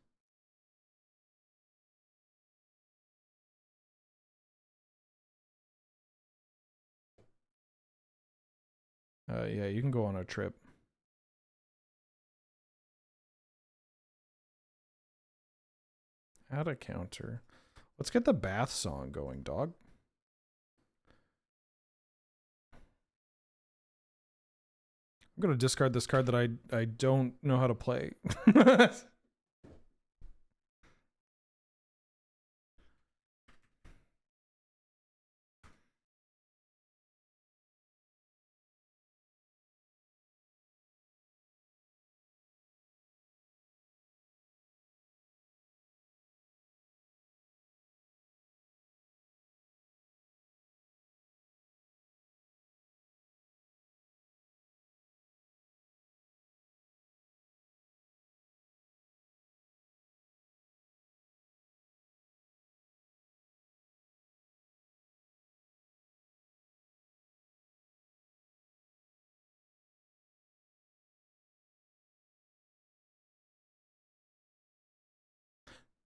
Yeah, you can go on a trip. Add a counter. Let's get the bath song going, dog. I'm gonna discard this card that I don't know how to play.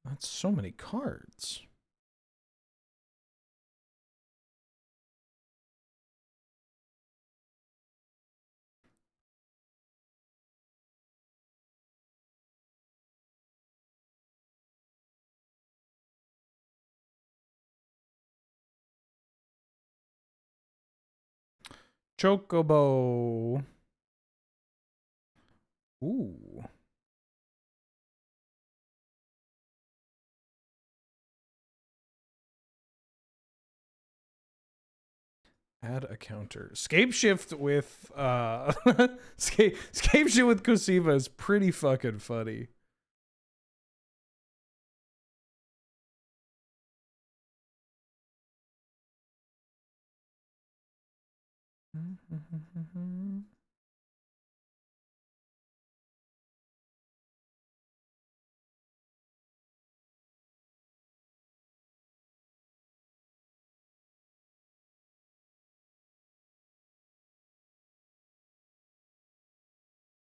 That's so many cards. Chocobo. Ooh. Add a counter. Scapeshift with Scapeshift with Kosiva is pretty fucking funny.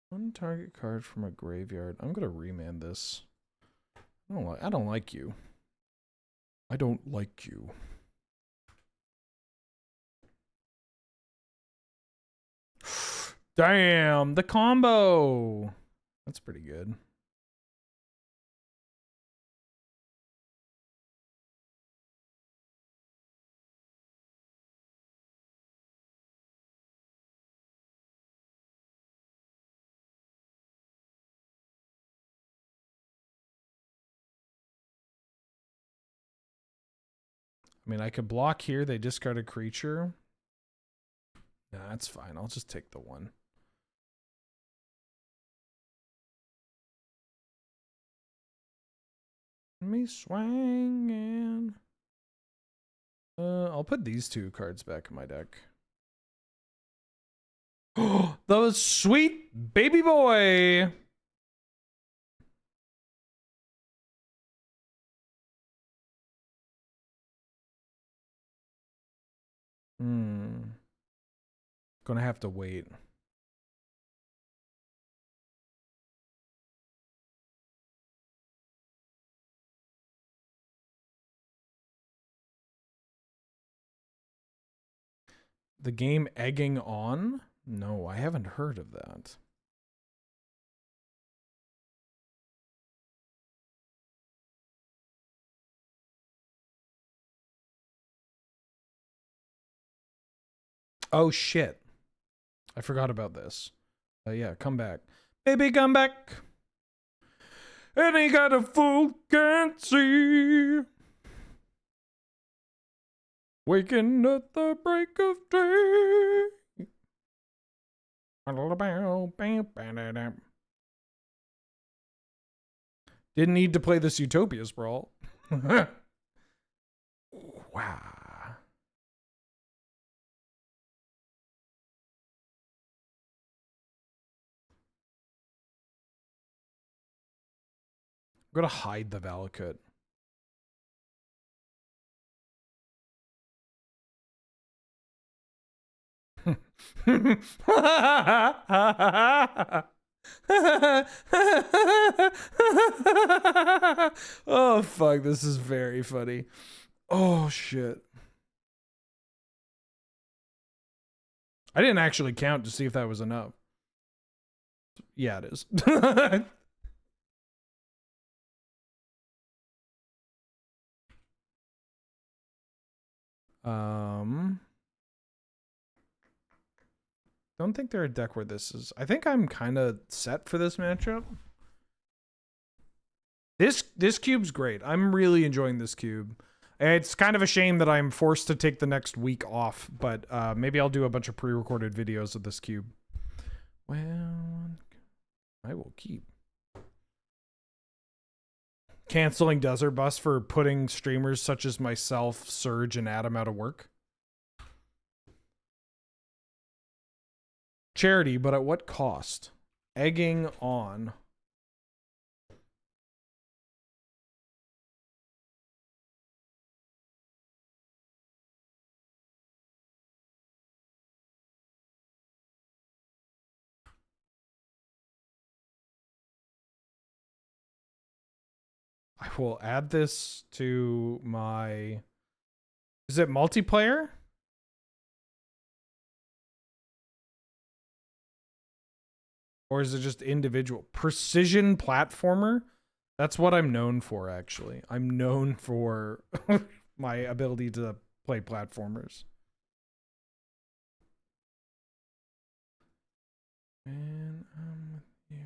One target card from a graveyard. I'm gonna remand this. I don't like you. I don't like you. Damn, the combo. That's pretty good. I mean, I could block here. They discard a creature. Nah, that's fine. I'll just take the one. Me swinging. I'll put these two cards back in my deck. Oh, those sweet baby boy. Gonna have to wait. The game egging on? No, I haven't heard of that. Oh shit. I forgot about this. Yeah, come back. Baby, come back. Any kind of fool can't see. Waking at the break of day. Didn't need to play this Utopia Sprawl. Wow. I'm gonna hide the Valakut. Oh fuck, this is very funny. Oh shit. I didn't actually count to see if that was enough. Yeah, it is. Don't think they're a deck where this is. I think I'm kind of set for this matchup. This cube's great. I'm really enjoying this cube. It's kind of a shame that I'm forced to take the next week off, but maybe I'll do a bunch of pre-recorded videos of this cube. Well, I will keep. Canceling Desert Bus for putting streamers such as myself, Surge, and Adam out of work. Charity, but at what cost? Egging on. I will add this to my... Is it multiplayer? Or is it just individual? Precision platformer? That's what I'm known for, actually. I'm known for my ability to play platformers. And I'm with you.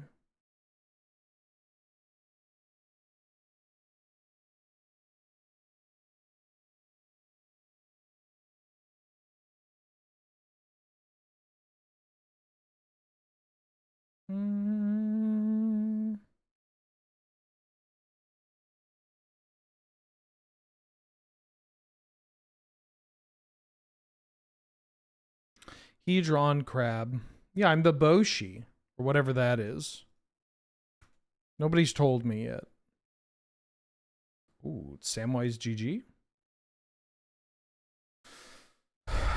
Hedron crab. Yeah, I'm the Boshi, or whatever that is. Nobody's told me yet. Ooh, Samwise GG.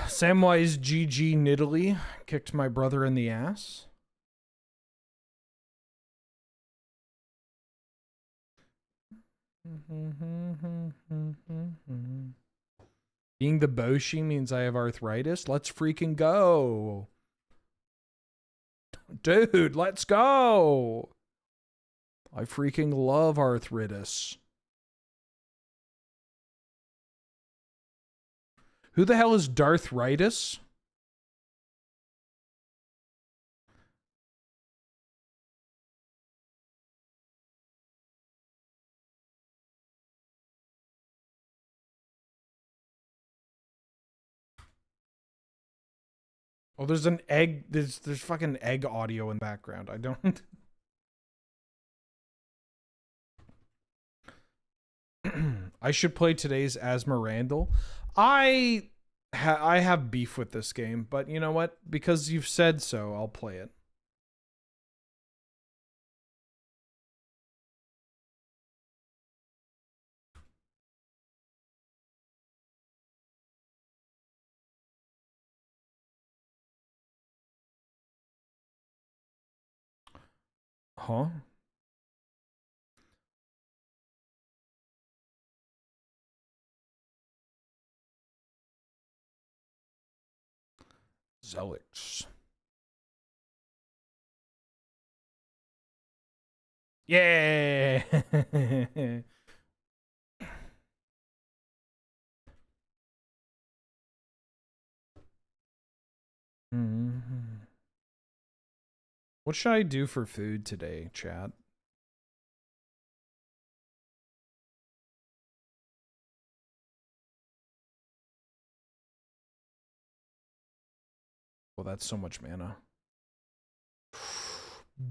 Samwise GG Nidalee kicked my brother in the ass. Being the Boshi means I have arthritis. Let's freaking go. Dude, let's go. I freaking love arthritis. Who the hell is Darthritis? Oh, there's an egg. There's fucking egg audio in the background. I don't. I should play today's Asmerandal. I have beef with this game, but you know what? Because you've said so, I'll play it. Huh? Zelix. Yeah. What should I do for food today, chat? Well, that's so much mana.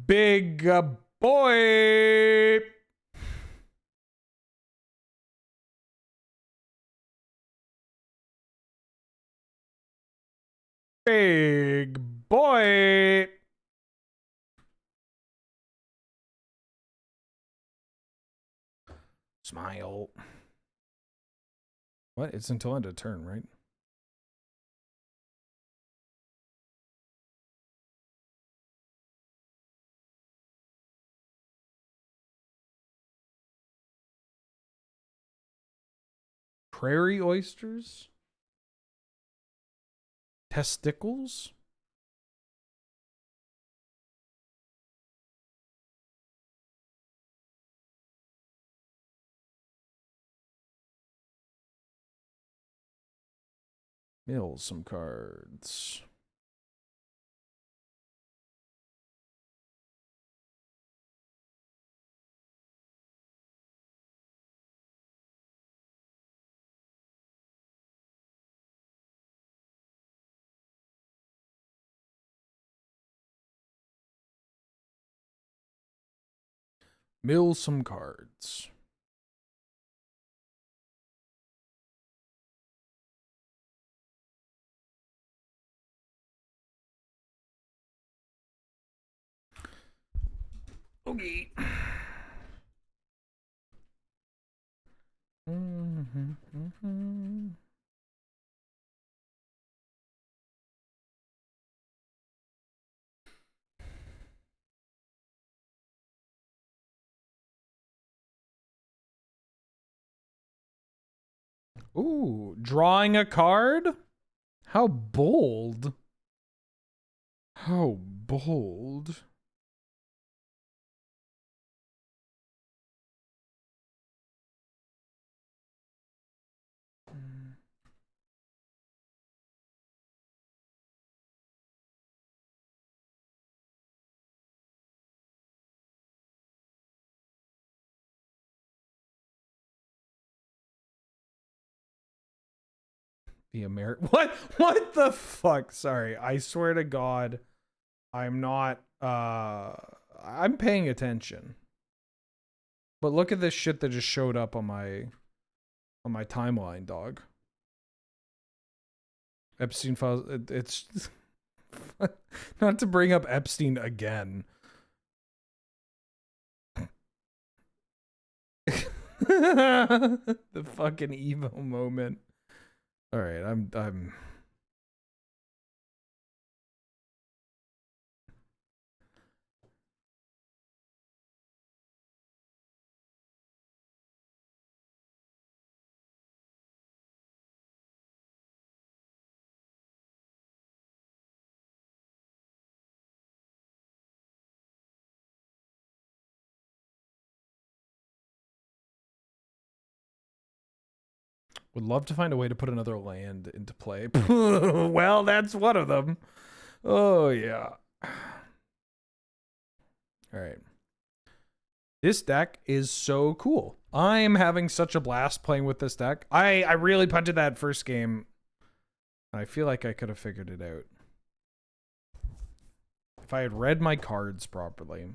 Big boy. Big boy. Smile. What? It's until end of turn, right? Prairie oysters? Testicles? Mill some cards. Mill some cards. Okay. Ooh, drawing a card? How bold. How bold. The what the fuck? Sorry. I swear to God, I'm not I'm paying attention. But look at this shit that just showed up on my timeline, dog. Epstein files, it's not to bring up Epstein again. The fucking Evo moment. All right, I'm would love to find a way to put another land into play. Well, that's one of them. Oh, yeah. All right. This deck is so cool. I'm having such a blast playing with this deck. I really punted that first game. I feel like I could have figured it out. If I had read my cards properly.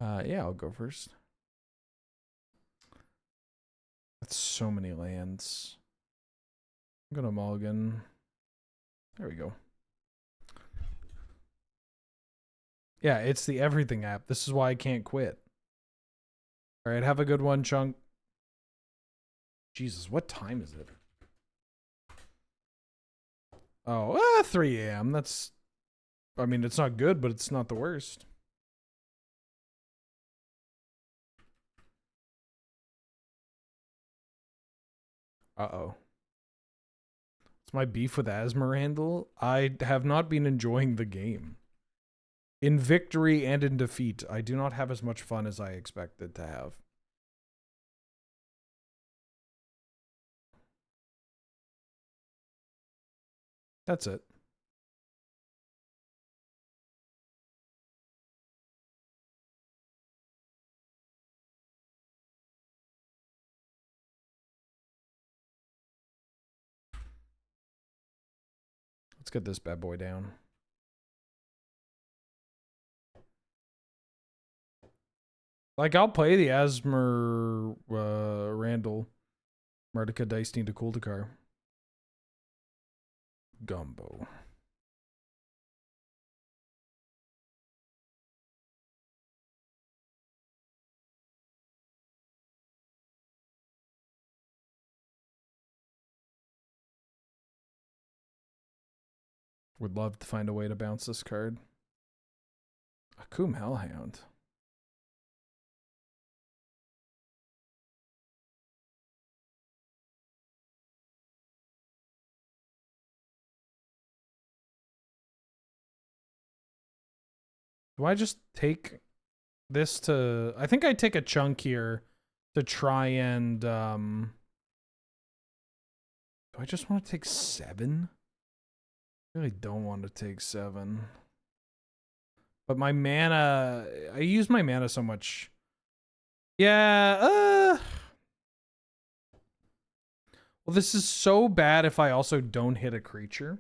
Yeah, I'll go first. That's so many lands. I'm gonna mulligan. There we go. Yeah, it's the everything app. This is why I can't quit. All right, have a good one, Chunk. Jesus, what time is it? Oh, 3 a.m. That's, I mean, it's not good, but it's not the worst. Uh-oh. It's my beef with Asmerandal. I have not been enjoying the game. In victory and in defeat, I do not have as much fun as I expected to have. That's it. Let's get this bad boy down. Like, I'll play the Asmer Randall Murdica Dice Need to Kuldakar. Gumbo. Would love to find a way to bounce this card. Akum Hellhound. Do I just take this to... I think I take a chunk here to try and... Do I just want to take 7? I really don't want to take 7. But my mana... I use my mana so much. Yeah, well, this is so bad if I also don't hit a creature.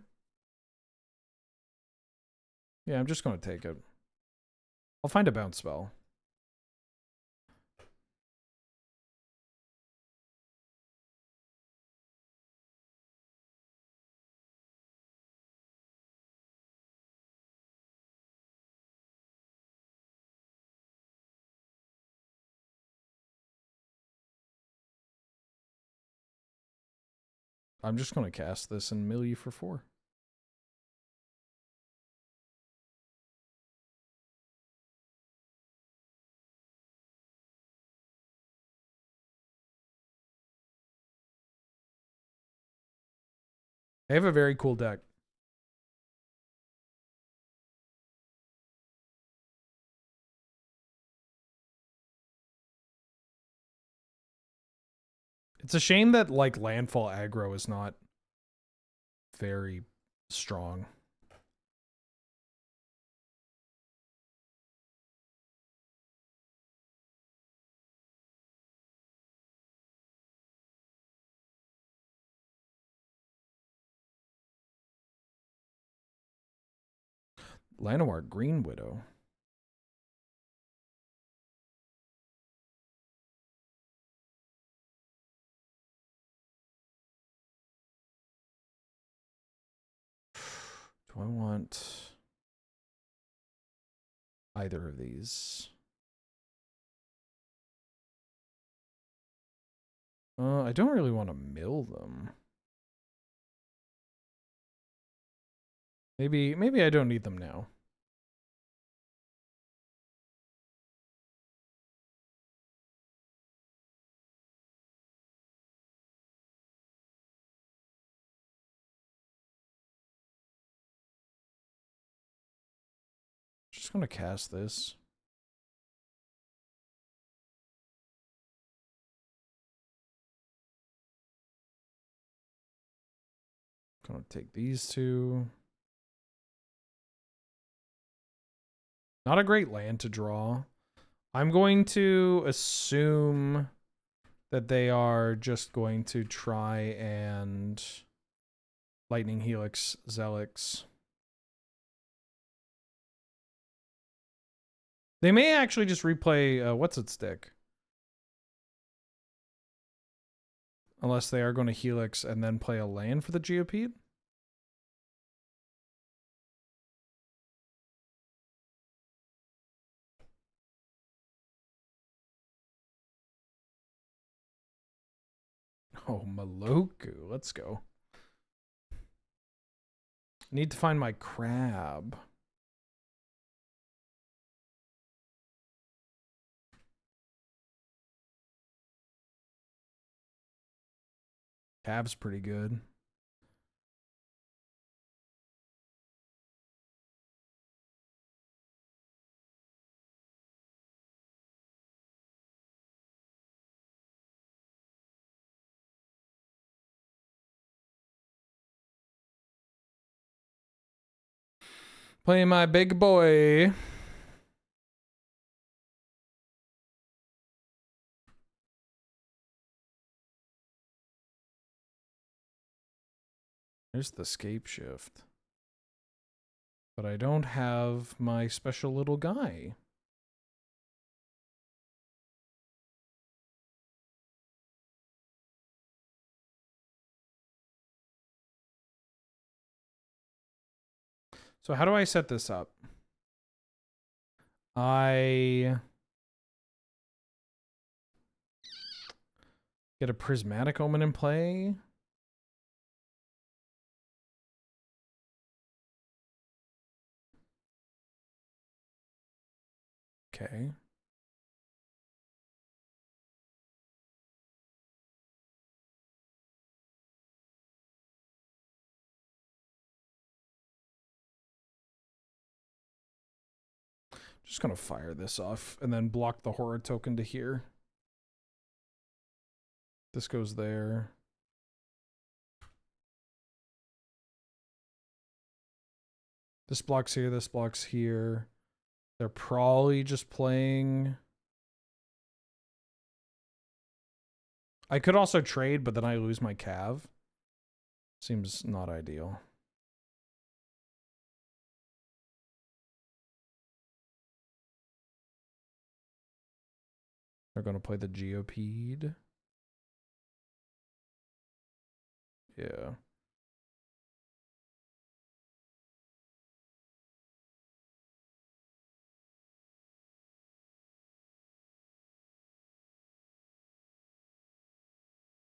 Yeah, I'm just going to take it. I'll find a bounce spell. I'm just going to cast this and mill you for 4. I have a very cool deck. It's a shame that, like, landfall aggro is not very strong. Llanowar Green Widow. Do I want either of these? I don't really want to mill them. Maybe I don't need them now. Just gonna cast this. Gonna take these two. Not a great land to draw. I'm going to assume that they are just going to try and Lightning Helix Zelix. They may actually just replay What's It Stick. Unless they are going to Helix and then play a land for the Geopede. Oh, Maloku. Let's go. Need to find my crab. Crab's pretty good. Playing my big boy. There's the Scapeshift. But I don't have my special little guy. So how do I set this up? I get a Prismatic Omen in play. Okay. Just gonna fire this off and then block the horror token to here. This goes there. This blocks here, this blocks here. They're probably just playing. I could also trade, but then I lose my Cav. Seems not ideal. They're going to play the Geopede. Yeah.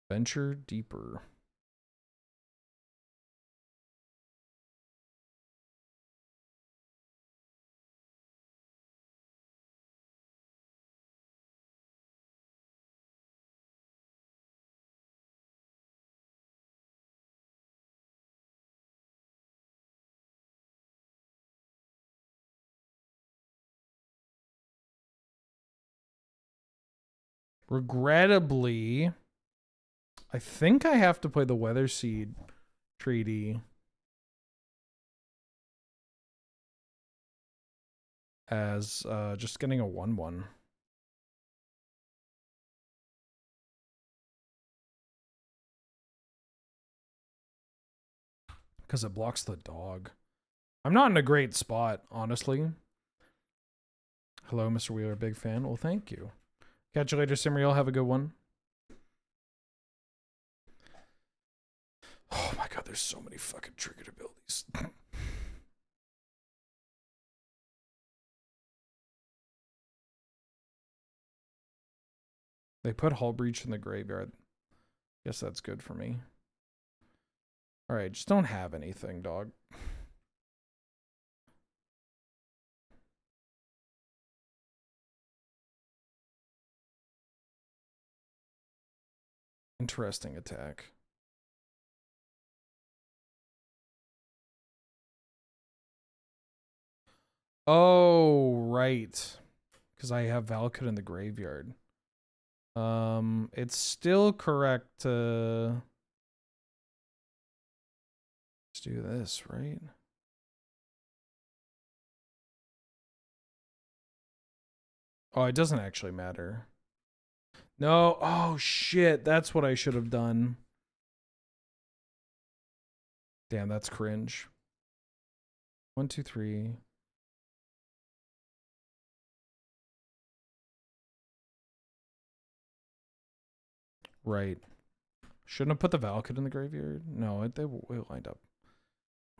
Venture deeper. Regrettably, I think I have to play the Weather Seed Treaty as just getting a 1/1. Because it blocks the dog. I'm not in a great spot, honestly. Hello, Mr. Wheeler, big fan. Well, thank you. Catch you later, Simriel. Have a good one. Oh my god, there's so many fucking triggered abilities. They put Hull Breach in the graveyard. Guess that's good for me. Alright, just don't have anything, dog. Interesting attack. Oh, right. Because I have Valakut in the graveyard. It's still correct to... Let's do this, right? Oh, it doesn't actually matter. No. Oh, shit. That's what I should have done. Damn, that's cringe. 1, 2, 3. Right. Shouldn't have put the Valakut in the graveyard. No, they will lined up.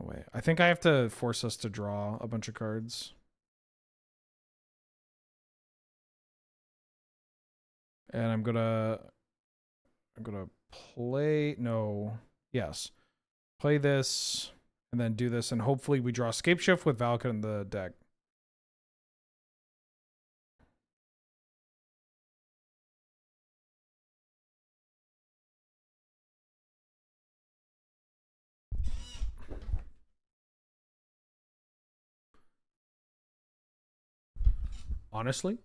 Oh, wait. I think I have to force us to draw a bunch of cards. And I'm gonna play, no, yes. Play this, and then do this, and hopefully we draw Scapeshift with Valakut in the deck. Honestly,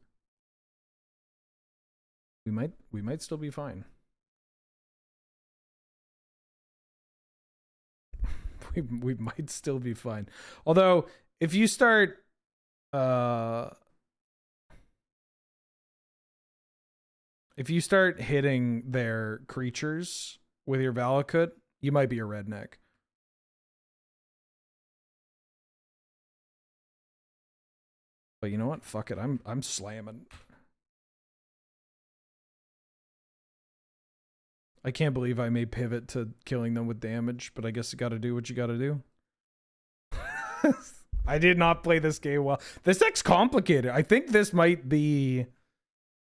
we might still be fine. we might still be fine. Although, if you start hitting their creatures with your Valakut, you might be a redneck. But you know what? Fuck it. I'm slamming. I can't believe I may pivot to killing them with damage, but I guess you gotta do what you gotta do. I did not play this game well. This deck's complicated. I think this might be...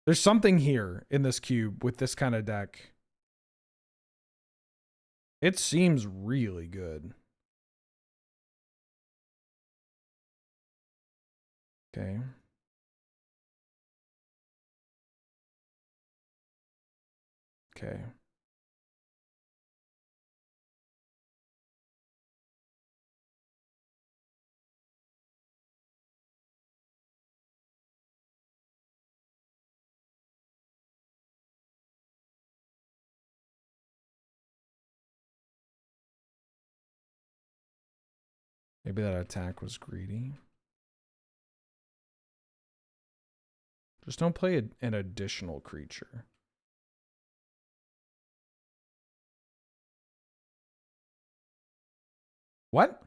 There's something here in this cube with this kind of deck. It seems really good. Okay. Okay. Maybe that attack was greedy. Just don't play an additional creature. What?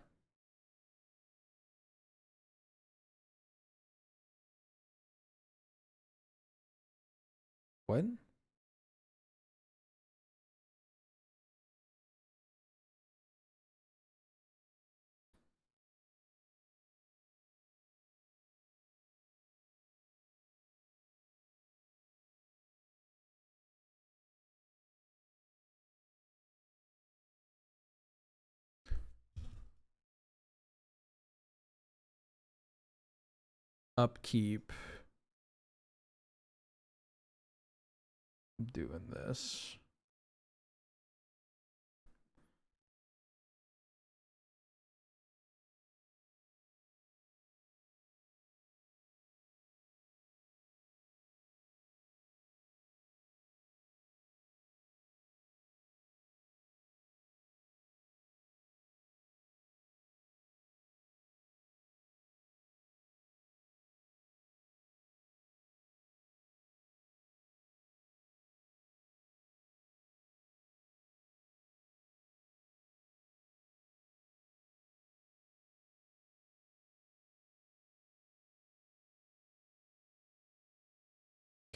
What? Upkeep. I'm doing this.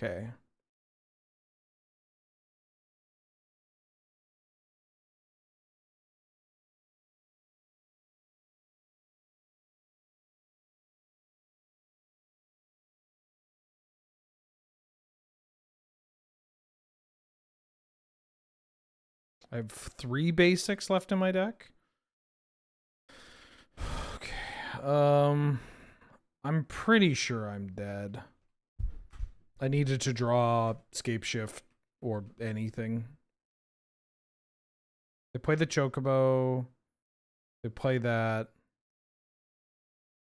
Okay. I have 3 basics left in my deck. Okay. I'm pretty sure I'm dead. I needed to draw Scapeshift or anything. They play the Chocobo. They play that.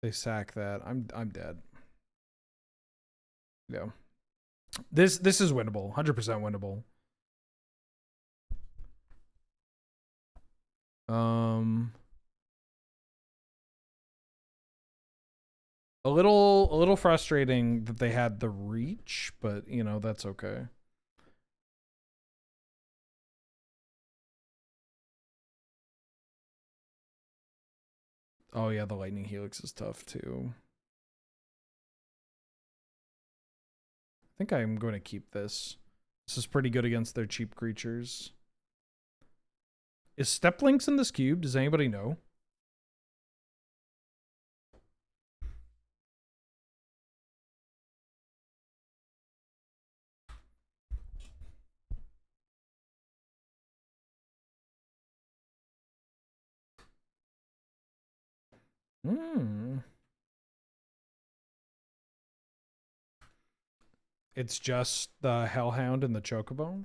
They sack that. I'm dead. Yeah. This is winnable. 100% winnable. A little frustrating that they had the reach, but you know, that's okay. Oh yeah, the lightning helix is tough too. I think I'm going to keep this. This is pretty good against their cheap creatures. Is Step Links in this cube? Does anybody know? Hmm. It's just the Hellhound and the Chocobo?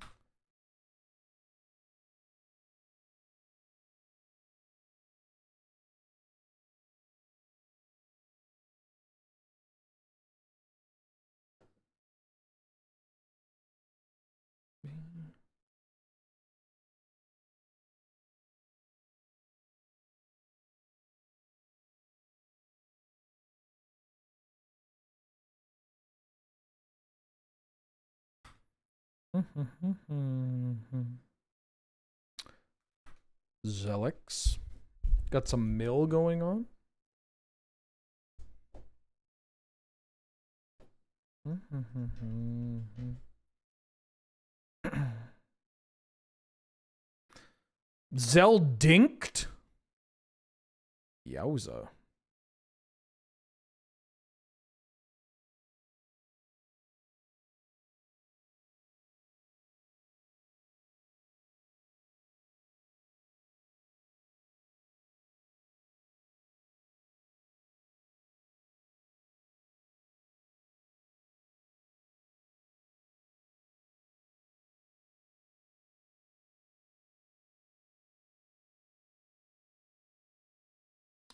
Zelix. Got some mill going on. Zeldinkt? Yowza.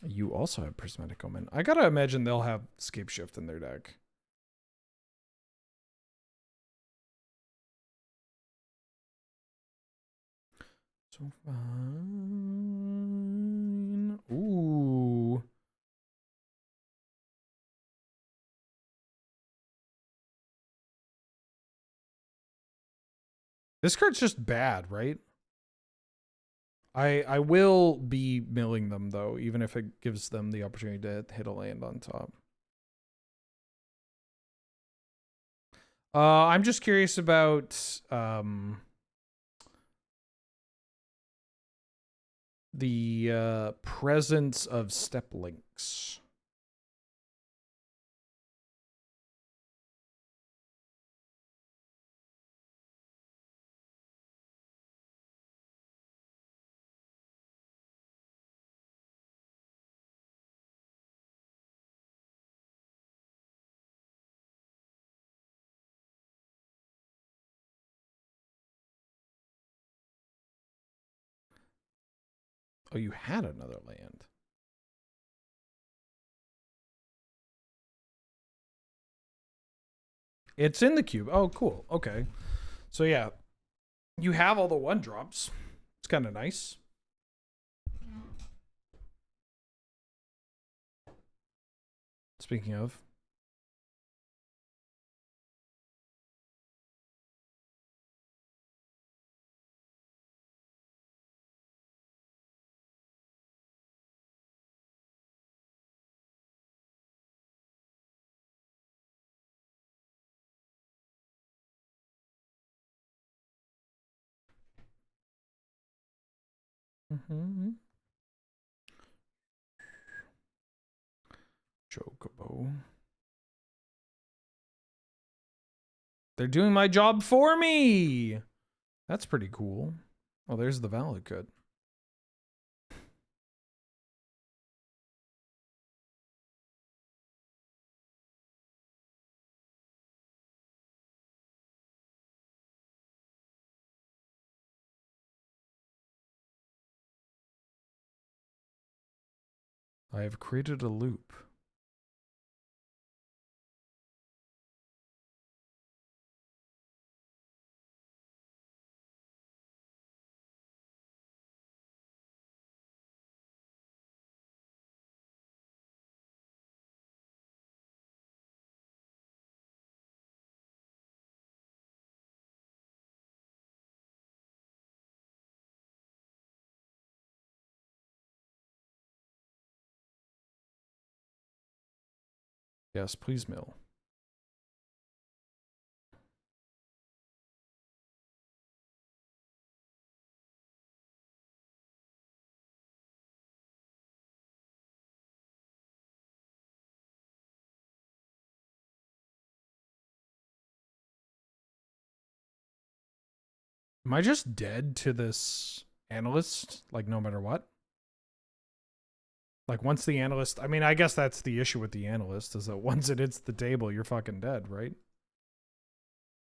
You also have Prismatic Omen. I gotta imagine they'll have Scapeshift in their deck. So fine. Ooh. This card's just bad, right? I will be milling them though, even if it gives them the opportunity to hit a land on top. I'm just curious about the presence of Step Links. Oh, you had another land. It's in the cube. Oh, cool. Okay. So yeah, you have all the 1-drops. It's kind of nice. Speaking of. Chocobo. They're doing my job for me. That's pretty cool. Oh, there's the valid cut. I have created a loop. Yes, please mill. Am I just dead to this analyst, like, no matter what? Like, once the analyst... I mean, I guess that's the issue with the analyst, is that once it hits the table, you're fucking dead, right?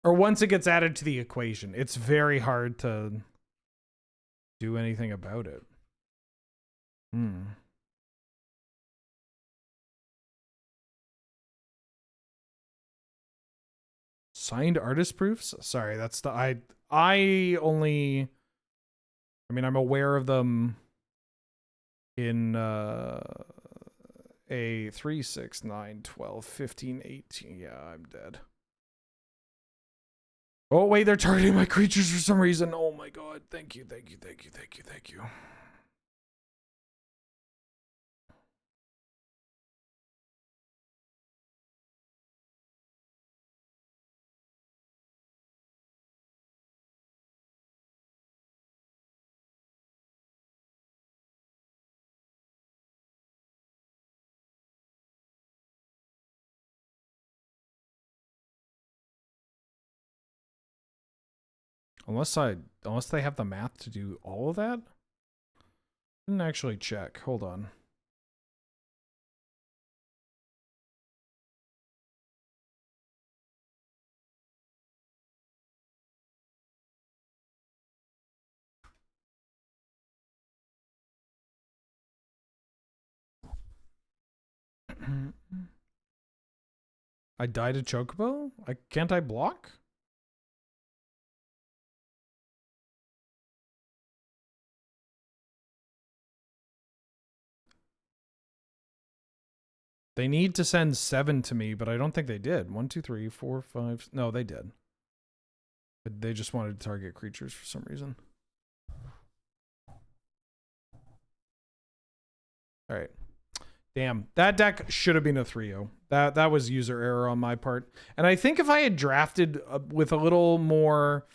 Or once it gets added to the equation, it's very hard to do anything about it. Signed artist proofs? Sorry, that's the... I only... I mean, I'm aware of them in a 3, 6, 9, 12, 15, 18. Yeah, I'm dead. Oh, wait, they're targeting my creatures for some reason. Oh my god. Thank you, thank you, thank you, thank you, thank you. Unless they have the math to do all of that? Didn't actually check. Hold on. I died a chocobo? Can't I block? They need to send 7 to me, but I don't think they did. 1, 2, 3, 4, 5. No, they did. But they just wanted to target creatures for some reason. All right. Damn, that deck should have been a 3-0. That was user error on my part. And I think if I had drafted with a little more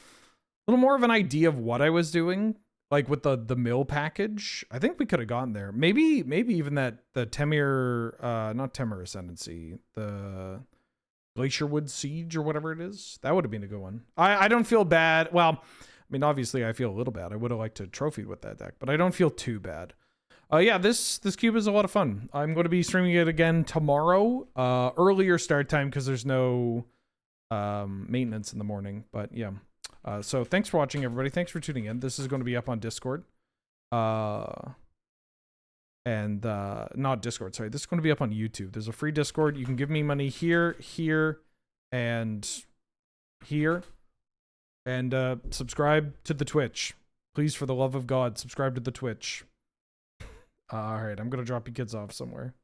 of an idea of what I was doing, like with the mill package, I think we could have gotten there. Maybe even the Temur, not Temur Ascendancy, the Glacierwood Siege or whatever it is. That would have been a good one. I don't feel bad. Well, I mean, obviously I feel a little bad. I would have liked to trophy with that deck, but I don't feel too bad. Yeah, this cube is a lot of fun. I'm going to be streaming it again tomorrow. Earlier start time because there's no maintenance in the morning. But yeah. So thanks for watching, everybody. Thanks for tuning in. This is going to be up on Discord. Not Discord, sorry. This is going to be up on YouTube. There's a free Discord. You can give me money here, here, and here. And subscribe to the Twitch. Please, for the love of God, subscribe to the Twitch. All right, I'm going to drop you kids off somewhere.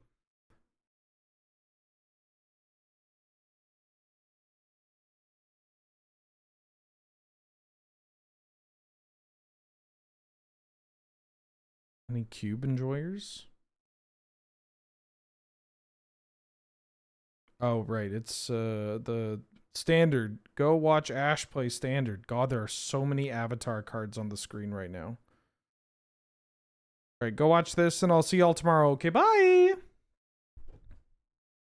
Any cube enjoyers? Oh, right. It's the standard. Go watch Ash play standard. God, there are so many avatar cards on the screen right now. All right, go watch this, and I'll see y'all tomorrow. Okay, bye!